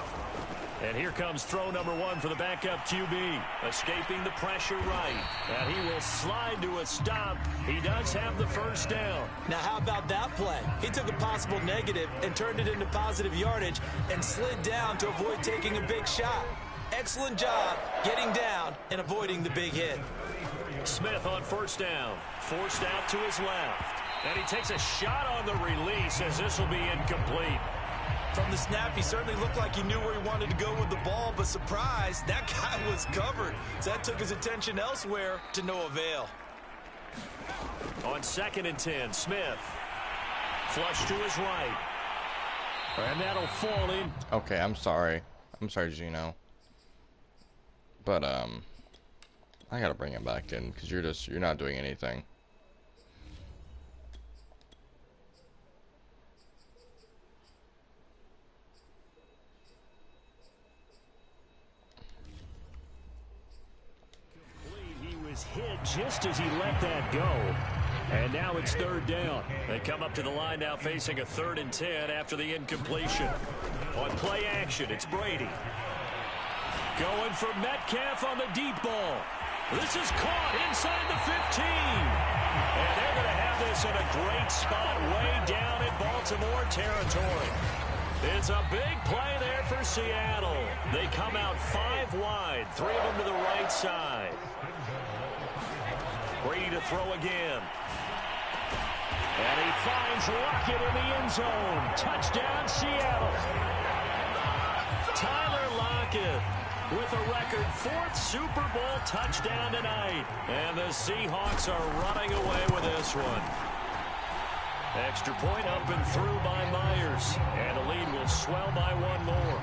And here comes throw number 1 for the backup QB. Escaping the pressure right. And he will slide to a stop. He does have the first down. Now how about that play? He took a possible negative and turned it into positive yardage and slid down to avoid taking a big shot. Excellent job getting down and avoiding the big hit. Smith on first down. Forced out to his left. And he takes a shot on the release as this will be incomplete. From the snap, he certainly looked like he knew where he wanted to go with the ball, but surprise, that guy was covered. So that took his attention elsewhere to no avail. On 2nd and 10, Smith. Flush to his right. And that'll fall in. Okay, I'm sorry. I'm sorry, Gino. But, I gotta bring him back in because you're not doing anything. He was hit just as he let that go. And now it's 3rd down. They come up to the line now facing a 3rd and 10 after the incompletion. On play action, it's Brady. Going for Metcalf on the deep ball. This is caught inside the 15. And they're going to have this in a great spot way down in Baltimore territory. It's a big play there for Seattle. They come out 5 wide, 3 of them to the right side. Brady to throw again. And he finds Lockett in the end zone. Touchdown, Seattle. Tyler Lockett with a record 4th Super Bowl touchdown tonight. And the Seahawks are running away with this one. Extra point up and through by Myers. And the lead will swell by 1 more.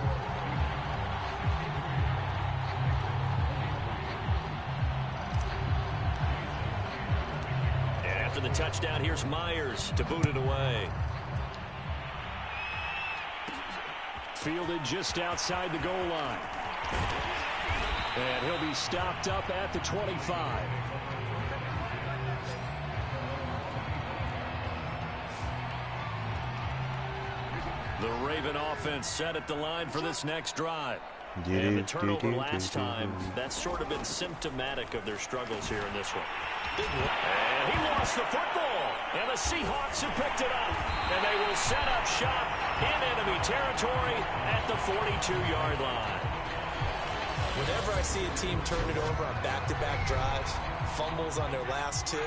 And after the touchdown, here's Myers to boot it away. Fielded just outside the goal line. And he'll be stopped up at the 25. The Raven offense set at the line for this next drive. And the turnover last time, that's sort of been symptomatic of their struggles here in this one. And he lost the football. And the Seahawks have picked it up. And they will set up shop in enemy territory at the 42-yard line. Whenever I see a team turn it over on back-to-back drives, fumbles on their last 2,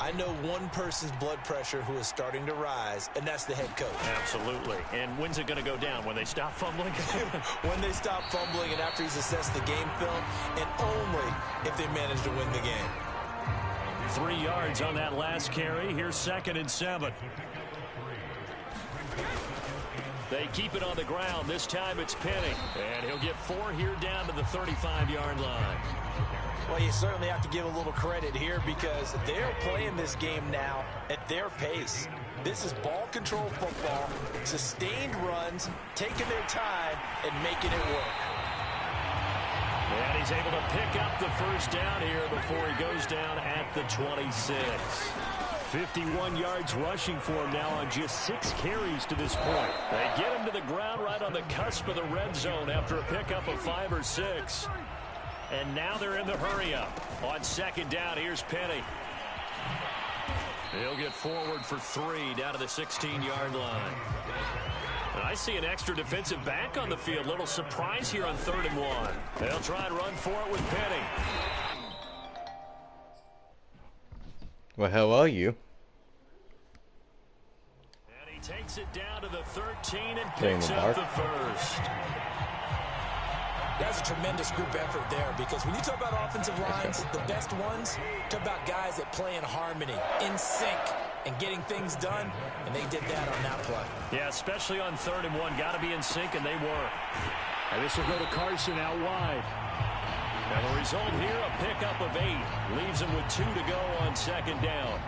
I know one person's blood pressure who is starting to rise, and that's the head coach. Absolutely. And when's it going to go down? When they stop fumbling? When they stop fumbling and after he's assessed the game film, and only if they manage to win the game. 3 yards on that last carry. Here's 2nd and 7. They keep it on the ground. This time it's Penny. And he'll get 4 here down to the 35-yard line. Well, you certainly have to give a little credit here because they're playing this game now at their pace. This is ball control football, sustained runs, taking their time, and making it work. And he's able to pick up the first down here before he goes down at the 26. 51 yards rushing for him now on just 6 carries to this point. They get him to the ground right on the cusp of the red zone after a pickup of 5 or 6. And now they're in the hurry-up. On 2nd down, here's Penny. He'll get forward for 3 down to the 16-yard line. And I see an extra defensive back on the field. Little surprise here on 3rd and 1. They'll try and run for it with Penny. Well, how are you? And he takes it down to the 13 and picks up the first. That's a tremendous group effort there because when you talk about offensive lines, the best ones, talk about guys that play in harmony, in sync, and getting things done, and they did that on that play. Yeah, especially on 3rd and 1. Got to be in sync, and they were. And this will go to Carson out wide. And the result here, a pickup of 8. Leaves him with 2 to go on 2nd down.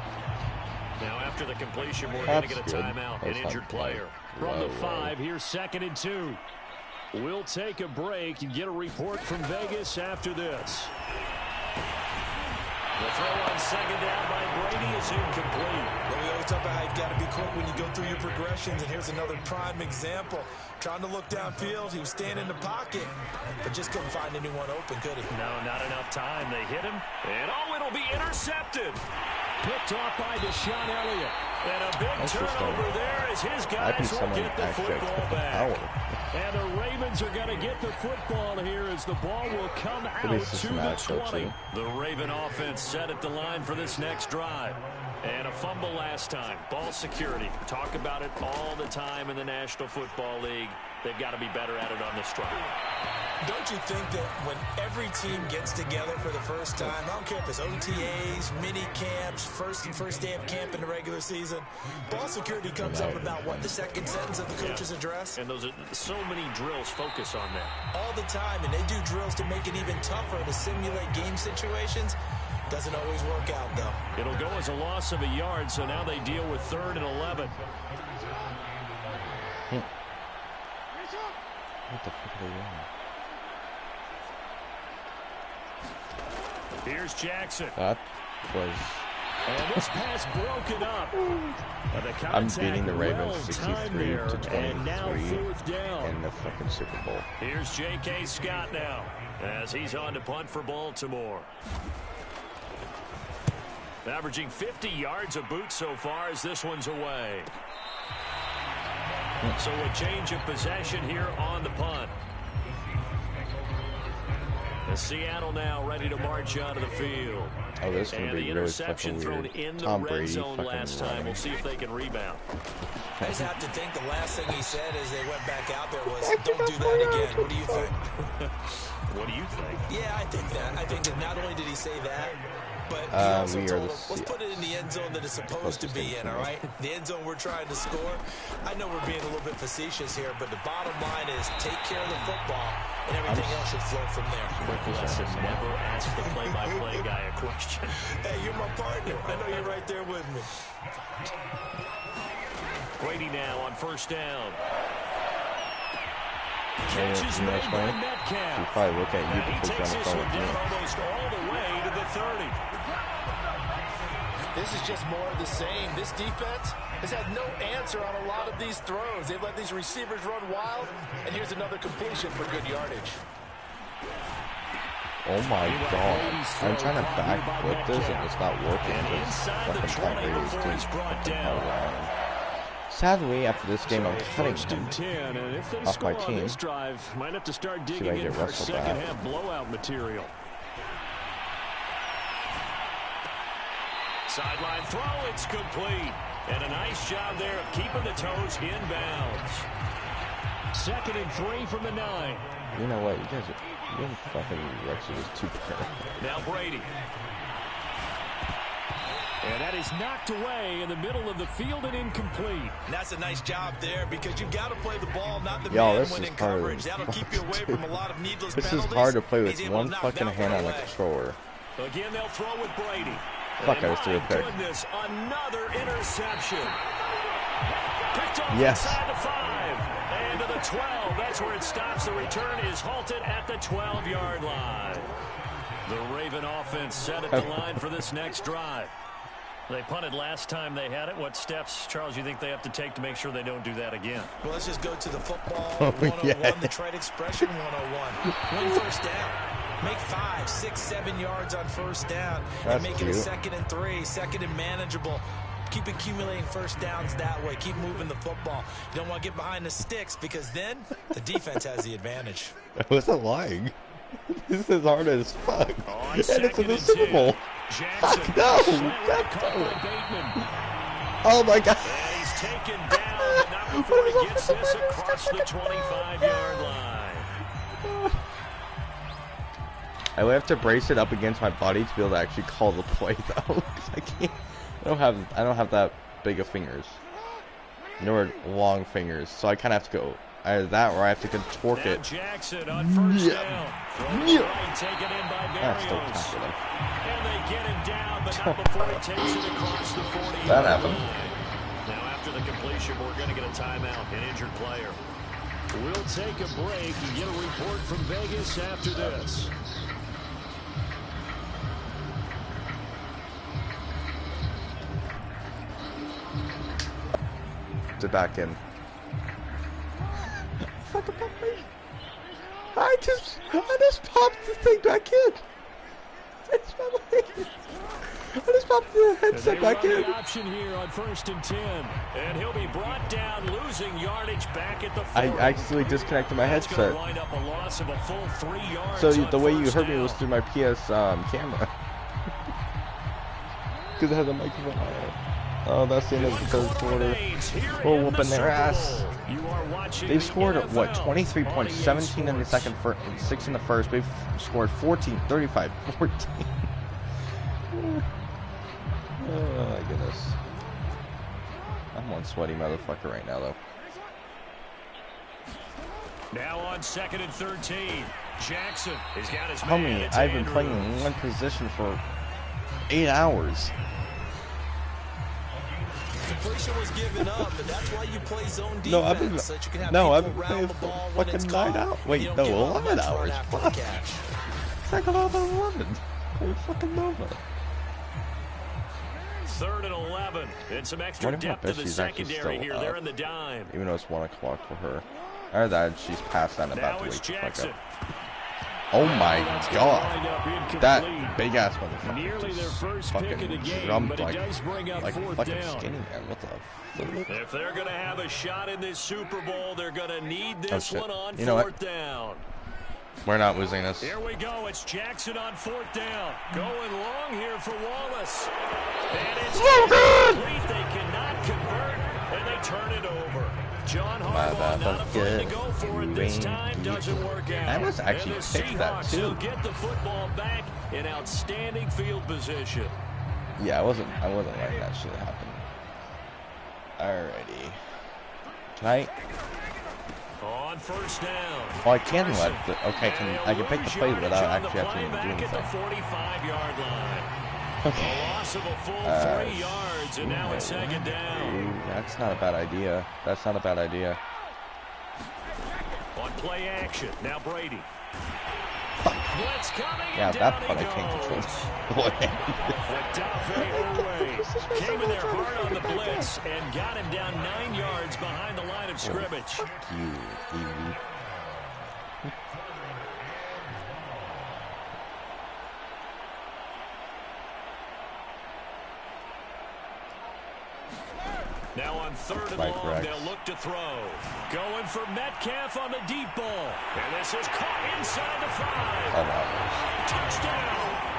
Now after the completion, we're going to get a timeout, an injured player. From the 5, here's 2nd and 2. We'll take a break and get a report from Vegas after this. The throw on 2nd down by Brady is incomplete. Well, we always talk about how you've got to be quick when you go through your progressions, and here's another prime example. Trying to look downfield, he was standing in the pocket, but just couldn't find anyone open, could he? No, not enough time. They hit him, and it'll be intercepted. Picked off by Deshaun Elliott. And a big turnover there as his guys will get the football back. And the Ravens are going to get the football here as the ball will come out to the 20. The Raven offense set at the line for this next drive. And a fumble last time. Ball security. Talk about it all the time in the National Football League. They've got to be better at it on this drive. Don't you think that when every team gets together for the first time, I don't care if it's OTAs, mini camps, first day of camp in the regular season, ball security comes up about, what, the second sentence of the coach's address? And those are so many drills focus on that. All the time, and they do drills to make it even tougher to simulate game situations. Doesn't always work out, though. It'll go as a loss of a yard, so now they deal with 3rd and 11. What the fuck are they doing? Here's Jackson. That was... And this pass broken up. I'm beating the Ravens 63-23 and now 4th down in the fucking Super Bowl. Here's J.K. Scott now as he's on to punt for Baltimore. Averaging 50 yards a boot so far as this one's away. So a change of possession here on the punt. And Seattle now ready to march onto the field. Oh, this is going to be really fucking thrown weird. in the Tom red Brady zone fucking last time. running. We'll see if they can rebound. I just have to think the last thing he said as they went back out there was, don't do that again. What do you think? What do you think? Yeah, I think that. I think that not only did he say that, but he also told him, let's put it in the end zone that it's supposed to be in, all right? The end zone we're trying to score. I know we're being a little bit facetious here, but the bottom line is take care of the football, and everything else should flow from there. Listen, never ask the play-by-play guy a question. Hey, you're my partner. I know you're right there with me. Brady now on 1st down. Catch is made by Metcalf. You probably look at you because you're on the phone with me. Almost all the way to the 30. This is just more of the same. This defense has had no answer on a lot of these throws. They've let these receivers run wild, and here's another completion for good yardage. Oh my god. I'm trying to backflip this and it's not working because fucking Tom Brady is doing fucking hell around. Sadly, after this game, I'm cutting him off my team. This drive might have to start See if I digging in get for Russell second back. half blowout material. Sideline throw, it's complete. And a nice job there of keeping the toes inbounds. 2nd and 3 from the 9. You know what? You guys fucking Rexy is too bad. Now Brady. And that is knocked away in the middle of the field and incomplete. And that's a nice job there because you've got to play the ball, not the man when in coverage. That'll keep you away from a lot of needless penalties. This is hard to play with one fucking hand on the controller. Again, they'll throw with Brady. Fuck, I just threw a pick. Goodness, another interception. Picked off yes. inside the 5 and to the 12. That's where it stops. The return is halted at the 12-yard line. The Raven offense set at the line for this next drive. They punted last time they had it. What steps, Charles, you think they have to take to make sure they don't do that again? Well, let's just go to the football 101, the trade expression 101. One first down. Make 5, 6, 7 yards on first down. That's and make cute. it a 2nd and 3, 2nd and manageable. Keep accumulating first downs that way. Keep moving the football. You don't want to get behind the sticks because then the defense has the advantage. I wasn't lying. This is hard as fuck. On And it's in the 2nd Super and 10. Bowl. Jackson. Fuck no! Oh my god. And he's taken down, but not before he gets this across the 25-yard line. I would have to brace it up against my body to be able to actually call the play though. 'Cause I can't. I don't have that big of fingers. Nor long fingers, so I kind of have to go Either that or I have to contort it. Jackson on first down. Right, taken in by That's still Barrios. tackle though. And they get him down, but not before he takes it across the 40. That happened. Now after the completion, we're going to get a timeout, an injured player. We'll take a break and get a report from Vegas after this. To back in. I just popped the thing back in. I just popped the headset back in. Option here on 1st and 10, and he'll be brought down, losing yardage back at the 40. I accidentally disconnected my headset. Wind up a loss of a full 3 yards. So the way you heard me was through my PS camera. Because it has a microphone on it. Oh, that's the end of the third quarter. We're whooping their ass. They've scored, what, 23 points, 17 in the second, 6 in the first. They've scored 14, 35, 14. Oh, my goodness. I'm one sweaty motherfucker right now, though. Now on 2nd and 13. Jackson has got his Tell man. me, It's I've been Andrews. playing in one position for 8 hours. Completion was given up, but that's why you play zone defense. No, I've been, so that you can have I've been people playing round the for ball when it's fucking 9 caught. hours. Wait, You don't no, give up 11 much run hours. after the Fuck. catch. It's like 11. Holy fucking Nova. 3rd and 11. And some extra Wonder how depth in best the she's actually secondary still here. up. They're in the dime. Even though it's 1 o'clock for her. Or that she's past that and about Now to it's wake the fuck Jackson. up. Oh my That's gonna wind god. up incomplete. That big ass motherfucker. Nearly their just first pick fucking of the game, jumped but it like, does bring up like 4th fucking down. skinny man. What the fuck? If they're going to have a shot in this Super Bowl, they're going to need this shit. one on You know what? 4th down. We're not losing this. Here we go. It's Jackson on 4th down. Going long here for Wallace. And it's complete. They cannot convert, and they turn it over. John Harbaugh not afraid to go for it this time. Doesn't work out. I must actually and the pick that Seahawks too. will get the football back in outstanding field position. Yeah, I wasn't letting that shit happen. Alrighty. Can I? On 1st down. Well, I can let the. Okay, I can pick the play without actually having to do Back at the anything. 45-yard line. Okay. A loss of a full 3 yards, and now it's 2nd down. Ooh, that's not a bad idea. That's not a bad idea. On play action, now Brady. Blitz coming, Yeah, and that down part I he can't control. goes. Boy. Came in there hard on the blitz and got him down 9 yards behind the line of scrimmage. Fuck you, Evie. Now on 3rd and Mike long, Rex. they'll look to throw. Going for Metcalf on the deep ball. And this is caught inside the 5. Oh, wow. Touchdown.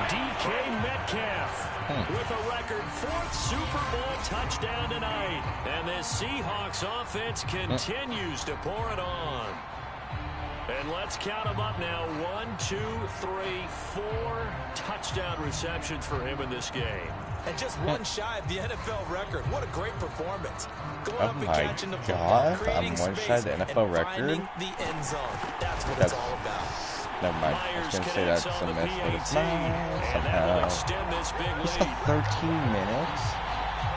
DK Metcalf with a record 4th Super Bowl touchdown tonight. And this Seahawks offense continues to pour it on. And let's count them up now. 1, 2, 3, 4 touchdown receptions for him in this game. And just one shy of the NFL record. What a great performance. Going Oh up and my catching the football, God, creating I'm one space, shy of the NFL and record? finding the end zone. That's what That's- it's all about. Never mind. I was gonna say that's a mess, but it's not. And that will Somehow. extend this big It's lead. like 13 minutes.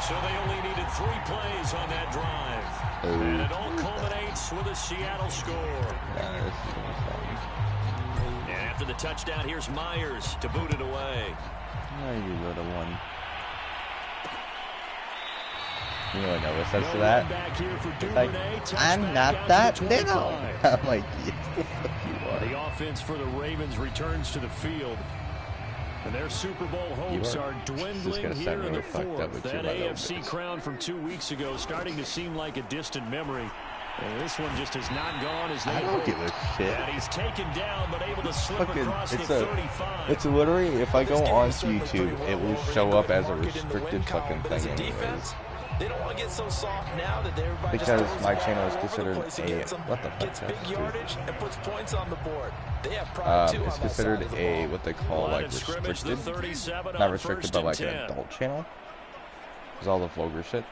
So they only needed 3 plays on that drive. And it all culminates with a Seattle score. Yeah, this is gonna be fun. And after the touchdown, here's Myers to boot it away. Oh, you little one. You know what Noah says to that? Back here for It's like, Duvernay. I'm Touchback not out that to the little. 25. I'm like, yes, the fuck you are. The offense for the Ravens returns to the field. And their Super Bowl hopes You are are just dwindling gonna here set in me the fucked up 4th. with That you, my AFC little crown from 2 weeks ago starting to seem like a distant memory. And this one just has not gone as they I don't hoped. give a shit. And he's taken down, but able to slip Fucking, across the it's 35. It's literally, if I go This game onto is certainly YouTube, pretty it well will over show in up the as a market in the restricted win fucking column, but as thing a anyways. defense, they don't want to get so soft now that everybody Because just throws my the ball channel is all over the considered place a- against them, what the fuck gets that's big true. yardage and puts points on the board. They have pride too It's on that considered side of the a, ball. what they call, Line like, of scrimmage, the restricted. 37 Not on restricted, 1st but and like an 10. adult channel. Because all the vulgar shit.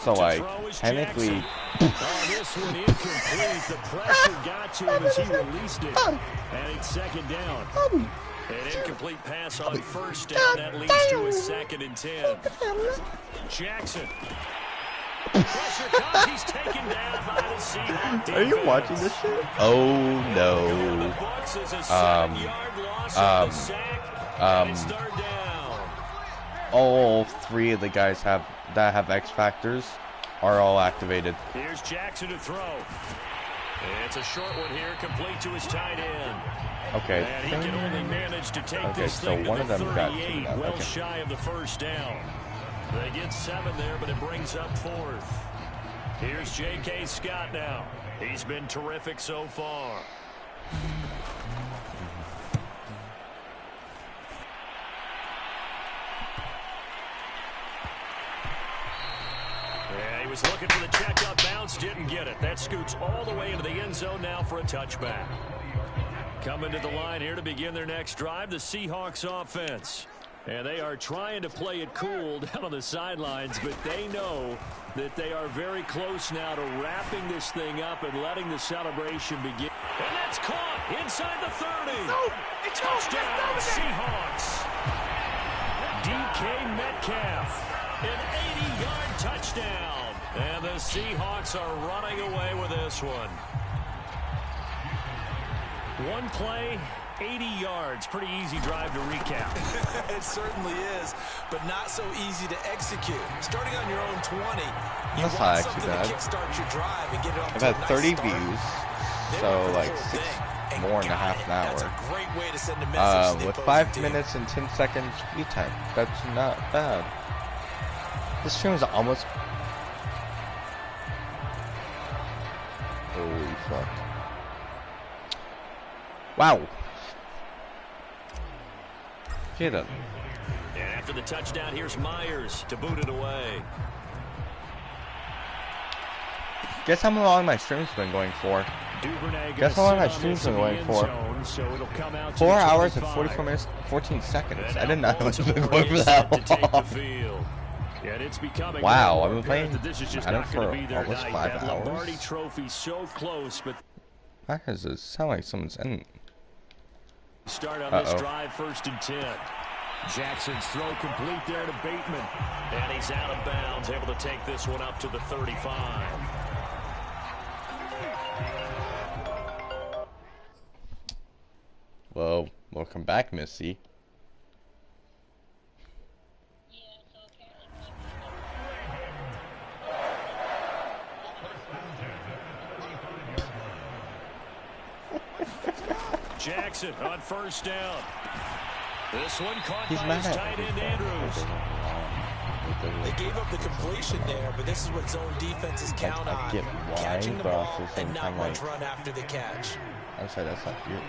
So, like, technically... Oh, this one incomplete. The pressure got to him as he released it. And it's second down. An incomplete pass on first down. That leads to a 2nd and 10. Jackson. Pressure comes. He's taken down by the Seahawks. Are you watching this shit? Oh, no. All 3 of the guys that have X Factors are all activated. Here's Jackson to throw. It's a short one here, complete to his tight end. Okay. And he can only manage to take this thing to the 38, well shy of the first down. They get 7 there, but it brings up 4th. Here's J.K. Scott now. He's been terrific so far. Yeah, he was looking for the check-up bounce, didn't get it. That scoots all the way into the end zone now for a touchback. Coming to the line here to begin their next drive, the Seahawks offense. And they are trying to play it cool down on the sidelines, but they know that they are very close now to wrapping this thing up and letting the celebration begin. And that's caught inside the 30. Touchdown, Seahawks. DK Metcalf, an 80-yard touchdown. And the Seahawks are running away with this one. One play, 80 yards. Pretty easy drive to recap. It certainly is, but not so easy to execute. Starting on your own 20, you want something to kickstart your drive and get it off to a nice start. I've had 30 views, so like 6 more in a half an hour. That's a great way to send a message to with 5 minutes and 10 seconds view time. That's not bad. This stream is almost... Holy fuck. Wow. Get him. And after the touchdown, here's Myers to boot it away. Guess how long my stream's been going for? Guess how long my stream's been going for? 4 hours and 44 minutes, 14 seconds. I did not know it was been going for that long. Wow, I've been playing Madden for almost 5 hours. Trophy so close, but that does sound like someone's in. Start on this drive, 1st and 10. Jackson's throw complete there to Bateman. And he's out of bounds, able to take this one up to the 35. Well, welcome back, Missy. Jackson on 1st down. This one caught by his tight end Andrews. They gave up the completion there, but this is what zone defenses count on. Catching the ball and not much run after the catch. I'm sorry, that's not you.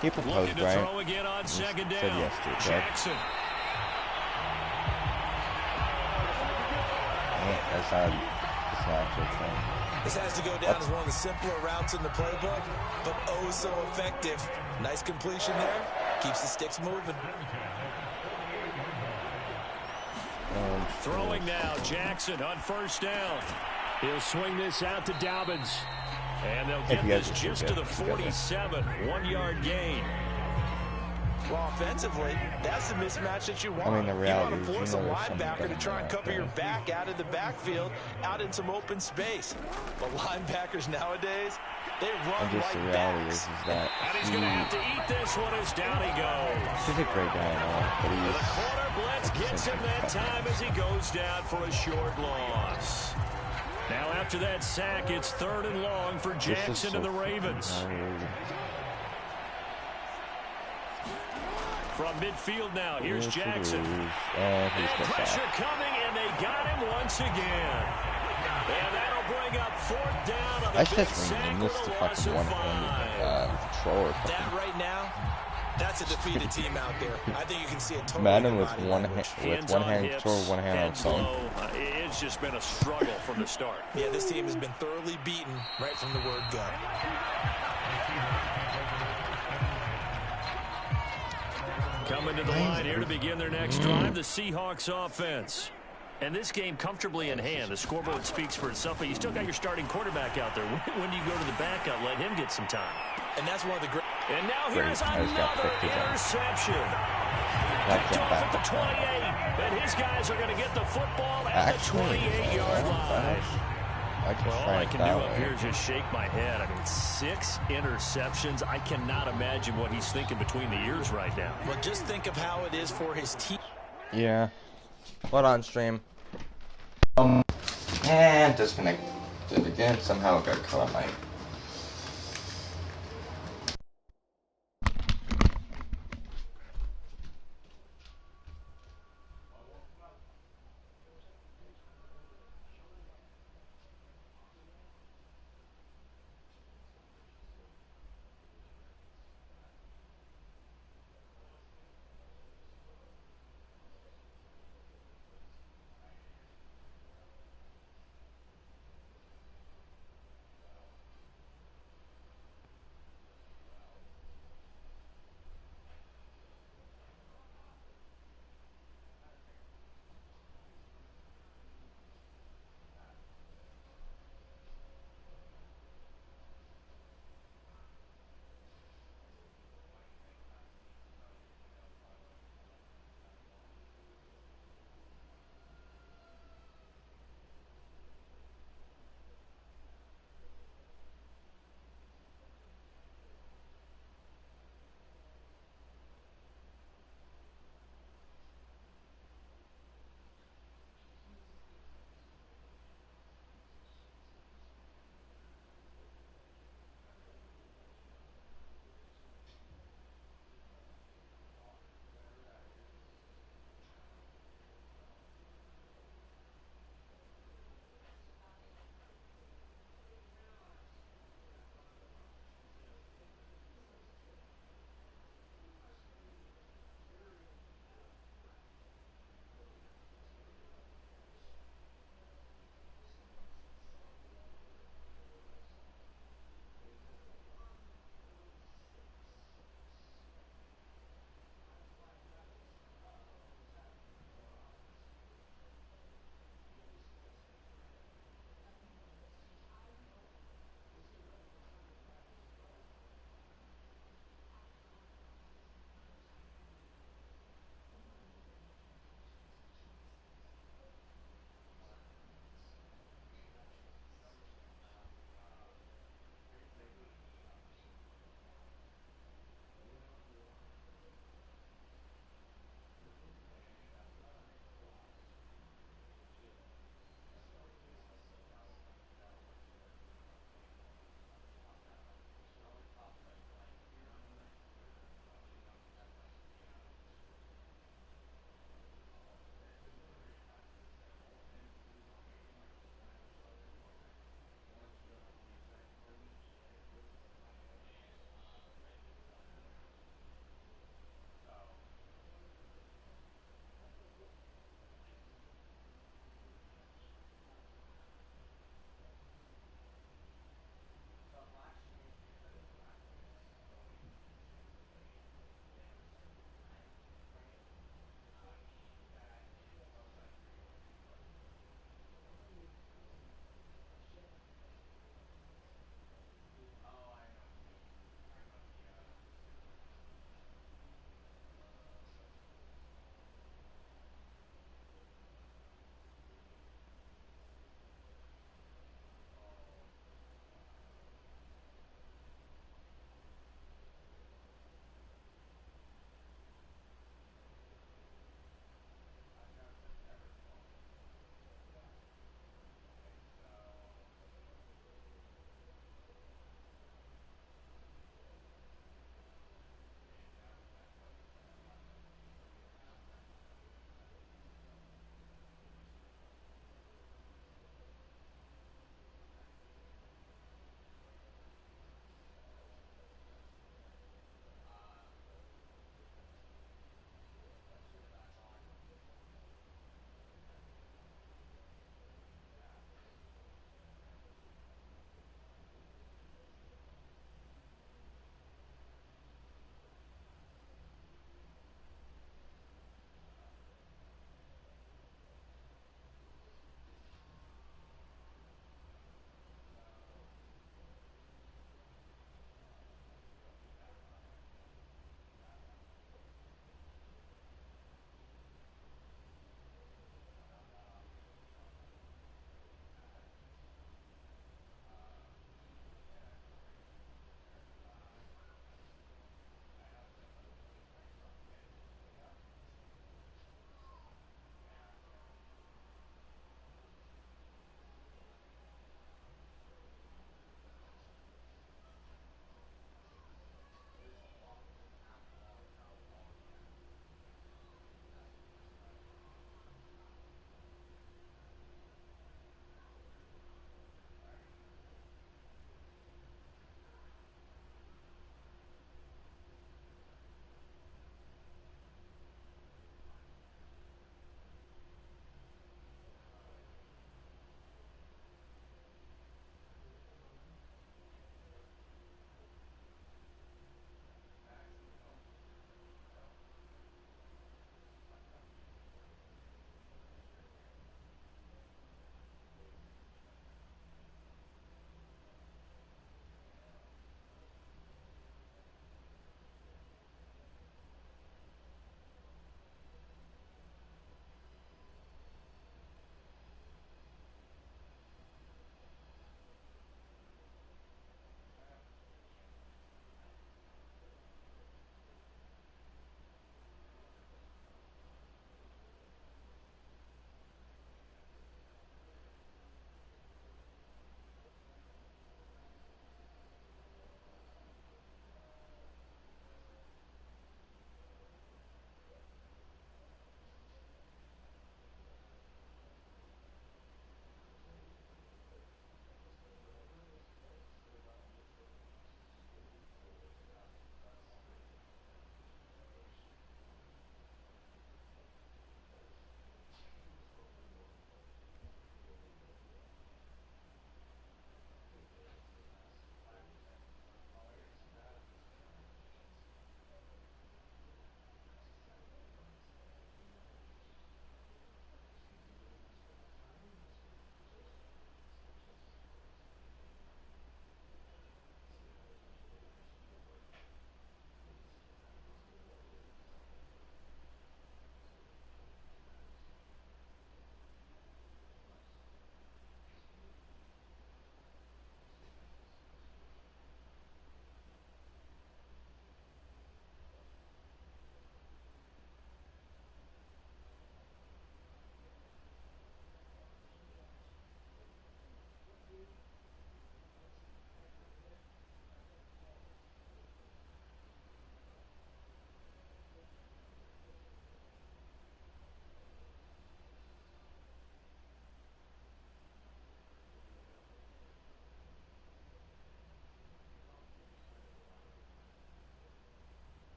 He proposed, right? Throw again on 2nd down. Said yes to it, Jackson. That's not actually fun. This has to go down as one of the simpler routes in the playbook, but oh so effective. Nice completion there. Keeps the sticks moving. Throwing now, Jackson on 1st down. He'll swing this out to Dobbins. And they'll get this just to the 47. 1-yard gain. Well, offensively, that's the mismatch that you want. I mean, the reality you want to force a linebacker to try and cover your back out of the backfield, out in some open space. But linebackers nowadays, they run like the reality is that and he's going to have to eat this one as down he goes. He's a great guy and all, but the corner blitz gets him that time as he goes down for a short loss. Now after that sack, it's 3rd and long for Jackson and the Ravens. From midfield now, here's Jackson. And pressure coming, and they got him once again. And that'll bring up 4th down on the big sack with a loss of 5. That right now, that's a defeated team out there. I think you can see a total Madden with one hand control, one hand on phone. It's just been a struggle from the start. Yeah, this team has been thoroughly beaten right from the word go. Coming to the line here to begin their next drive, the Seahawks offense. And this game comfortably in hand. The scoreboard speaks for itself, but you still got your starting quarterback out there. When do you go to the backup? Let him get some time. And that's one of the great. And now here's another interception. Picked off at the 28. And his guys are going to get the football at the 28-yard line. Well, all I can do up here is just shake my head. I mean, 6 interceptions. I cannot imagine what he's thinking between the ears right now. Well, just think of how it is for his team. Yeah. Hold on, stream. And disconnected again. Somehow it got cut on my.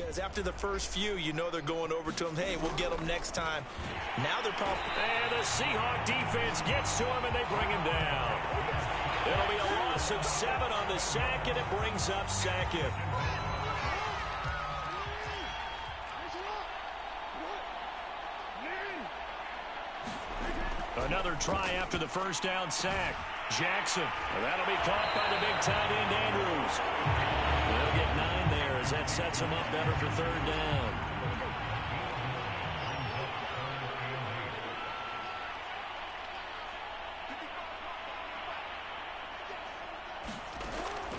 because after the first few, you know they're going over to him. Hey, we'll get them next time. Now they're probably... And the Seahawk defense gets to him, and they bring him down. It'll be a loss of 7 on the sack, and it brings up second. Another try after the first down sack. Jackson. And that'll be caught by the big tight end, Andrews. They'll get 9 there as that sets him up better for third down.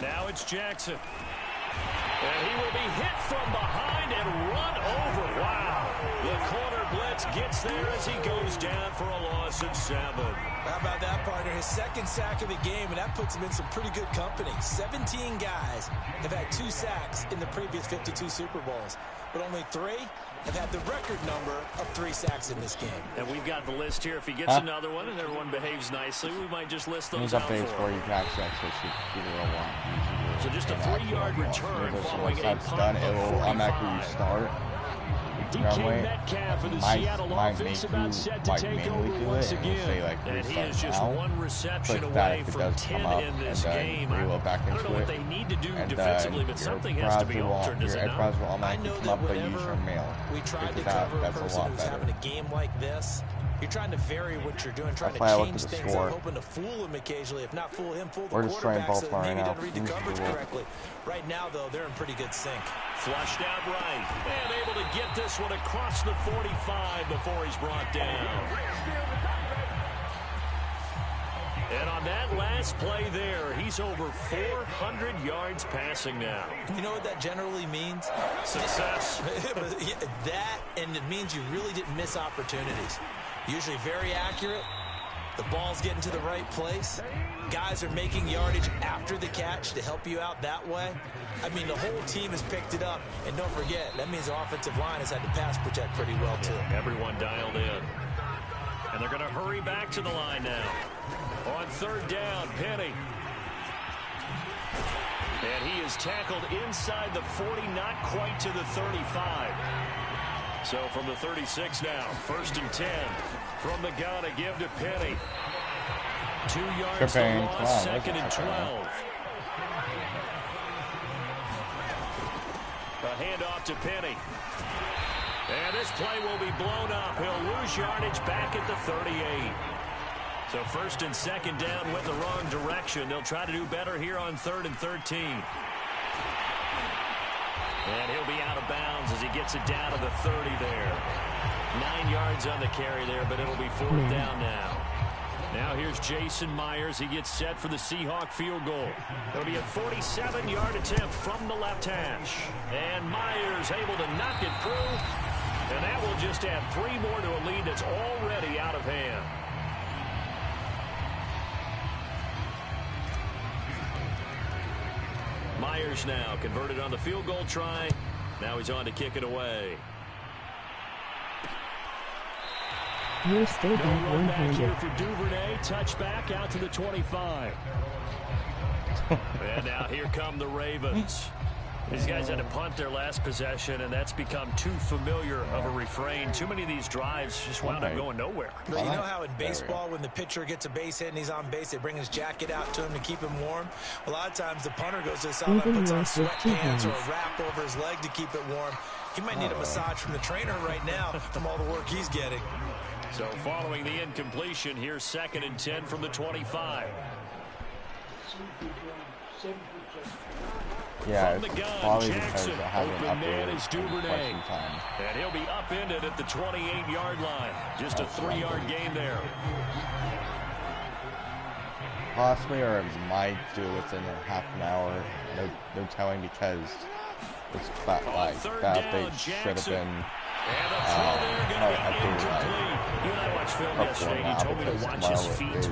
Now it's Jackson. And he will be hit from behind and run over. Wow. The corner blitz gets there as he goes down for a loss of 7. How about that, partner? His second sack of the game, and that puts him in some pretty good company. 17 guys have had 2 sacks in the previous 52 Super Bowls, but only 3 have had the record number of 3 sacks in this game. And we've got the list here. If he gets another one and everyone behaves nicely, we might just list those out for him. You can actually So just a 3-yard return following a punt it will automatically restart. DK Metcalf for the Seattle offense about set to take over once again. And he is just 1 reception away from 10 in this game. I don't know what they need to do defensively, but something has to be altered, does it not? I know that whenever we tried to cover a person who's having a game like this, you're trying to vary what you're doing, trying to change things up, hoping to fool him occasionally. If not fool him, fool the quarterback so that maybe he doesn't read the coverage correctly. Right now, though, they're in pretty good sync. Flushed out right. And able to get this one across the 45 before he's brought down. And on that last play there, he's over 400 yards passing now. You know what that generally means? Success. That, and it means you really didn't miss opportunities. Usually very accurate. The ball's getting to the right place. Guys are making yardage after the catch to help you out that way. I mean, the whole team has picked it up. And don't forget, that means the offensive line has had to pass protect pretty well, too. Everyone dialed in. And they're going to hurry back to the line now. On third down, Penny. And he is tackled inside the 40, not quite to the 35. So from the 36 now, 1st and 10. From the gun, a give to Penny. 2 yards to loss, 2nd and 12. A handoff to Penny. And this play will be blown up. He'll lose yardage back at the 38. So 1st and 2nd down went the wrong direction. They'll try to do better here on 3rd and 13. And he'll be out of bounds as he gets it down to the 30 there. 9 yards on the carry there, but it'll be 4th down now. Now here's Jason Myers. He gets set for the Seahawk field goal. It'll be a 47-yard attempt from the left hash. And Myers able to knock it through. And that will just add 3 more to a lead that's already out of hand. Myers now converted on the field goal try. Now he's on to kick it away. You're still no run back here for Duvernay. Touchback out to the 25. And now here come the Ravens. These guys had to punt their last possession, and that's become too familiar of a refrain. Too many of these drives just wound up going nowhere. But you know how in baseball, when the pitcher gets a base hit and he's on base, they bring his jacket out to him to keep him warm? A lot of times the punter goes to the sideline, puts on sweatpants or a wrap over his leg to keep it warm. He might need a massage from the trainer right now from all the work he's getting. So following the incompletion, here's 2nd and 10 from the 25. Yeah, from the gun, probably Jackson, because I haven't open man updated is Duvernay. time. And he'll be upended at the 28-yard line. Just a 3-yard gain there. Possibly, or it might do within a half an hour. No telling, because it's that, like, that update should have been And the throw there going to be incomplete. You and I watched film yesterday, and you told me to watch his feet. For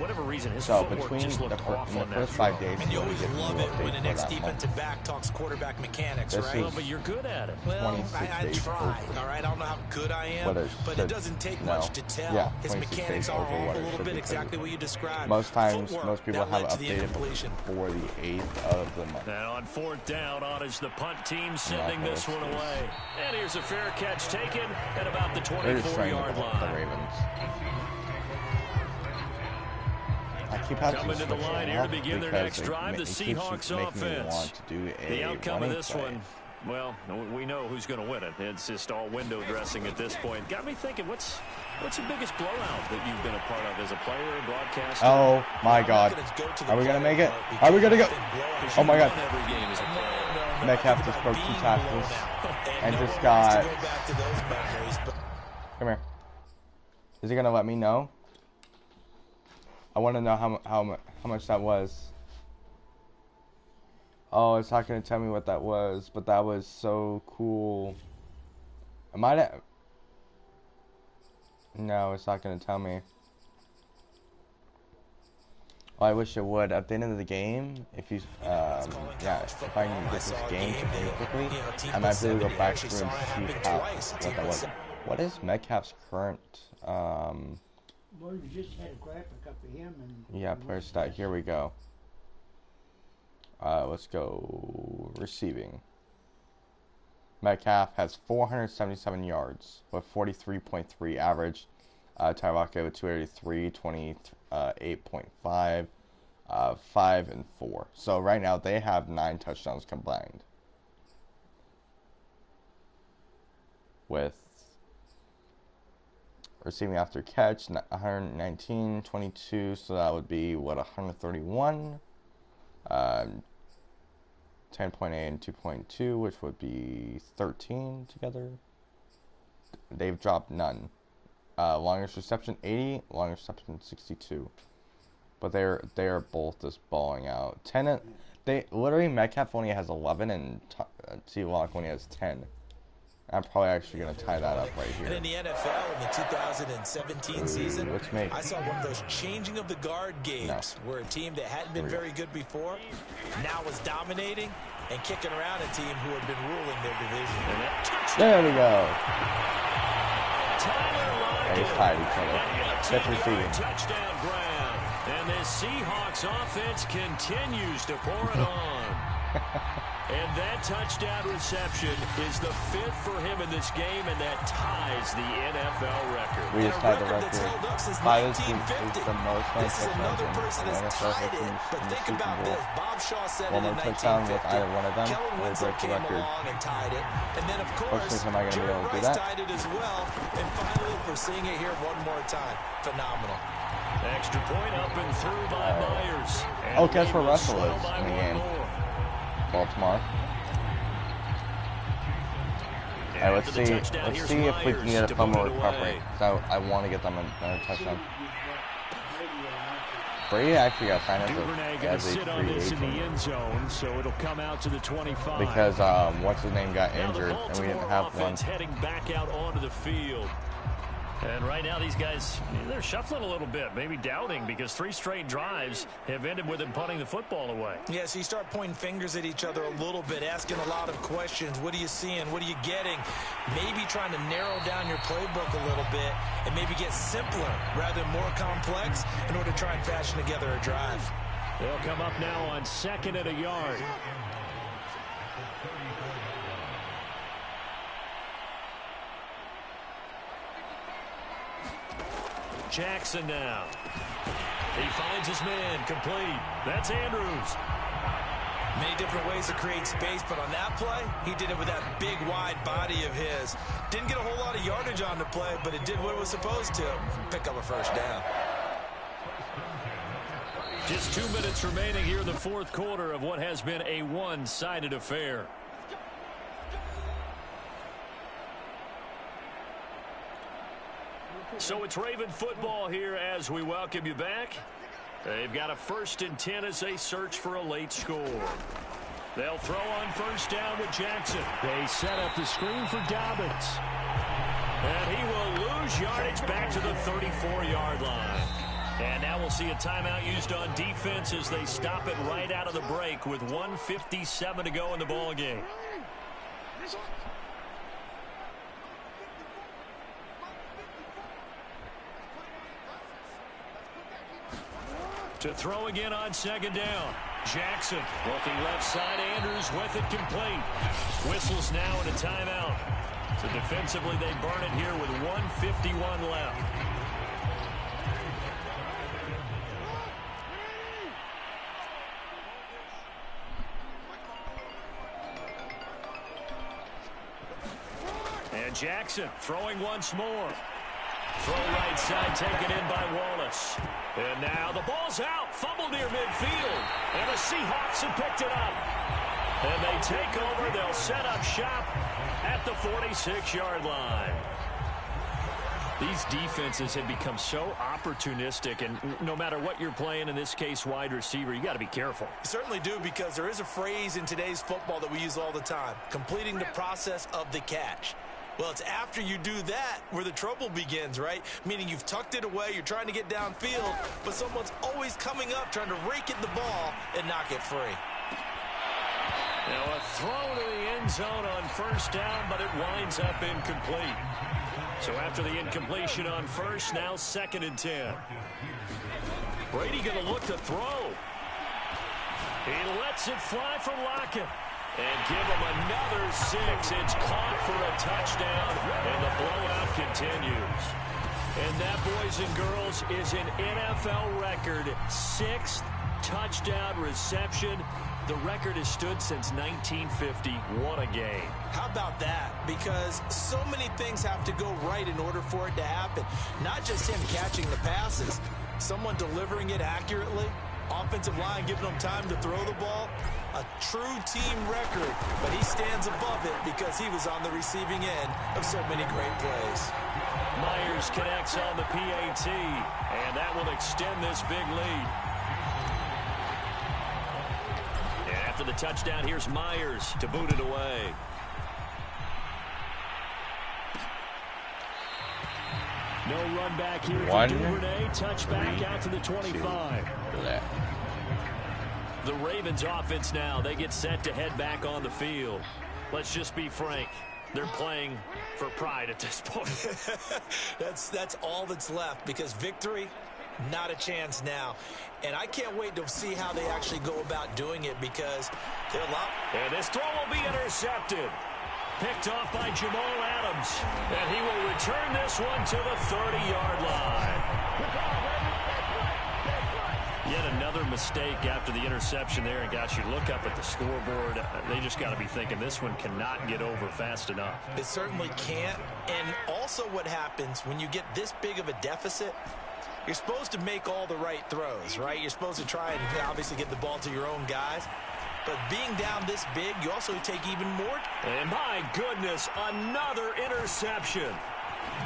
whatever reason, his footwork just looked off on that first 5 days, and you always love it when an ex-defensive back talks quarterback mechanics, right? Well, but you're good at it. Well, I try, all right? I don't know how good I am, but it doesn't take much to tell. His mechanics are all a little bit exactly what you described. Most times, most people have updated before the 8th of the month. And on 4th down, on is the punt team sending this one away. And here's a fair catch taken at about the 24-yard line. The Ravens. I keep coming to the line here to begin their next drive. The Seahawks offense. The outcome of this one, well, we know who's going to win it. It's just all window dressing at this point. Got me thinking, what's the biggest blowout that you've been a part of as a player, broadcaster? Oh my God! Are we gonna make it? Are we gonna go? Oh my God! Metcalf just broke 2 tackles and just got. Come here. Is he gonna let me know? I want to know how much that was. Oh, it's not gonna tell me what that was, but that was so cool. Am I that? No, it's not gonna tell me. Well, I wish it would. At the end of the game, if you, if I can get this game quickly, I might be able to go back through and see what that was. What is Metcalf's current, Well, you just had a graphic up of him and... Yeah, player stat. Here we go. Let's go receiving. Metcalf has 477 yards with 43.3 average. Tyler Lockett with 283, 28.5, 5 and 4. So right now they have 9 touchdowns combined. With receiving after catch 119, 22. So that would be what, 131. 10.8 and 2.2, which would be 13 together. They've dropped none. Longest reception 80, longest reception 62. But they're both just balling out. They literally Metcalf only has 11 and T. Lock only has 10. I'm probably actually going to tie that up right here. And in the NFL in the 2017 season, I saw one of those changing of the guard games where a team that hadn't been very good before now was dominating and kicking around a team who had been ruling their division. There we go. They just tied each other. That's receiving. Touchdown ground. And the Seahawks offense continues to pour it on. And that touchdown reception is the 5th for him in this game, and that ties the NFL record. We just tied the record. This is another person that's tied it, but think about this. Bob Shaw said it in 1950. Either one of them, Kellen Winslow came along and tied it. And then, of course, Jerry Rice tied it as well. And finally, we're seeing it here one more time. Phenomenal. Extra point up and through by Myers. Oh, guess where Russell is in the game? Baltimore. Alright, let's see if we can get a fumble recovery. So I want to get them another touchdown. Brady actually got signed as a free agent in the end zone, so it'll come out to the 25. Because what's his name got injured and we didn't have one. Heading back out onto the field. And right now, these guys, they're shuffling a little bit, maybe doubting, because 3 straight drives have ended with them punting the football away. Yeah, so you start pointing fingers at each other a little bit, asking a lot of questions. What are you seeing? What are you getting? Maybe trying to narrow down your playbook a little bit and maybe get simpler rather than more complex in order to try and fashion together a drive. They'll come up now on 2nd and a yard. Jackson now. He finds his man, complete. That's Andrews. Many different ways to create space, but on that play, he did it with that big, wide body of his. Didn't get a whole lot of yardage on the play, but it did what it was supposed to. Pick up a first down. Just 2 minutes remaining here in the 4th quarter of what has been a one-sided affair. So it's Raven football here as we welcome you back. They've got a 1st and 10 as they search for a late score. They'll throw on 1st down with Jackson. They set up the screen for Dobbins. And he will lose yardage back to the 34-yard line. And now we'll see a timeout used on defense as they stop it right out of the break with 1:57 to go in the ballgame. To throw again on second down. Jackson looking left side. Andrews with it complete. Whistles now in a timeout. So defensively they burn it here with 1:51 left. And Jackson throwing once more. Throw right side taken in by Wallace. And now the ball's out. Fumble near midfield. And the Seahawks have picked it up. And they take over. They'll set up shop at the 46-yard line. These defenses have become so opportunistic, and no matter what you're playing, in this case wide receiver, you got to be careful. You certainly do, because there is a phrase in today's football that we use all the time: completing the process of the catch. Well, it's after you do that where the trouble begins, right? Meaning you've tucked it away, you're trying to get downfield, but someone's always coming up trying to rake at the ball and knock it free. Now a throw to the end zone on first down, but it winds up incomplete. So after the incompletion on first, now 2nd and 10. Brady going to look to throw. He lets it fly for Lockett. And give him another 6. It's caught for a touchdown, and the blowout continues. And that, boys and girls, is an NFL record 6th touchdown reception. The record has stood since 1950. What a game. How about that? Because so many things have to go right in order for it to happen. Not just him catching the passes, someone delivering it accurately, offensive line giving him time to throw the ball. A true team record, but he stands above it because he was on the receiving end of so many great plays. Myers connects on the PAT, and that will extend this big lead. And after the touchdown, here's Myers to boot it away. No run back here for Duvernay. Touchback out to the 25. The Ravens offense now, they get set to head back on the field. Let's just be frank. They're playing for pride at this point. That's all that's left, because victory, not a chance now. And I can't wait to see how they actually go about doing it, because they're and this throw will be intercepted. Picked off by Jamal Adams. And he will return this one to the 30-yard line. Yet another mistake after the interception there, and got you look up at the scoreboard. They just got to be thinking this one cannot get over fast enough. It certainly can't. And also what happens when you get this big of a deficit, you're supposed to make all the right throws, right? You're supposed to try and obviously get the ball to your own guys. But being down this big, you also take even more. And my goodness, another interception.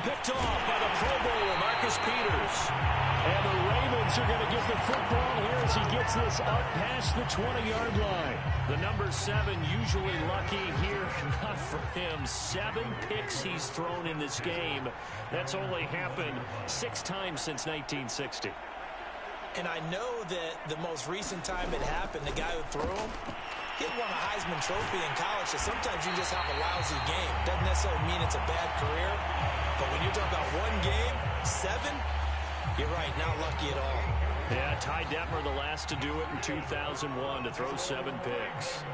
Picked off by the Pro Bowler, Marcus Peters. And the Ravens are going to get the football here as he gets this up past the 20-yard line. The number 7 usually lucky here. Not for him. 7 picks he's thrown in this game. That's only happened 6 times since 1960. And I know that the most recent time it happened, the guy who threw him, he won a Heisman Trophy in college, so sometimes you just have a lousy game. Doesn't necessarily mean it's a bad career, but when you're talking about one game, 7, you're right, not lucky at all. Yeah, Ty Detmer, the last to do it in 2001, to throw 7 picks.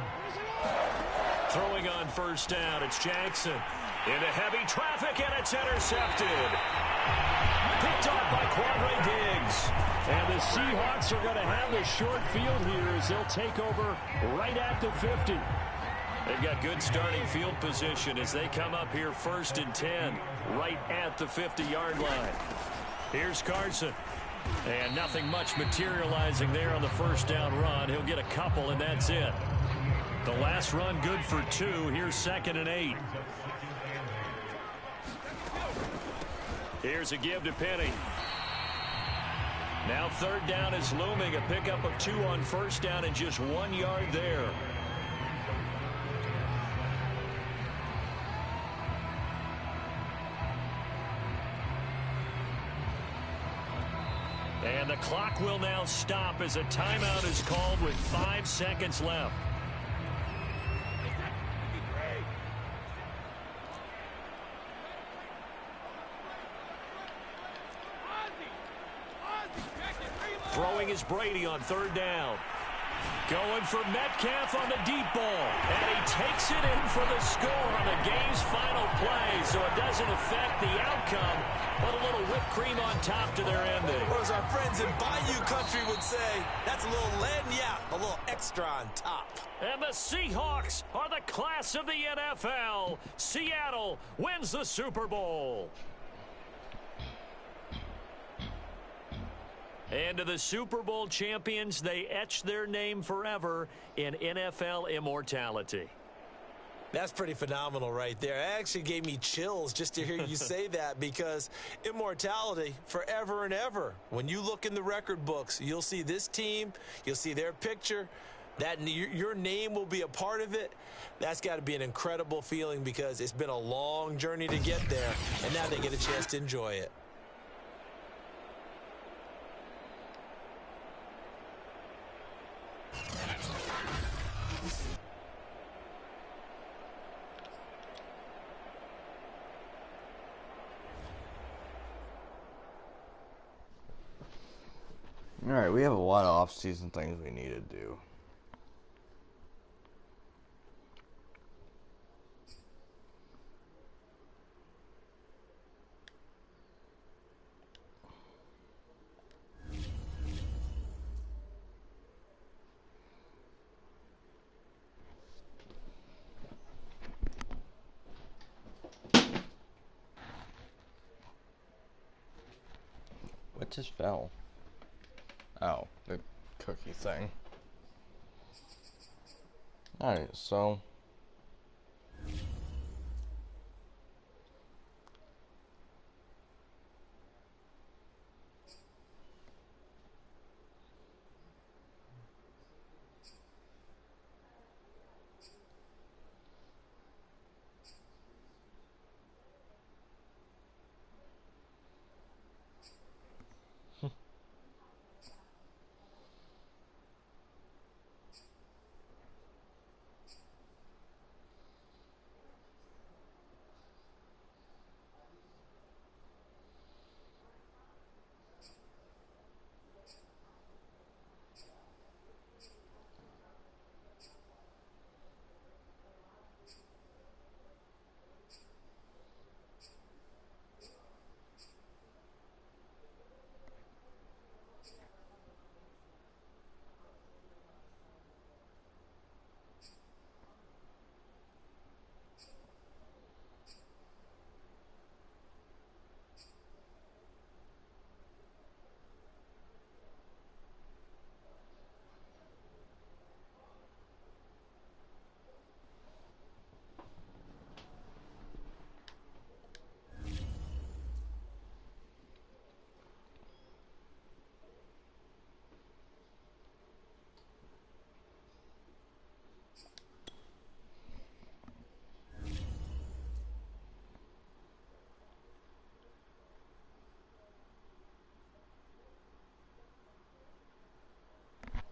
Throwing on first down, it's Jackson. Into heavy traffic, and it's intercepted. Picked off by Quadre Diggs. And the Seahawks are going to have the short field here as they'll take over right at the 50. They've got good starting field position as they come up here 1st and 10, right at the 50-yard line. Here's Carson. And nothing much materializing there on the first down run. He'll get a couple, and that's it. The last run good for 2. Here's 2nd and 8. Here's a give to Penny. Now 3rd down is looming. A pickup of 2 on first down and just 1 yard there. And the clock will now stop as a timeout is called with 5 seconds left. Throwing is Brady on 3rd down. Going for Metcalf on the deep ball. And he takes it in for the score on the game's final play. So it doesn't affect the outcome, but a little whipped cream on top to their ending. Or as our friends in Bayou Country would say, that's a little lagniappe, a little extra on top. And the Seahawks are the class of the NFL. Seattle wins the Super Bowl. And to the Super Bowl champions, they etch their name forever in NFL immortality. That's pretty phenomenal right there. It actually gave me chills just to hear you say that, because immortality forever and ever. When you look in the record books, you'll see this team, you'll see their picture, that your name will be a part of it. That's got to be an incredible feeling, because it's been a long journey to get there, and now they get a chance to enjoy it. Alright, we have a lot of off-season things we need to do. What just fell? Oh, the cookie thing. Alright, so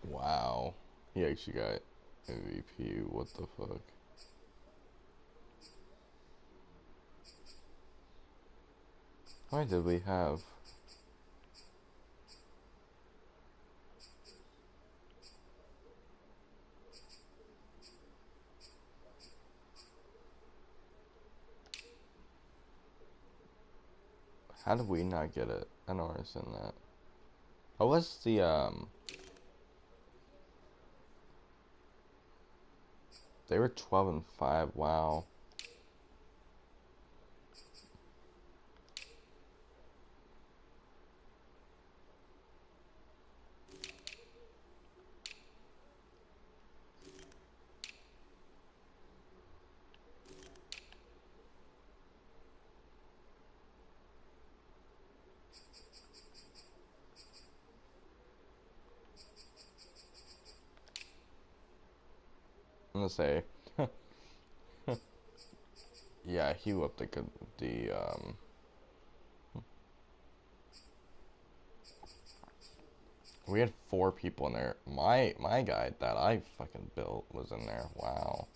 wow. He actually got MVP. What the fuck? Why did we have? How did we not get it? I don't understand that. What was the They were 12-5. Wow. I'm gonna say, yeah, he whipped the We had 4 people in there. My guy that I fucking built was in there. Wow.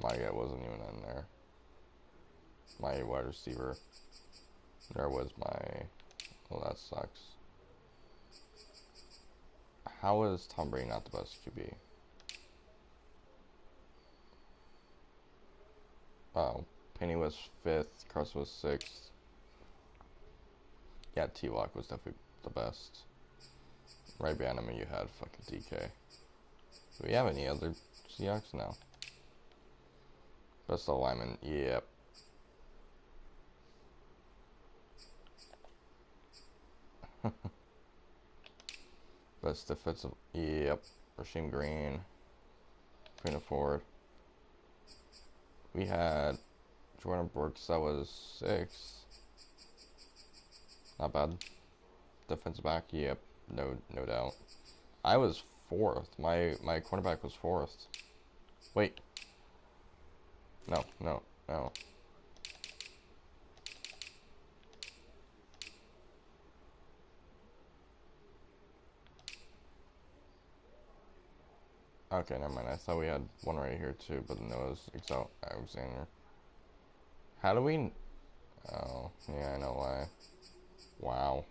My guy wasn't even in there. My wide receiver. There was my... Well, that sucks. How is Tom Brady not the best QB? Oh, Penny was 5th, Carson was 6th. Yeah, T-Lock was definitely the best. Right behind him, you had fucking DK. Do we have any other Seahawks? No. Best alignment, yep. Best defensive, yep. Rasheem Green. Queen of Ford. We had Jordan Brooks, that was 6th. Not bad. Defensive back, yep. No doubt. I was 4th. My cornerback was 4th. Wait. No. Okay, never mind. I thought we had one right here too, but no, it was Alexander. How do we... Oh, yeah, I know why. Wow.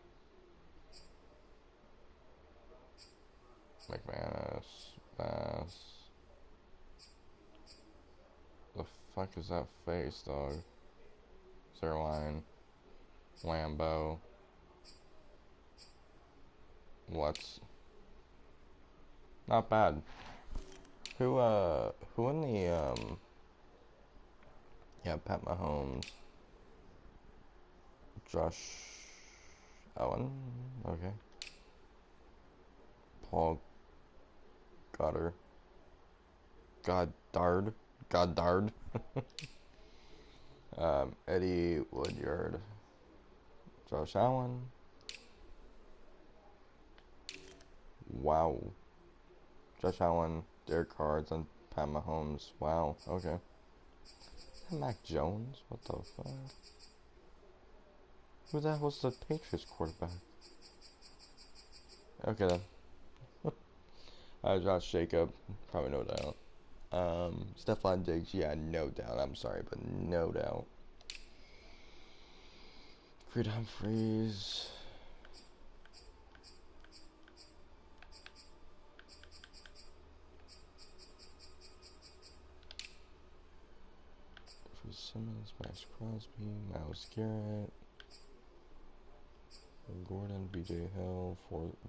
McManus, Bass. The fuck is that face, dog? Zerline. Lambo. What's... Not bad. Who in the, yeah, Pat Mahomes. Josh Allen, okay. Paul Goddard. Eddie Woodyard. Josh Allen. Wow. Josh Allen, Derek Carr, and Pat Mahomes. Wow, okay. Mac Jones? What the fuck? Who the hell was the Patriots quarterback? Okay then. Josh Jacob, probably no doubt. Stephon Diggs, yeah, no doubt. I'm sorry, but no doubt. Creed Humphreys. Simmons, Max Crosby, Myles Garrett, Gordon, BJ Hill,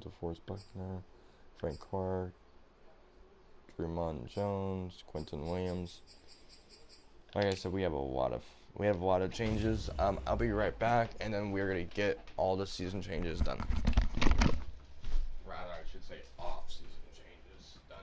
DeForest Buckner, Frank Clark, Drummond Jones, Quentin Williams. Like I said, we have a lot of changes. I'll be right back, and then we're gonna get all the season changes done. Rather, I should say off-season changes done.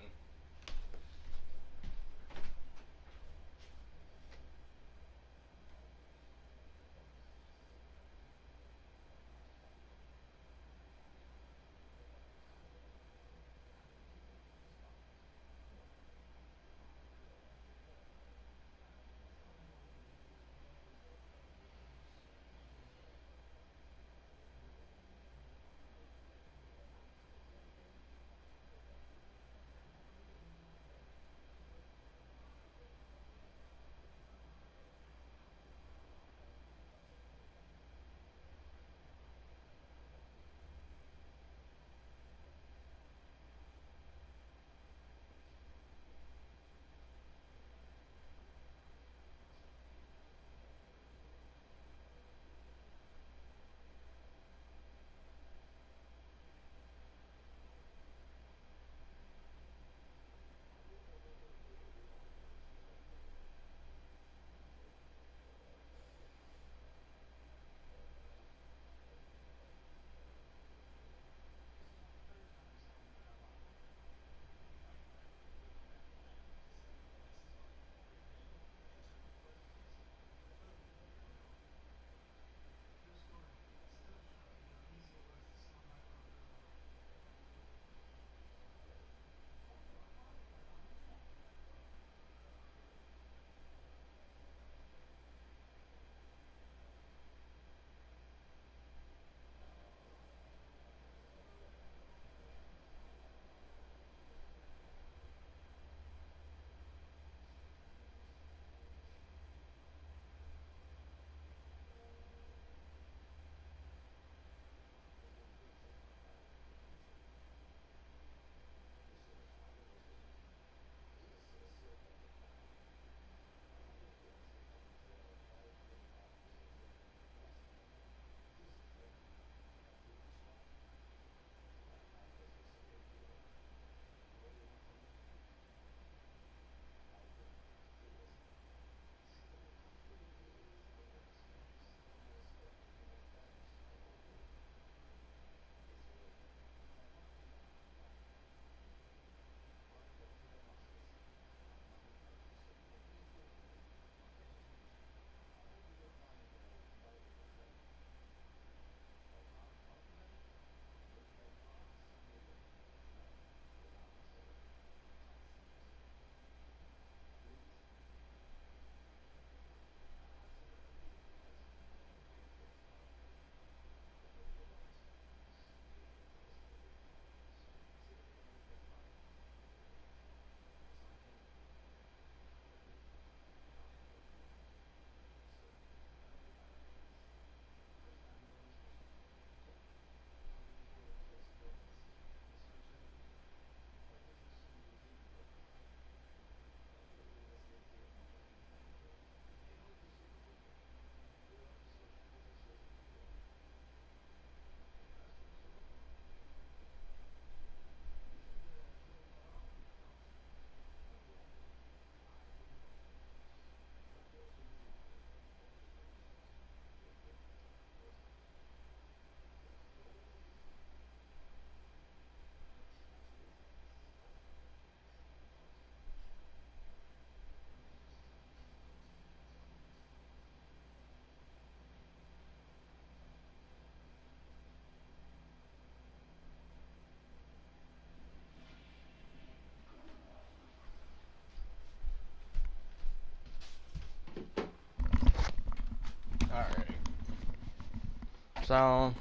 So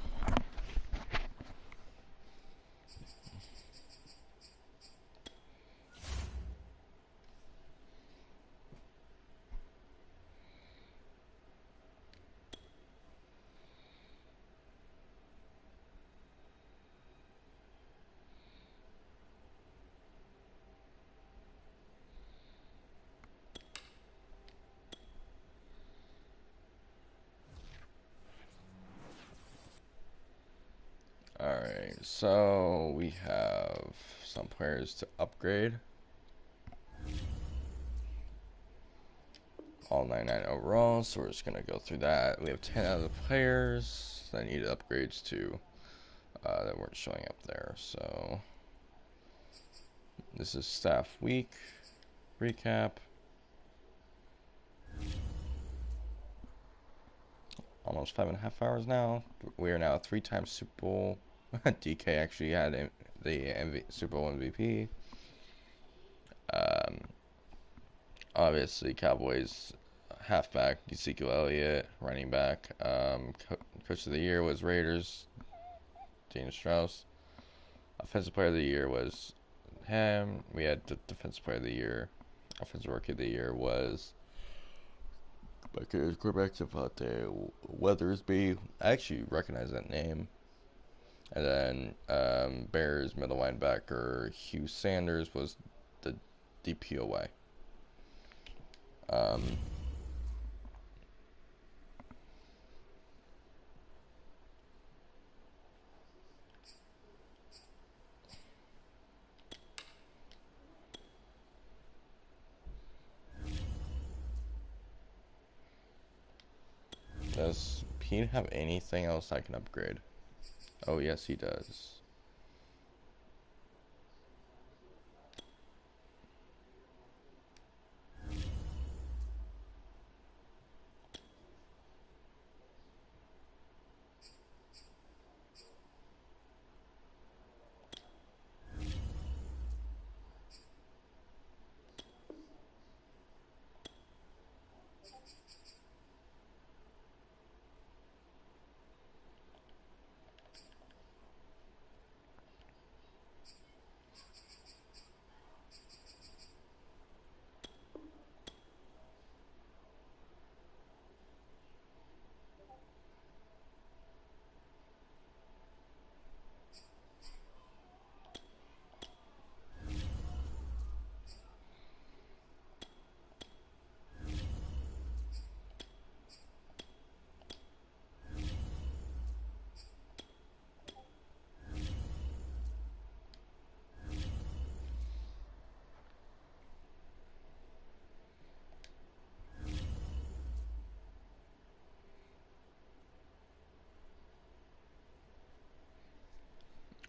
alright, so we have some players to upgrade. All 99 overall, so we're just gonna go through that. We have 10 other players that needed upgrades to that weren't showing up there. So this is staff week recap. Almost 5.5 hours now. We are now a 3-time Super Bowl. DK actually had the Super Bowl MVP. Obviously, Cowboys halfback Ezekiel Elliott, running back. Coach of the year was Raiders, Dana Strauss. Offensive player of the year was him. We had the defensive player of the year. Offensive rookie of the year was quarterback Javante Weathersby. I actually recognize that name. And then Bears middle linebacker Hugh Sanders was the DPOY. Does Pete have anything else I can upgrade? Oh, yes, he does.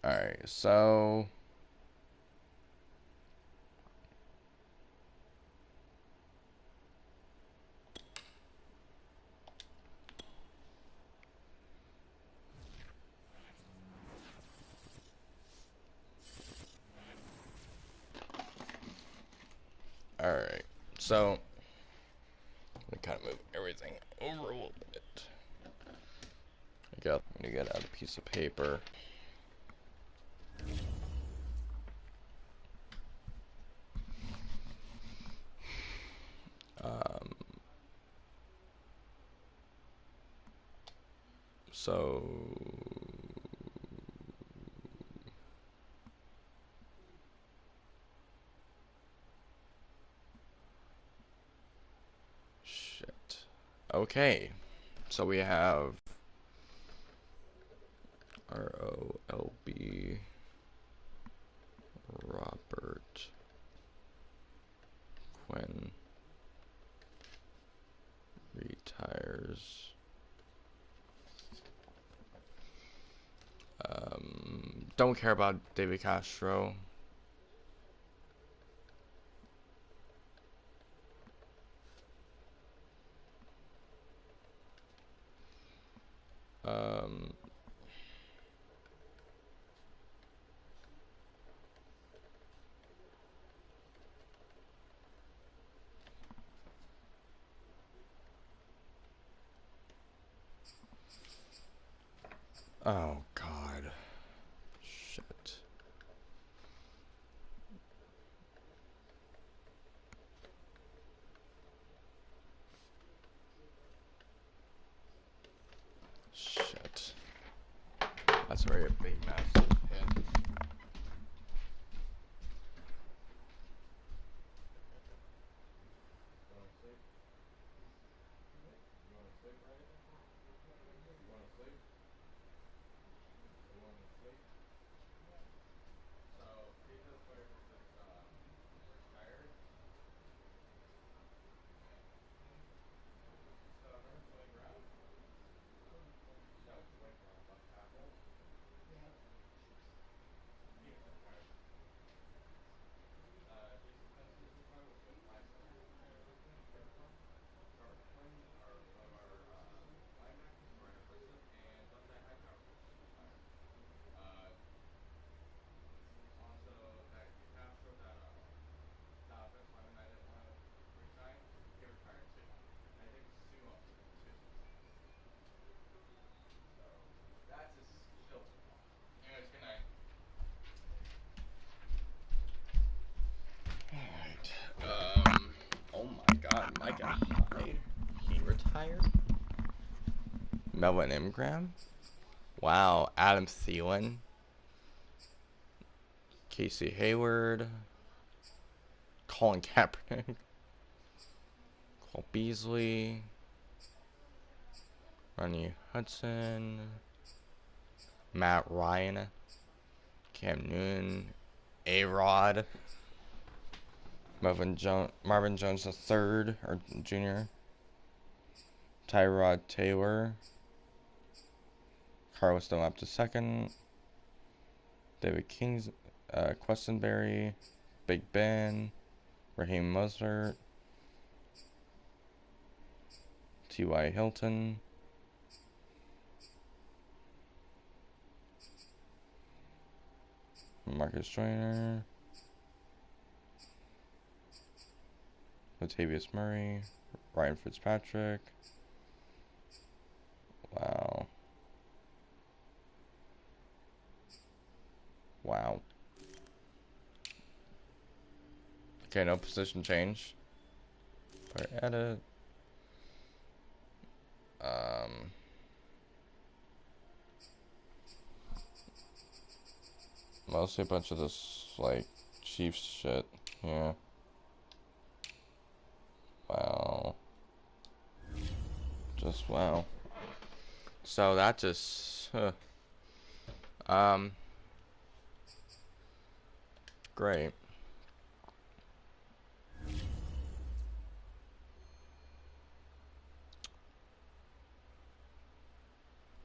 Alright, so alright, so let me kind of move everything over a little bit. I'm gonna get out a piece of paper. So shit. Okay, so we have ROLB Robert Quinn retires. Don't care about David Castro. Oh, God. Shit. Shit. That's very big, massive hit. Oh my God, Micah Hyde. He retired? Melvin Ingram? Wow, Adam Thielen. Casey Hayward. Colin Kaepernick. Cole Beasley. Ronnie Hudson. Matt Ryan. Cam Newton. A-Rod. Marvin Jones III or Jr. Tyrod Taylor. Carlos Dunlap II. David Kings, Questenberry. Big Ben. Raheem Mostert. T.Y. Hilton. Marcus Joyner. Latavius Murray. Ryan Fitzpatrick. Wow. Wow. Okay, no position change. Or edit. Mostly a bunch of this, like, Chiefs shit. Yeah. Wow. Just wow. So that just, great.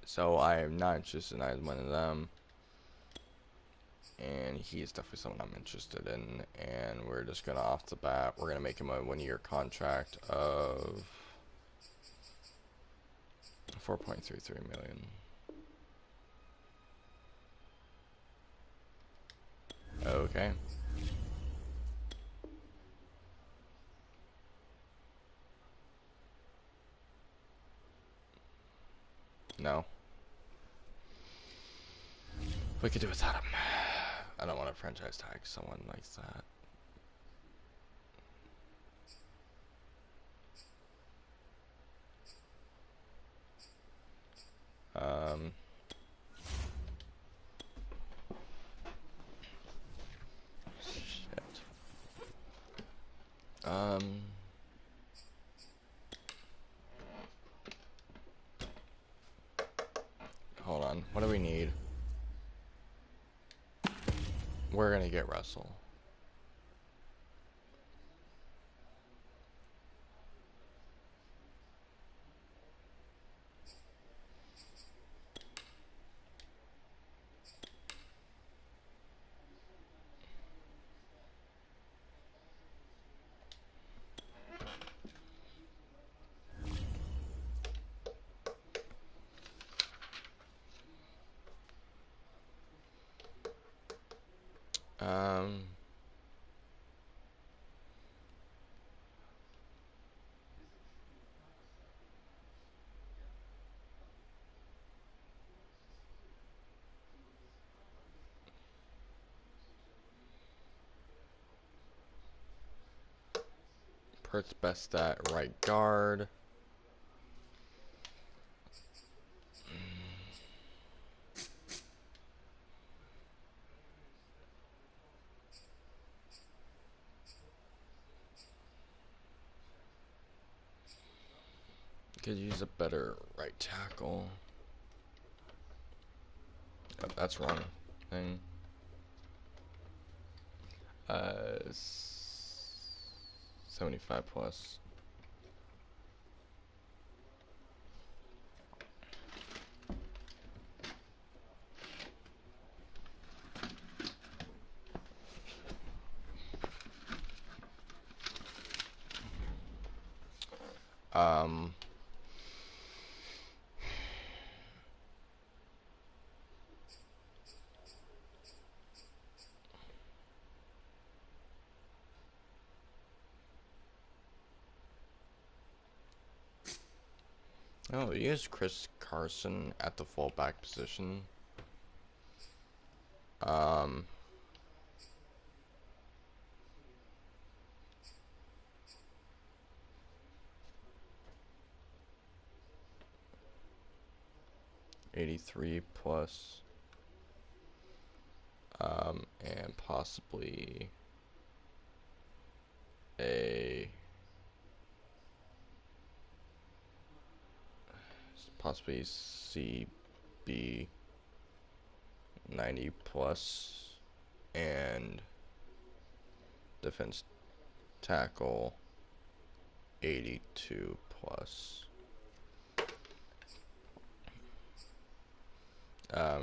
So I am not interested in either one of them. And he's definitely someone I'm interested in. And we're just gonna, off the bat, we're gonna make him a 1-year contract of $4.33 million. Okay. No. We could do without him. I don't want to franchise tag someone like that. Shit. Hold on. What do we need? We're gonna get Russell. Pert's best at right guard. Could use a better right tackle. Oh, that's wrong thing. 75 plus. Um. Oh, he has Chris Carson at the fullback position. 83 plus. And possibly a CB 90 plus and defense tackle 82 plus.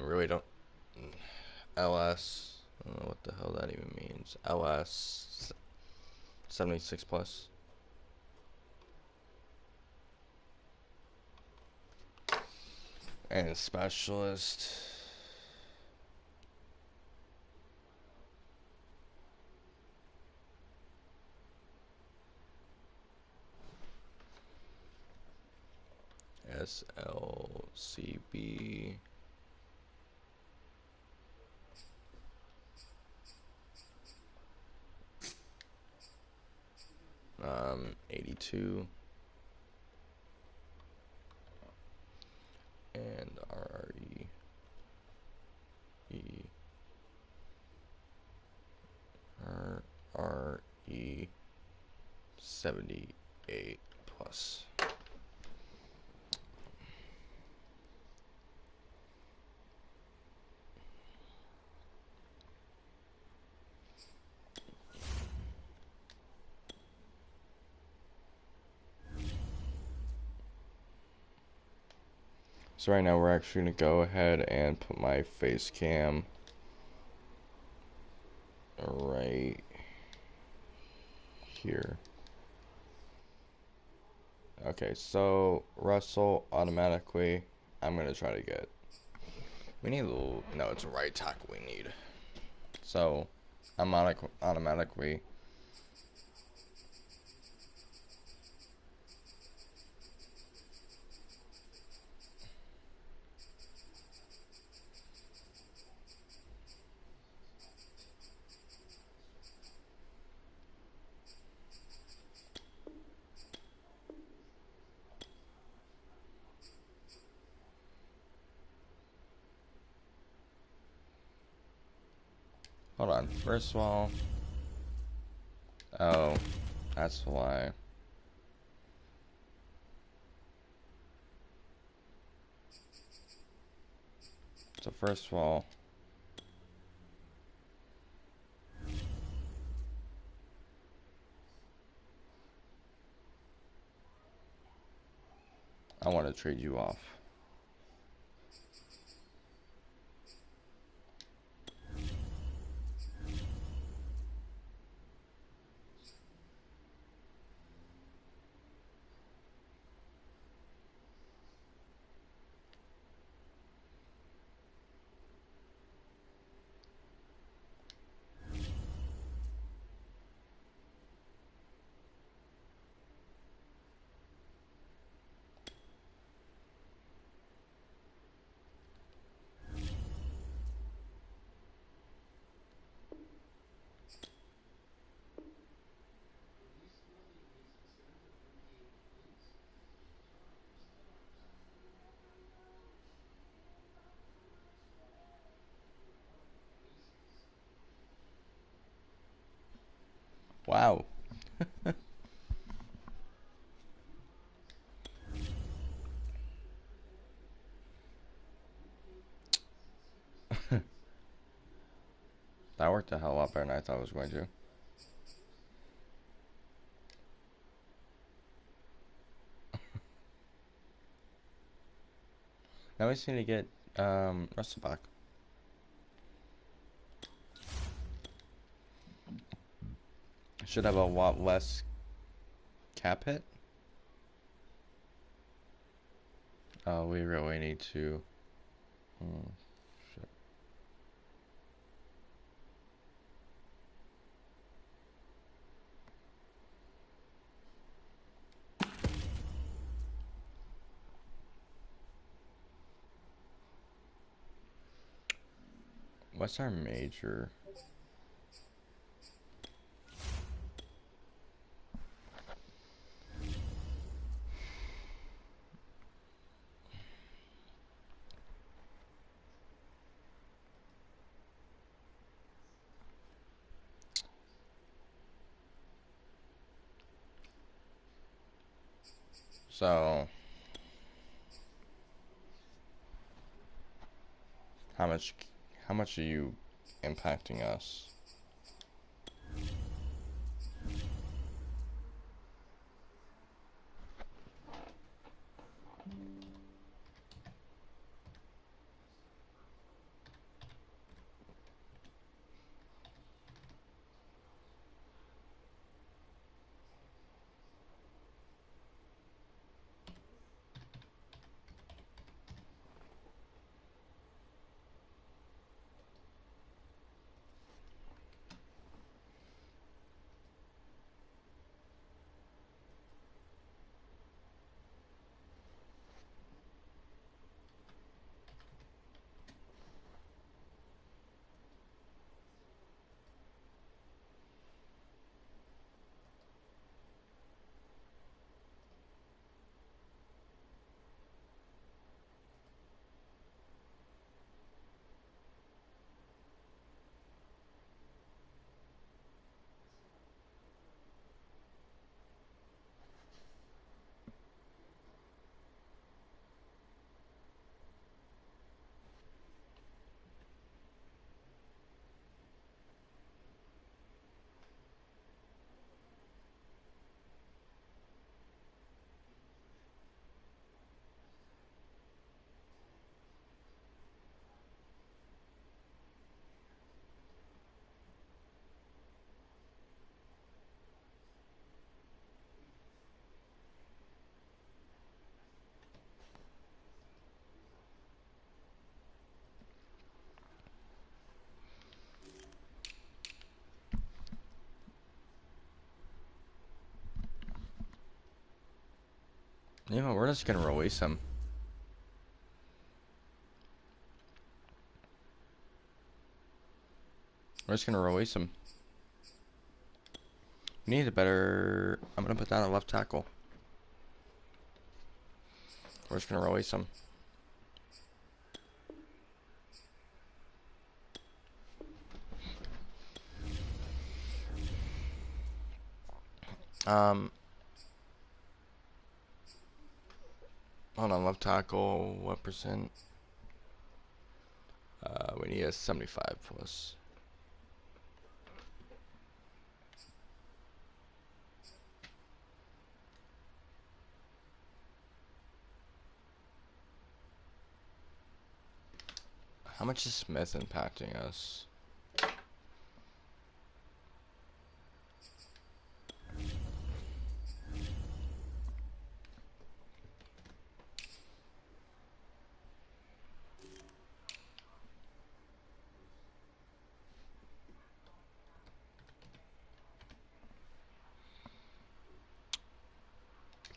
Really don't. LS, I don't know what the hell that even means. LS 76 plus. And specialist. SLCB 82 and RE 78 plus. So right now we're actually going to go ahead and put my face cam right here. Okay, so Russell automatically, I'm going to try to get, we need a little, no, it's a right tackle we need. So I'm automatically. Hold on, first of all, oh, that's why. So first of all, I want to trade you off. Wow. That worked a hell of a lot better than I thought it was going to. Now we just need to get Russell back. Should have a lot less cap hit. Oh, we really need to. Shit. What's our major? So, how much are you impacting us? You know, we're just gonna release him. We're just gonna release him. We need a better. I'm gonna put that on left tackle. We're just gonna release him. Hold on, left tackle. What percent? We need a 75 plus. How much is Smith impacting us?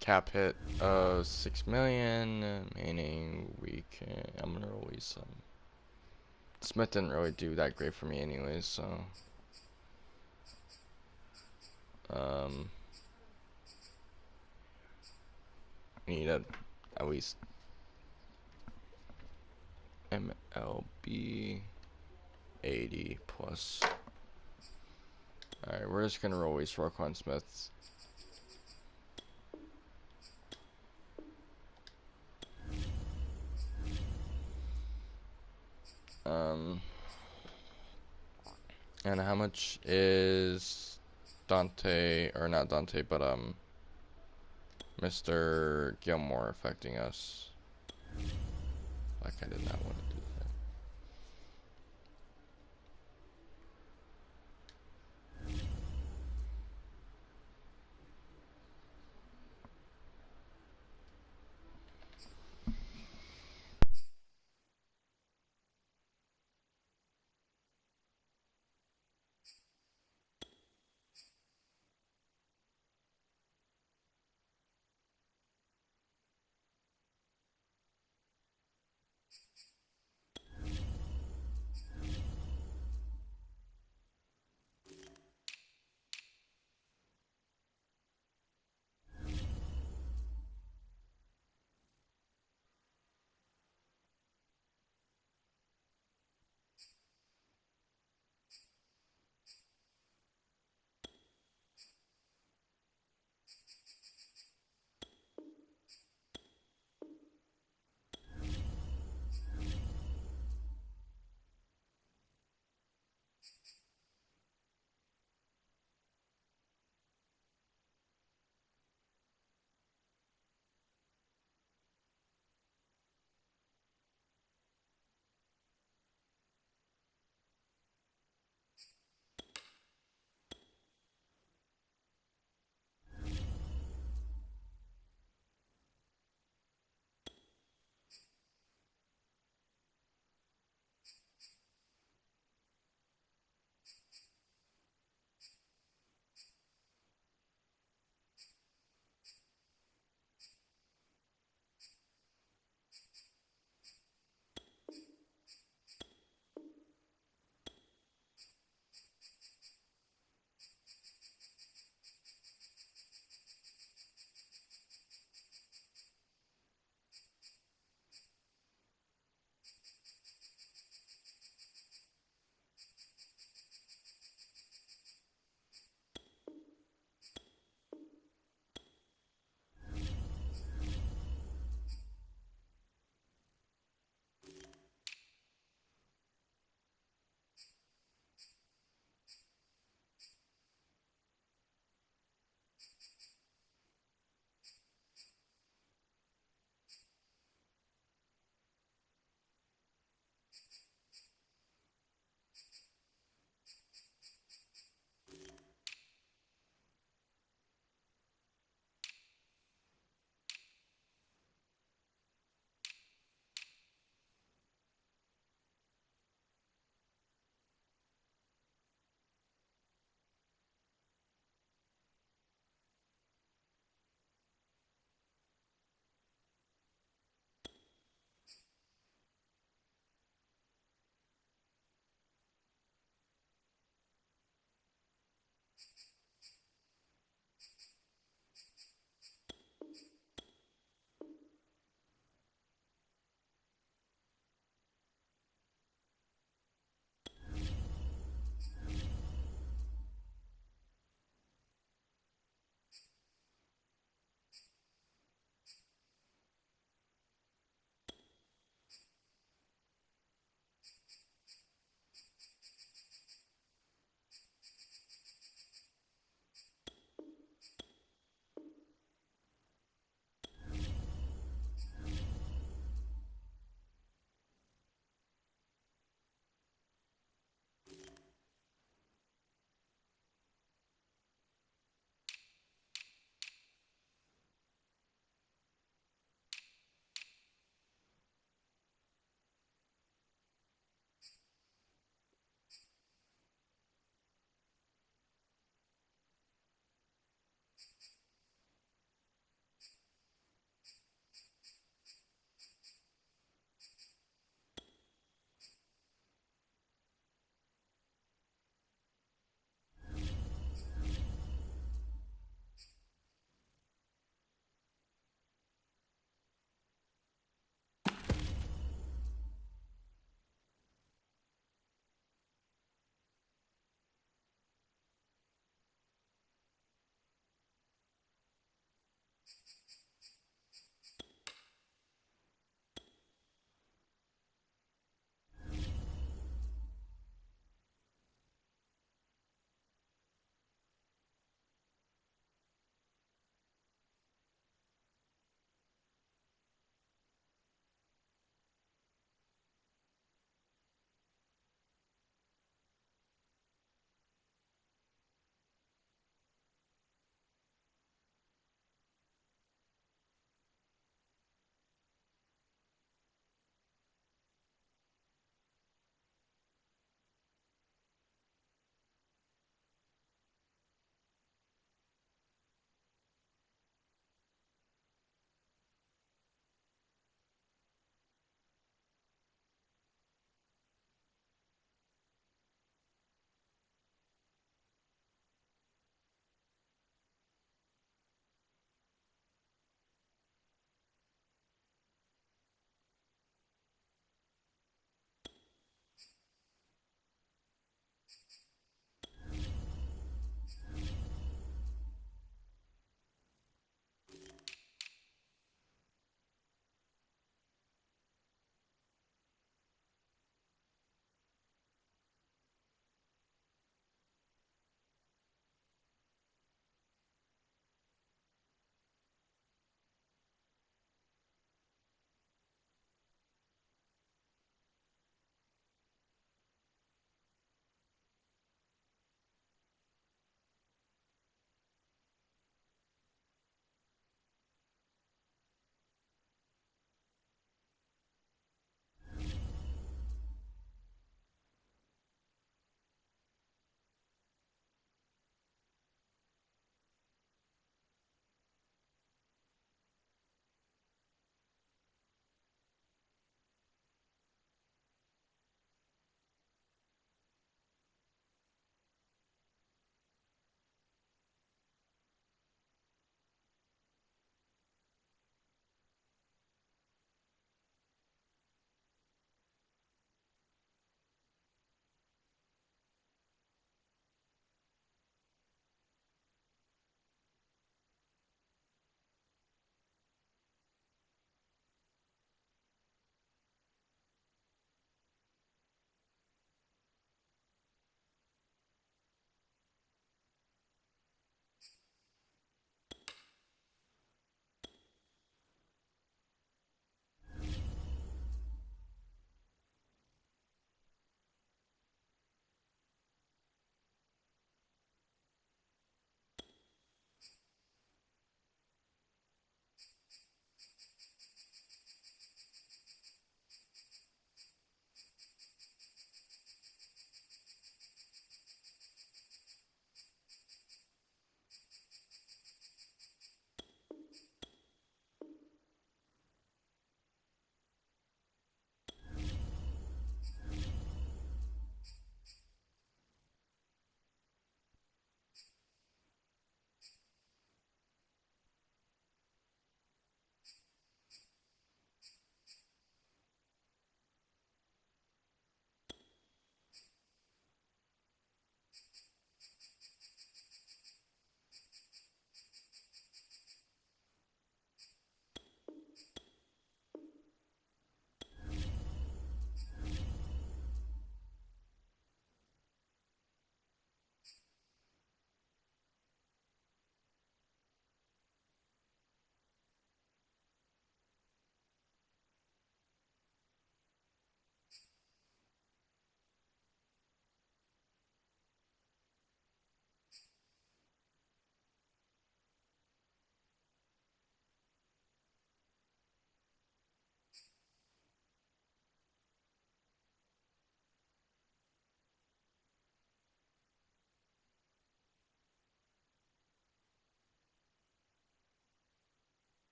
Cap hit 6 million, meaning we can. I'm gonna release him. Smith didn't really do that great for me anyways, so need at least MLB 80 plus. Alright, we're just gonna release Roquan Smith. And how much is Dante, or not Dante, but Mr. Gilmore affecting us? Like I did not want to do that.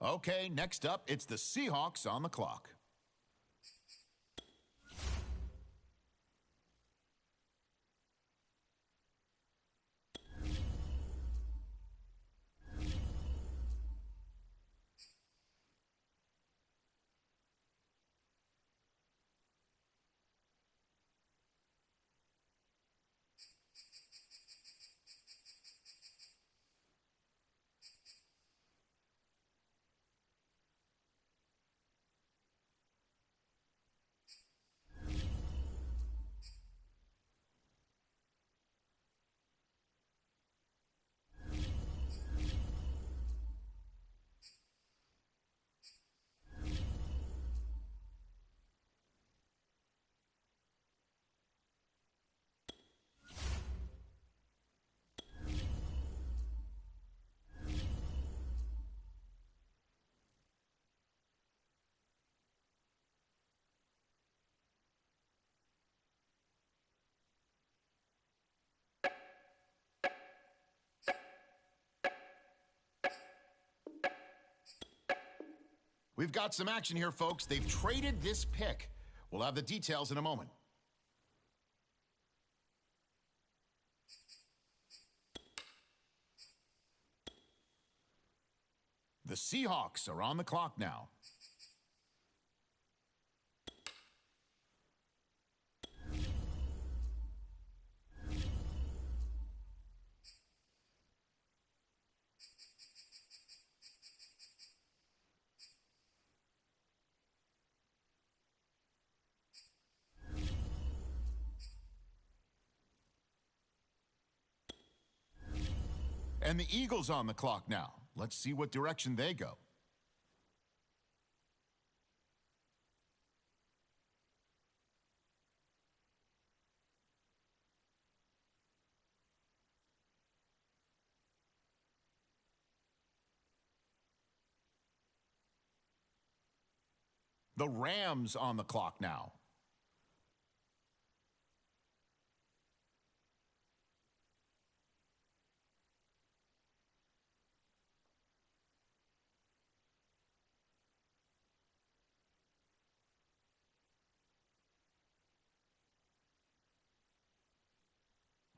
Okay, next up, it's the Seahawks on the clock. We've got some action here, folks. They've traded this pick. We'll have the details in a moment. The Seahawks are on the clock now. And the Eagles on the clock now. Let's see what direction they go. The Rams on the clock now.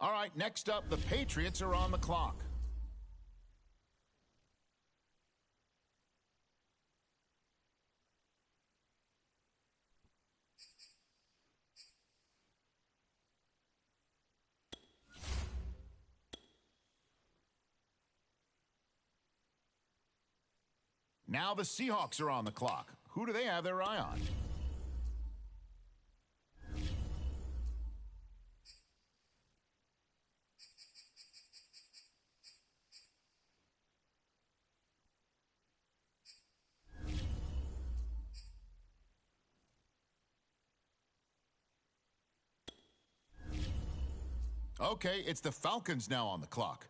All right, next up, the Patriots are on the clock. Now the Seahawks are on the clock. Who do they have their eye on? Okay, it's the Falcons now on the clock.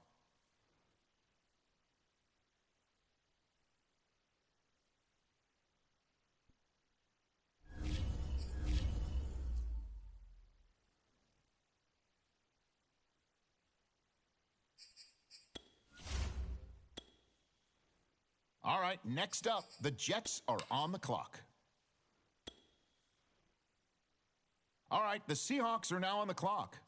All right, next up, the Jets are on the clock. All right, the Seahawks are now on the clock.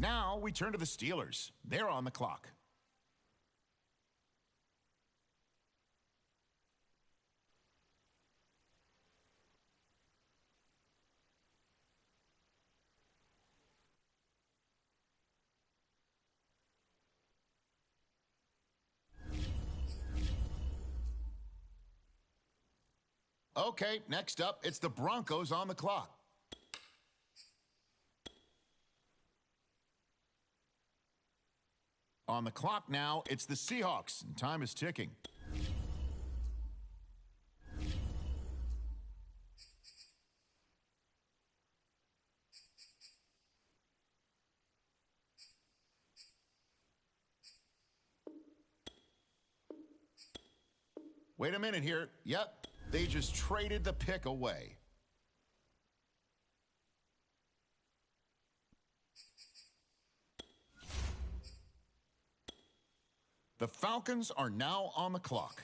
Now we turn to the Steelers. They're on the clock. Okay, next up, it's the Broncos on the clock. On the clock now, it's the Seahawks, and time is ticking. Wait a minute here. Yep, they just traded the pick away. The Falcons are now on the clock.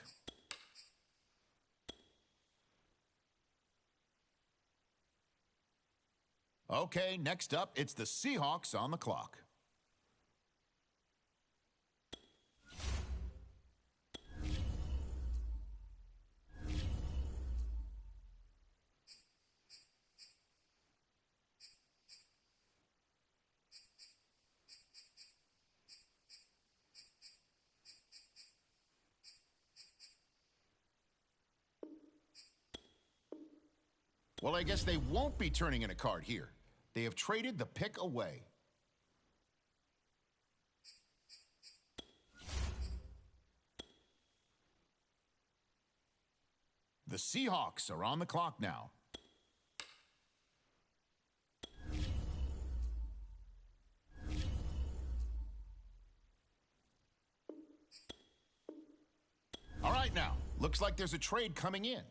Okay, next up, it's the Seahawks on the clock. Well, I guess they won't be turning in a card here. They have traded the pick away. The Seahawks are on the clock now. All right now, looks like there's a trade coming in.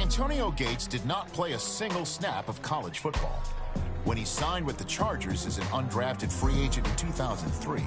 Antonio Gates did not play a single snap of college football. When he signed with the Chargers as an undrafted free agent in 2003,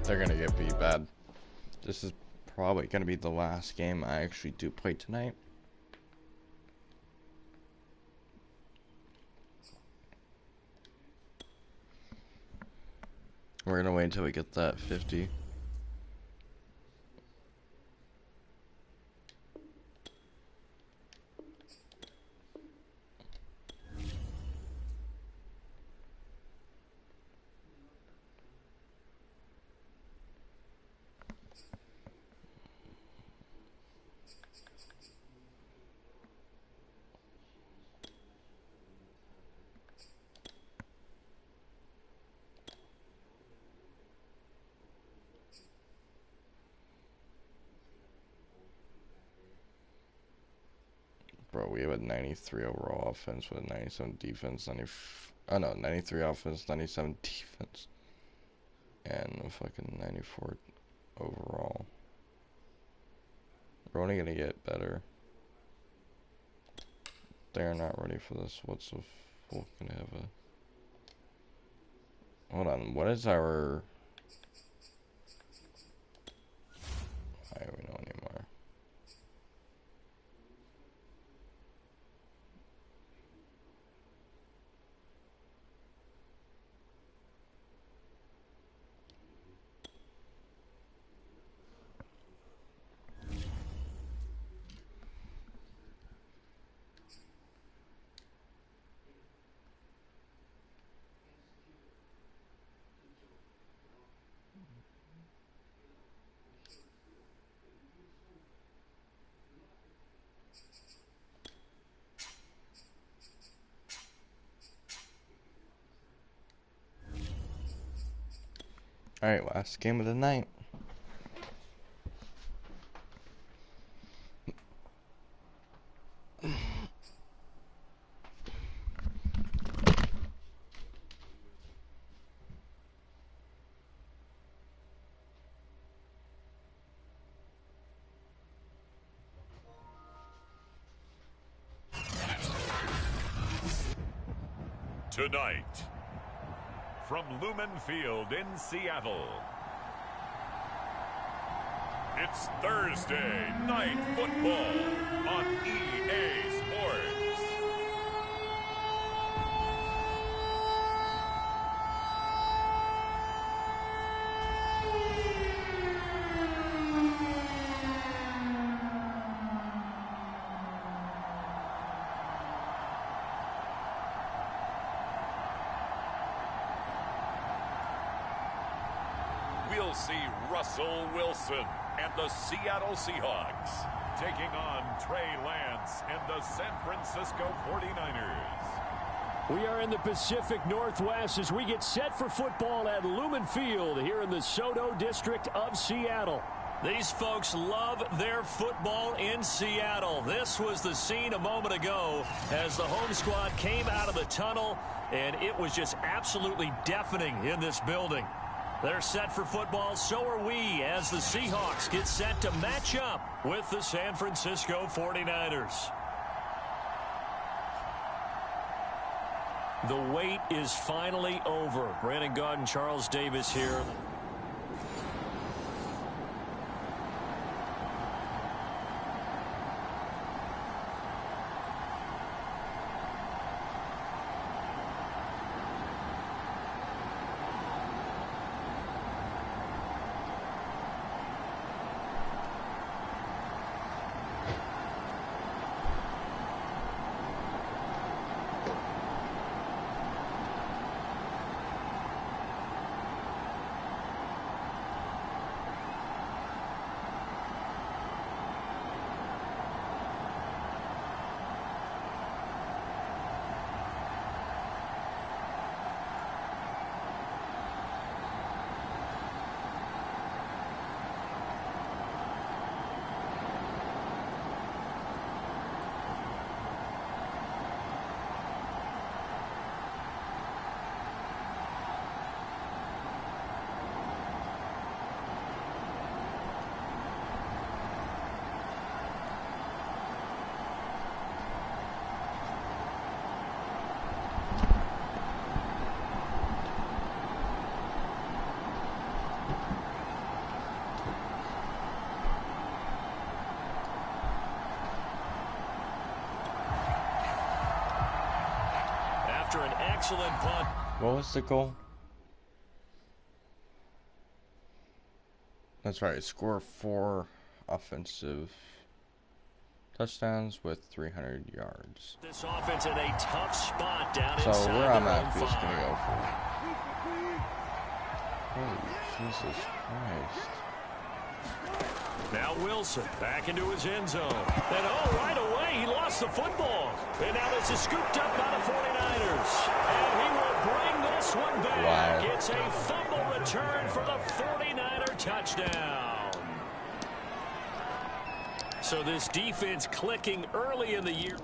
They're gonna get beat bad. This is probably gonna be the last game I actually do play tonight. We're gonna wait until we get that 50. Bro, we have a 93 overall offense with a 97 defense, 93 offense, 97 defense, and a fucking 94 overall. We're only gonna get better. They're not ready for this. What's the fuck gonna have a... Hold on, what is our... I don't know anymore. Alright, last game of the night. Tonight, from Lumen Field in Seattle, it's Thursday Night Football on EA Sports. We'll see Russell Wilson and the Seattle Seahawks taking on Trey Lance and the San Francisco 49ers. We are in the Pacific Northwest as we get set for football at Lumen Field here in the Soto district of Seattle. These folks love their football in Seattle. This was the scene a moment ago as the home squad came out of the tunnel, and it was just absolutely deafening in this building. They're set for football, so are we, as the Seahawks get set to match up with the San Francisco 49ers. The wait is finally over. Brandon Gaud and Charles Davis here. excellent punt. What was the goal? That's right. Score 4 offensive touchdowns with 300 yards. This offense in a tough spot down so inside where I'm their at own is going to five. go for. Holy Jesus Christ. Now Wilson back into his end zone. And right away he lost the football. And now this is scooped up by the 49ers. And he will bring this one back. Wow. It's a fumble return for the 49er touchdown. So this defense clicking early in the year.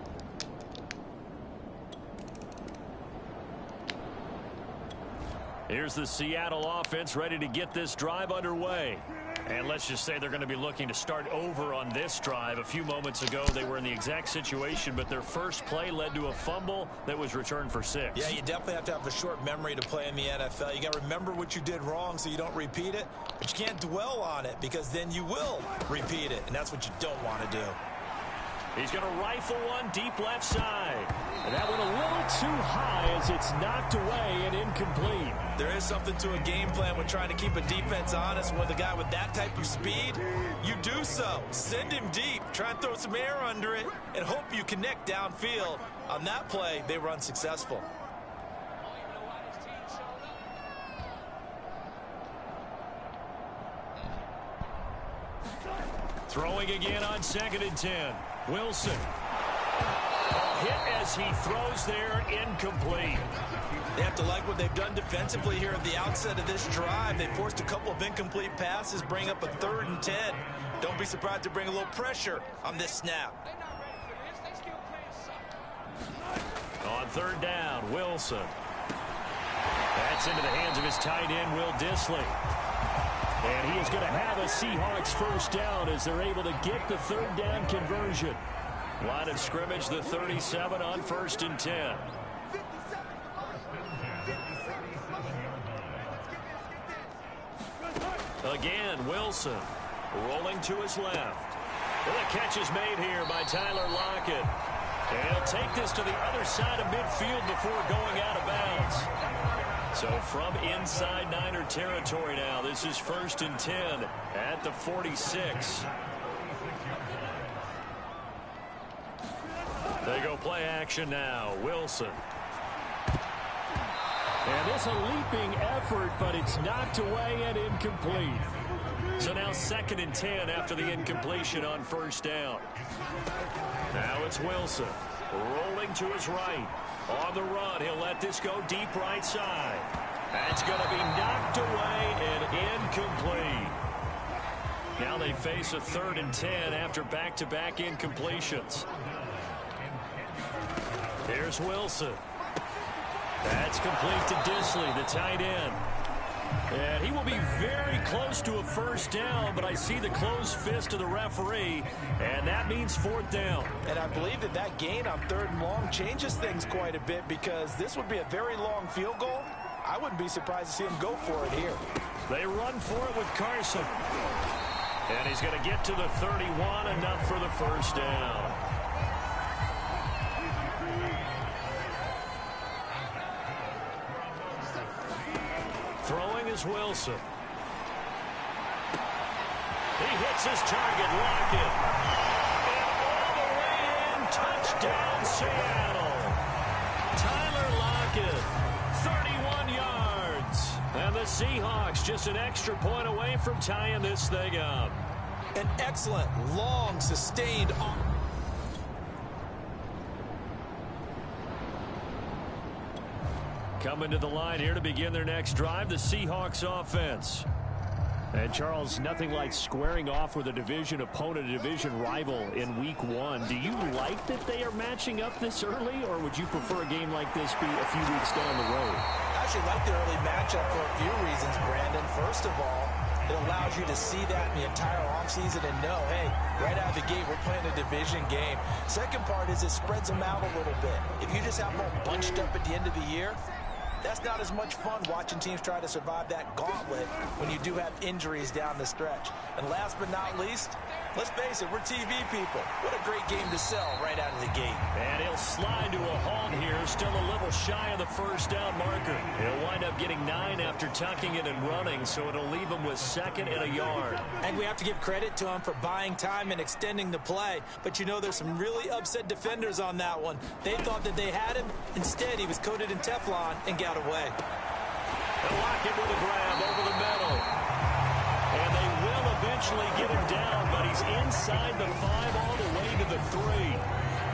Here's the Seattle offense ready to get this drive underway. And let's just say they're going to be looking to start over on this drive. A few moments ago, they were in the exact situation, but their first play led to a fumble that was returned for 6. Yeah, you definitely have to have a short memory to play in the NFL. You got to remember what you did wrong so you don't repeat it, but you can't dwell on it because then you will repeat it, and that's what you don't want to do. He's going to rifle one deep left side. And that went a little too high as it's knocked away and incomplete. There is something to a game plan when trying to keep a defense honest. With a guy with that type of speed, you do so. Send him deep. Try and throw some air under it and hope you connect downfield. On that play, they were unsuccessful. Throwing again on 2nd and 10. Wilson. Hit as he throws there, incomplete. They have to like what they've done defensively here at the outset of this drive. They forced a couple of incomplete passes, bring up a 3rd and 10. Don't be surprised to bring a little pressure on this snap. On 3rd down, Wilson. That's into the hands of his tight end, Will Dissly. And he is going to have a Seahawks first down as they're able to get the 3rd down conversion. Line of scrimmage, the 37 on 1st and 10. Again, Wilson rolling to his left. And the catch is made here by Tyler Lockett. And he'll take this to the other side of midfield before going out of bounds. So from inside Niner territory now, this is 1st and 10 at the 46. They go play action now. Wilson. And it's a leaping effort, but it's knocked away and incomplete. So now 2nd and 10 after the incompletion on 1st down. Now it's Wilson rolling to his right. On the run, he'll let this go deep right side. That's going to be knocked away and incomplete. Now they face a 3rd and 10 after back-to-back incompletions. Here's Wilson. That's complete to Dissly, the tight end. And he will be very close to a first down, but I see the closed fist of the referee, and that means 4th down. And I believe that that gain on 3rd and long changes things quite a bit because this would be a very long field goal. I wouldn't be surprised to see him go for it here. They run for it with Carson. And he's going to get to the 31, enough for the first down. Throwing is Wilson. He hits his target, Lockett. And all the way in, touchdown Seattle. Tyler Lockett, 31 yards. And the Seahawks just an extra point away from tying this thing up. An excellent, long, sustained arm. Coming to the line here to begin their next drive, the Seahawks offense. And Charles, nothing like squaring off with a division opponent, a division rival in week 1. Do you like that they are matching up this early, or would you prefer a game like this be a few weeks down the road? I actually like the early matchup for a few reasons, Brandon. First of all, it allows you to see that in the entire offseason and know, hey, right out of the gate, we're playing a division game. Second part is it spreads them out a little bit. If you just have them all bunched up at the end of the year, that's not as much fun watching teams try to survive that gauntlet when you do have injuries down the stretch. And last but not least, let's face it, we're TV people. What a great game to sell right out of the gate. And he'll slide to a halt here, still a little shy of the first down marker. He'll wind up getting 9 after tucking it and running, so it'll leave him with 2nd and a yard. And we have to give credit to him for buying time and extending the play. But you know, there's some really upset defenders on that one. They thought that they had him. Instead, he was coated in Teflon and got away. They'll lock it with a grab over the middle. And they will eventually get him down, but he's inside the 5 all the way to the 3.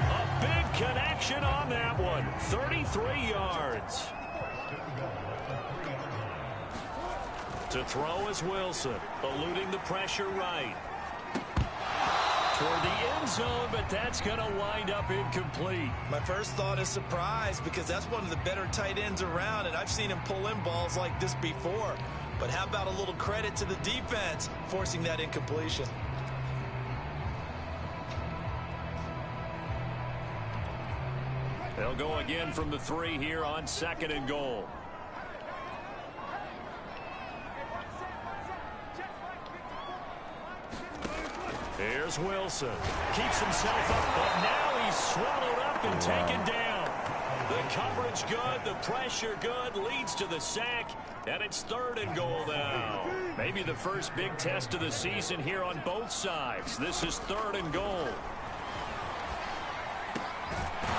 A big connection on that one. 33 yards. To throw is Wilson, eluding the pressure right. Toward the end zone, but that's going to wind up incomplete. My first thought is surprise, because that's one of the better tight ends around, and I've seen him pull in balls like this before. But how about a little credit to the defense forcing that incompletion? They'll go again from the 3 here on 2nd and goal. Here's Wilson. Keeps himself up, but now he's swallowed up and taken down. The coverage good, the pressure good, leads to the sack, and it's 3rd and goal now. Maybe the first big test of the season here on both sides. This is 3rd and goal.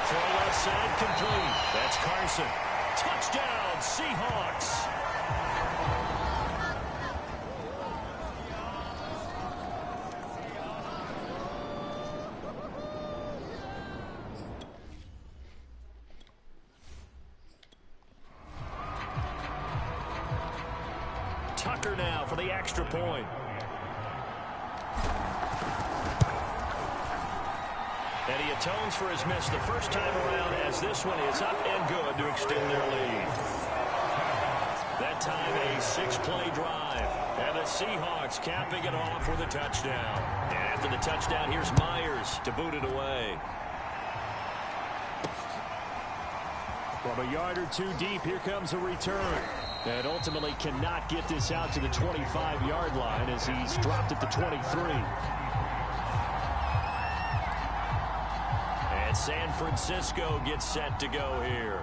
Throw left side complete. That's Carson. Touchdown, Seahawks. Tucker now for the extra point. And he atones for his miss the first time around, as this one is up and good to extend their lead. That time a 6-play drive. And the Seahawks capping it off with a touchdown. And after the touchdown, here's Myers to boot it away. From a yard or 2 deep, here comes a return. And ultimately cannot get this out to the 25-yard line as he's dropped at the 23. And San Francisco gets set to go here.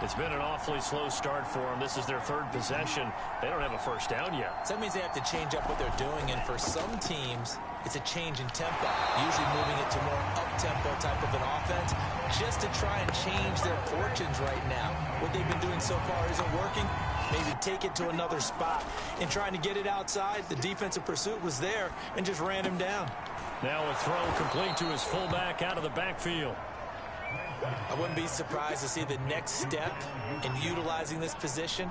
It's been an awfully slow start for them. This is their 3rd possession. They don't have a first down yet. So that means they have to change up what they're doing, and for some teams, it's a change in tempo, usually moving it to more up-tempo type of an offense, just to try and change their fortunes right now. What they've been doing so far isn't working. Maybe take it to another spot. In trying to get it outside, the defensive pursuit was there and just ran him down. Now a throw complete to his fullback out of the backfield. I wouldn't be surprised to see the next step in utilizing this position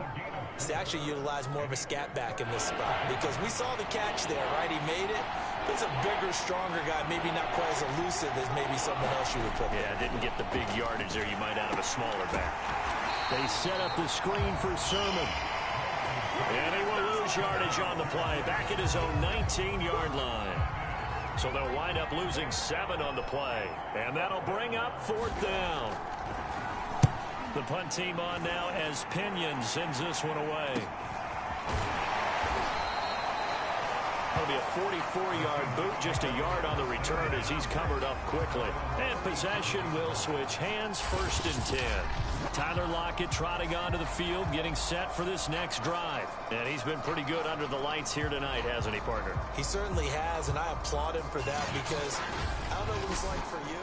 is to actually utilize more of a scat back in this spot, because we saw the catch there, right? He made it. There's a bigger, stronger guy, maybe not quite as elusive as maybe someone else you would put there. Yeah, didn't get the big yardage there you might out of a smaller back. They set up the screen for Sermon. And he will lose yardage on the play, back at his own 19-yard line. So they'll wind up losing 7 on the play. And that'll bring up 4th down. The punt team on now as Pinion sends this one away. It'll be a 44-yard boot, just a yard on the return as he's covered up quickly. And possession will switch hands, 1st and 10. Tyler Lockett trotting onto the field, getting set for this next drive. And he's been pretty good under the lights here tonight, hasn't he, partner? He certainly has, and I applaud him for that, because I don't know what it's like for you.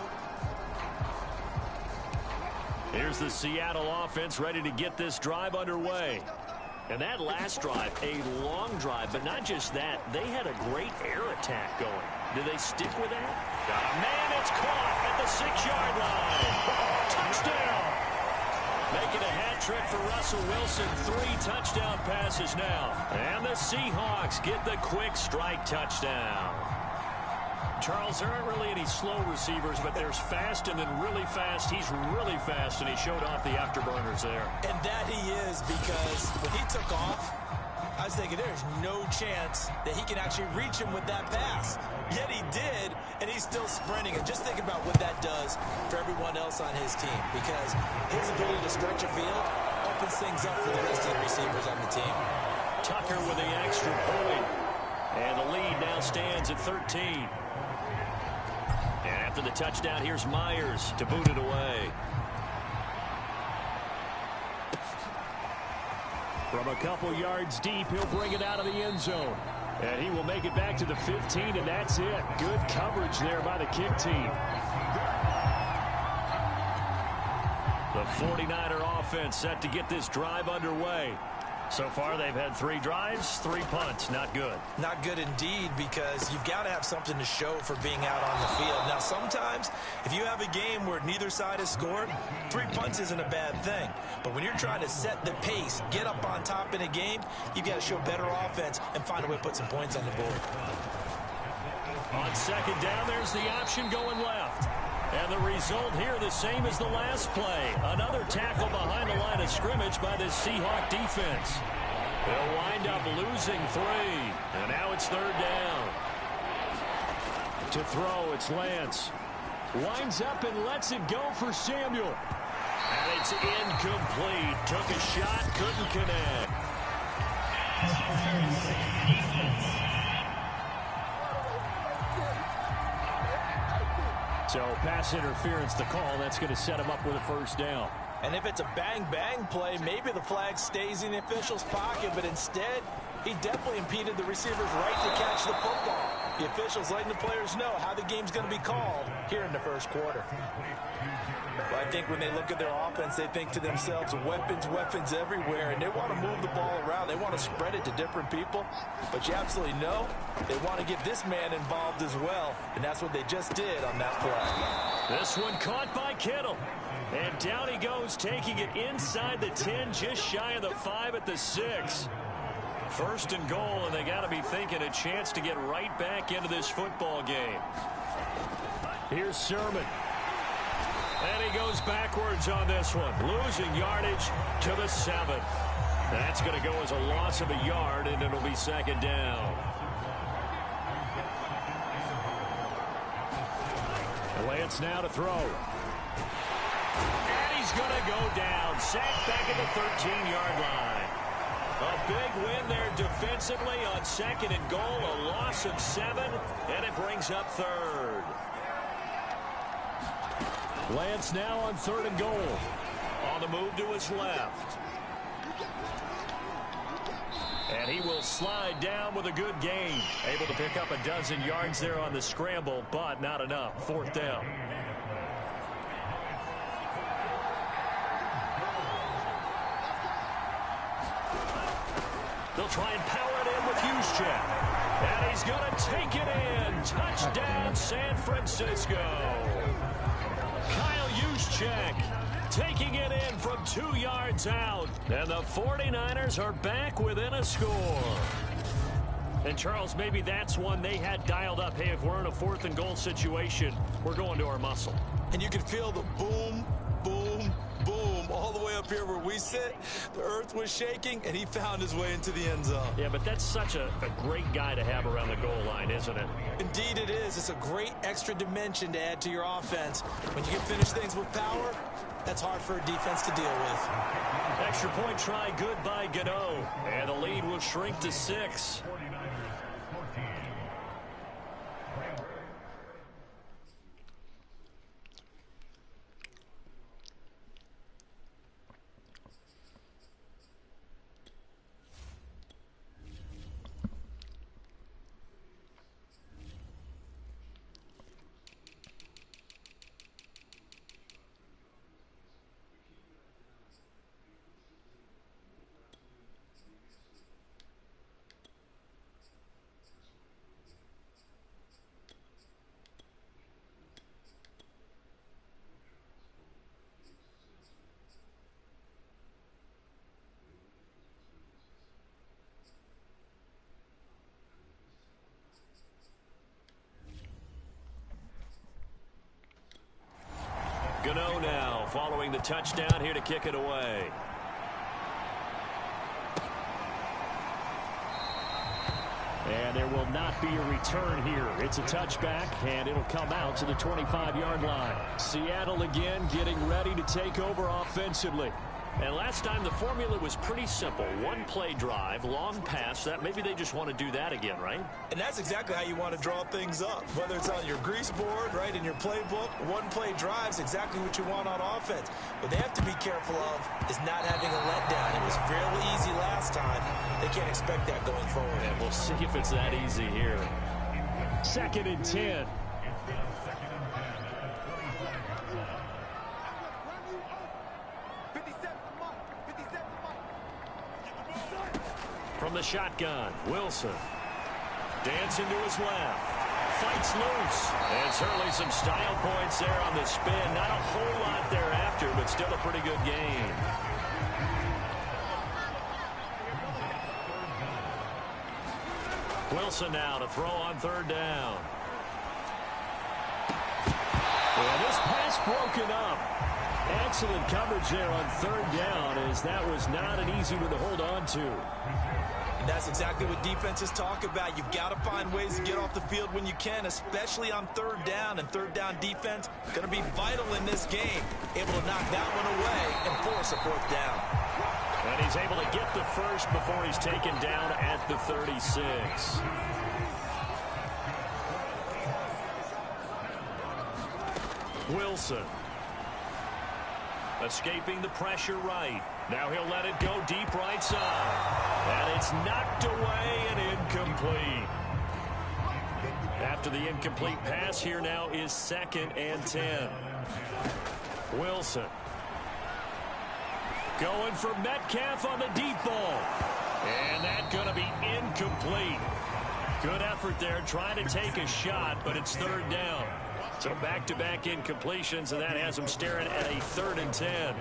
Here's the Seattle offense ready to get this drive underway. And that last drive, a long drive, but not just that. They had a great air attack going. Do they stick with that? Got a man, it's caught at the 6-yard line. Touchdown! Making a hat trick for Russell Wilson. 3 touchdown passes now. And the Seahawks get the quick strike touchdown. Charles, there aren't really any slow receivers, but there's fast and then really fast. He's really fast, and he showed off the afterburners there. And that he is, because when he took off, I was thinking there's no chance that he can actually reach him with that pass. Yet he did, and he's still sprinting. And just think about what that does for everyone else on his team, because his ability to stretch a field opens things up for the rest of the receivers on the team. Tucker with the extra point. And the lead now stands at 13. And after the touchdown, here's Myers to boot it away. From a couple yards deep, he'll bring it out of the end zone. And he will make it back to the 15, and that's it. Good coverage there by the kick team. The 49er offense set to get this drive underway. So far, they've had 3 drives, 3 punts. Not good. Not good indeed, because you've got to have something to show for being out on the field. Now, sometimes, if you have a game where neither side has scored, 3 punts isn't a bad thing. But when you're trying to set the pace, get up on top in a game, you've got to show better offense and find a way to put some points on the board. On second down, there's the option going left. And the result here the same as the last play. Another tackle behind the line of scrimmage by this Seahawk defense. They'll wind up losing 3. And now it's third down. To throw, it's Lance. Winds up and lets it go for Samuel. And it's incomplete. Took a shot, couldn't connect. So pass interference the call. That's going to set him up with a first down. And if it's a bang-bang play, maybe the flag stays in the official's pocket, but instead, he definitely impeded the receiver's right to catch the football. The officials letting the players know how the game's going to be called here in the first quarter. Well, I think when they look at their offense, they think to themselves, weapons everywhere, and they want to move the ball around. They want to spread it to different people, but you absolutely know they want to get this man involved as well, and that's what they just did on that play. This one caught by Kittle, and down he goes, taking it inside the 10, just shy of the 5 at the 6. First and goal, and they got to be thinking a chance to get right back into this football game. Here's Sermon. And he goes backwards on this one, losing yardage to the 7. That's going to go as a loss of a yard, and it'll be second down. Lance now to throw. And he's going to go down, sacked back at the 13-yard line. A big win there defensively on second and goal, a loss of 7, and it brings up third. Lance now on third and goal. On the move to his left. And he will slide down with a good gain. Able to pick up a dozen yards there on the scramble, but not enough. Fourth down. They'll try and power it in with Juszczyk. And he's going to take it in. Touchdown, San Francisco. Kyle Juszczyk taking it in from 2 yards out. And the 49ers are back within a score. And, Charles, maybe that's one they had dialed up. Hey, if we're in a fourth and goal situation, we're going to our muscle. And you can feel the boom, boom, boom all the way up here where we sit. The earth was shaking, and he found his way into the end zone. Yeah, but that's such a great guy to have around the goal line, isn't it? Indeed it is. It's a great extra dimension to add to your offense. When you can finish things with power, that's hard for a defense to deal with. Extra point try good by Gano. And the lead will shrink to 6. Gano now following the touchdown here to kick it away. And there will not be a return here. It's a touchback, and it'll come out to the 25-yard line. Seattle again getting ready to take over offensively. And last time the formula was pretty simple. One play drive, long pass. That maybe they just want to do that again, right? And that's exactly how you want to draw things up. Whether it's on your grease board, right, in your playbook, one play drive is exactly what you want on offense. What they have to be careful of is not having a letdown. It was fairly easy last time. They can't expect that going forward. And we'll see if it's that easy here. 2nd and 10. From the shotgun, Wilson. Dancing to his left. Fights loose. And certainly some style points there on the spin. Not a whole lot thereafter, but still a pretty good game. Wilson now to throw on 3rd down. And this pass broken up. Excellent coverage there on 3rd down, as that was not an easy one to hold on to. And that's exactly what defenses talk about. You've got to find ways to get off the field when you can, especially on 3rd down. And 3rd down defense going to be vital in this game. Able to knock that one away and force a 4th down. And he's able to get the first before he's taken down at the 36. Wilson. Escaping the pressure right. Now he'll let it go deep right side. And it's knocked away and incomplete. After the incomplete pass, here now is 2nd and 10. Wilson. Going for Metcalf on the deep ball. And that's going to be incomplete. Good effort there, trying to take a shot, but it's 3rd down. So back-to-back incompletions, and that has them staring at a 3rd and 10.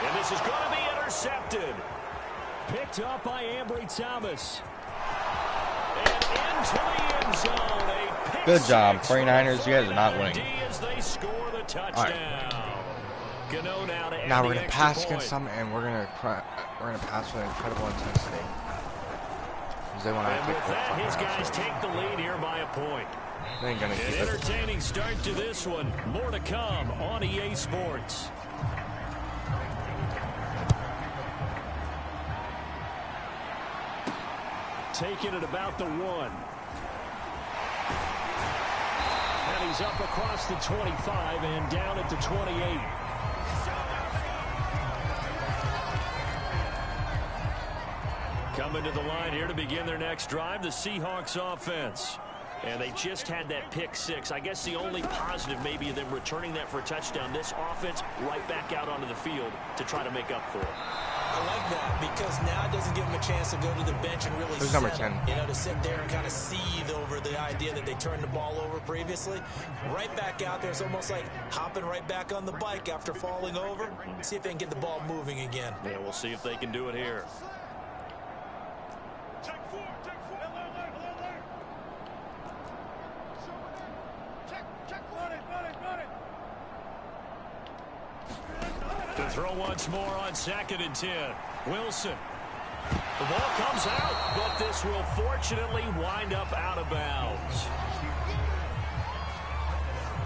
And this is going to be intercepted. Picked up by Ambry Thomas. And into the end zone. Good job, 49ers. You guys are not winning. As they score the touchdown. Right. Now we're going to pass against them, and we're going to pass with incredible intensity. They want to and with that, his guys take the lead here by a point. They ain't gonna keep An entertaining start to this one. More to come on EA Sports. Taking it about the 1. And he's up across the 25 and down at the 28. Coming to the line here to begin their next drive, the Seahawks offense. And they just had that pick 6. I guess the only positive maybe them returning that for a touchdown. This offense right back out onto the field to try to make up for it. I like that because now it doesn't give them a chance to go to the bench and really Who's number 10? You know, to sit there and kind of seethe over the idea that they turned the ball over previously. Right back out there, it's almost like hopping right back on the bike after falling over. See if they can get the ball moving again. Yeah, we'll see if they can do it here. To throw once more on 2nd and 10. Wilson. The ball comes out, but this will fortunately wind up out of bounds.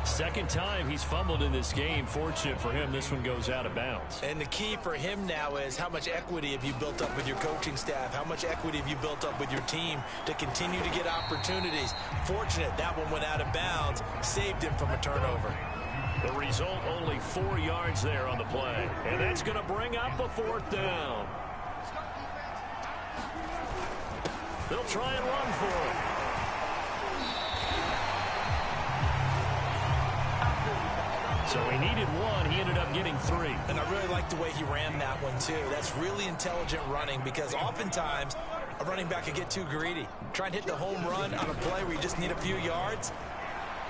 Second time he's fumbled in this game. Fortunate for him, this one goes out of bounds. And the key for him now is how much equity have you built up with your coaching staff? How much equity have you built up with your team to continue to get opportunities? Fortunate that one went out of bounds, saved him from a turnover. The result, only 4 yards there on the play. And that's going to bring up a 4th down. They'll try and run for it. So he needed 1. He ended up getting 3. And I really like the way he ran that one, too. That's really intelligent running because oftentimes a running back can get too greedy. Try and hit the home run on a play where you just need a few yards.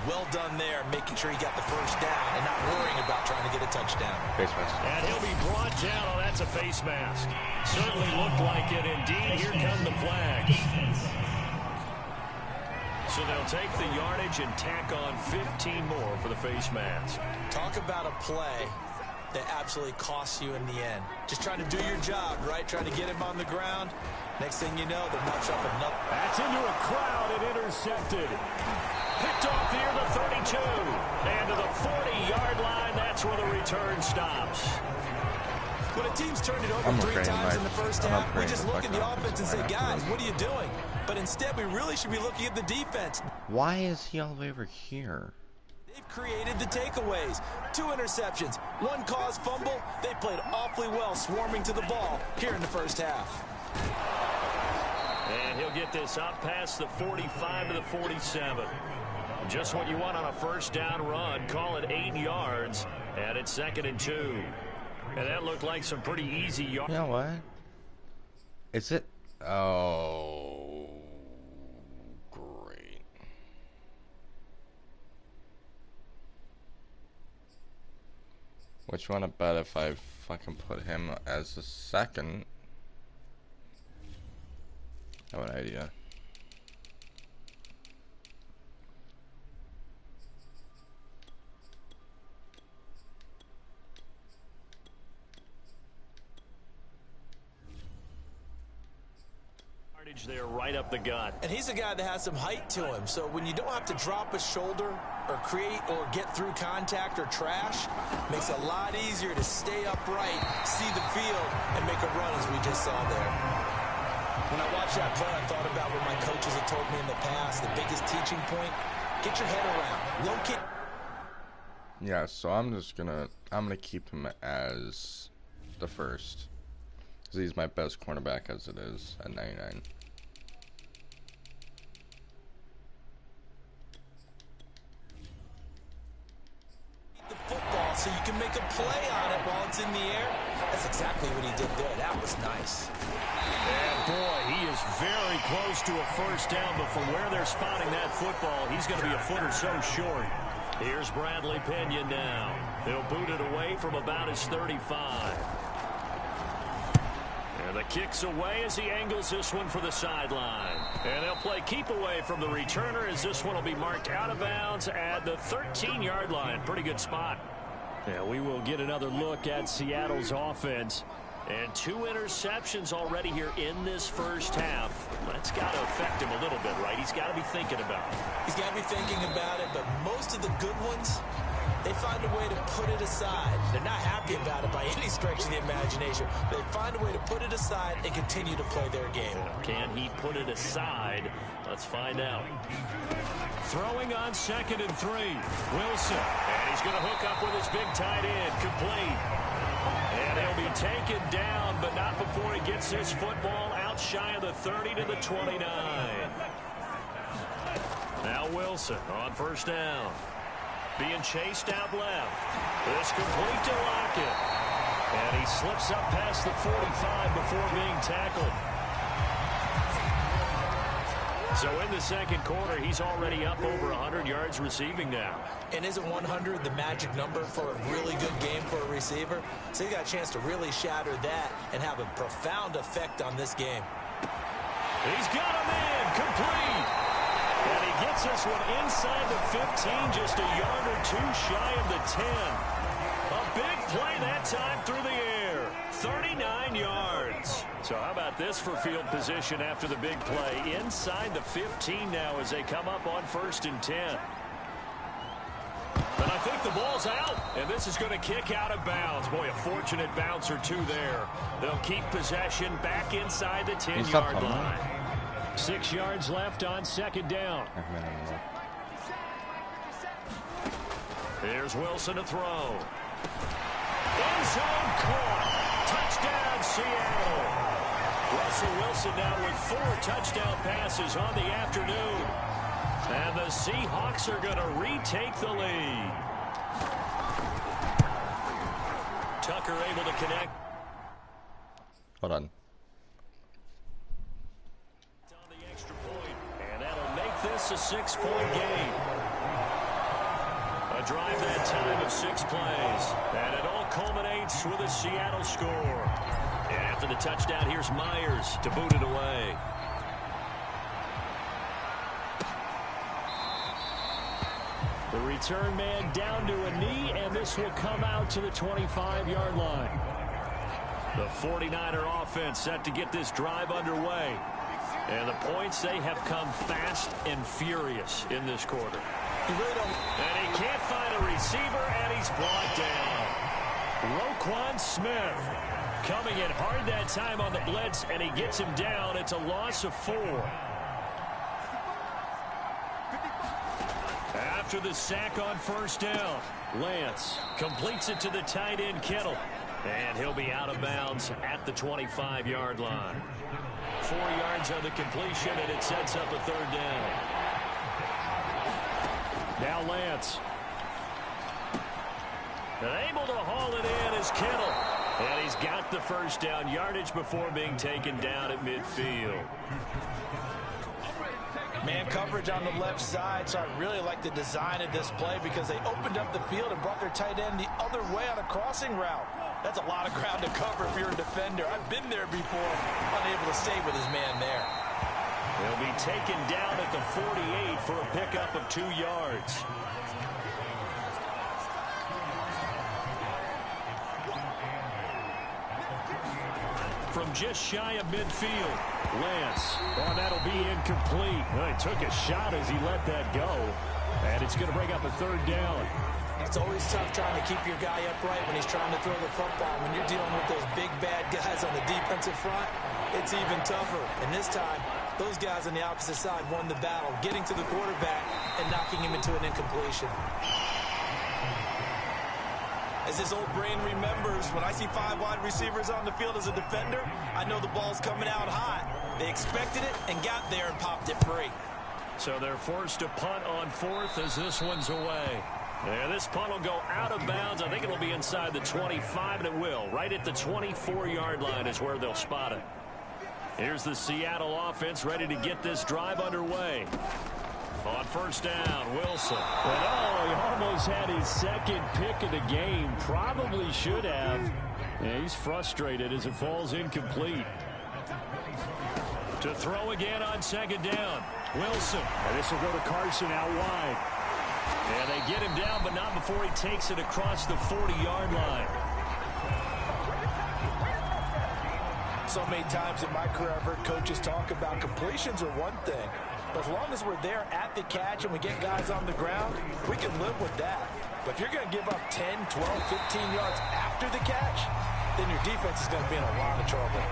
Well done there, making sure he got the first down and not worrying about trying to get a touchdown. Face mask. And he'll be brought down. Oh, that's a face mask. Certainly looked like it. Indeed, here come the flags. So they'll take the yardage and tack on 15 more for the face mask. Talk about a play that absolutely costs you in the end. Just trying to do your job, right? Trying to get him on the ground. Next thing you know, they're much up another. That's into a crowd and intercepted. Picked off near the 32. And to the 40-yard line, that's that's where the return stops. When a team's turned it over 3 times in the first half, we just look at the offense and say, guys, what are you doing? But instead, we really should be looking at the defense. Why is he all the way over here? They've created the takeaways. 2 interceptions, 1 caused fumble. They played awfully well swarming to the ball here in the first half. And he'll get this up past the 45 to the 47. Just what you want on a first down run. Call it 8 yards. And it's 2nd and 2. And that looked like some pretty easy yards. You know what? Is it? Oh, great. Which one to bet if I fucking put him as the second? I have an idea. There right up the gut. And he's a guy that has some height to him, so when you don't have to drop a shoulder or create or get through contact or trash, makes it a lot easier to stay upright, see the field, and make a run as we just saw there. When I watched that play, I thought about what my coaches have told me in the past. The biggest teaching point, get your head around. Locate. Yeah, so I'm gonna keep him as the first. Because he's my best cornerback as it is at 99. The football so you can make a play on it while it's in the air. That's exactly what he did there. That was nice. And boy, he is very close to a first down, but from where they're spotting that football, he's going to be a foot or so short. Here's Bradley Pinion now. He'll boot it away from about his 35. And the kick's away as he angles this one for the sideline. And they'll play keep away from the returner as this one will be marked out of bounds at the 13-yard line. Pretty good spot. Yeah, we will get another look at Seattle's offense. And 2 interceptions already here in this first half. That's got to affect him a little bit, right? He's got to be thinking about it. He's got to be thinking about it, but most of the good ones, they find a way to put it aside. They're not happy about it by any stretch of the imagination. They find a way to put it aside and continue to play their game. Can he put it aside? Let's find out. Throwing on 2nd and 3. Wilson. And he's going to hook up with his big tight end. Complete. And he'll be taken down, but not before he gets his football out shy of the 30 to the 29. Now Wilson on first down. Being chased out left. This complete to Lockett. And he slips up past the 45 before being tackled. So in the second quarter, he's already up over 100 yards receiving now. And isn't 100 the magic number for a really good game for a receiver? So he got a chance to really shatter that and have a profound effect on this game. He's got him in. Complete. And he gets this one inside the 15, just a yard or 2 shy of the 10. A big play that time through the air. 39 yards. So how about this for field position after the big play? Inside the 15 now as they come up on 1st and 10. But I think the ball's out, and this is going to kick out of bounds. Boy, a fortunate bounce or 2 there. They'll keep possession back inside the 10-yard line. 6 yards left on 2nd down. Here's Wilson to throw. End zone caught. Touchdown, Seattle. Russell Wilson now with 4 touchdown passes on the afternoon. And the Seahawks are going to retake the lead. Tucker able to connect. Hold on. On the extra point, and that'll make this a 6-point game. A drive that time of 6 plays, and it all culminates with a Seattle score. And after the touchdown, here's Myers to boot it away. The return man down to a knee, and this will come out to the 25-yard line. The 49er offense set to get this drive underway. And the points, they have come fast and furious in this quarter. You really don't. And he can't find a receiver, and he's brought down. Roquan Smith coming in hard that time on the blitz, and he gets him down. It's a loss of 4. After the sack on first down, Lance completes it to the tight end Kittle. And he'll be out of bounds at the 25-yard line. 4 yards on the completion, and it sets up a third down. Now Lance. And able to haul it in is Kittle. And he's got the first down yardage before being taken down at midfield. Man coverage on the left side, so I really like the design of this play because they opened up the field and brought their tight end the other way on a crossing route. That's a lot of ground to cover if you're a defender. I've been there before, unable to stay with his man there. He'll be taken down at the 48 for a pickup of 2 yards. From just shy of midfield, Lance. Oh, that'll be incomplete. Well, he took a shot as he let that go. And it's going to bring up a third down. It's always tough trying to keep your guy upright when he's trying to throw the football. When you're dealing with those big, bad guys on the defensive front, it's even tougher. And this time, those guys on the opposite side won the battle, getting to the quarterback and knocking him into an incompletion. As his old brain remembers, when I see 5 wide receivers on the field as a defender, I know the ball's coming out hot. They expected it and got there and popped it free. So they're forced to punt on 4th as this one's away. And this punt will go out of bounds. I think it'll be inside the 25, and it will. Right at the 24-yard line is where they'll spot it. Here's the Seattle offense ready to get this drive underway. On first down, Wilson. And oh, he almost had his second pick of the game. Probably should have. Yeah, he's frustrated as it falls incomplete. To throw again on second down, Wilson. And this will go to Carson out wide. And they get him down, but not before he takes it across the 40-yard line. So many times in my career, I've heard coaches talk about completions are one thing. But as long as we're there at the catch and we get guys on the ground, we can live with that. But if you're going to give up 10, 12, 15 yards after the catch, then your defense is going to be in a lot of trouble.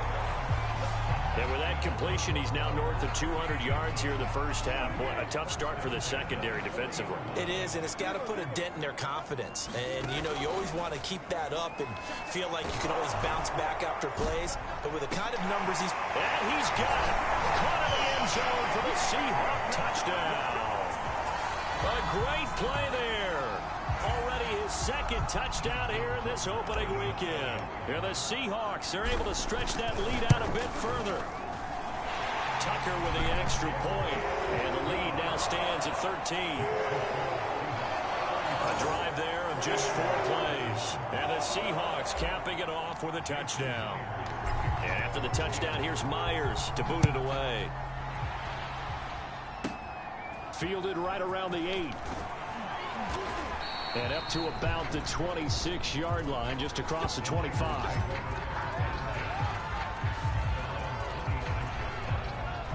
And with that completion, he's now north of 200 yards here in the first half. Boy, a tough start for the secondary defensively. It is, and it's got to put a dent in their confidence. And, you know, you always want to keep that up and feel like you can always bounce back after plays. But with the kind of numbers he's... And he's got it. Caught in the end zone for the Seahawks touchdown. A great play there. Already his second touchdown here in this opening weekend. Here the Seahawks are able to stretch that lead out a bit further. Tucker with the extra point, and the lead now stands at 13. A drive there of just 4 plays, and the Seahawks capping it off with a touchdown. And after the touchdown, here's Myers to boot it away. Fielded right around the 8. And up to about the 26-yard line, just across the 25.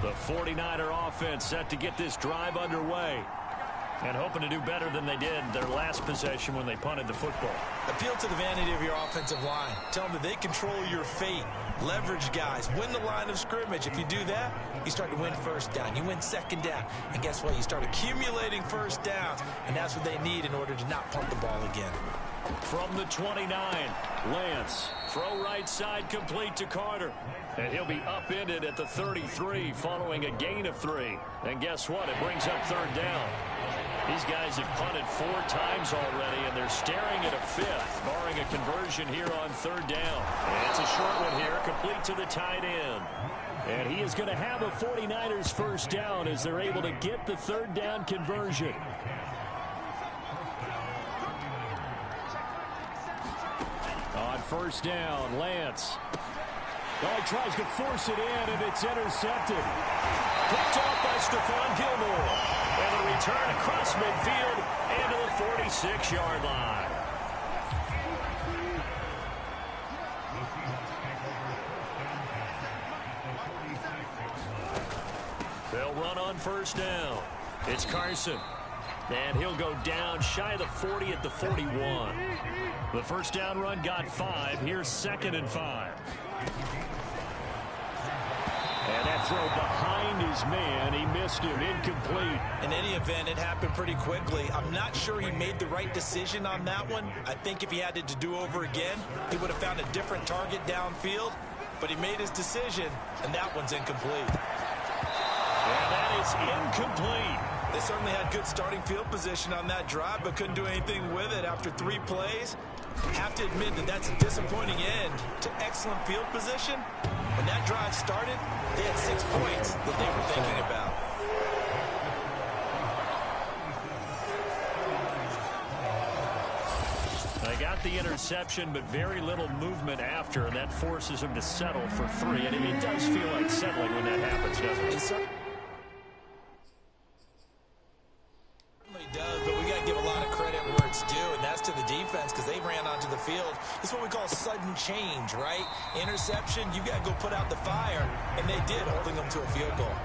The 49er offense set to get this drive underway. And hoping to do better than they did their last possession when they punted the football. Appeal to the vanity of your offensive line. Tell them that they control your fate. Leverage guys. Win the line of scrimmage. If you do that, you start to win first down. You win second down. And guess what? You start accumulating first downs. And that's what they need in order to not punt the ball again. From the 29, Lance. Throw right side complete to Carter. And he'll be upended at the 33 following a gain of 3. And guess what? It brings up third down. These guys have punted 4 times already, and they're staring at a 5th, barring a conversion here on third down. And it's a short one here, complete to the tight end. And he is going to have a 49ers first down as they're able to get the third down conversion. On first down, Lance. Oh, he tries to force it in, and it's intercepted. Picked off by Stephon Gilmore. And a return across midfield into the 46-yard line. They'll run on first down. It's Carson. And he'll go down shy of the 40 at the 41. The first down run got 5. Here's 2nd and 5. And that throw behind his man. He missed him. Incomplete. In any event, it happened pretty quickly. I'm not sure he made the right decision on that one. I think if he had it to do over again, he would have found a different target downfield. But he made his decision, and that one's incomplete. And that is incomplete. They certainly had good starting field position on that drive, but couldn't do anything with it after 3 plays. Have to admit that that's a disappointing end to excellent field position. When that drive started, they had 6 points that they were thinking about. They got the interception, but very little movement after, and that forces him to settle for 3. And it does feel like settling when that happens, doesn't it? It certainly does, but we got to give a lot of credit where it's due, and that's to the defense because they ran onto the field. It's what we call sudden change, right? Interception, you got to go put out the fire, and they did, holding them to a field goal.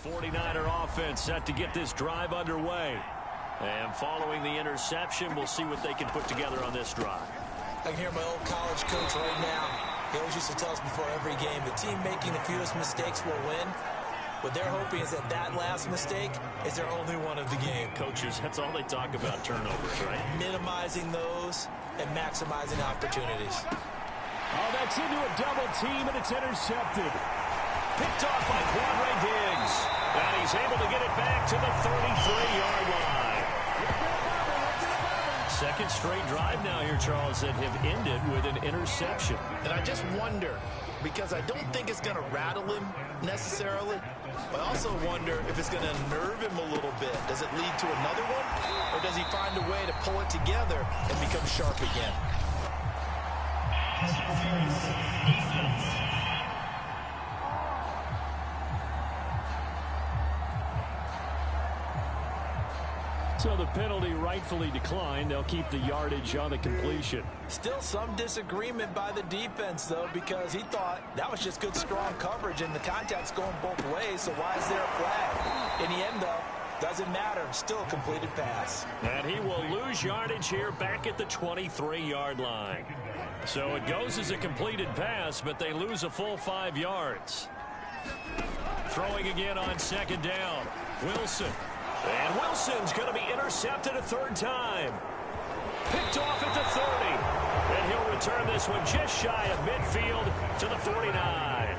The 49er offense set to get this drive underway. And following the interception, we'll see what they can put together on this drive. I can hear my old college coach right now. He always used to tell us before every game, the team making the fewest mistakes will win. What they're hoping is that that last mistake is their only one of the game. Coaches, that's all they talk about, turnovers, right? Minimizing those and maximizing opportunities. Oh, that's into a double team, and it's intercepted. Picked off by Quadre Diggs. And he's able to get it back to the 33-yard line. Second straight drive now here, Charles, that have ended with an interception. And I just wonder, because I don't think it's going to rattle him necessarily, but I also wonder if it's going to nerve him a little bit. Does it lead to another one? Or does he find a way to pull it together and become sharp again? So the penalty rightfully declined. They'll keep the yardage on the completion. Still some disagreement by the defense, though, because he thought that was just good, strong coverage, and the contact's going both ways, so why is there a flag? In the end, though, doesn't matter. Still a completed pass. And he will lose yardage here back at the 23-yard line. So it goes as a completed pass, but they lose a full 5 yards. Throwing again on second down. Wilson. And Wilson's going to be intercepted a 3rd time. Picked off at the 30. And he'll return this one just shy of midfield to the 49.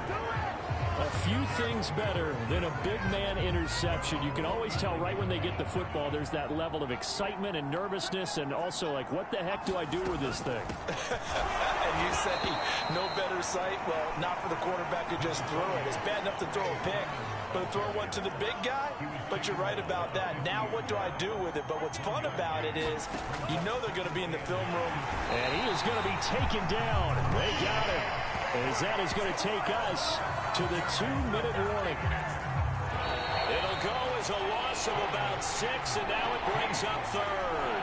A few things better than a big man interception. You can always tell right when they get the football, there's that level of excitement and nervousness, and also like, what the heck do I do with this thing? And you say no better sight? Well, not for the quarterback who just threw it. It's bad enough to throw a pick, but throw one to the big guy? But you're right about that. Now what do I do with it? But what's fun about it is you know they're going to be in the film room. And he is going to be taken down. They got it. As that is going to take us to the 2-minute warning. It'll go as a loss of about 6, and now it brings up 3rd.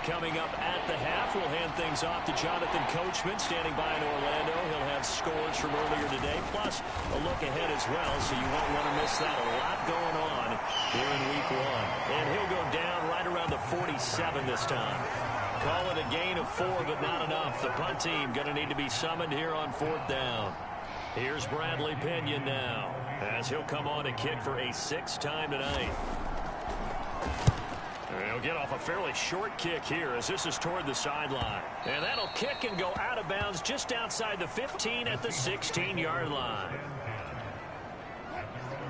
Coming up at the half, we'll hand things off to Jonathan Coachman, standing by in Orlando. He'll have scores from earlier today, plus a look ahead as well, so you won't want to miss that. A lot going on here in Week 1. And he'll go down right around the 47 this time. Call it a gain of 4, but not enough. The punt team going to need to be summoned here on 4th down. Here's Bradley Pinion now, as he'll come on to kick for a 6th time tonight. He'll get off a fairly short kick here as this is toward the sideline. And that'll kick and go out of bounds just outside the 15 at the 16-yard line.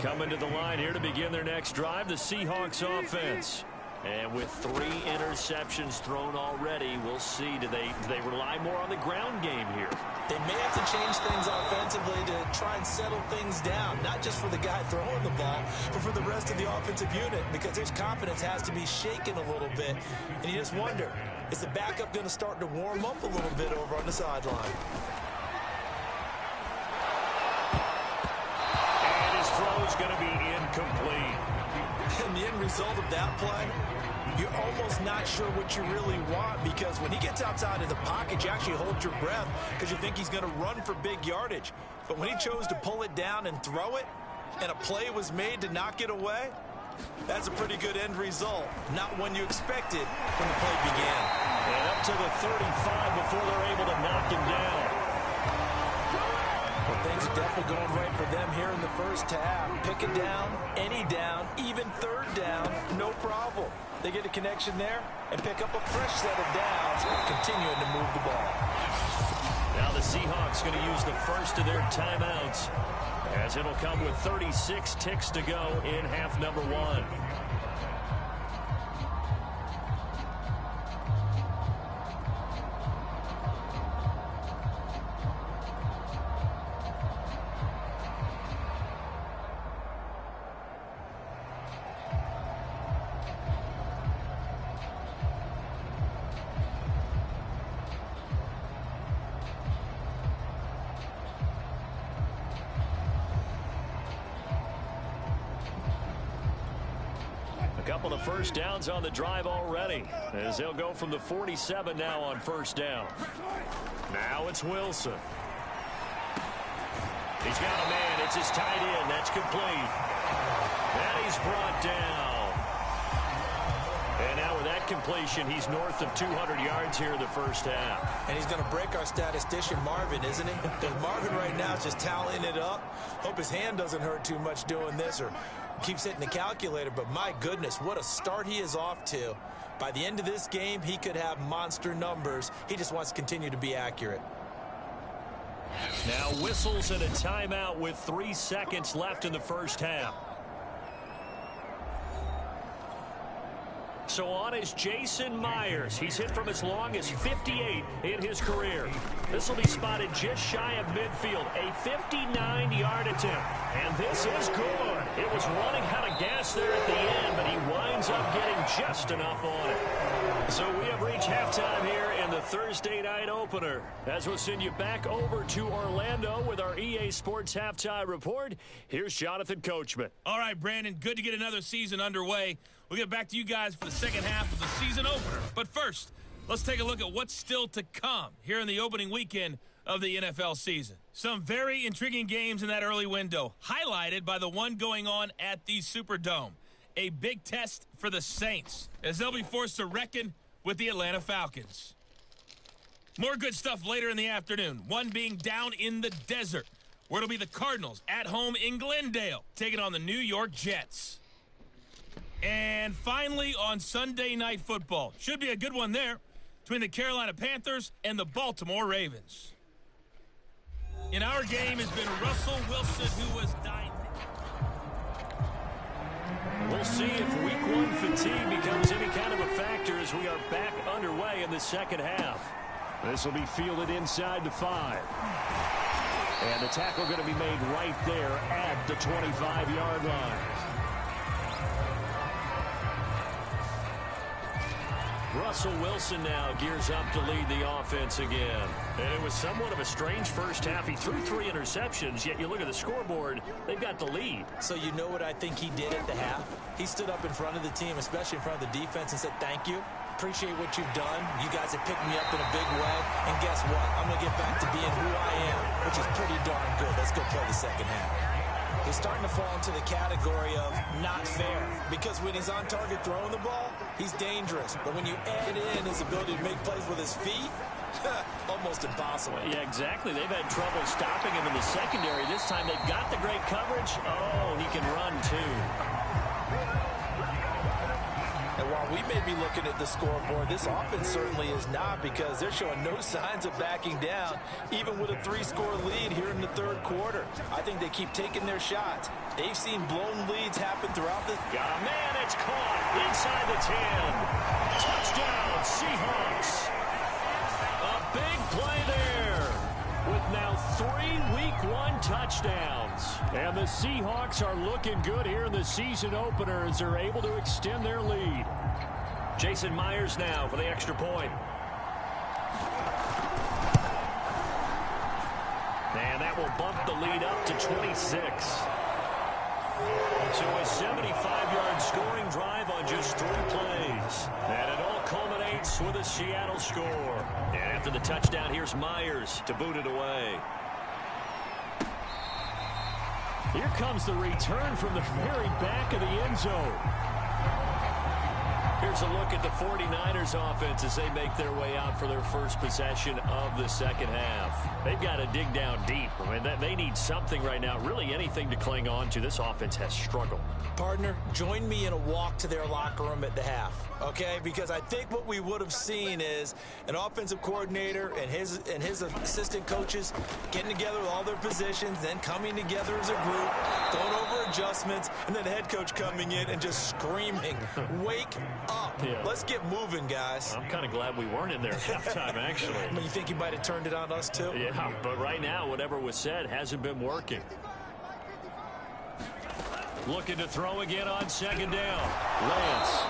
Coming to the line here to begin their next drive, the Seahawks offense. And with 3 interceptions thrown already, we'll see. Do they rely more on the ground game here? They may have to change things offensively to try and settle things down, not just for the guy throwing the ball, but for the rest of the offensive unit, because his confidence has to be shaken a little bit. And you just wonder, is the backup going to start to warm up a little bit over on the sideline? And his throw is going to be incomplete. And the end result of that play, you're almost not sure what you really want, because when he gets outside of the pocket, you actually hold your breath because you think he's going to run for big yardage. But when he chose to pull it down and throw it, and a play was made to knock it away, that's a pretty good end result. Not one you expected when the play began. And up to the 35 before they're able to knock him down. Well, things are definitely going right for them here in the first half. Pick it down, any down, even 3rd down, no problem. They get a connection there and pick up a fresh set of downs, continuing to move the ball. Now the Seahawks going to use the first of their timeouts, as it'll come with 36 ticks to go in half number 1. Couple of first downs on the drive already, as they'll go from the 47 now on first down. Now it's Wilson. He's got a man. It's his tight end. That's complete. And he's brought down. And now with that completion, he's north of 200 yards here in the first half. And he's going to break our statistician Marvin, isn't he? Because Marvin right now is just tallying it up. Hope his hand doesn't hurt too much doing this, or keeps hitting the calculator. But my goodness, what a start he is off to. By the end of this game, he could have monster numbers. He just wants to continue to be accurate. Now whistles and a timeout with 3 seconds left in the first half. So on is Jason Myers. He's hit from as long as 58 in his career. This will be spotted just shy of midfield. A 59-yard attempt. And this is good. It was running out of gas there at the end, but he winds up getting just enough on it. So we have reached halftime here in the Thursday night opener, as we'll send you back over to Orlando with our EA Sports Halftime Report. Here's Jonathan Coachman. All right, Brandon, good to get another season underway. We'll get back to you guys for the second half of the season opener. But first, let's take a look at what's still to come here in the opening weekend of the NFL season. Some very intriguing games in that early window, highlighted by the one going on at the Superdome. A big test for the Saints, as they'll be forced to reckon with the Atlanta Falcons. More good stuff later in the afternoon, one being down in the desert, where it'll be the Cardinals at home in Glendale, taking on the New York Jets. And finally, on Sunday Night Football, should be a good one there, between the Carolina Panthers and the Baltimore Ravens. In our game has been Russell Wilson, who was dynamic. We'll see if week 1 fatigue becomes any kind of a factor as we are back underway in the second half. This will be fielded inside the 5. And the tackle going to be made right there at the 25-yard line. Russell Wilson now gears up to lead the offense again. And it was somewhat of a strange first half. He threw 3 interceptions, yet you look at the scoreboard, they've got the lead. So you know what I think he did at the half? He stood up in front of the team, especially in front of the defense, and said, thank you. Appreciate what you've done. You guys have picked me up in a big way. And guess what? I'm going to get back to being who I am, which is pretty darn good. Let's go play the second half. He's starting to fall into the category of not fair, because when he's on target throwing the ball, he's dangerous. But when you add in his ability to make plays with his feet, Almost impossible. Yeah, exactly. They've had trouble stopping him in the secondary. This time they've got the great coverage. Oh, he can run too. And while we may be looking at the scoreboard, this offense certainly is not, because they're showing no signs of backing down, even with a 3-score lead here in the third quarter. I think they keep taking their shots. They've seen blown leads happen throughout the... Oh, man, it's caught inside the 10. Touchdown, Seahawks. A big play there with now 3 Week 1 touchdowns. And the Seahawks are looking good here in the season opener as they're able to extend their lead. Jason Myers now for the extra point. And that will bump the lead up to 26. So a 75-yard scoring drive on just 3 plays. And it all culminates with a Seattle score. And after the touchdown, here's Myers to boot it away. Here comes the return from the very back of the end zone. Here's a look at the 49ers offense as they make their way out for their first possession of the second half. They've got to dig down deep. I mean, they need something right now, really anything to cling on to. This offense has struggled. Partner, join me in a walk to their locker room at the half, okay? Because I think what we would have seen is an offensive coordinator and his assistant coaches getting together with all their positions, then coming together as a group, going over adjustments, and then the head coach coming in and just screaming, "Wake up. Yeah. Let's get moving, guys." I'm kind of glad we weren't in there at halftime, actually. I mean, you think he might have turned it on us, too? Yeah, but right now, whatever was said hasn't been working. Looking to throw again on second down. Lance.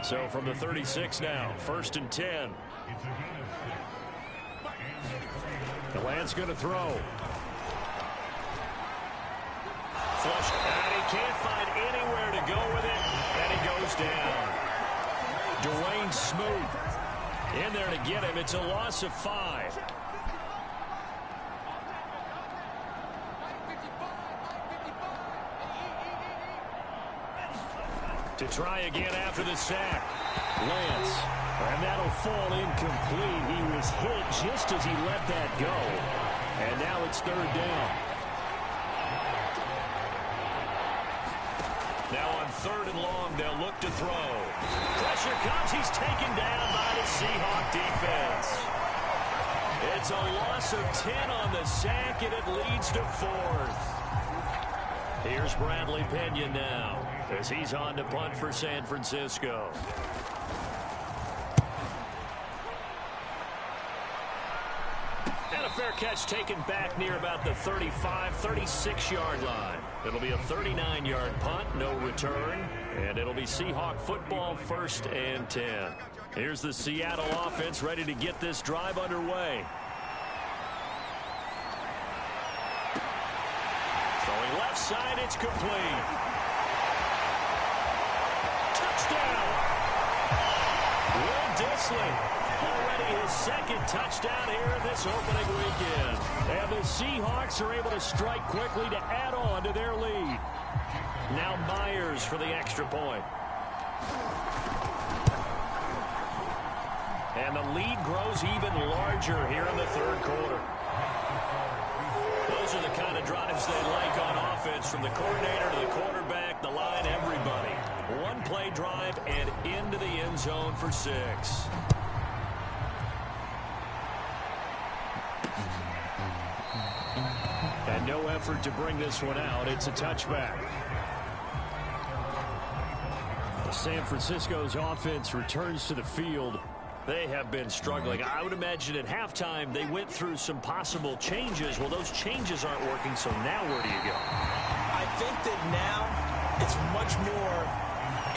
So from the 36 now, 1st and 10. Lance going to throw. Flush, and he can't find anywhere to go with it, and he goes down. Dwayne Smoot in there to get him. It's a loss of 5. To try again after the sack. Lance. And that'll fall incomplete. He was hit just as he let that go. And now it's 3rd down. Now on 3rd and long, they'll look to throw. Pressure comes. He's taken down by the Seahawk defense. It's a loss of 10 on the sack, and it leads to 4th. Here's Bradley Pena now as he's on to punt for San Francisco. And a fair catch taken back near about the 35, 36-yard line. It'll be a 39-yard punt, no return, and it'll be Seahawk football, 1st and 10. Here's the Seattle offense ready to get this drive underway. Throwing left side, it's complete. Touchdown! Will Dissly. Already his 2nd touchdown here in this opening weekend. And the Seahawks are able to strike quickly to add on to their lead. Now Myers for the extra point. And the lead grows even larger here in the 3rd quarter. Those are the kind of drives they like on offense, from the coordinator to the quarterback, the line, everybody. 1-play drive and into the end zone for 6. And no effort to bring this one out. It's a touchback. San Francisco's offense returns to the field. They have been struggling. I would imagine at halftime they went through some possible changes. Well, those changes aren't working, so now where do you go? I think that now it's much more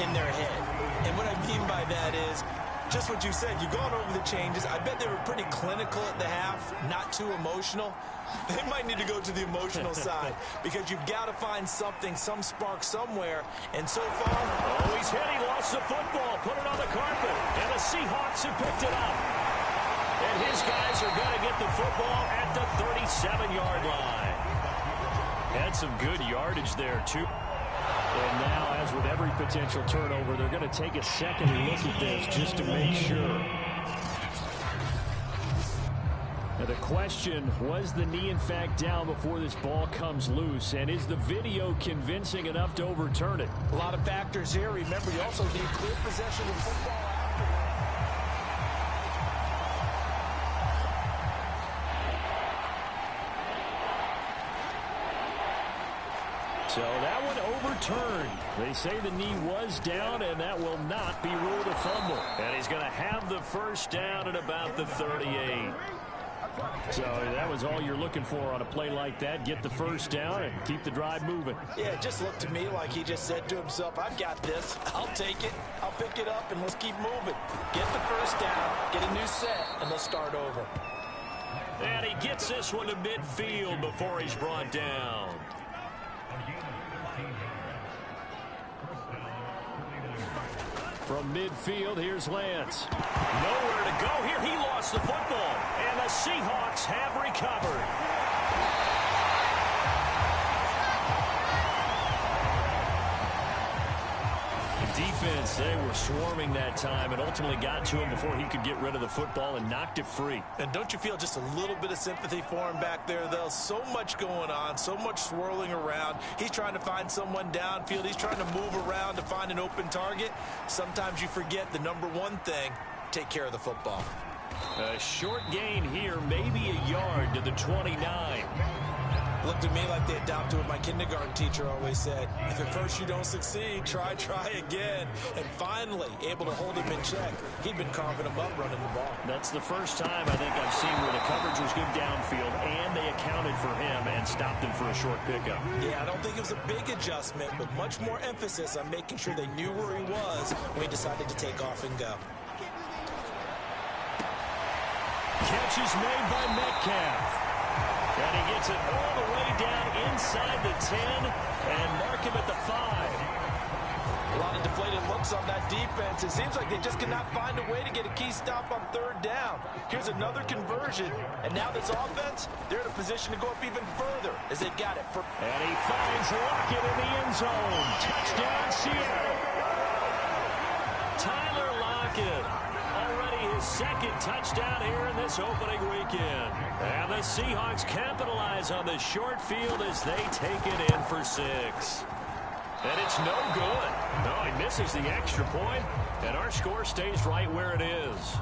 in their head. And what I mean by that is just what you said. You've gone over the changes. I bet they were pretty clinical at the half, not too emotional. They might need to go to the emotional side, because you've got to find something, some spark somewhere. And so far... Oh, he's hit. He lost the football. Put it on the carpet. And the Seahawks have picked it up. And his guys are going to get the football at the 37-yard line. Had some good yardage there, too. And now, as with every potential turnover, they're going to take a second look at this just to make sure. Now the question, was the knee in fact down before this ball comes loose? And is the video convincing enough to overturn it? A lot of factors here. Remember, you also need clear possession of football afterward. So that one overturned. They say the knee was down, and that will not be ruled a fumble. And he's going to have the first down at about the 38. So that was all you're looking for on a play like that. Get the first down and keep the drive moving. Yeah, it just looked to me like he just said to himself, I've got this. I'll take it. I'll pick it up, and let's keep moving. Get the first down, get a new set, and let's start over. And he gets this one to midfield before he's brought down. From midfield, here's Lance. Nowhere to go here. He lost the football. And the Seahawks have recovered. The defense, they were swarming that time and ultimately got to him before he could get rid of the football and knocked it free. And don't you feel just a little bit of sympathy for him back there, though? So much going on, so much swirling around. He's trying to find someone downfield. He's trying to move around to find an open target. Sometimes you forget the number one thing, take care of the football. A short gain here, maybe a yard to the 29. Looked to me like they adopted what my kindergarten teacher always said. If at first you don't succeed, try again. And finally, able to hold him in check. He'd been carving him up running the ball. That's the first time I think I've seen where the coverage was good downfield, and they accounted for him and stopped him for a short pickup. Yeah, I don't think it was a big adjustment, but much more emphasis on making sure they knew where he was when he decided to take off and go. Catch is made by Metcalf. And he gets it all the way down inside the 10 and mark him at the 5. A lot of deflated looks on that defense. It seems like they just cannot find a way to get a key stop on third down. Here's another conversion. And now this offense, they're in a position to go up even further as they've got it. And he finds Lockett in the end zone. Touchdown, Seattle. Tyler Lockett. His second touchdown here in this opening weekend. And the Seahawks capitalize on the short field as they take it in for 6. And it's no good. No, he misses the extra point, and our score stays right where it is.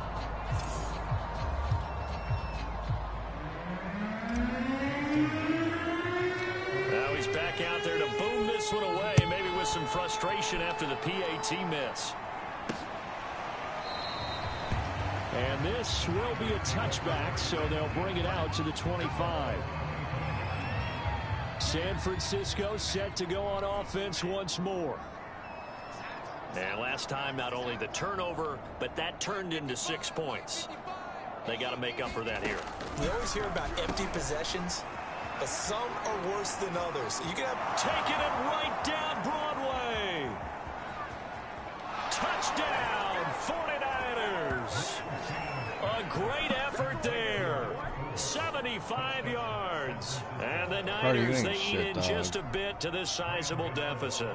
Now he's back out there to boom this one away, maybe with some frustration after the PAT miss. And this will be a touchback, so they'll bring it out to the 25. San Francisco set to go on offense once more. And last time, not only the turnover, but that turned into 6 points. They got to make up for that here. We always hear about empty possessions, but some are worse than others. You can have taking it right down Broadway. Touchdown, 49ers. A great effort there. 75 yards. And the Niners, they eat in just a bit to this sizable deficit.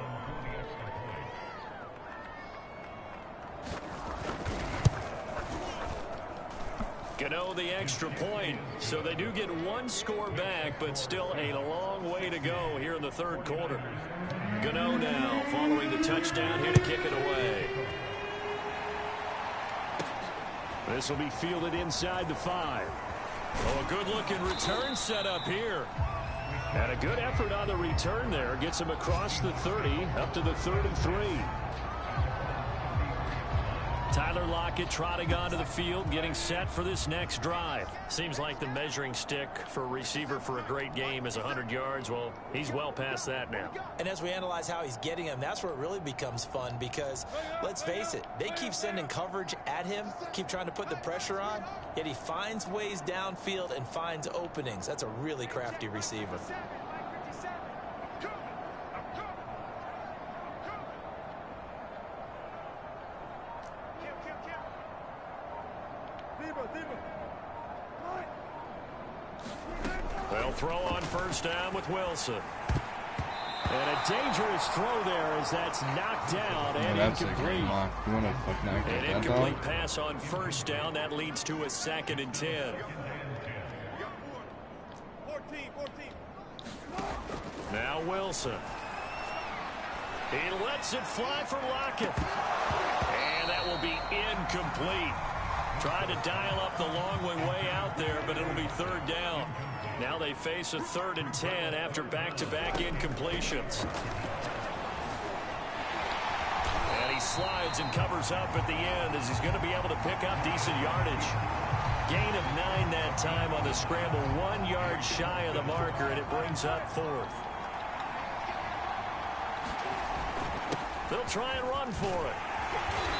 Gano the extra point. So they do get one score back, but still a long way to go here in the third quarter. Gano now following the touchdown here to kick it away. This will be fielded inside the 5. Oh, a good-looking return set up here. And a good effort on the return there. Gets him across the 30, up to the 33. Tyler Lockett trotting onto the field, getting set for this next drive. Seems like the measuring stick for a receiver for a great game is 100 yards. Well, he's well past that now. And as we analyze how he's getting them, that's where it really becomes fun because, let's face it, they keep sending coverage at him, keep trying to put the pressure on, yet he finds ways downfield and finds openings. That's a really crafty receiver. They'll throw on first down with Wilson. And a dangerous throw there as that's knocked down and that's incomplete. You want to fucking knock An that incomplete dog? pass on first down. That leads to a 2nd and 10. Now Wilson. He lets it fly for Lockett. And that will be incomplete. Tried to dial up the long way out there, but it'll be 3rd down. Now they face a 3rd and 10 after back-to-back incompletions. And he slides and covers up at the end as he's going to be able to pick up decent yardage. Gain of 9 that time on the scramble, 1 yard shy of the marker, and it brings up 4th. They'll try and run for it.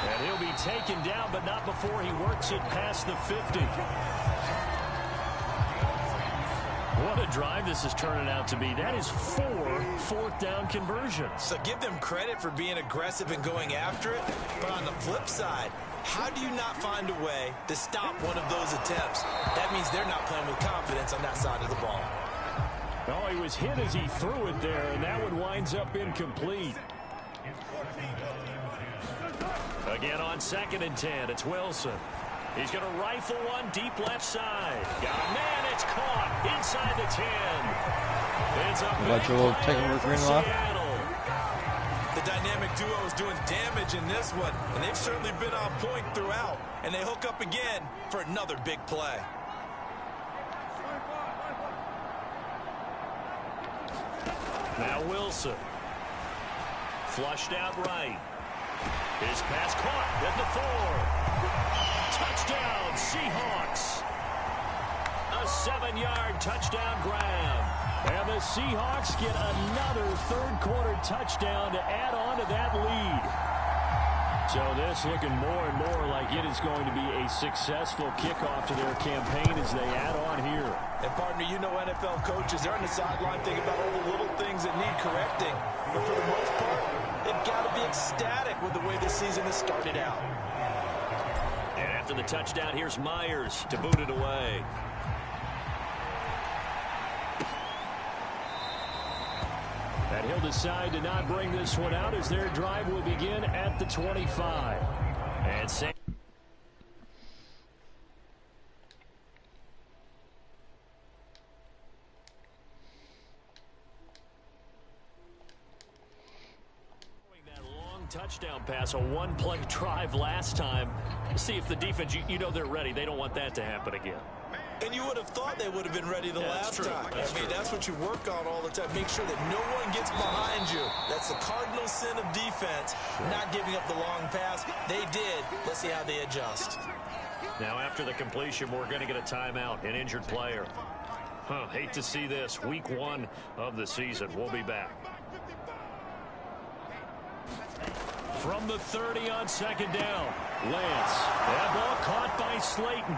And he'll be taken down, but not before he works it past the 50. What a drive this is turning out to be. That is 4 4th down conversions. So give them credit for being aggressive and going after it. But on the flip side, how do you not find a way to stop one of those attempts? That means they're not playing with confidence on that side of the ball. Oh, he was hit as he threw it there, and that one winds up incomplete. Again on 2nd and 10, it's Wilson. He's going to rifle one deep left side. Got a man, it's caught inside the 10. It's a big play for Seattle. The dynamic duo is doing damage in this one, and they've certainly been on point throughout. And they hook up again for another big play. Now Wilson. Flushed out right. His pass caught at the 4. Touchdown, Seahawks. A 7-yard touchdown grab. And the Seahawks get another 3rd quarter touchdown to add on to that lead. So this looking more and more like it is going to be a successful kickoff to their campaign as they add on here. And partner, you know NFL coaches, they're on the sideline thinking about all the little things that need correcting. But for the most part, they've got to be ecstatic with the way this season has started out. And after the touchdown, here's Myers to boot it away. And he'll decide to not bring this one out as their drive will begin at the 25. And Sam. Touchdown pass, a 1-play drive last time. See if the defense, you know they're ready. They don't want that to happen again. And you would have thought they would have been ready the last time. That's what you work on all the time. Make sure that no one gets behind you. That's the cardinal sin of defense, not giving up the long pass. They did. Let's see how they adjust. Now after the completion, we're going to get a timeout, an injured player. Hate to see this. Week 1 of the season. We'll be back. From the 30 on 2nd down, Lance. That ball caught by Slayton.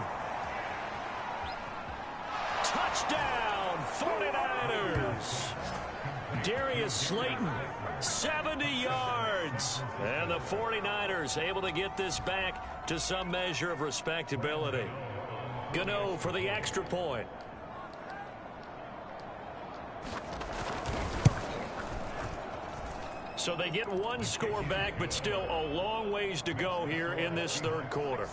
Touchdown, 49ers. Darius Slayton, 70 yards. And the 49ers able to get this back to some measure of respectability. Gano for the extra point. So they get 1 score back, but still a long ways to go here in this 3rd quarter.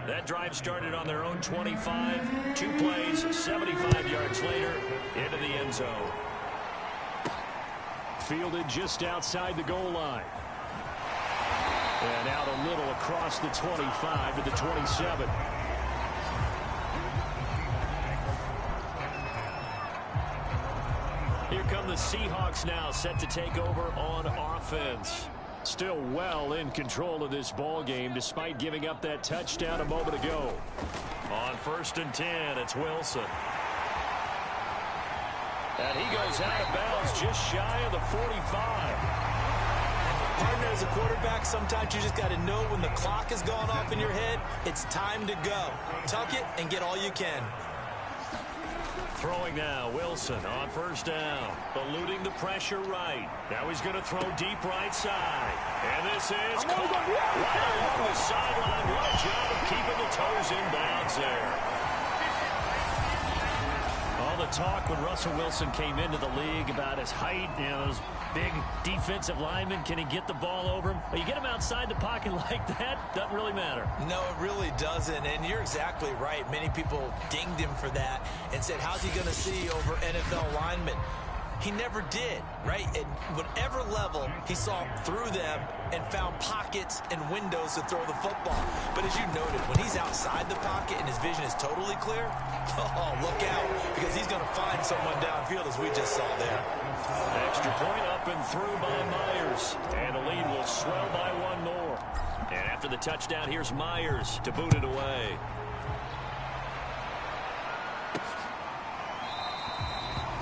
That drive started on their own 25. 2 plays, 75 yards later, into the end zone. Fielded just outside the goal line. And out a little across the 25 to the 27. Here come the Seahawks now, set to take over on offense. Still well in control of this ball game despite giving up that touchdown a moment ago. On 1st and 10, it's Wilson. And he goes out of bounds just shy of the 45. Partner, as a quarterback, sometimes you just got to know when the clock has gone off in your head, it's time to go. Tuck it and get all you can. Throwing now, Wilson on 1st down. Eluding the pressure right. Now he's going to throw deep right side. And this is caught right along the sideline. What a job of keeping the toes in bounds there. All the of talk when Russell Wilson came into the league about his height, you know, those big defensive linemen. Can he get the ball over him? You get him outside the pocket like that, doesn't really matter. No, it really doesn't, and you're exactly right. Many people dinged him for that and said, how's he going to see over NFL linemen? He never did, right? At whatever level, he saw through them and found pockets and windows to throw the football. But as you noted, when he's outside the pocket and his vision is totally clear, oh, look out, because he's going to find someone downfield, as we just saw there. Extra point up and through by Myers. And the lead will swell by one more. And after the touchdown, here's Myers to boot it away.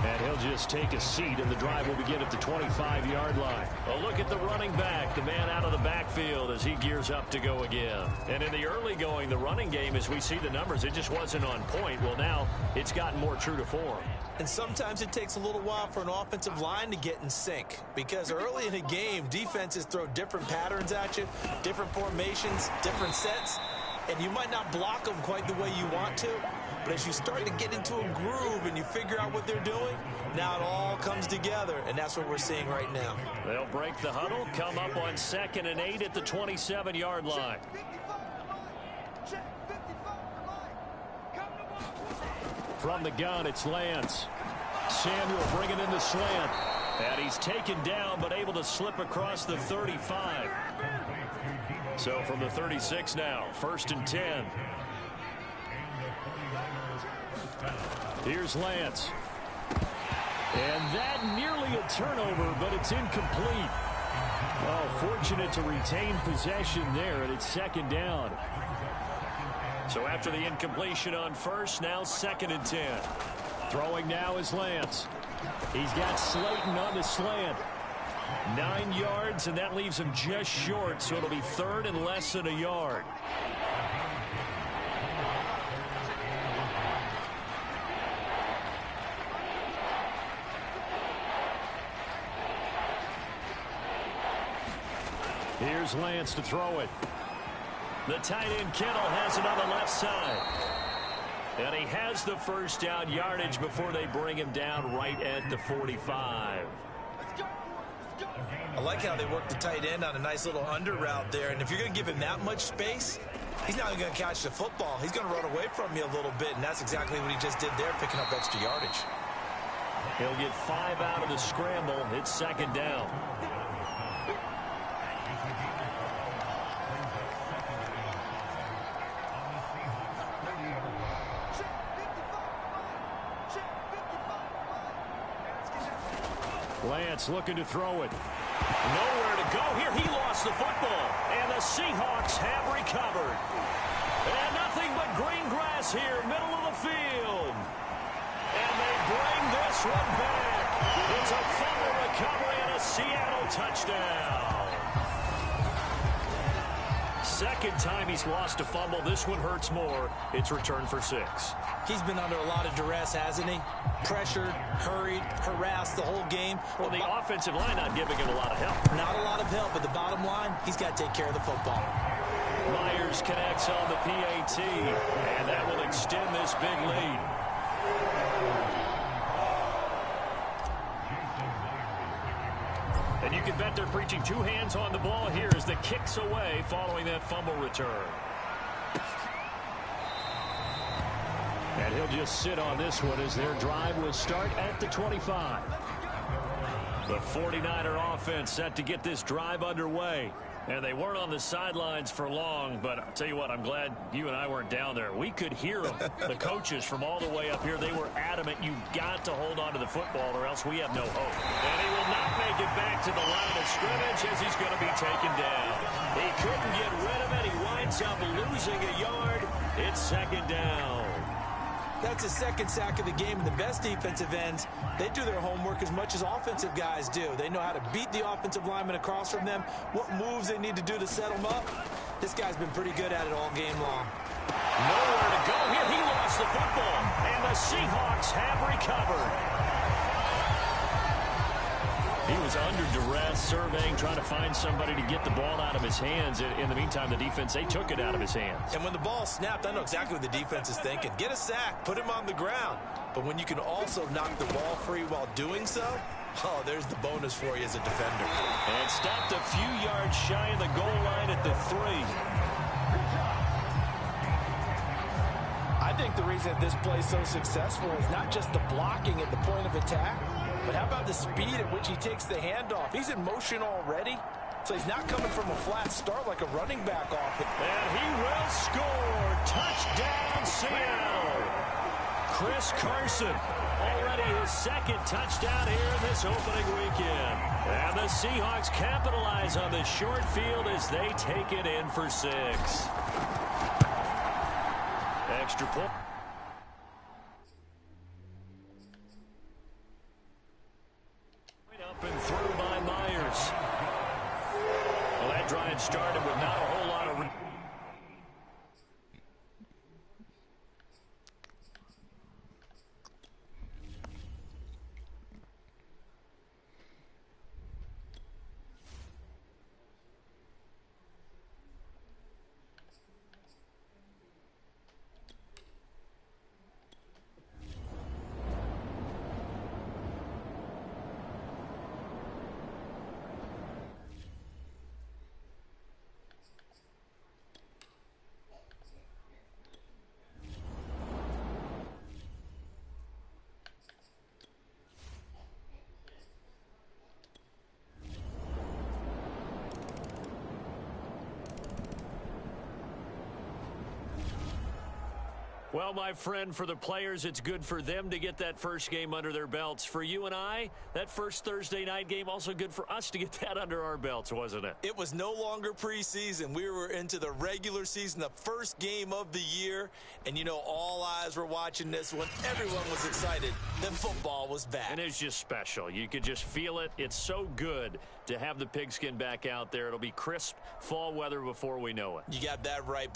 And he'll just take a seat, and the drive will begin at the 25-yard line. A look at the running back, the man out of the backfield as he gears up to go again. And in the early going, the running game, as we see the numbers, it just wasn't on point. Well, now it's gotten more true to form. And sometimes it takes a little while for an offensive line to get in sync, because early in a game, defenses throw different patterns at you, different formations, different sets, and you might not block them quite the way you want to. But as you start to get into a groove and you figure out what they're doing, now it all comes together, and that's what we're seeing right now. They'll break the huddle, come up on 2nd and 8 at the 27-yard line. From the gun, it's Lance. Samuel bringing in the slant. And he's taken down, but able to slip across the 35. So from the 36 now, 1st and 10. Here's Lance. And that nearly a turnover, but it's incomplete. Oh, fortunate to retain possession there, and it's 2nd down. So after the incompletion on 1st, now 2nd and 10. Throwing now is Lance. He's got Slayton on the slant. 9 yards, and that leaves him just short, so it'll be 3rd and less than a yard. Here's Lance to throw it. The tight end Kittle has it on the left side. And he has the 1st down yardage before they bring him down right at the 45. I like how they work the tight end on a nice little under route there. And if you're going to give him that much space, he's not going to catch the football. He's going to run away from you a little bit, and that's exactly what he just did there, picking up extra yardage. He'll get 5 out of the scramble. It's 2nd down. Lance looking to throw it. Nowhere to go here. He lost the football. And the Seahawks have recovered. And nothing but green grass here, middle of the field. And they bring this one back. It's a fumble recovery and a Seattle touchdown. 2nd time he's lost a fumble. This one hurts more. It's returned for 6. He's been under a lot of duress, hasn't he? Pressured, hurried, harassed the whole game. Well, the offensive line not giving him a lot of help. Not a lot of help, but the bottom line, he's got to take care of the football. Myers connects on the PAT, and that will extend this big lead. And you can bet they're preaching 2 hands on the ball here as the kick's away following that fumble return. And he'll just sit on this one as their drive will start at the 25. The 49er offense set to get this drive underway. And they weren't on the sidelines for long, but I'll tell you what, I'm glad you and I weren't down there. We could hear them. The coaches from all the way up here, they were adamant, you've got to hold on to the football or else we have no hope. And he will not make it back to the line of scrimmage as he's going to be taken down. He couldn't get rid of it. He winds up losing a yard. It's 2nd down. That's his 2nd sack of the game, and the best defensive ends, they do their homework as much as offensive guys do. They know how to beat the offensive lineman across from them, what moves they need to do to set them up. This guy's been pretty good at it all game long. Nowhere to go here. He lost the football, and the Seahawks have recovered. He was under duress, surveying, trying to find somebody to get the ball out of his hands. In the meantime, the defense, they took it out of his hands. And when the ball snapped, I know exactly what the defense is thinking. Get a sack, put him on the ground. But when you can also knock the ball free while doing so, oh, there's the bonus for you as a defender. And stopped a few yards shy of the goal line at the 3. I think the reason that this play is so successful is not just the blocking at the point of attack, but how about the speed at which he takes the handoff? He's in motion already, so he's not coming from a flat start like a running back off it. And he will score. Touchdown, Seattle. Chris Carson, already his second touchdown here in this opening weekend. And the Seahawks capitalize on the short field as they take it in for 6. Extra point. Up and through by Myers. Well, that drive started with not a whole lot of... Well, my friend, for the players, it's good for them to get that first game under their belts. For you and I, that first Thursday night game, also good for us to get that under our belts, wasn't it? It was no longer preseason. We were into the regular season, the first game of the year. And, you know, all eyes were watching this one. Everyone was excited that football was back. And it's just special. You could just feel it. It's so good to have the pigskin back out there. It'll be crisp fall weather before we know it. You got that right.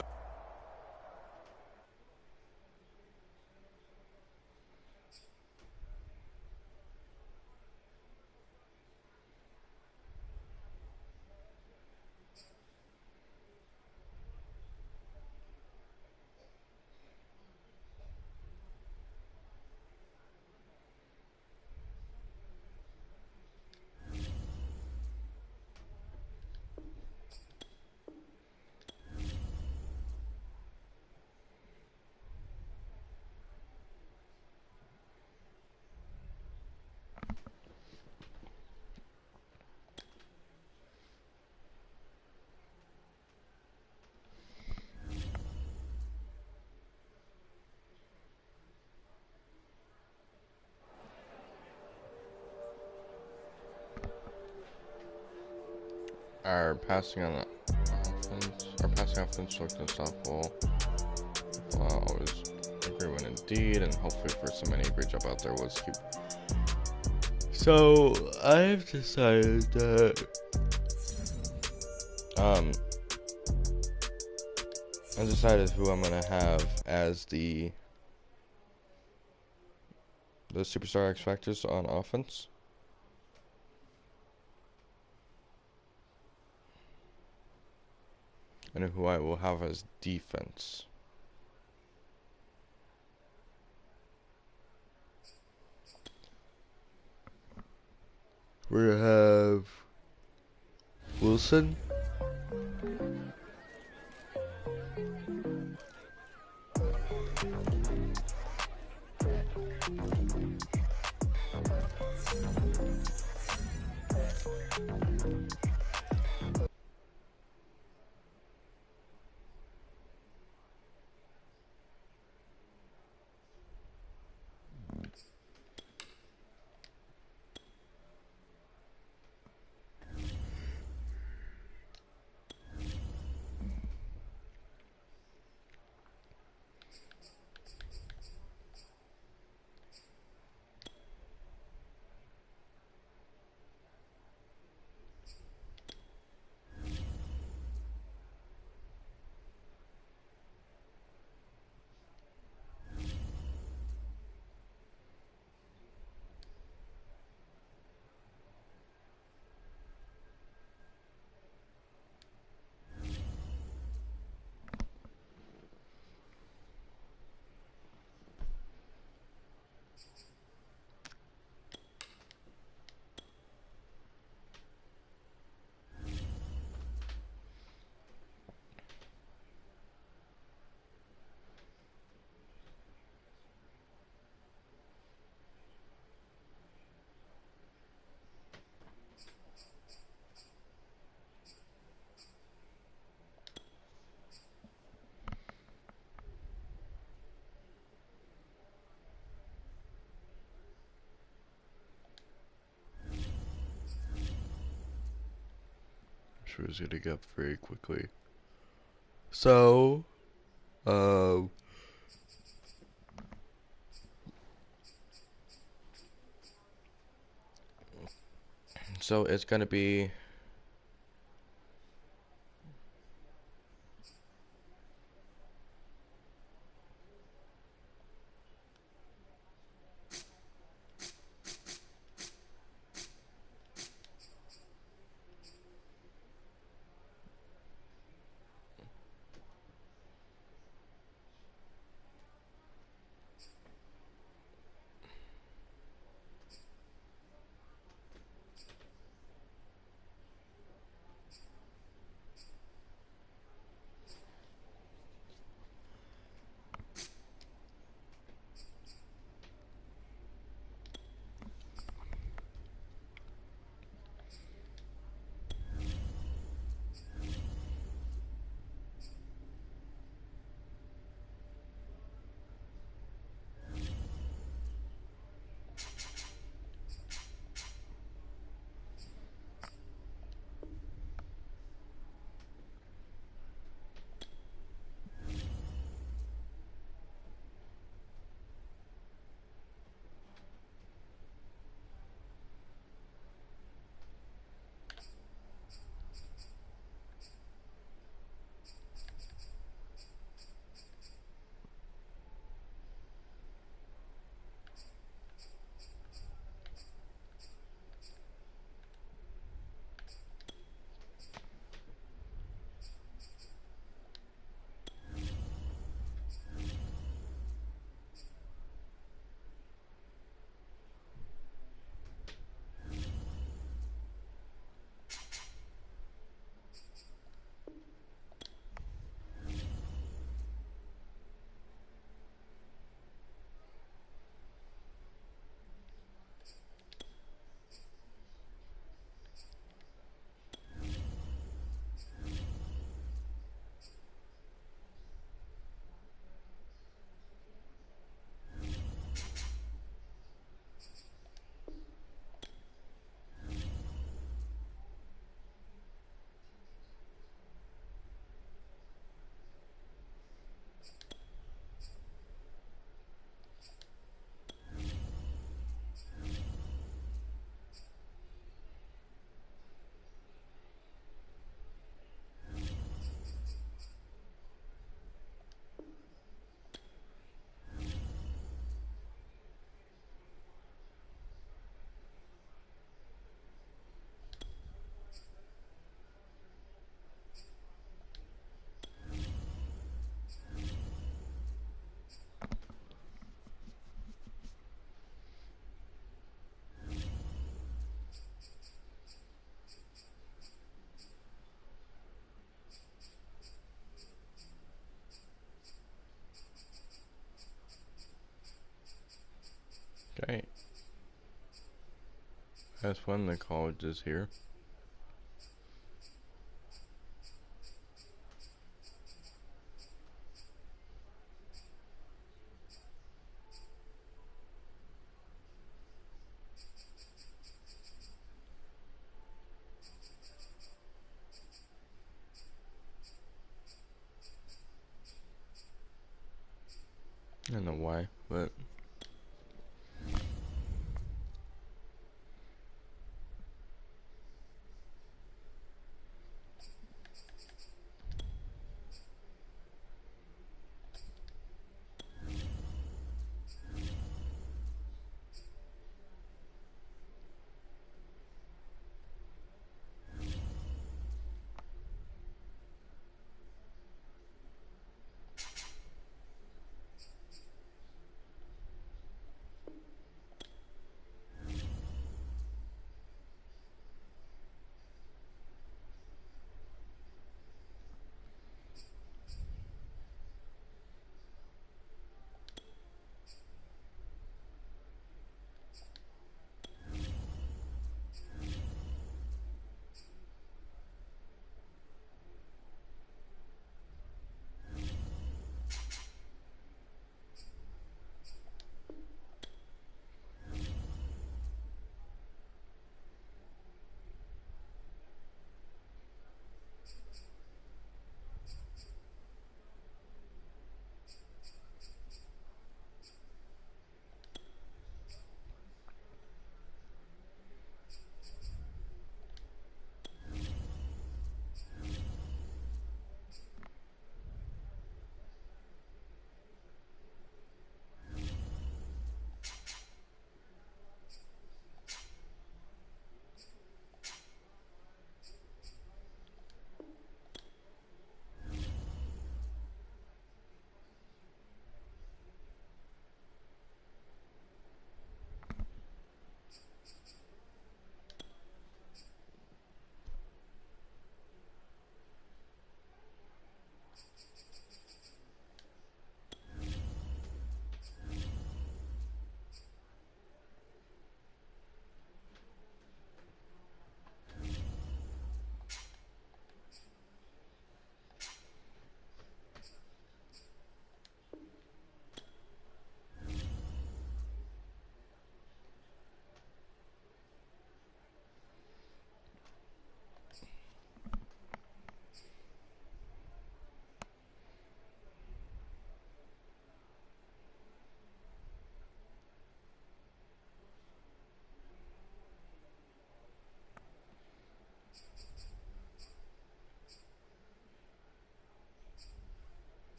Our passing on the offense looked unstoppable. Always agree when indeed, and hopefully for some many great job out there was keep. So I've decided that I decided who I'm gonna have as the superstar X Factors on offense. And who I will have as defense. We're gonna have Wilson, transfers getting up very quickly. So, so it's gonna be okay. That's when the college is here. I don't know why, but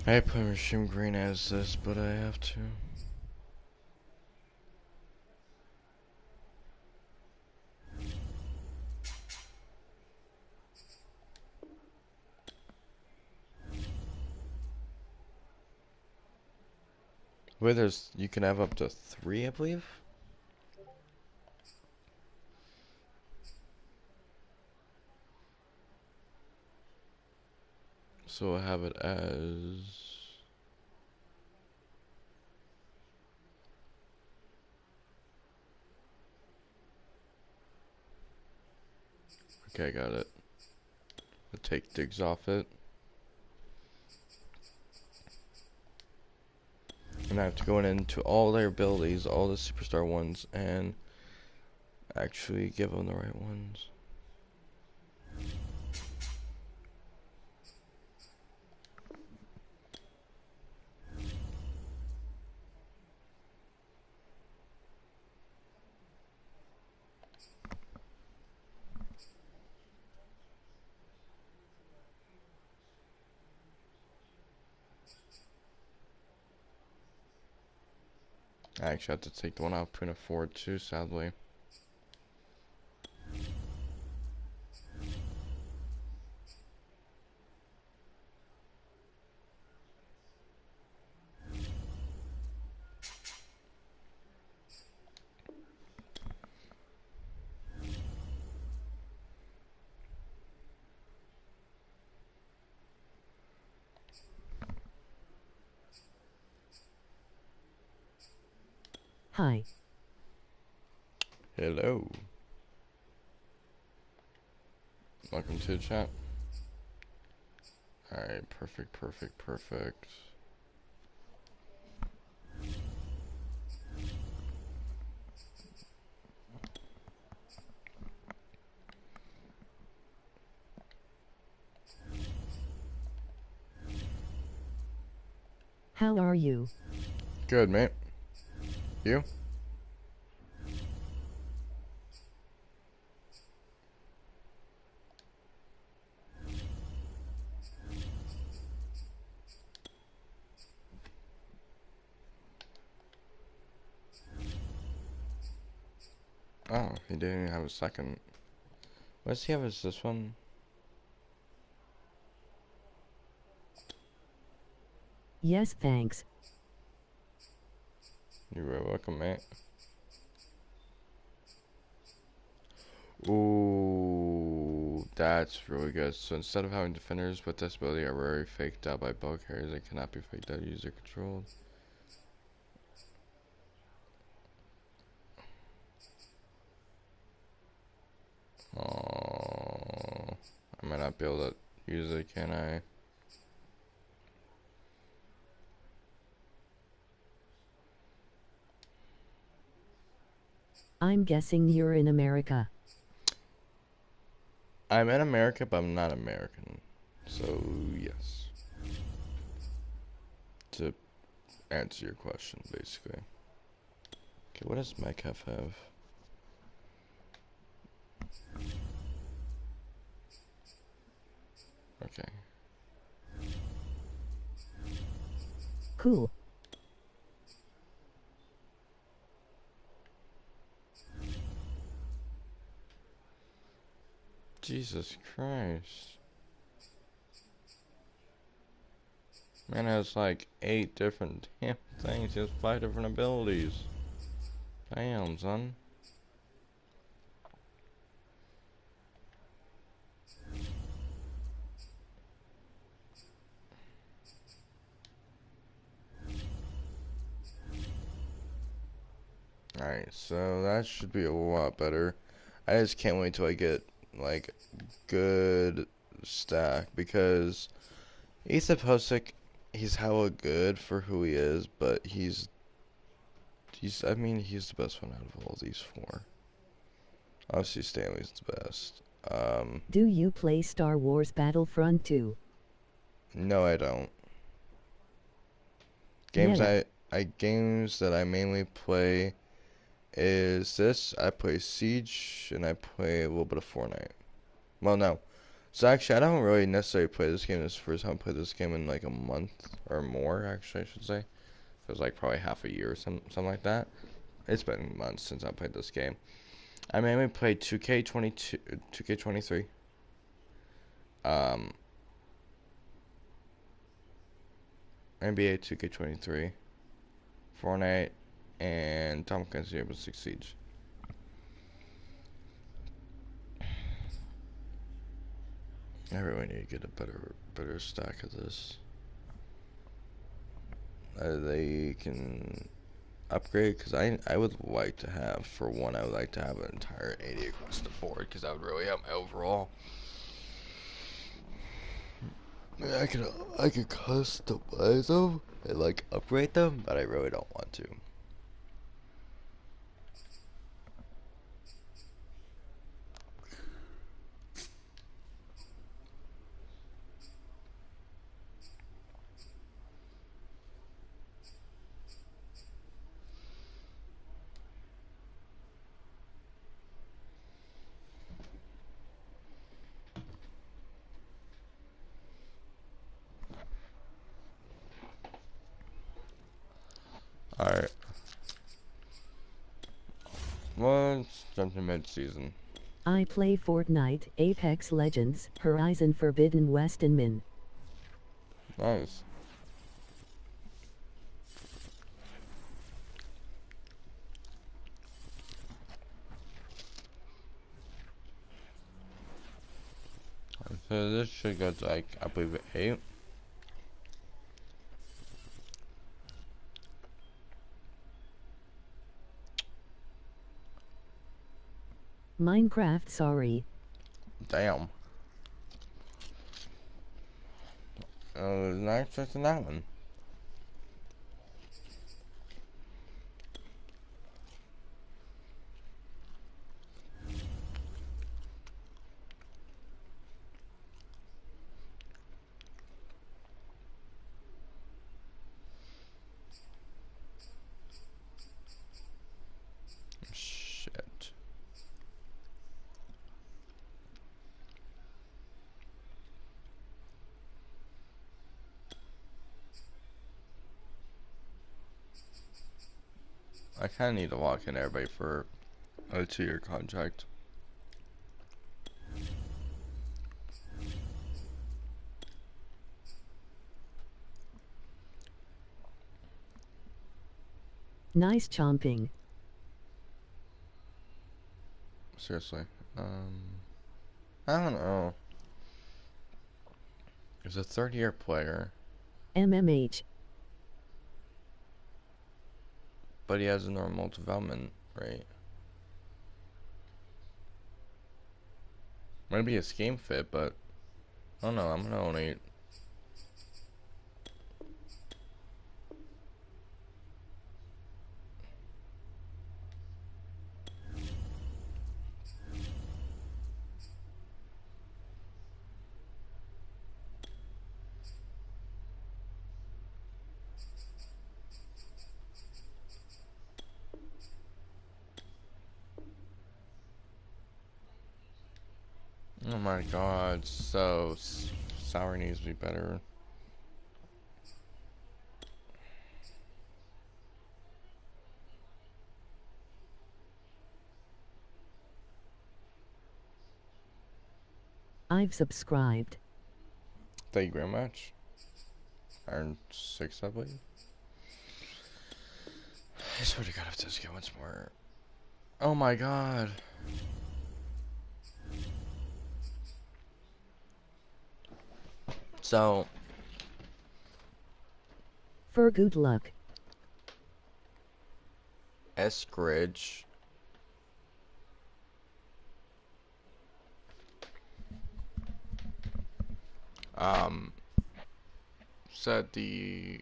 I play Machine Green as this, but I have to. Wait, you can have up to 3, I believe. So I have it as. Okay, I got it. I'll take digs off it. And I have to go into all their abilities, all the superstar ones, and actually give them the right ones. I actually have to take the one out, putting it forward too, sadly. Hi. Hello. Welcome to the chat. Alright, perfect, perfect, perfect. How are you? Good, mate. You? Oh, he didn't even have a second. What does he have as this one? Yes, thanks. You're very welcome, mate. Ooh, that's really good. So instead of having defenders with this ability are rarely faked out by ball carriers, it cannot be faked out user controlled. Oh, I might not be able to use it, can I? I'm guessing you're in America. I'm in America, but I'm not American. So, yes. To answer your question, basically. Okay, what does Metcalf have? Okay. Cool. Jesus Christ. Man has like 8 different damn things. He has 5 different abilities. Damn, son. Alright, so that should be a lot better. I just can't wait till I get like good stack, because Asa Posick, he's hella good for who he is, but he's I mean, he's the best one out of all these 4. Obviously Stanley's the best. Do you play Star Wars Battlefront 2? No, I don't. Games Yeah. games that I mainly play is this. I play Siege and I play a little bit of Fortnite. Well, no. So actually, I don't really necessarily play this game. This is the first time I played this game in like a month or more, actually, I should say. It was like probably half a year or something like that. It's been months since I played this game. I mainly played 2K22, 2K23. NBA 2K23, Fortnite, and Tom Clancy's Rainbow Six Siege. I really need to get a better stack of this. They can upgrade, because I would like to have, for one, I would like to have an entire 80 across the board, because that would really help my overall. I could customize them and like upgrade them, but I really don't want to. Alright. Let's jump to mid-season. I play Fortnite, Apex Legends, Horizon Forbidden West and Min. Nice. So this should go to like, I believe 8. Minecraft, sorry. Damn. Not expecting that one. Shit. I kind of need to lock in everybody for a 2-year contract. Nice chomping. Seriously. I don't know. He's a 3rd-year player, MMH. but he has a normal development rate. Might be a scheme fit, but I don't know. I'm gonna only. Oh my god, so sour needs to be better. I've subscribed. Thank you very much. Iron 6, I believe. I swear to god, if this get once more. Oh my god. So. For good luck. Eskridge. Said the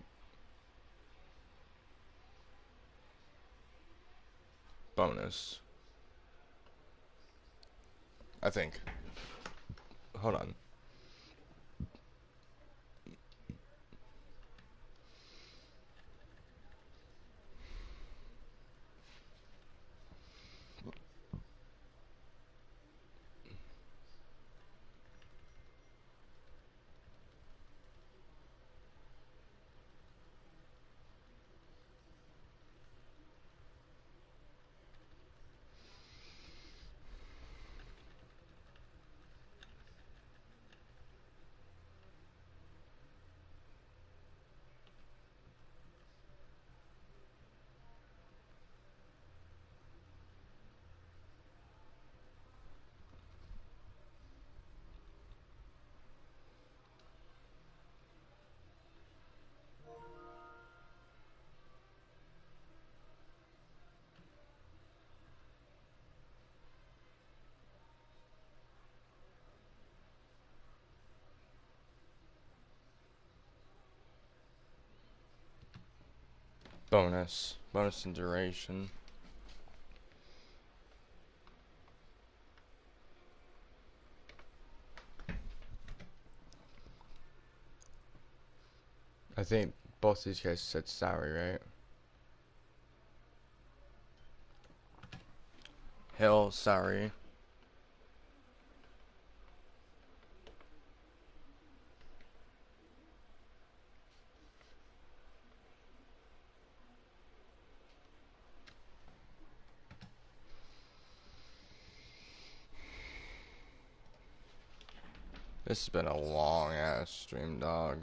bonus. I think. Hold on. Bonus and duration. I think both these guys said salary, right? Hill, salary. This has been a long ass stream, dog.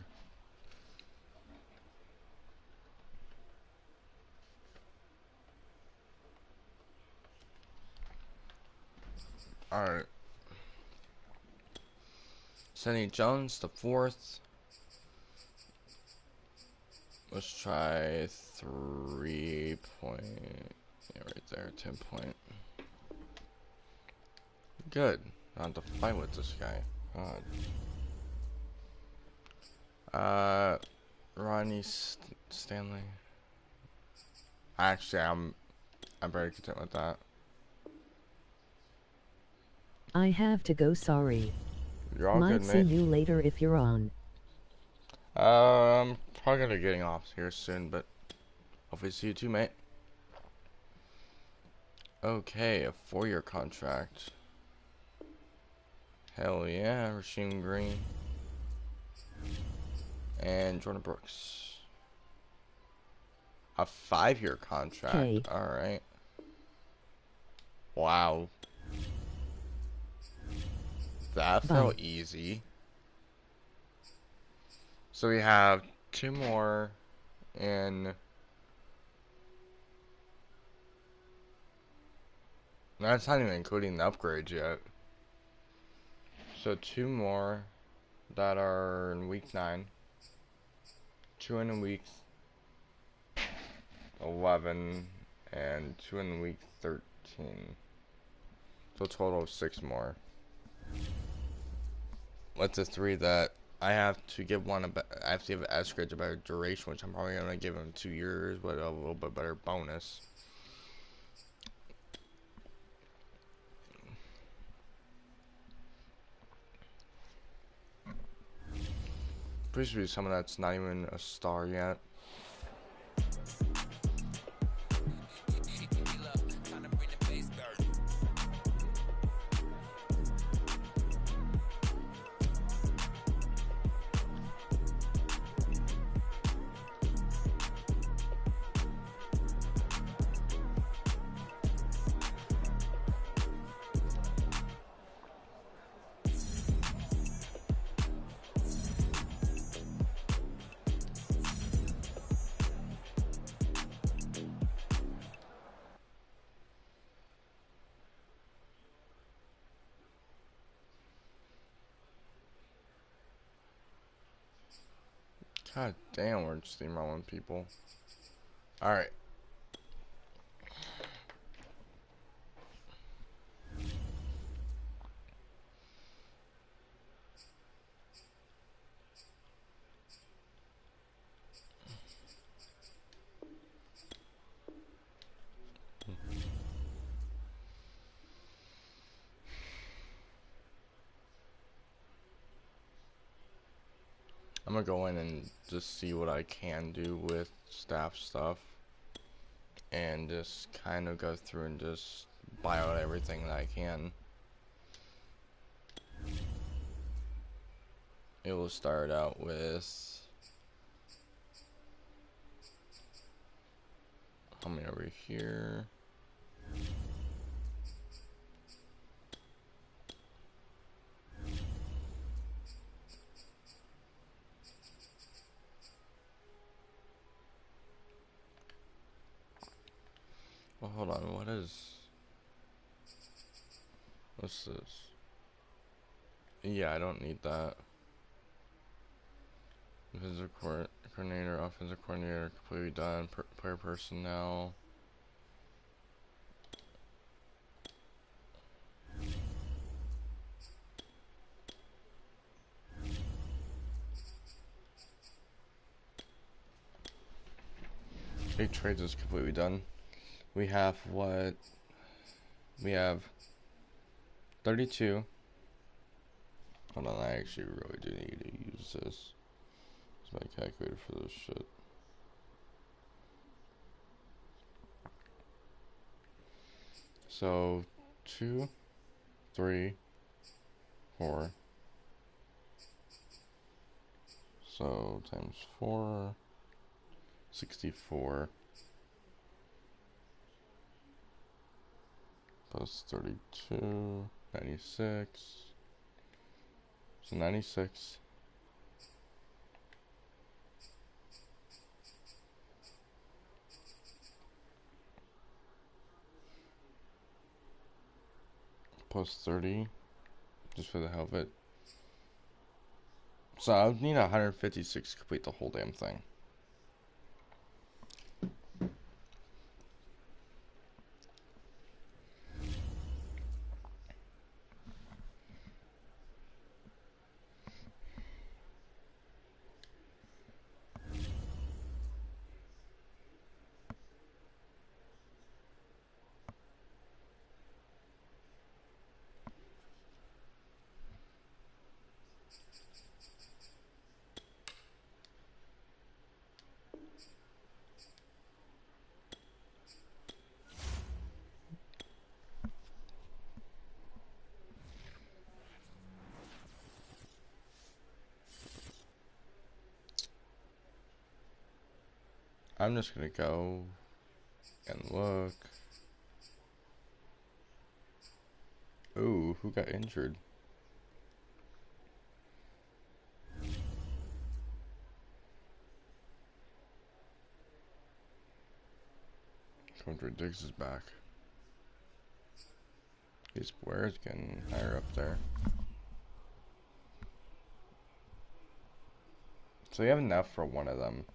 Alright. Sonny Jones, the 4th. Let's try 3 point. Yeah, right there, 10 point. Good. I don't have to fight with this guy. God. Ronnie Stanley. Actually, I'm very content with that. I have to go, sorry. You're all Might good, see mate. you later if you're on. I'm probably gonna be getting off here soon, but hopefully see you too, mate. Okay, a 4-year contract. Hell yeah, Rasheem Green. And Jordan Brooks. A 5-year contract. Okay. Alright. Wow. That felt easy. So we have 2 more in. That's not even including the upgrades yet. So 2 more that are in week 9. 2 in week 11 and 2 in week 13. So a total of 6 more. What's the 3 that I have to give one about? I have to give Eskridge a better duration, which I'm probably gonna give him 2 years, but a little bit better bonus. Pretty sure someone that's not even a star yet. God damn, we're just steamrolling people. Alright. I'm gonna go in and just see what I can do with staff stuff. And just kind of go through and just buy out everything that I can. It will start out with how many over here? Well, hold on, what's this? Yeah, I don't need that. Defensive coordinator, offensive coordinator, completely done. Player personnel. Big trades is completely done. We have what? We have 32. Hold on, I actually really do need to use this. It's my calculator for this shit. So 2, 3, 4. So times 4, 64. Plus 32, 96. So 96. Plus 30, just for the hell of it. So I would need 156 to complete the whole damn thing. I'm just gonna go and look. Ooh, who got injured? Contra Diggs is back. His Blair's getting higher up there. So you have enough for one of them.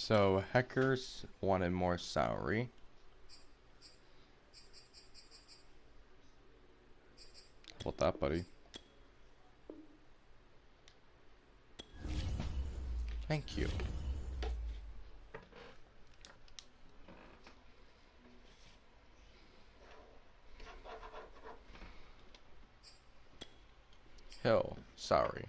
So Heckers wanted more salary. How about that, buddy? Thank you. Hill, sorry.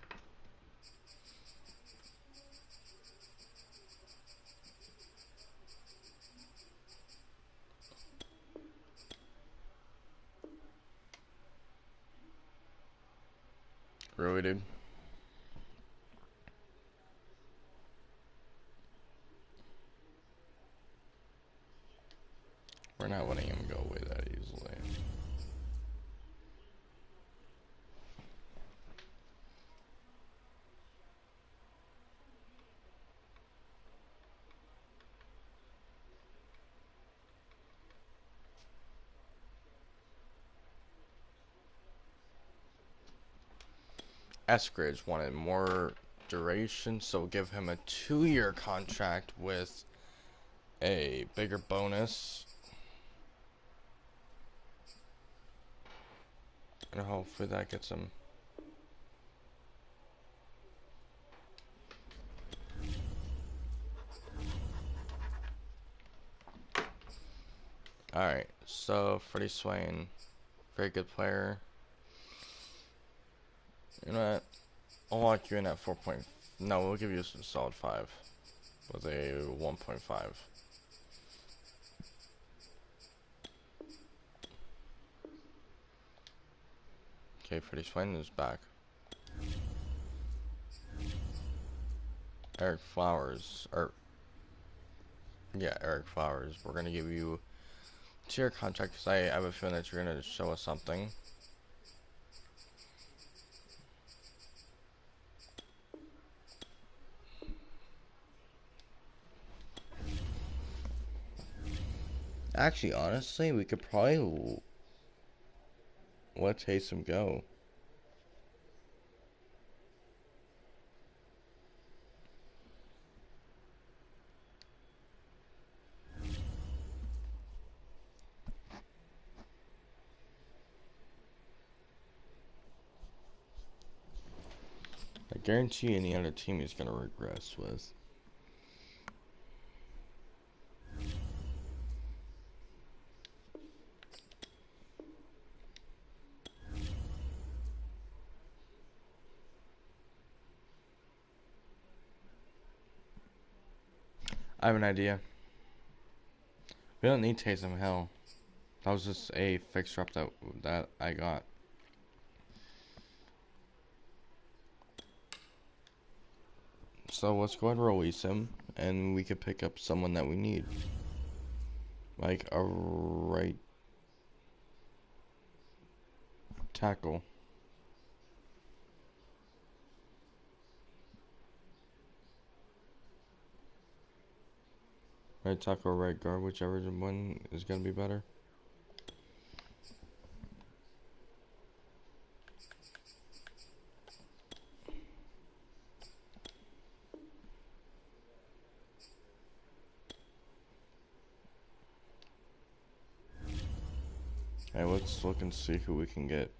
Really, dude? We're not letting him go away that easily. Eskridge wanted more duration, so we'll give him a 2-year contract with a bigger bonus. And hopefully that gets him. Alright, so Freddie Swain, very good player. You know what? I'll lock you in at 4 point. No, we'll give you a solid 5 with a 1.5. Okay, Freddie Swain is back. Eric Flowers, or yeah, Eric Flowers. We're gonna give you to your contract, because I have a feeling that you're going to show us something. Actually, honestly, we could probably let Taysom go. I guarantee any other team he's going to regress with. I have an idea. We don't need Taysom Hill. That was just a fixer up that I got. So let's go ahead and release him, and we could pick up someone that we need. Like a right tackle. Right tackle or right guard, whichever one is going to be better. Hey, let's look and see who we can get.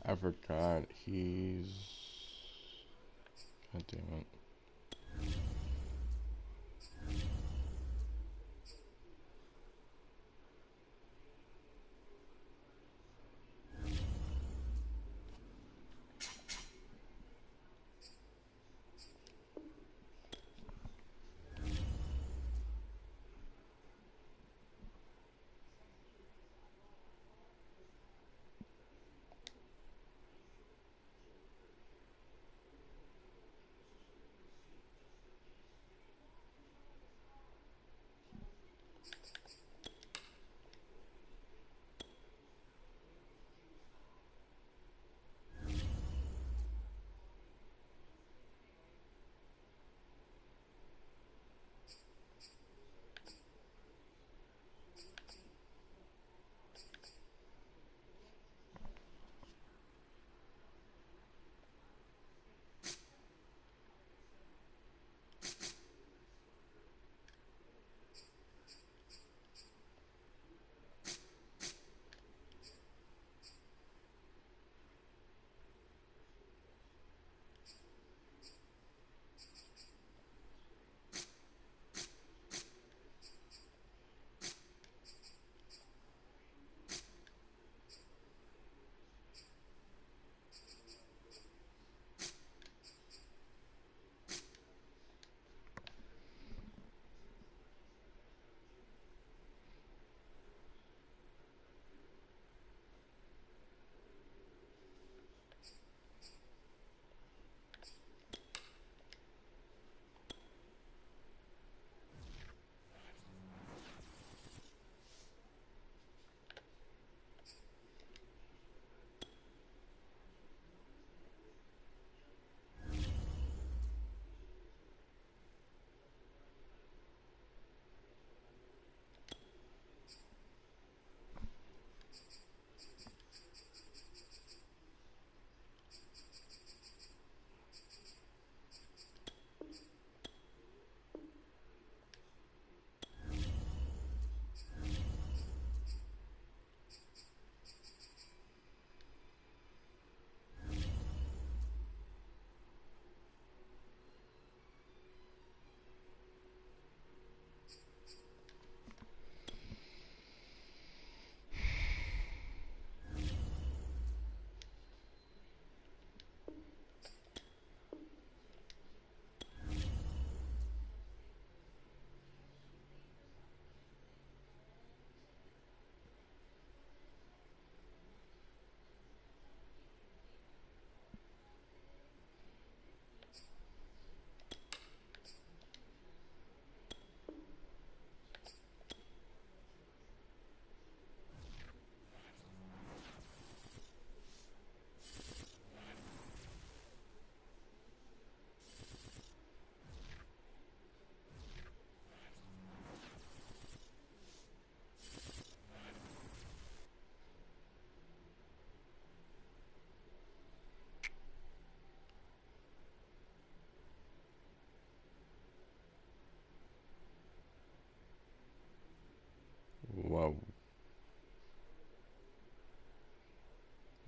I forgot he's... God damn it.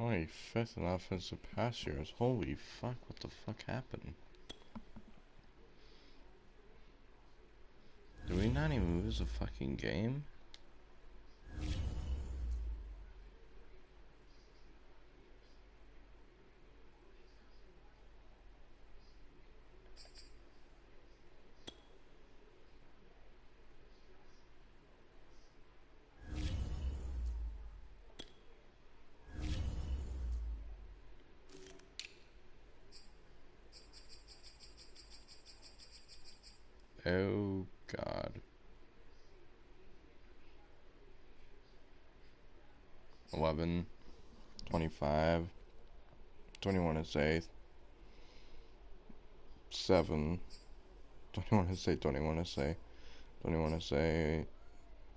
25th in offensive pass yards. Holy fuck, what the fuck happened? Did we not even lose a fucking game? Oh God. 11, 25, 21 is 8, 7, 21 is 8, 21 is 8, 21 is 8,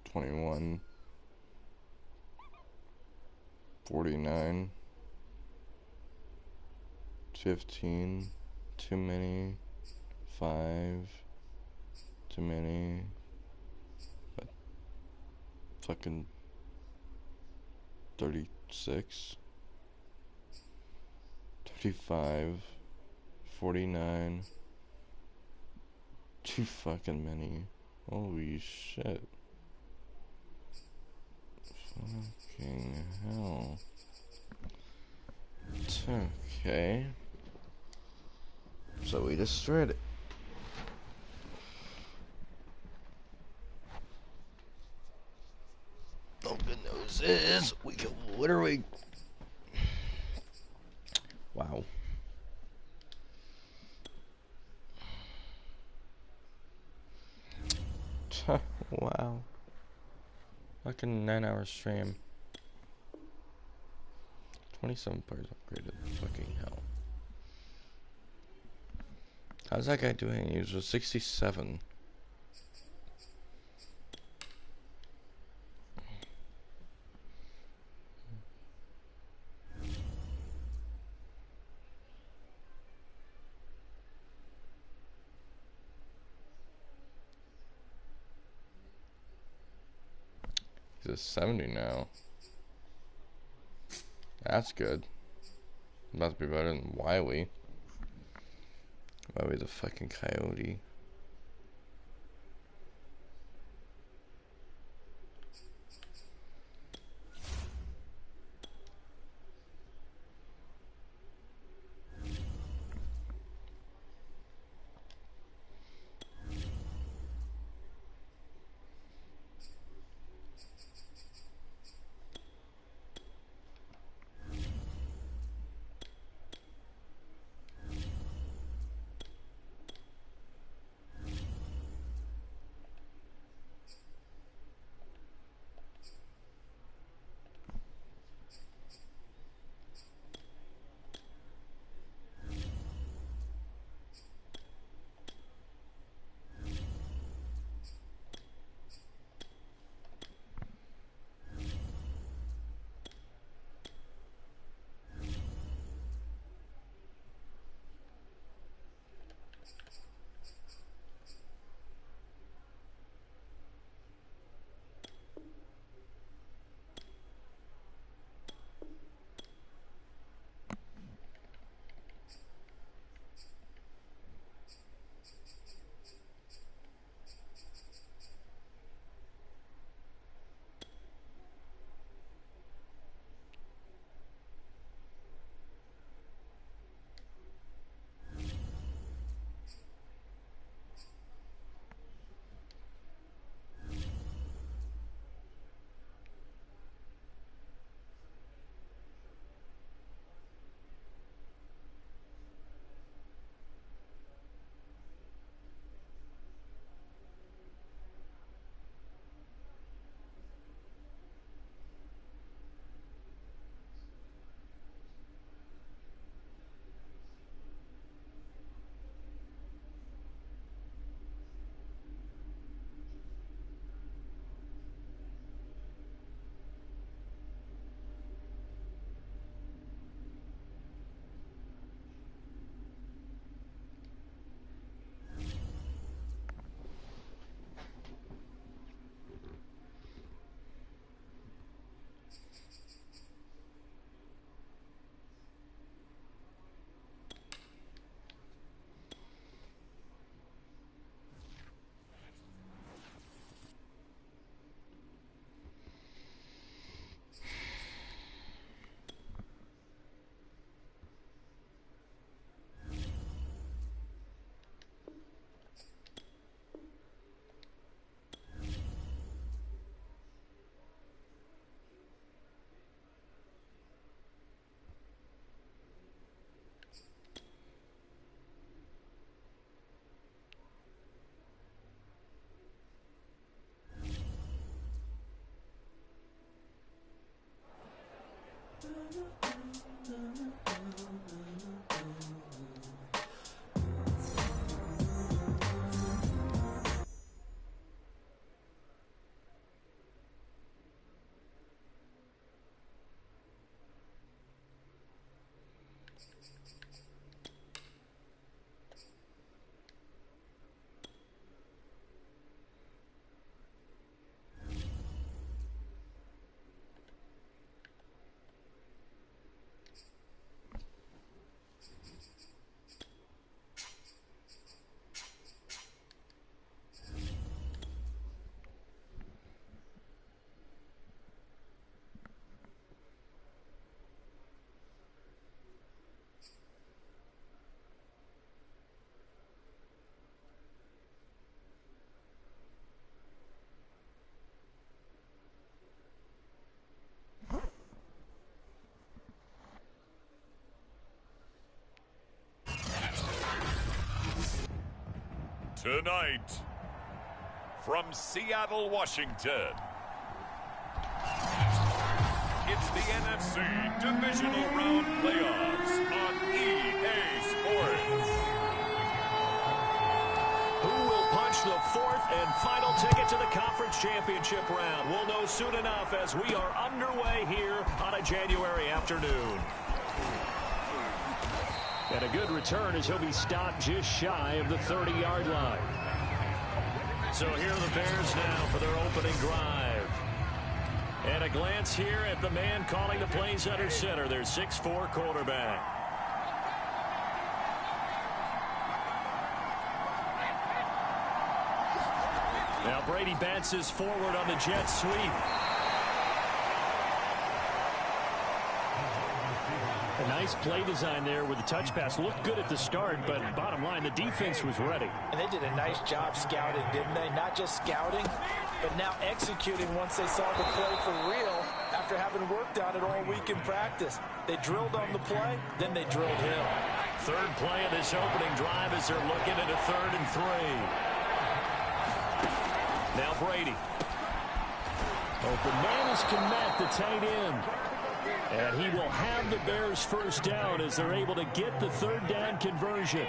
21, 49, 15, too many, 5, too many, but fucking 36, 35, 49, too fucking many. Holy shit. Fucking hell. Okay. So we destroyed it. Oh, good news is we can literally. Wow. Wow. Fucking 9-hour stream. 27 players upgraded. Fucking hell. How's that guy doing? He was 67. He's at 70 now. That's good. Must be better than Wiley. Wiley's a fucking coyote. Tonight, from Seattle, Washington, it's the NFC Divisional Round Playoffs on EA Sports. Who will punch the fourth and final ticket to the conference championship round? We'll know soon enough as we are underway here on a January afternoon. And a good return as he'll be stopped just shy of the 30-yard line. So here are the Bears now for their opening drive. And a glance here at the man calling the plays under center, their 6'4" quarterback. Now Brady bounces forward on the jet sweep. A nice play design there with the touch pass. Looked good at the start, but bottom line, the defense was ready. And they did a nice job scouting, didn't they? Not just scouting, but now executing once they saw the play for real after having worked on it all week in practice. They drilled on the play, then they drilled him. Third play of this opening drive as they're looking at a 3rd and 3. Now Brady. Open man is Kmet, the tight end. And he will have the Bears first down as they're able to get the 3rd down conversion.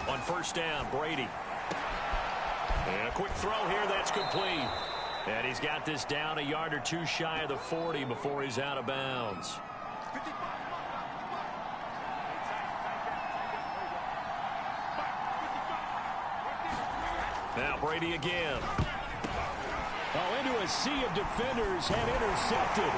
On first down, Brady. And a quick throw here, that's complete. And he's got this down a yard or two shy of the 40 before he's out of bounds. Now Brady again. Oh, into a sea of defenders and intercepted.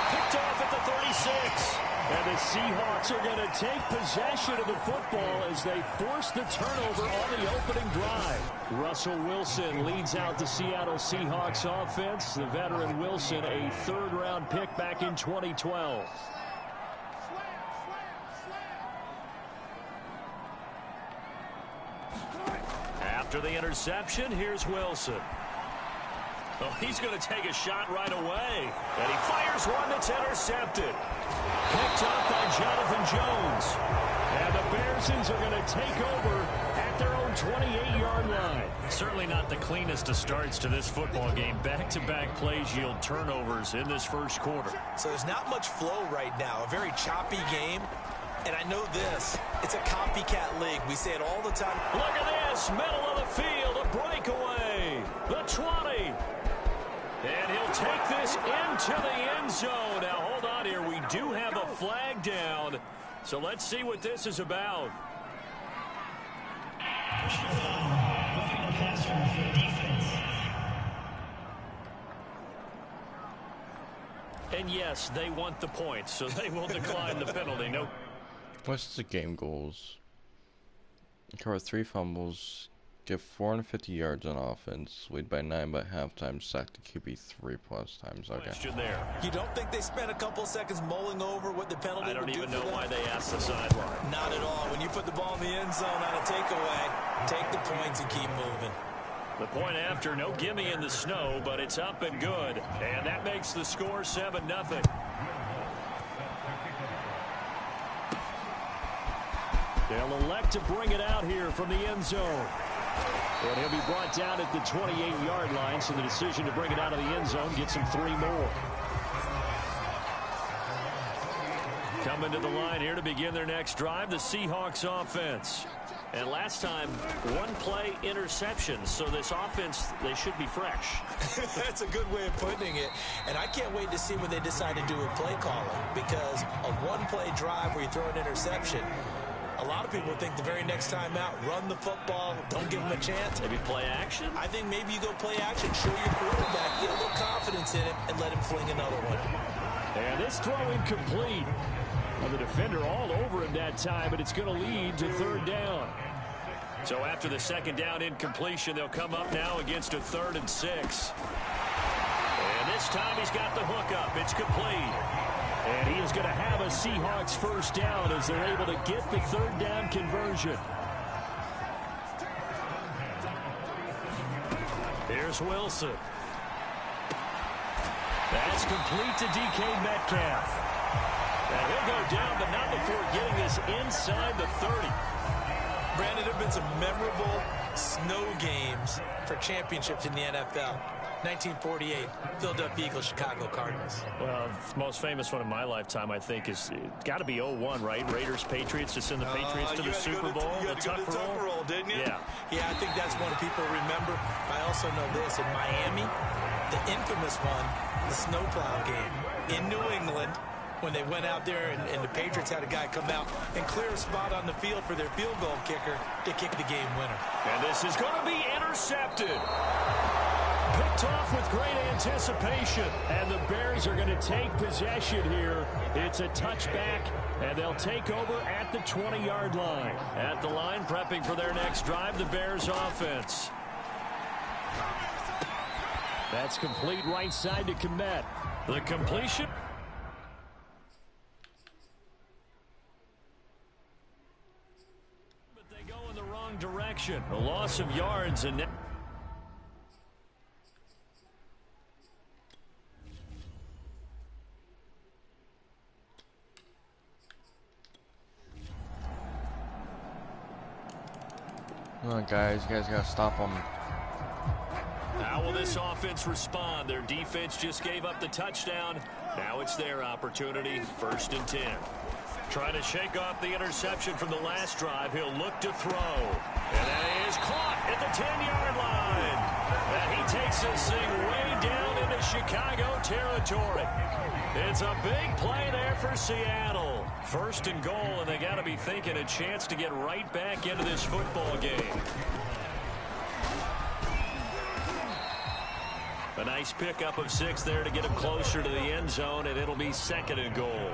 Picked off at the 36. And the Seahawks are going to take possession of the football as they force the turnover on the opening drive. Russell Wilson leads out the Seattle Seahawks offense. The veteran Wilson, a 3rd-round pick back in 2012. After the interception, here's Wilson. Oh, he's going to take a shot right away. And he fires one that's intercepted. Picked up by Jonathan Jones. And the Bearsons are going to take over at their own 28-yard line. Certainly not the cleanest of starts to this football game. Back-to-back plays yield turnovers in this first quarter. So there's not much flow right now. A very choppy game. And I know this. It's a copycat league. We say it all the time. Look at this. Middle of the field. A breakaway. The 20. And he'll take this into the end zone. Now, hold on here. We do have a flag down. So let's see what this is about. And yes, they want the points, so they will decline the penalty. No. What's the game goals? Recover 3 fumbles, get 450 yards on offense, lead by 9 by halftime, sack the QB 3+ times. Okay. Question there. You don't think they spent a couple seconds mulling over what the penalty would do for them? I don't even know why they asked the sideline. Not at all. When you put the ball in the end zone on a takeaway, take the points and keep moving. The point after, no gimme in the snow, but it's up and good. And that makes the score 7-0. They'll elect to bring it out here from the end zone. And he'll be brought down at the 28-yard line, so the decision to bring it out of the end zone gets him 3 more. Coming to the line here to begin their next drive, the Seahawks offense. And last time, 1-play interception. So this offense, they should be fresh. That's a good way of putting it. And I can't wait to see what they decide to do with play calling. Because a 1-play drive where you throw an interception, a lot of people think the very next time out, run the football, don't give them a chance. Maybe play action? I think maybe you go play action, show your quarterback, get a little confidence in him, and let him fling another one. And this throw incomplete. Well, the defender all over him that time, but it's going to lead to 3rd down. So after the 2nd down incompletion, they'll come up now against a 3rd and 6. And this time he's got the hook up. It's complete. And he is going to have a Seahawks 1st down as they're able to get the 3rd down conversion. Here's Wilson. That's complete to DK Metcalf. And he'll go down, but not before getting this inside the 30. Brandon, there have been some memorable snow games for championships in the NFL. 1948, Philadelphia Eagles, Chicago Cardinals. Well, the most famous one in my lifetime, I think, is got to be 01, right? Raiders, Patriots, to send the Patriots to the Super Bowl. You had to go to the Tuck roll, didn't you? Yeah. Yeah, I think that's one people remember. I also know this. In Miami, the infamous one, the snowplow game. In New England, when they went out there and the Patriots had a guy come out and clear a spot on the field for their field goal kicker to kick the game winner. And this is going to be intercepted. Picked off with great anticipation. And the Bears are going to take possession here. It's a touchback, and they'll take over at the 20-yard line. At the line, prepping for their next drive, the Bears offense. That's complete right side to Kmet. The completion. Direction. A loss of yards and come on, guys. You guys gotta stop them. How will this offense respond? Their defense just gave up the touchdown. Now it's their opportunity. 1st and 10. Trying to shake off the interception from the last drive. He'll look to throw. And that is caught at the 10-yard line. And he takes this thing way down into Chicago territory. It's a big play there for Seattle. 1st and goal, and they got to be thinking a chance to get right back into this football game. A nice pickup of 6 there to get him closer to the end zone, and it'll be 2nd and goal.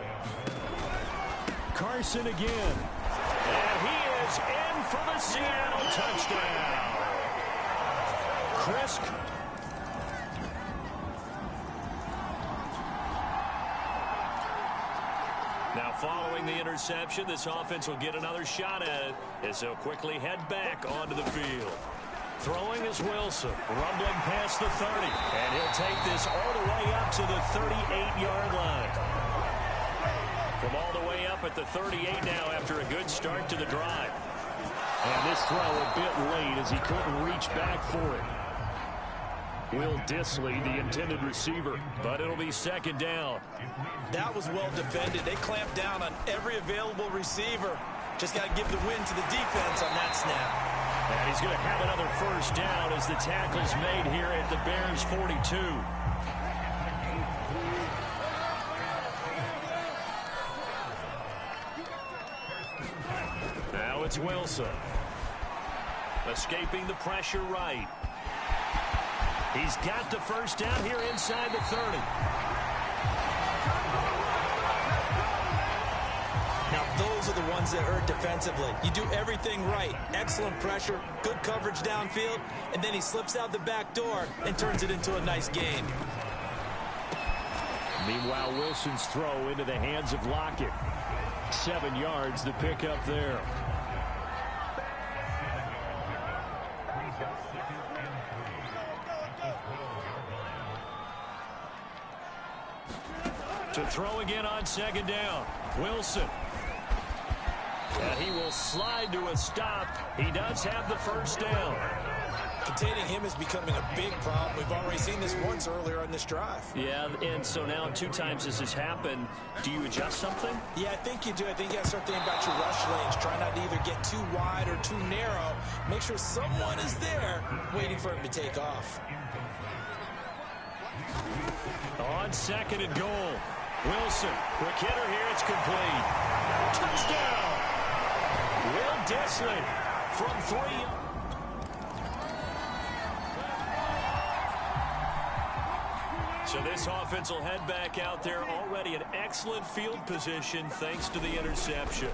Carson again. And he is in for the Seattle touchdown. Crisp. Now following the interception, this offense will get another shot at it as they'll quickly head back onto the field. Throwing is Wilson, rumbling past the 30. And he'll take this all the way up to the 38-yard line. From all the way up at the 38 now after a good start to the drive. And this throw a bit late as he couldn't reach back for it. Will Dissly, the intended receiver, but it'll be 2nd down. That was well defended. They clamped down on every available receiver. Just got to give the win to the defense on that snap. And he's going to have another 1st down as the tackle's made here at the Bears 42. Now it's Wilson. Escaping the pressure right. He's got the 1st down here inside the 30. Now, those are the ones that hurt defensively. You do everything right. Excellent pressure, good coverage downfield, and then he slips out the back door and turns it into a nice gain. Meanwhile, Wilson's throw into the hands of Lockett. 7 yards, the pickup there. To throw again on 2nd down. Wilson. And he will slide to a stop. He does have the 1st down. containing him is becoming a big problem. We've already seen this once earlier on this drive. Yeah, and so now 2 times this has happened. Do you adjust something? Yeah, I think you do. I think you got to start thinking about your rush lanes. Try not to either get too wide or too narrow. Make sure someone is there waiting for him to take off. On 2nd and goal. Wilson, quick hitter here, it's complete. Touchdown! Will Dissly from 3. So this offense will head back out there, already in excellent field position thanks to the interception.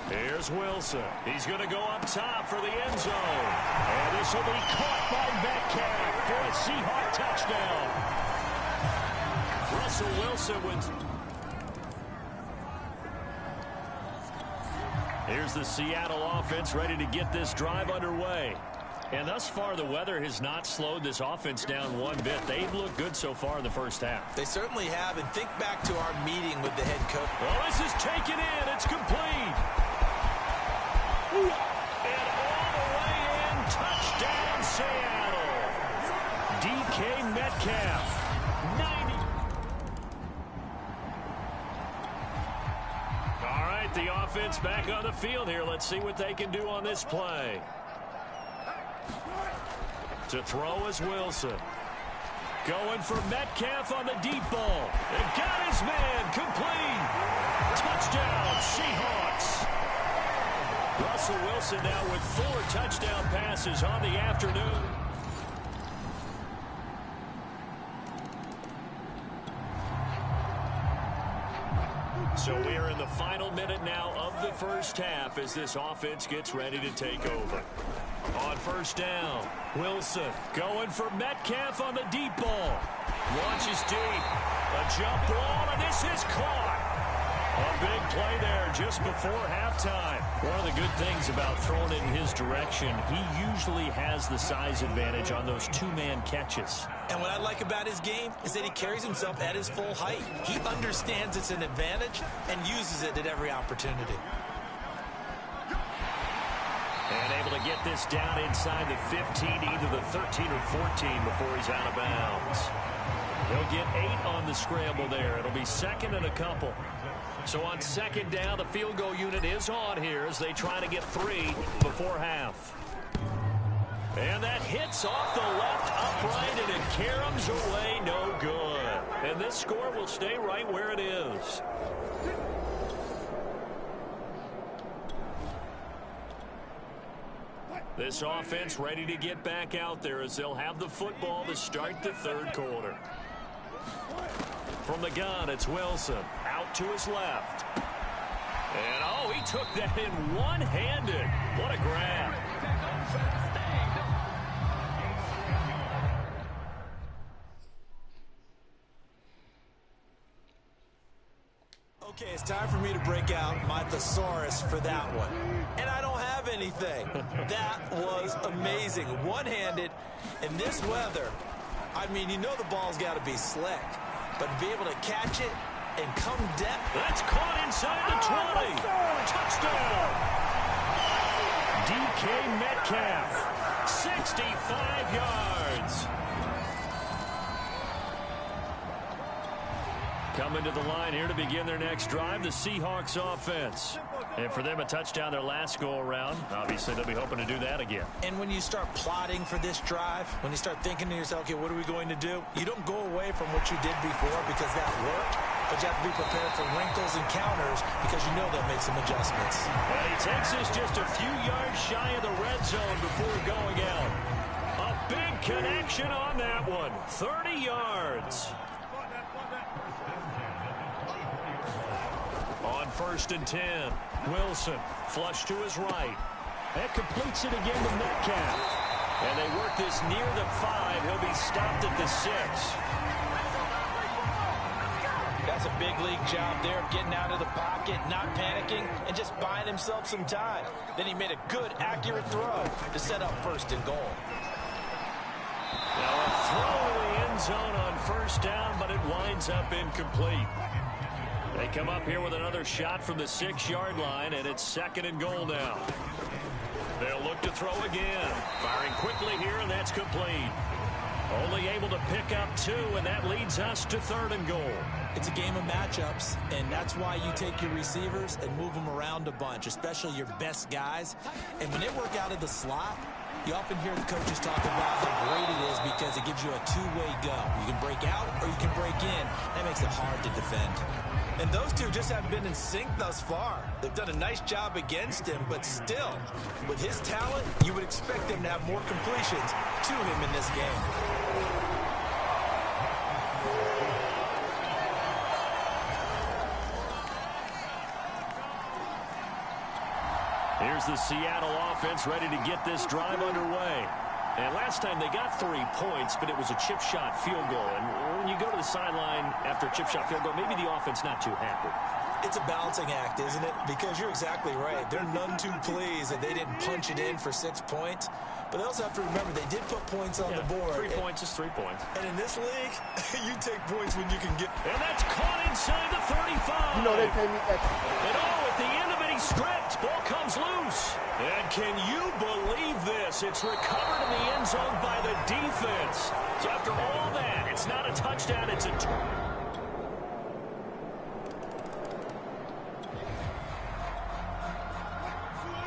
Here's Wilson. He's going to go up top for the end zone. And this will be caught by Metcalf for a Seahawk touchdown. Russell Wilson wins. Here's the Seattle offense ready to get this drive underway. And thus far, the weather has not slowed this offense down one bit. They've looked good so far in the first half. They certainly have. And think back to our meeting with the head coach. Well, this is taken in. It's complete. And all the way in. Touchdown, Seattle. DK Metcalf. 90. All right, the offense back on the field here. Let's see what they can do on this play. To throw is Wilson. Going for Metcalf on the deep ball. And got his man. Complete. Touchdown, Seahawks. Russell Wilson now with 4 touchdown passes on the afternoon. So we are in the final minute now of the first half as this offense gets ready to take over. On 1st down, Wilson going for Metcalf on the deep ball. Launches deep. A jump ball, and this is caught. A big play there just before halftime. One of the good things about throwing it in his direction, he usually has the size advantage on those 2-man catches. And what I like about his game is that he carries himself at his full height. He understands it's an advantage and uses it at every opportunity. And able to get this down inside the 15, either the 13 or 14 before he's out of bounds. He'll get 8 on the scramble there. It'll be 2nd and a couple. So on 2nd down, the field goal unit is on here as they try to get 3 before half. And that hits off the left upright, and it caroms away no good. And this score will stay right where it is. This offense ready to get back out there as they'll have the football to start the 3rd quarter. From the gun, it's Wilson. Out to his left. And, oh, he took that in one-handed. What a grab. Okay, it's time for me to break out my thesaurus for that one. And I don't have anything. That was amazing. One-handed in this weather. I mean, you know the ball's got to be slick. But to be able to catch it and come depth. That's caught inside the 20. Touchdown. DK Metcalf. 65 yards. Coming to the line here to begin their next drive, the Seahawks offense. And for them, a touchdown their last go-around. Obviously, they'll be hoping to do that again. And when you start plotting for this drive, when you start thinking to yourself, okay, what are we going to do? You don't go away from what you did before because that worked, but you have to be prepared for wrinkles and counters because you know they'll make some adjustments. And he takes us just a few yards shy of the red zone before going out. A big connection on that one. 30 yards. On 1st and 10, Wilson flush to his right. That completes it again to Metcalf. And they work this near the 5. He'll be stopped at the 6. That's a big league job there of getting out of the pocket, not panicking, and just buying himself some time. Then he made a good, accurate throw to set up 1st and goal. Now a throw to the end zone on 1st down, but it winds up incomplete. They come up here with another shot from the 6-yard line, and it's 2nd and goal now. They'll look to throw again. Firing quickly here, and that that's complete. Only able to pick up 2, and that leads us to 3rd and goal. It's a game of matchups, and that's why you take your receivers and move them around a bunch, especially your best guys. And when they work out of the slot, you often hear the coaches talk about how great it is because it gives you a two-way go. You can break out or you can break in. That makes it hard to defend. And those two just haven't been in sync thus far. They've done a nice job against him, but still, with his talent, you would expect him to have more completions to him in this game. Here's the Seattle offense ready to get this drive underway. And last time they got 3 points, but it was a chip shot field goal. And when you go to the sideline after a chip shot field goal, maybe the offense not too happy. It's a balancing act, isn't it? Because you're exactly right. They're none too pleased that they didn't punch it in for 6 points. But they also have to remember they did put points on the board. 3 points is 3 points. And in this league, you take points when you can get. And that's caught inside the 35. You know they pay me extra. And at the end of it, he's stripped. Ball comes loose. And can you believe this? It's recovered in the end zone by the defense. So after all that, it's not a touchdown, it's a turn.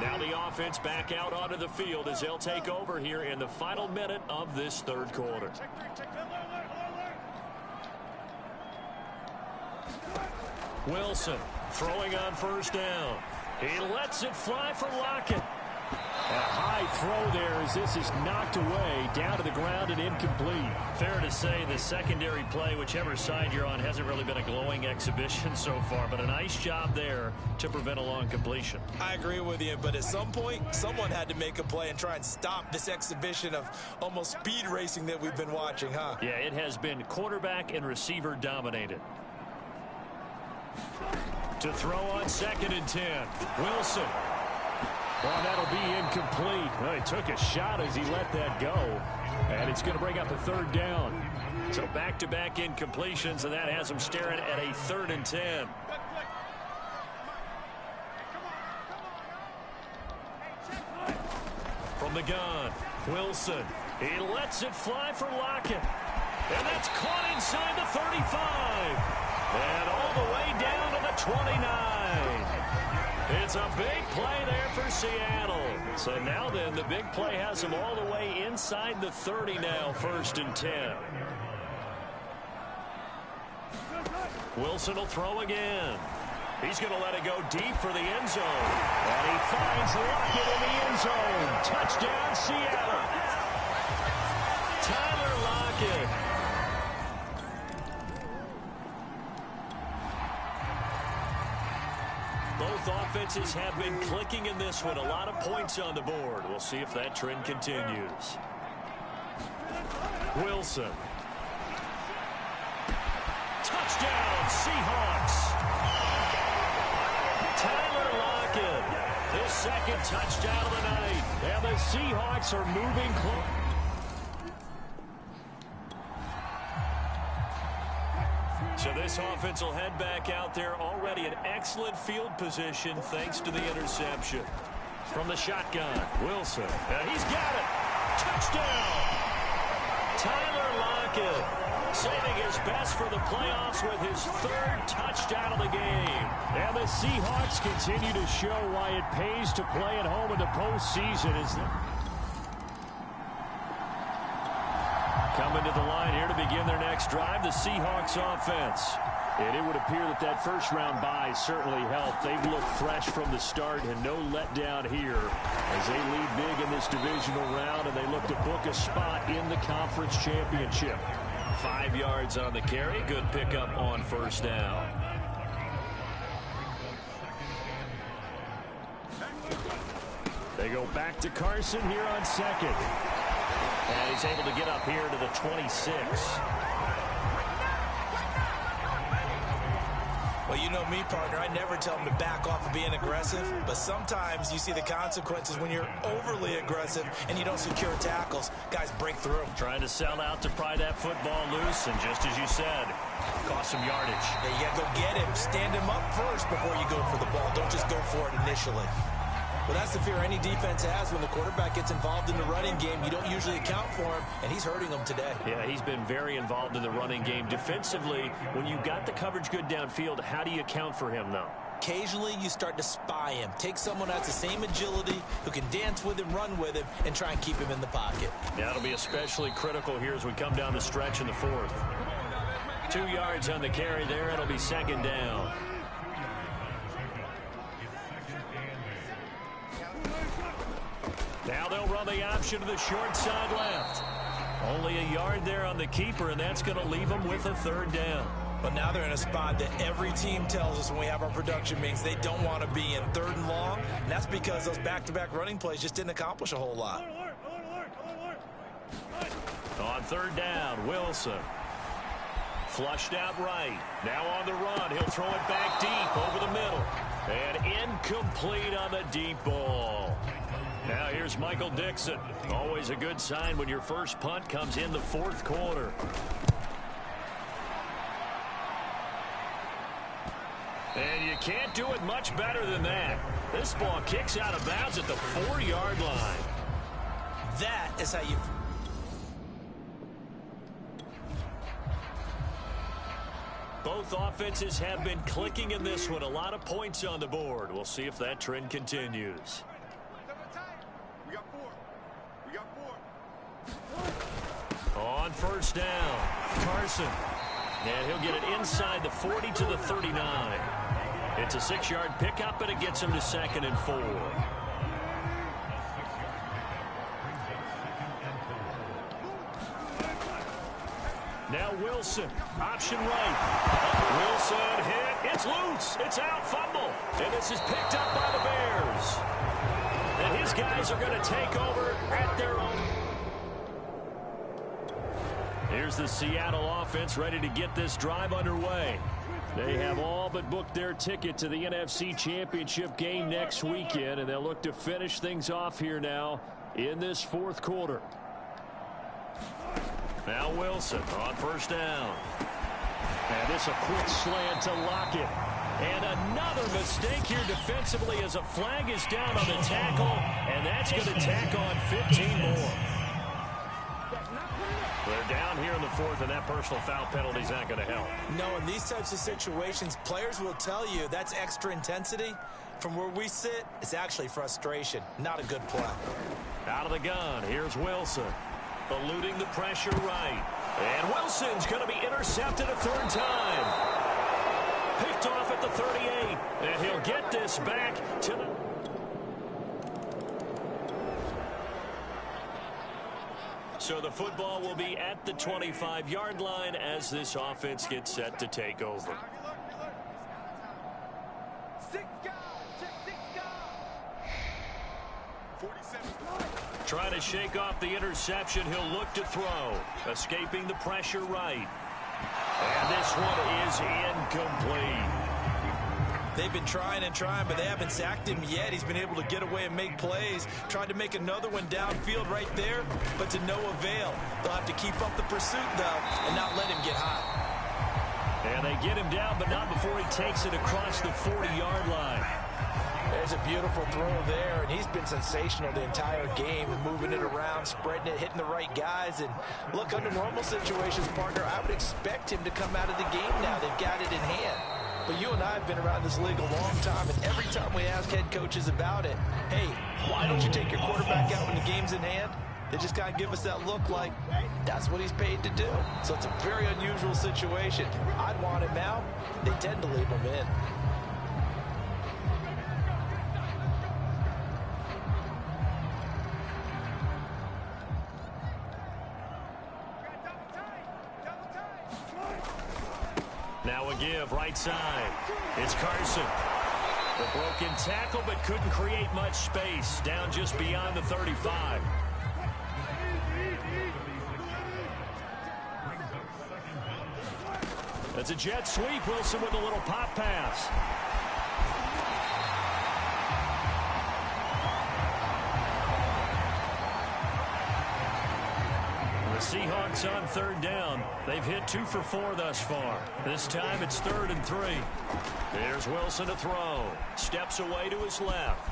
Now the offense back out onto the field as they'll take over here in the final minute of this 3rd quarter. Wilson throwing on 1st down. He lets it fly for Lockett. A high throw there as this is knocked away down to the ground and incomplete. Fair to say the secondary play, whichever side you're on, hasn't really been a glowing exhibition so far, but a nice job there to prevent a long completion. I agree with you, but at some point, someone had to make a play and try and stop this exhibition of almost speed racing that we've been watching, huh? Yeah, it has been quarterback and receiver dominated. To throw on 2nd and 10. Wilson. Well, that'll be incomplete. Well, he took a shot as he let that go. And it's going to bring up a 3rd down. So back-to-back incompletions, and that has him staring at a 3rd and 10. From the gun, Wilson. He lets it fly for Lockett. And that's caught inside the 35. And all the way down to the 29. It's a big play there for Seattle. So now then, the big play has them all the way inside the 30 now, 1st and 10. Wilson will throw again. He's going to let it go deep for the end zone. And he finds Lockett in the end zone. Touchdown, Seattle. Tyler Lockett. Both offenses have been clicking in this one. A lot of points on the board. We'll see if that trend continues. Wilson. Touchdown, Seahawks. Tyler Lockett, his 2nd touchdown of the night. And the Seahawks are moving close. So this offense will head back out there, already in excellent field position thanks to the interception. From the shotgun, Wilson. He's got it. Touchdown. Tyler Lockett saving his best for the playoffs with his 3rd touchdown of the game. And the Seahawks continue to show why it pays to play at home in the postseason. Coming to the line here to begin their next drive, the Seahawks offense. And it would appear that that first-round bye certainly helped. They've looked fresh from the start and no letdown here as they lead big in this divisional round, and they look to book a spot in the conference championship. 5 yards on the carry. Good pickup on 1st down. They go back to Carson here on 2nd. And he's able to get up here to the 26. Well, you know me, partner. I never tell them to back off of being aggressive, but sometimes you see the consequences when you're overly aggressive and you don't secure tackles. Guys break through. Trying to sell out to pry that football loose, and just as you said, cost some yardage. Yeah, you got to go get him. Stand him up first before you go for the ball. Don't just go for it initially. Well, that's the fear any defense has when the quarterback gets involved in the running game. You don't usually account for him, and he's hurting them today. Yeah, he's been very involved in the running game. Defensively, when you got the coverage good downfield, how do you account for him, though? Occasionally, you start to spy him. Take someone that's the same agility, who can dance with him, run with him, and try and keep him in the pocket. That'll be especially critical here as we come down the stretch in the fourth. 2 yards on the carry there. It'll be second down. Now they'll run the option to the short side left. Only a yard there on the keeper, and that's going to leave them with a third down. But now they're in a spot that every team tells us when we have our production meetings they don't want to be in, third and long. And that's because those back-to-back running plays just didn't accomplish a whole lot. On third down, Wilson. Flushed out right. Now on the run. He'll throw it back deep over the middle. And incomplete on the deep ball. Now here's Michael Dixon. Always a good sign when your first punt comes in the fourth quarter. And you can't do it much better than that. This ball kicks out of bounds at the 4-yard line. That is how you... Both offenses have been clicking in this one. A lot of points on the board. We'll see if that trend continues. On first down, Carson. And he'll get it inside the 40 to the 39. It's a 6-yard pickup, and it gets him to 2nd and 4. Now Wilson, option right. Wilson hit. It's loose. It's out. Fumble. And this is picked up by the Bears. And his guys are going to take over at their own. Here's the Seattle offense ready to get this drive underway. They have all but booked their ticket to the NFC Championship game next weekend, and they'll look to finish things off here now in this fourth quarter. Now Wilson on first down. And this a quick slant to Lockett. And another mistake here defensively as a flag is down on the tackle, and that's going to tack on 15 more. They're down here in the fourth, and that personal foul penalty is not going to help. No, in these types of situations, players will tell you that's extra intensity. From where we sit, it's actually frustration. Not a good play. Out of the gun, here's Wilson. Eluding the pressure right. And Wilson's going to be intercepted a third time. Picked off at the 38. And he'll get this back to the... So the football will be at the 25-yard line as this offense gets set to take over. Trying to shake off the interception. He'll look to throw. Escaping the pressure right. And this one is incomplete. They've been trying and trying, but they haven't sacked him yet. He's been able to get away and make plays. Tried to make another one downfield right there, but to no avail. They'll have to keep up the pursuit, though, and not let him get high. And they get him down, but not before he takes it across the 40-yard line. There's a beautiful throw there, and he's been sensational the entire game, moving it around, spreading it, hitting the right guys. And look, under normal situations, partner, I would expect him to come out of the game now. They've got it in hand. But you and I have been around this league a long time, and every time we ask head coaches about it, hey, why don't you take your quarterback out when the game's in hand? They just kind of give us that look like that's what he's paid to do. So it's a very unusual situation. I'd want him out. They tend to leave him in. Now a give, right side. It's Carson. The broken tackle, but couldn't create much space. Down just beyond the 35. That's a jet sweep. Wilson with a little pop pass. The Seahawks on third down. They've hit 2 for 4 thus far. This time it's 3rd and 3. There's Wilson to throw. Steps away to his left.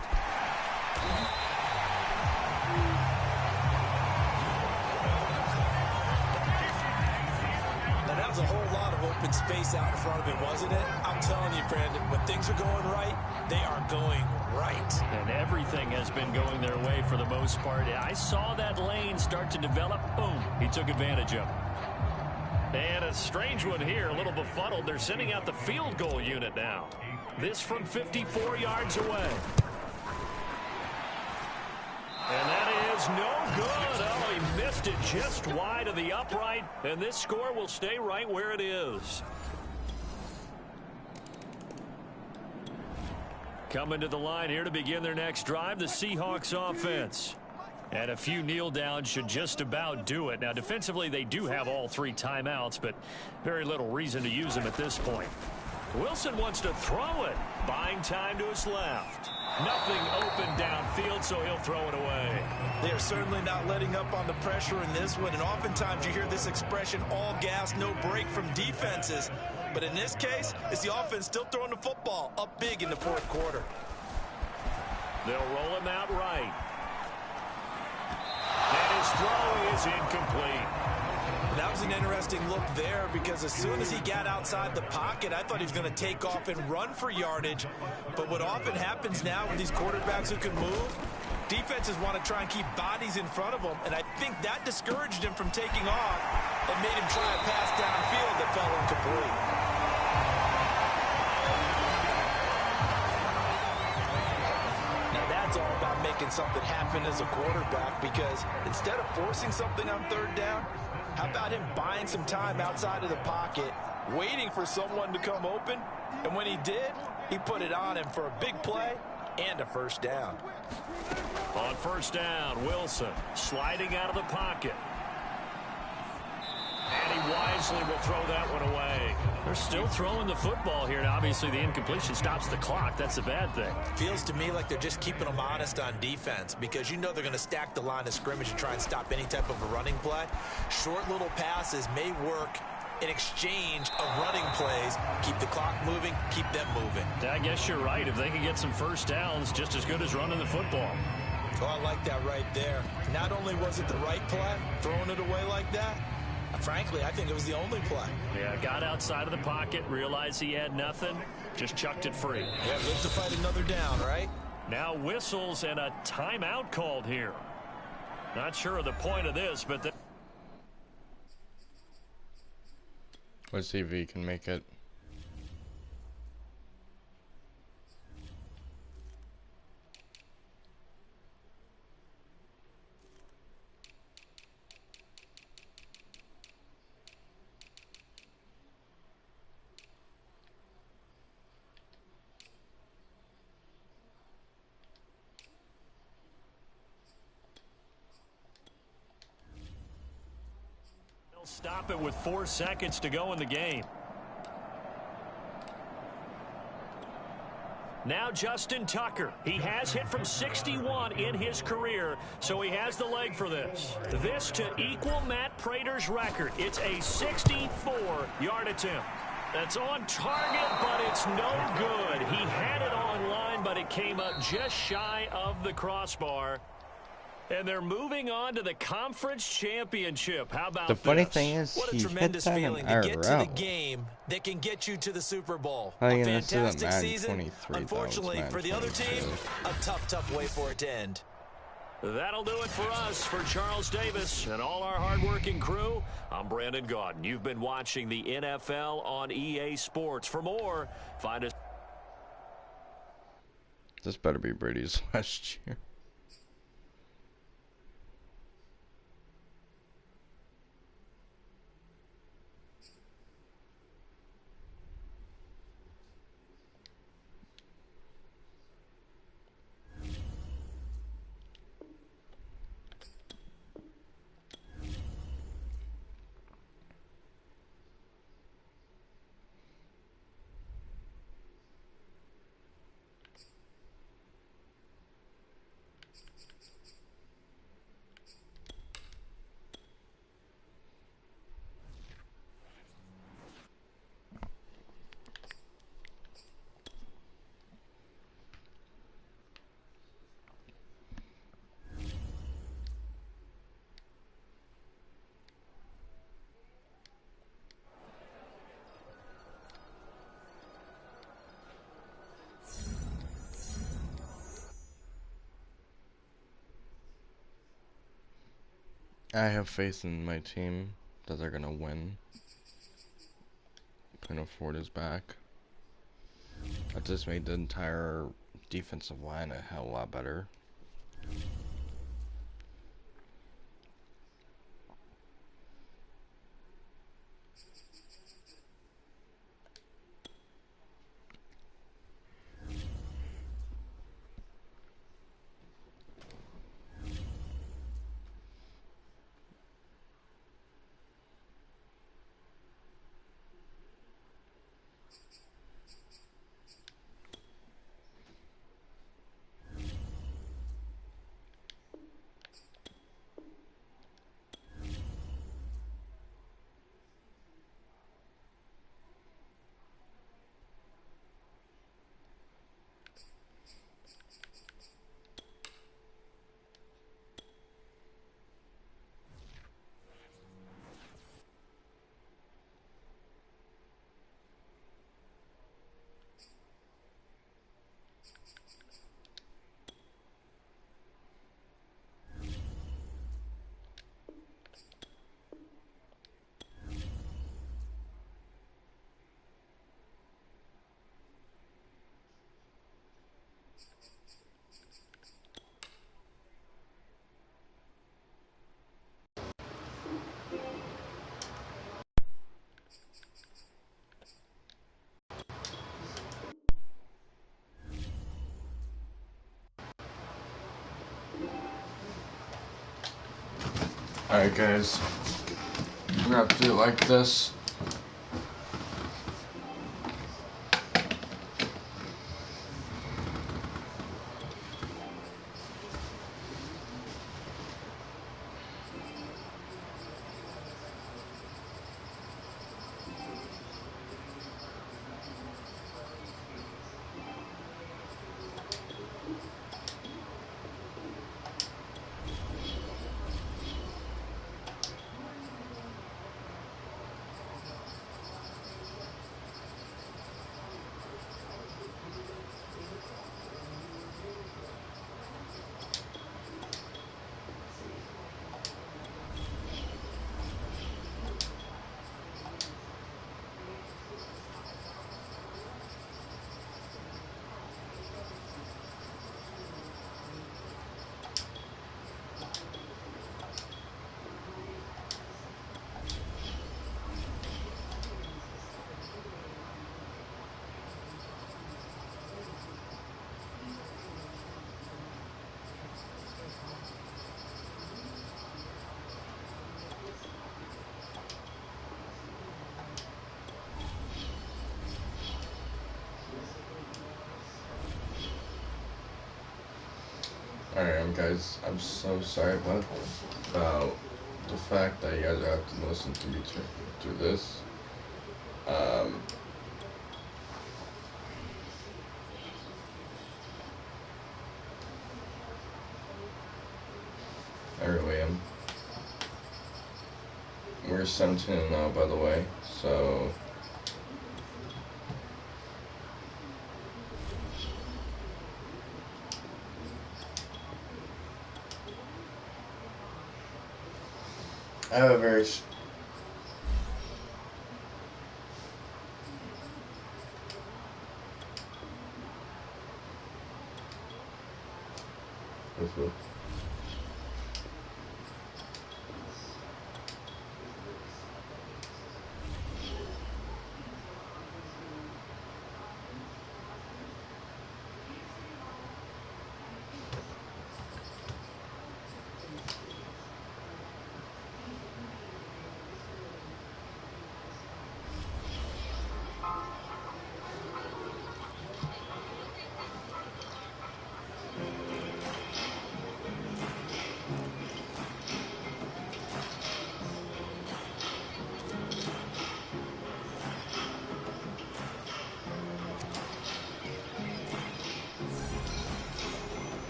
Now, that was a whole lot of open space out in front of him, wasn't it? I'm telling you, Brandon, when things are going right, they are going right. And everything has been going their way for the most part. I saw that lane start to develop. Boom. He took advantage of it. And a strange one here, a little befuddled. They're sending out the field goal unit now. This from 54 yards away. And that is no good. Oh, he missed it just wide of the upright. And this score will stay right where it is. Coming to the line here to begin their next drive, the Seahawks offense. And a few kneel downs should just about do it. Now, defensively, they do have all 3 timeouts, but very little reason to use them at this point. Wilson wants to throw it. Buying time to his left. Nothing open downfield, so he'll throw it away. They are certainly not letting up on the pressure in this one, and oftentimes you hear this expression, all gas, no break from defenses. But in this case, it's the offense still throwing the football up big in the 4th quarter. They'll roll him out right. And his throw is incomplete. That was an interesting look there because as soon as he got outside the pocket, I thought he was going to take off and run for yardage. But what often happens now with these quarterbacks who can move, defenses want to try and keep bodies in front of them, and I think that discouraged him from taking off and made him try a pass downfield that fell incomplete. Now that's all about making something happen as a quarterback, because instead of forcing something on 3rd down, how about him buying some time outside of the pocket, waiting for someone to come open, and when he did, he put it on him for a big play and a 1st down. On 1st down, Wilson sliding out of the pocket. And he wisely will throw that one away. They're still throwing the football here. Now, obviously, the incompletion stops the clock. That's a bad thing. Feels to me like they're just keeping them honest on defense, because you know they're going to stack the line of scrimmage and try and stop any type of a running play. Short little passes may work in exchange of running plays. Keep the clock moving, keep them moving. I guess you're right. If they can get some 1st downs, just as good as running the football. Oh, I like that right there. Not only was it the right play, throwing it away like that, frankly, I think it was the only play. Yeah, got outside of the pocket, realized he had nothing, just chucked it free. Yeah, live to fight another down, right? Now whistles and a timeout called here. Not sure of the point of this, but... Let's see if he can make it. Stop it with 4 seconds to go in the game. Now Justin Tucker. He has hit from 61 in his career, so he has the leg for this. This to equal Matt Prater's record. It's a 64-yard attempt. That's on target, but it's no good. He had it on line, but it came up just shy of the crossbar. And they're moving on to the conference championship. How about the funny this? thing is, what a he tremendous hit that feeling to get to the game that can get you to the Super Bowl. A fantastic season. Unfortunately, for the other team, a tough way for it to end. That'll do it for us. For Charles Davis and all our hardworking crew, I'm Brandon Gaudin. You've been watching the NFL on EA Sports. For more, find us. This better be Brady's last year. I have faith in my team that they're gonna win. Pino Ford is back. That just made the entire defensive line a hell of a lot better. Alright guys, we're gonna have to do it like this. Alright guys, I'm so sorry about the fact that you guys have to listen to me through this. I really am. We're 17 now, by the way, so I have a very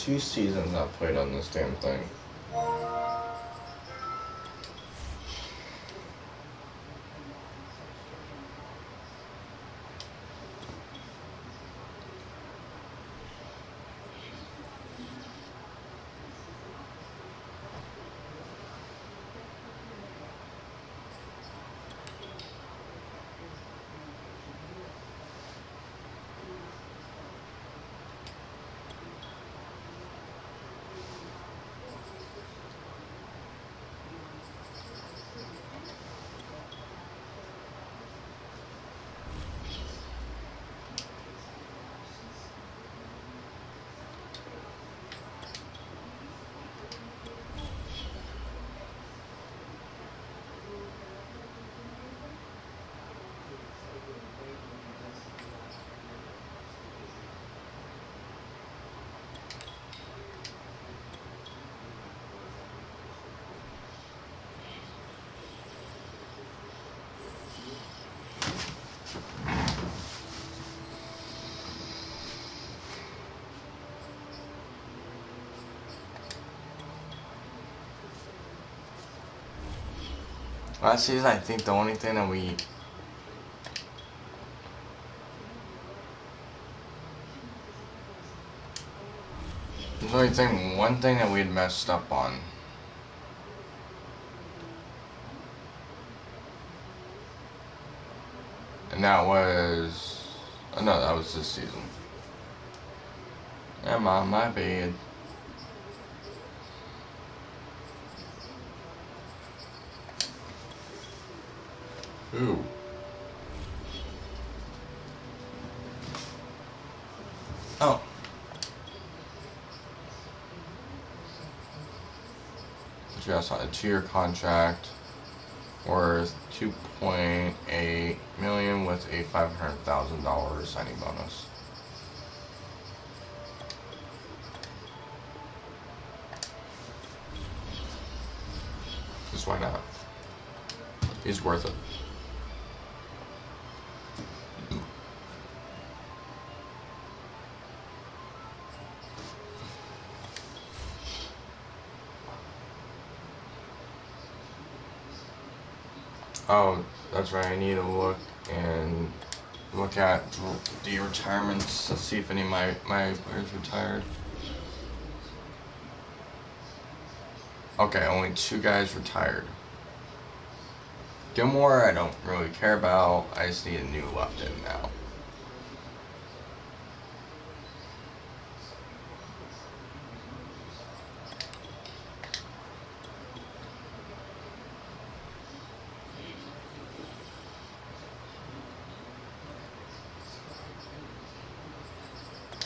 two seasons I've played on this damn thing. Last season, I think the only thing that we... one thing that we had messed up on. And that was... Oh, no, that was this season. Yeah, Mom, my bad. Ooh. Oh. Just on a 2-year contract worth $2.8 million with a $500,000 signing bonus. Just why not? He's worth it. Oh, that's right. I need to look at the retirements to see if any of my players retired. Okay, only 2 guys retired. Gilmore, I don't really care about. I just need a new left in now.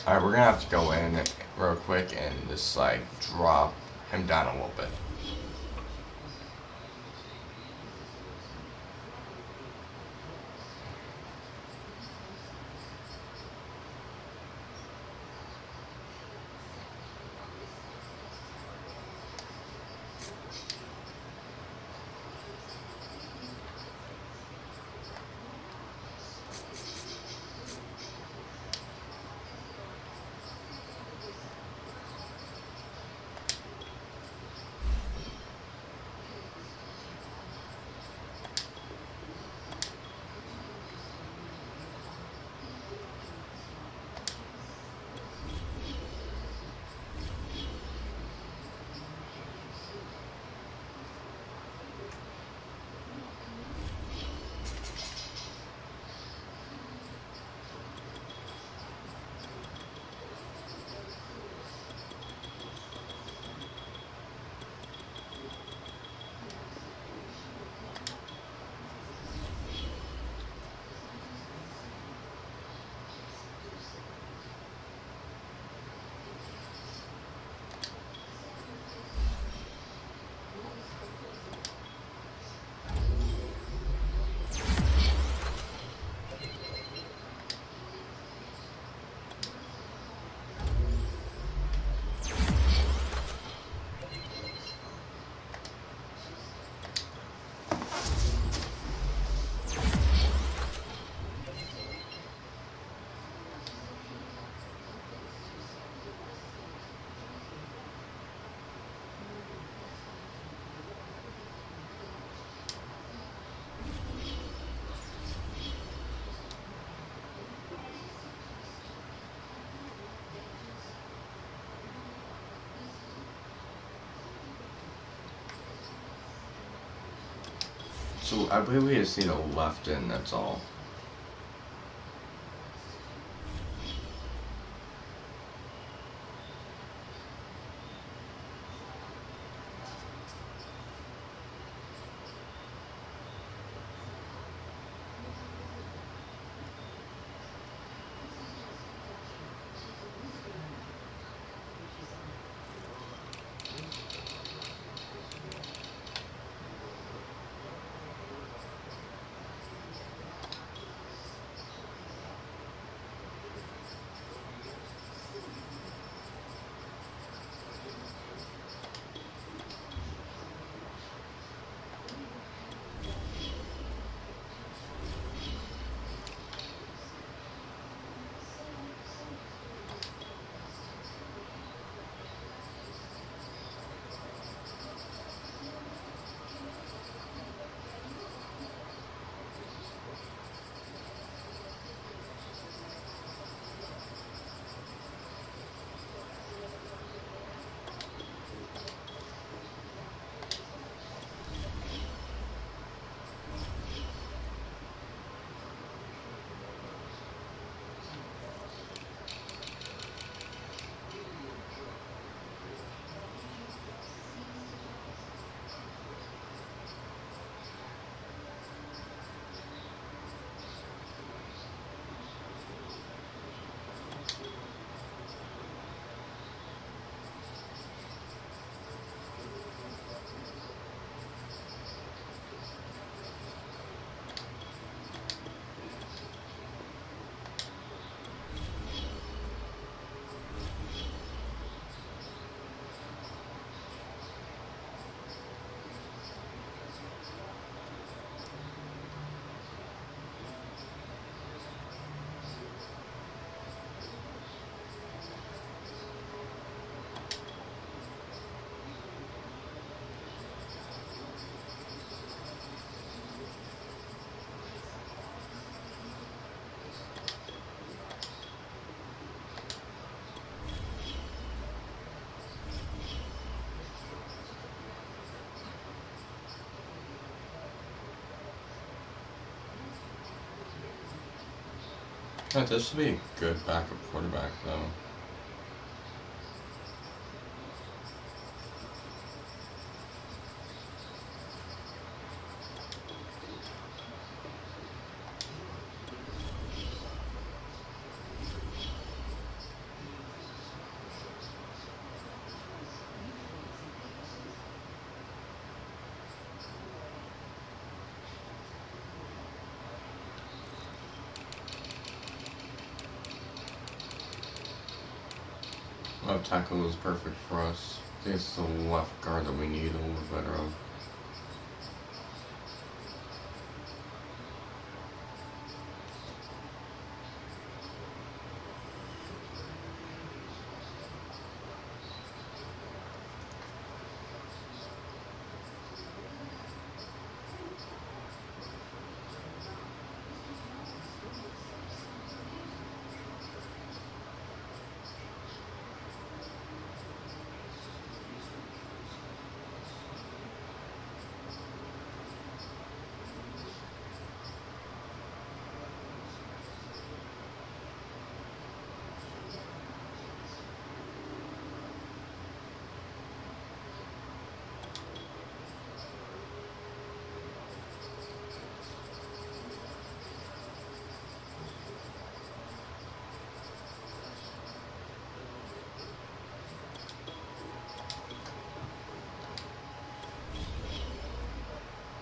Alright, we're gonna have to go in real quick and just like drop him down a little bit. So I believe we just need a left in, that's all. Yeah, this should be a good backup quarterback, though. Left tackle is perfect for us. I think it's the left guard that we need a little bit better of.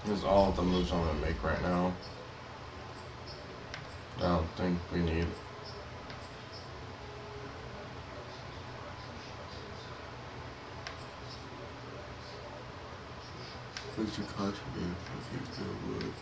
This is all the moves I'm going to make right now. I don't think we need. Who's your contribute if you feel good?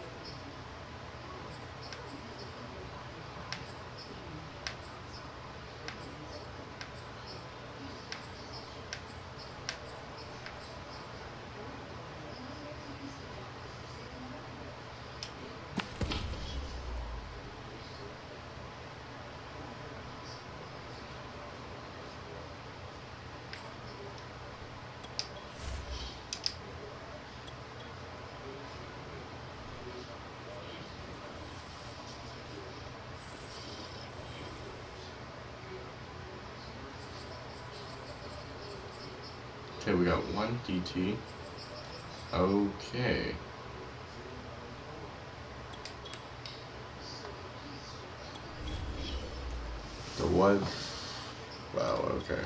Okay, we got one DT. Okay. There was. Wow, okay.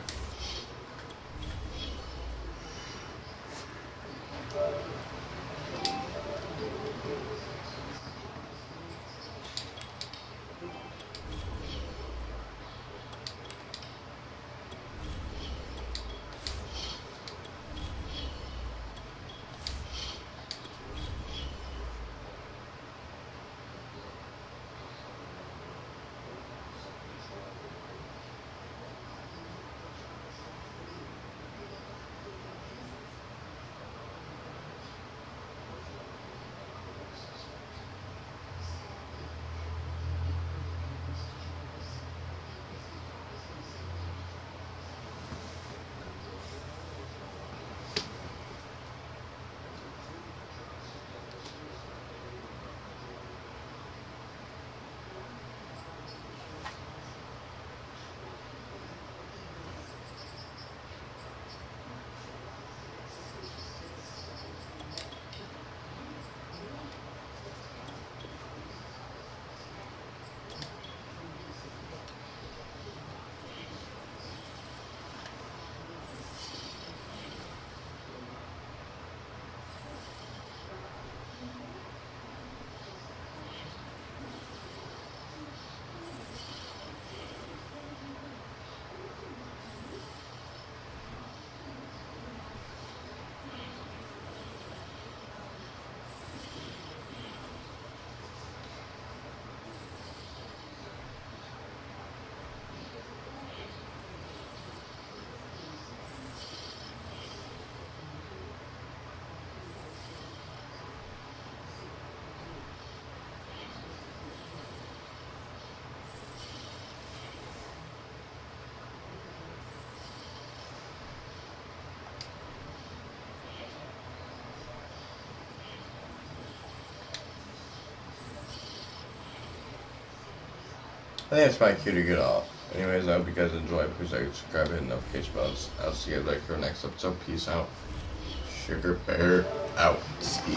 think it's my cue to get off. Anyways, I hope you guys enjoy. Please like, subscribe, hit the notification bells. I'll see you guys later for the next episode. Peace out. Sugar Bear out. Ski.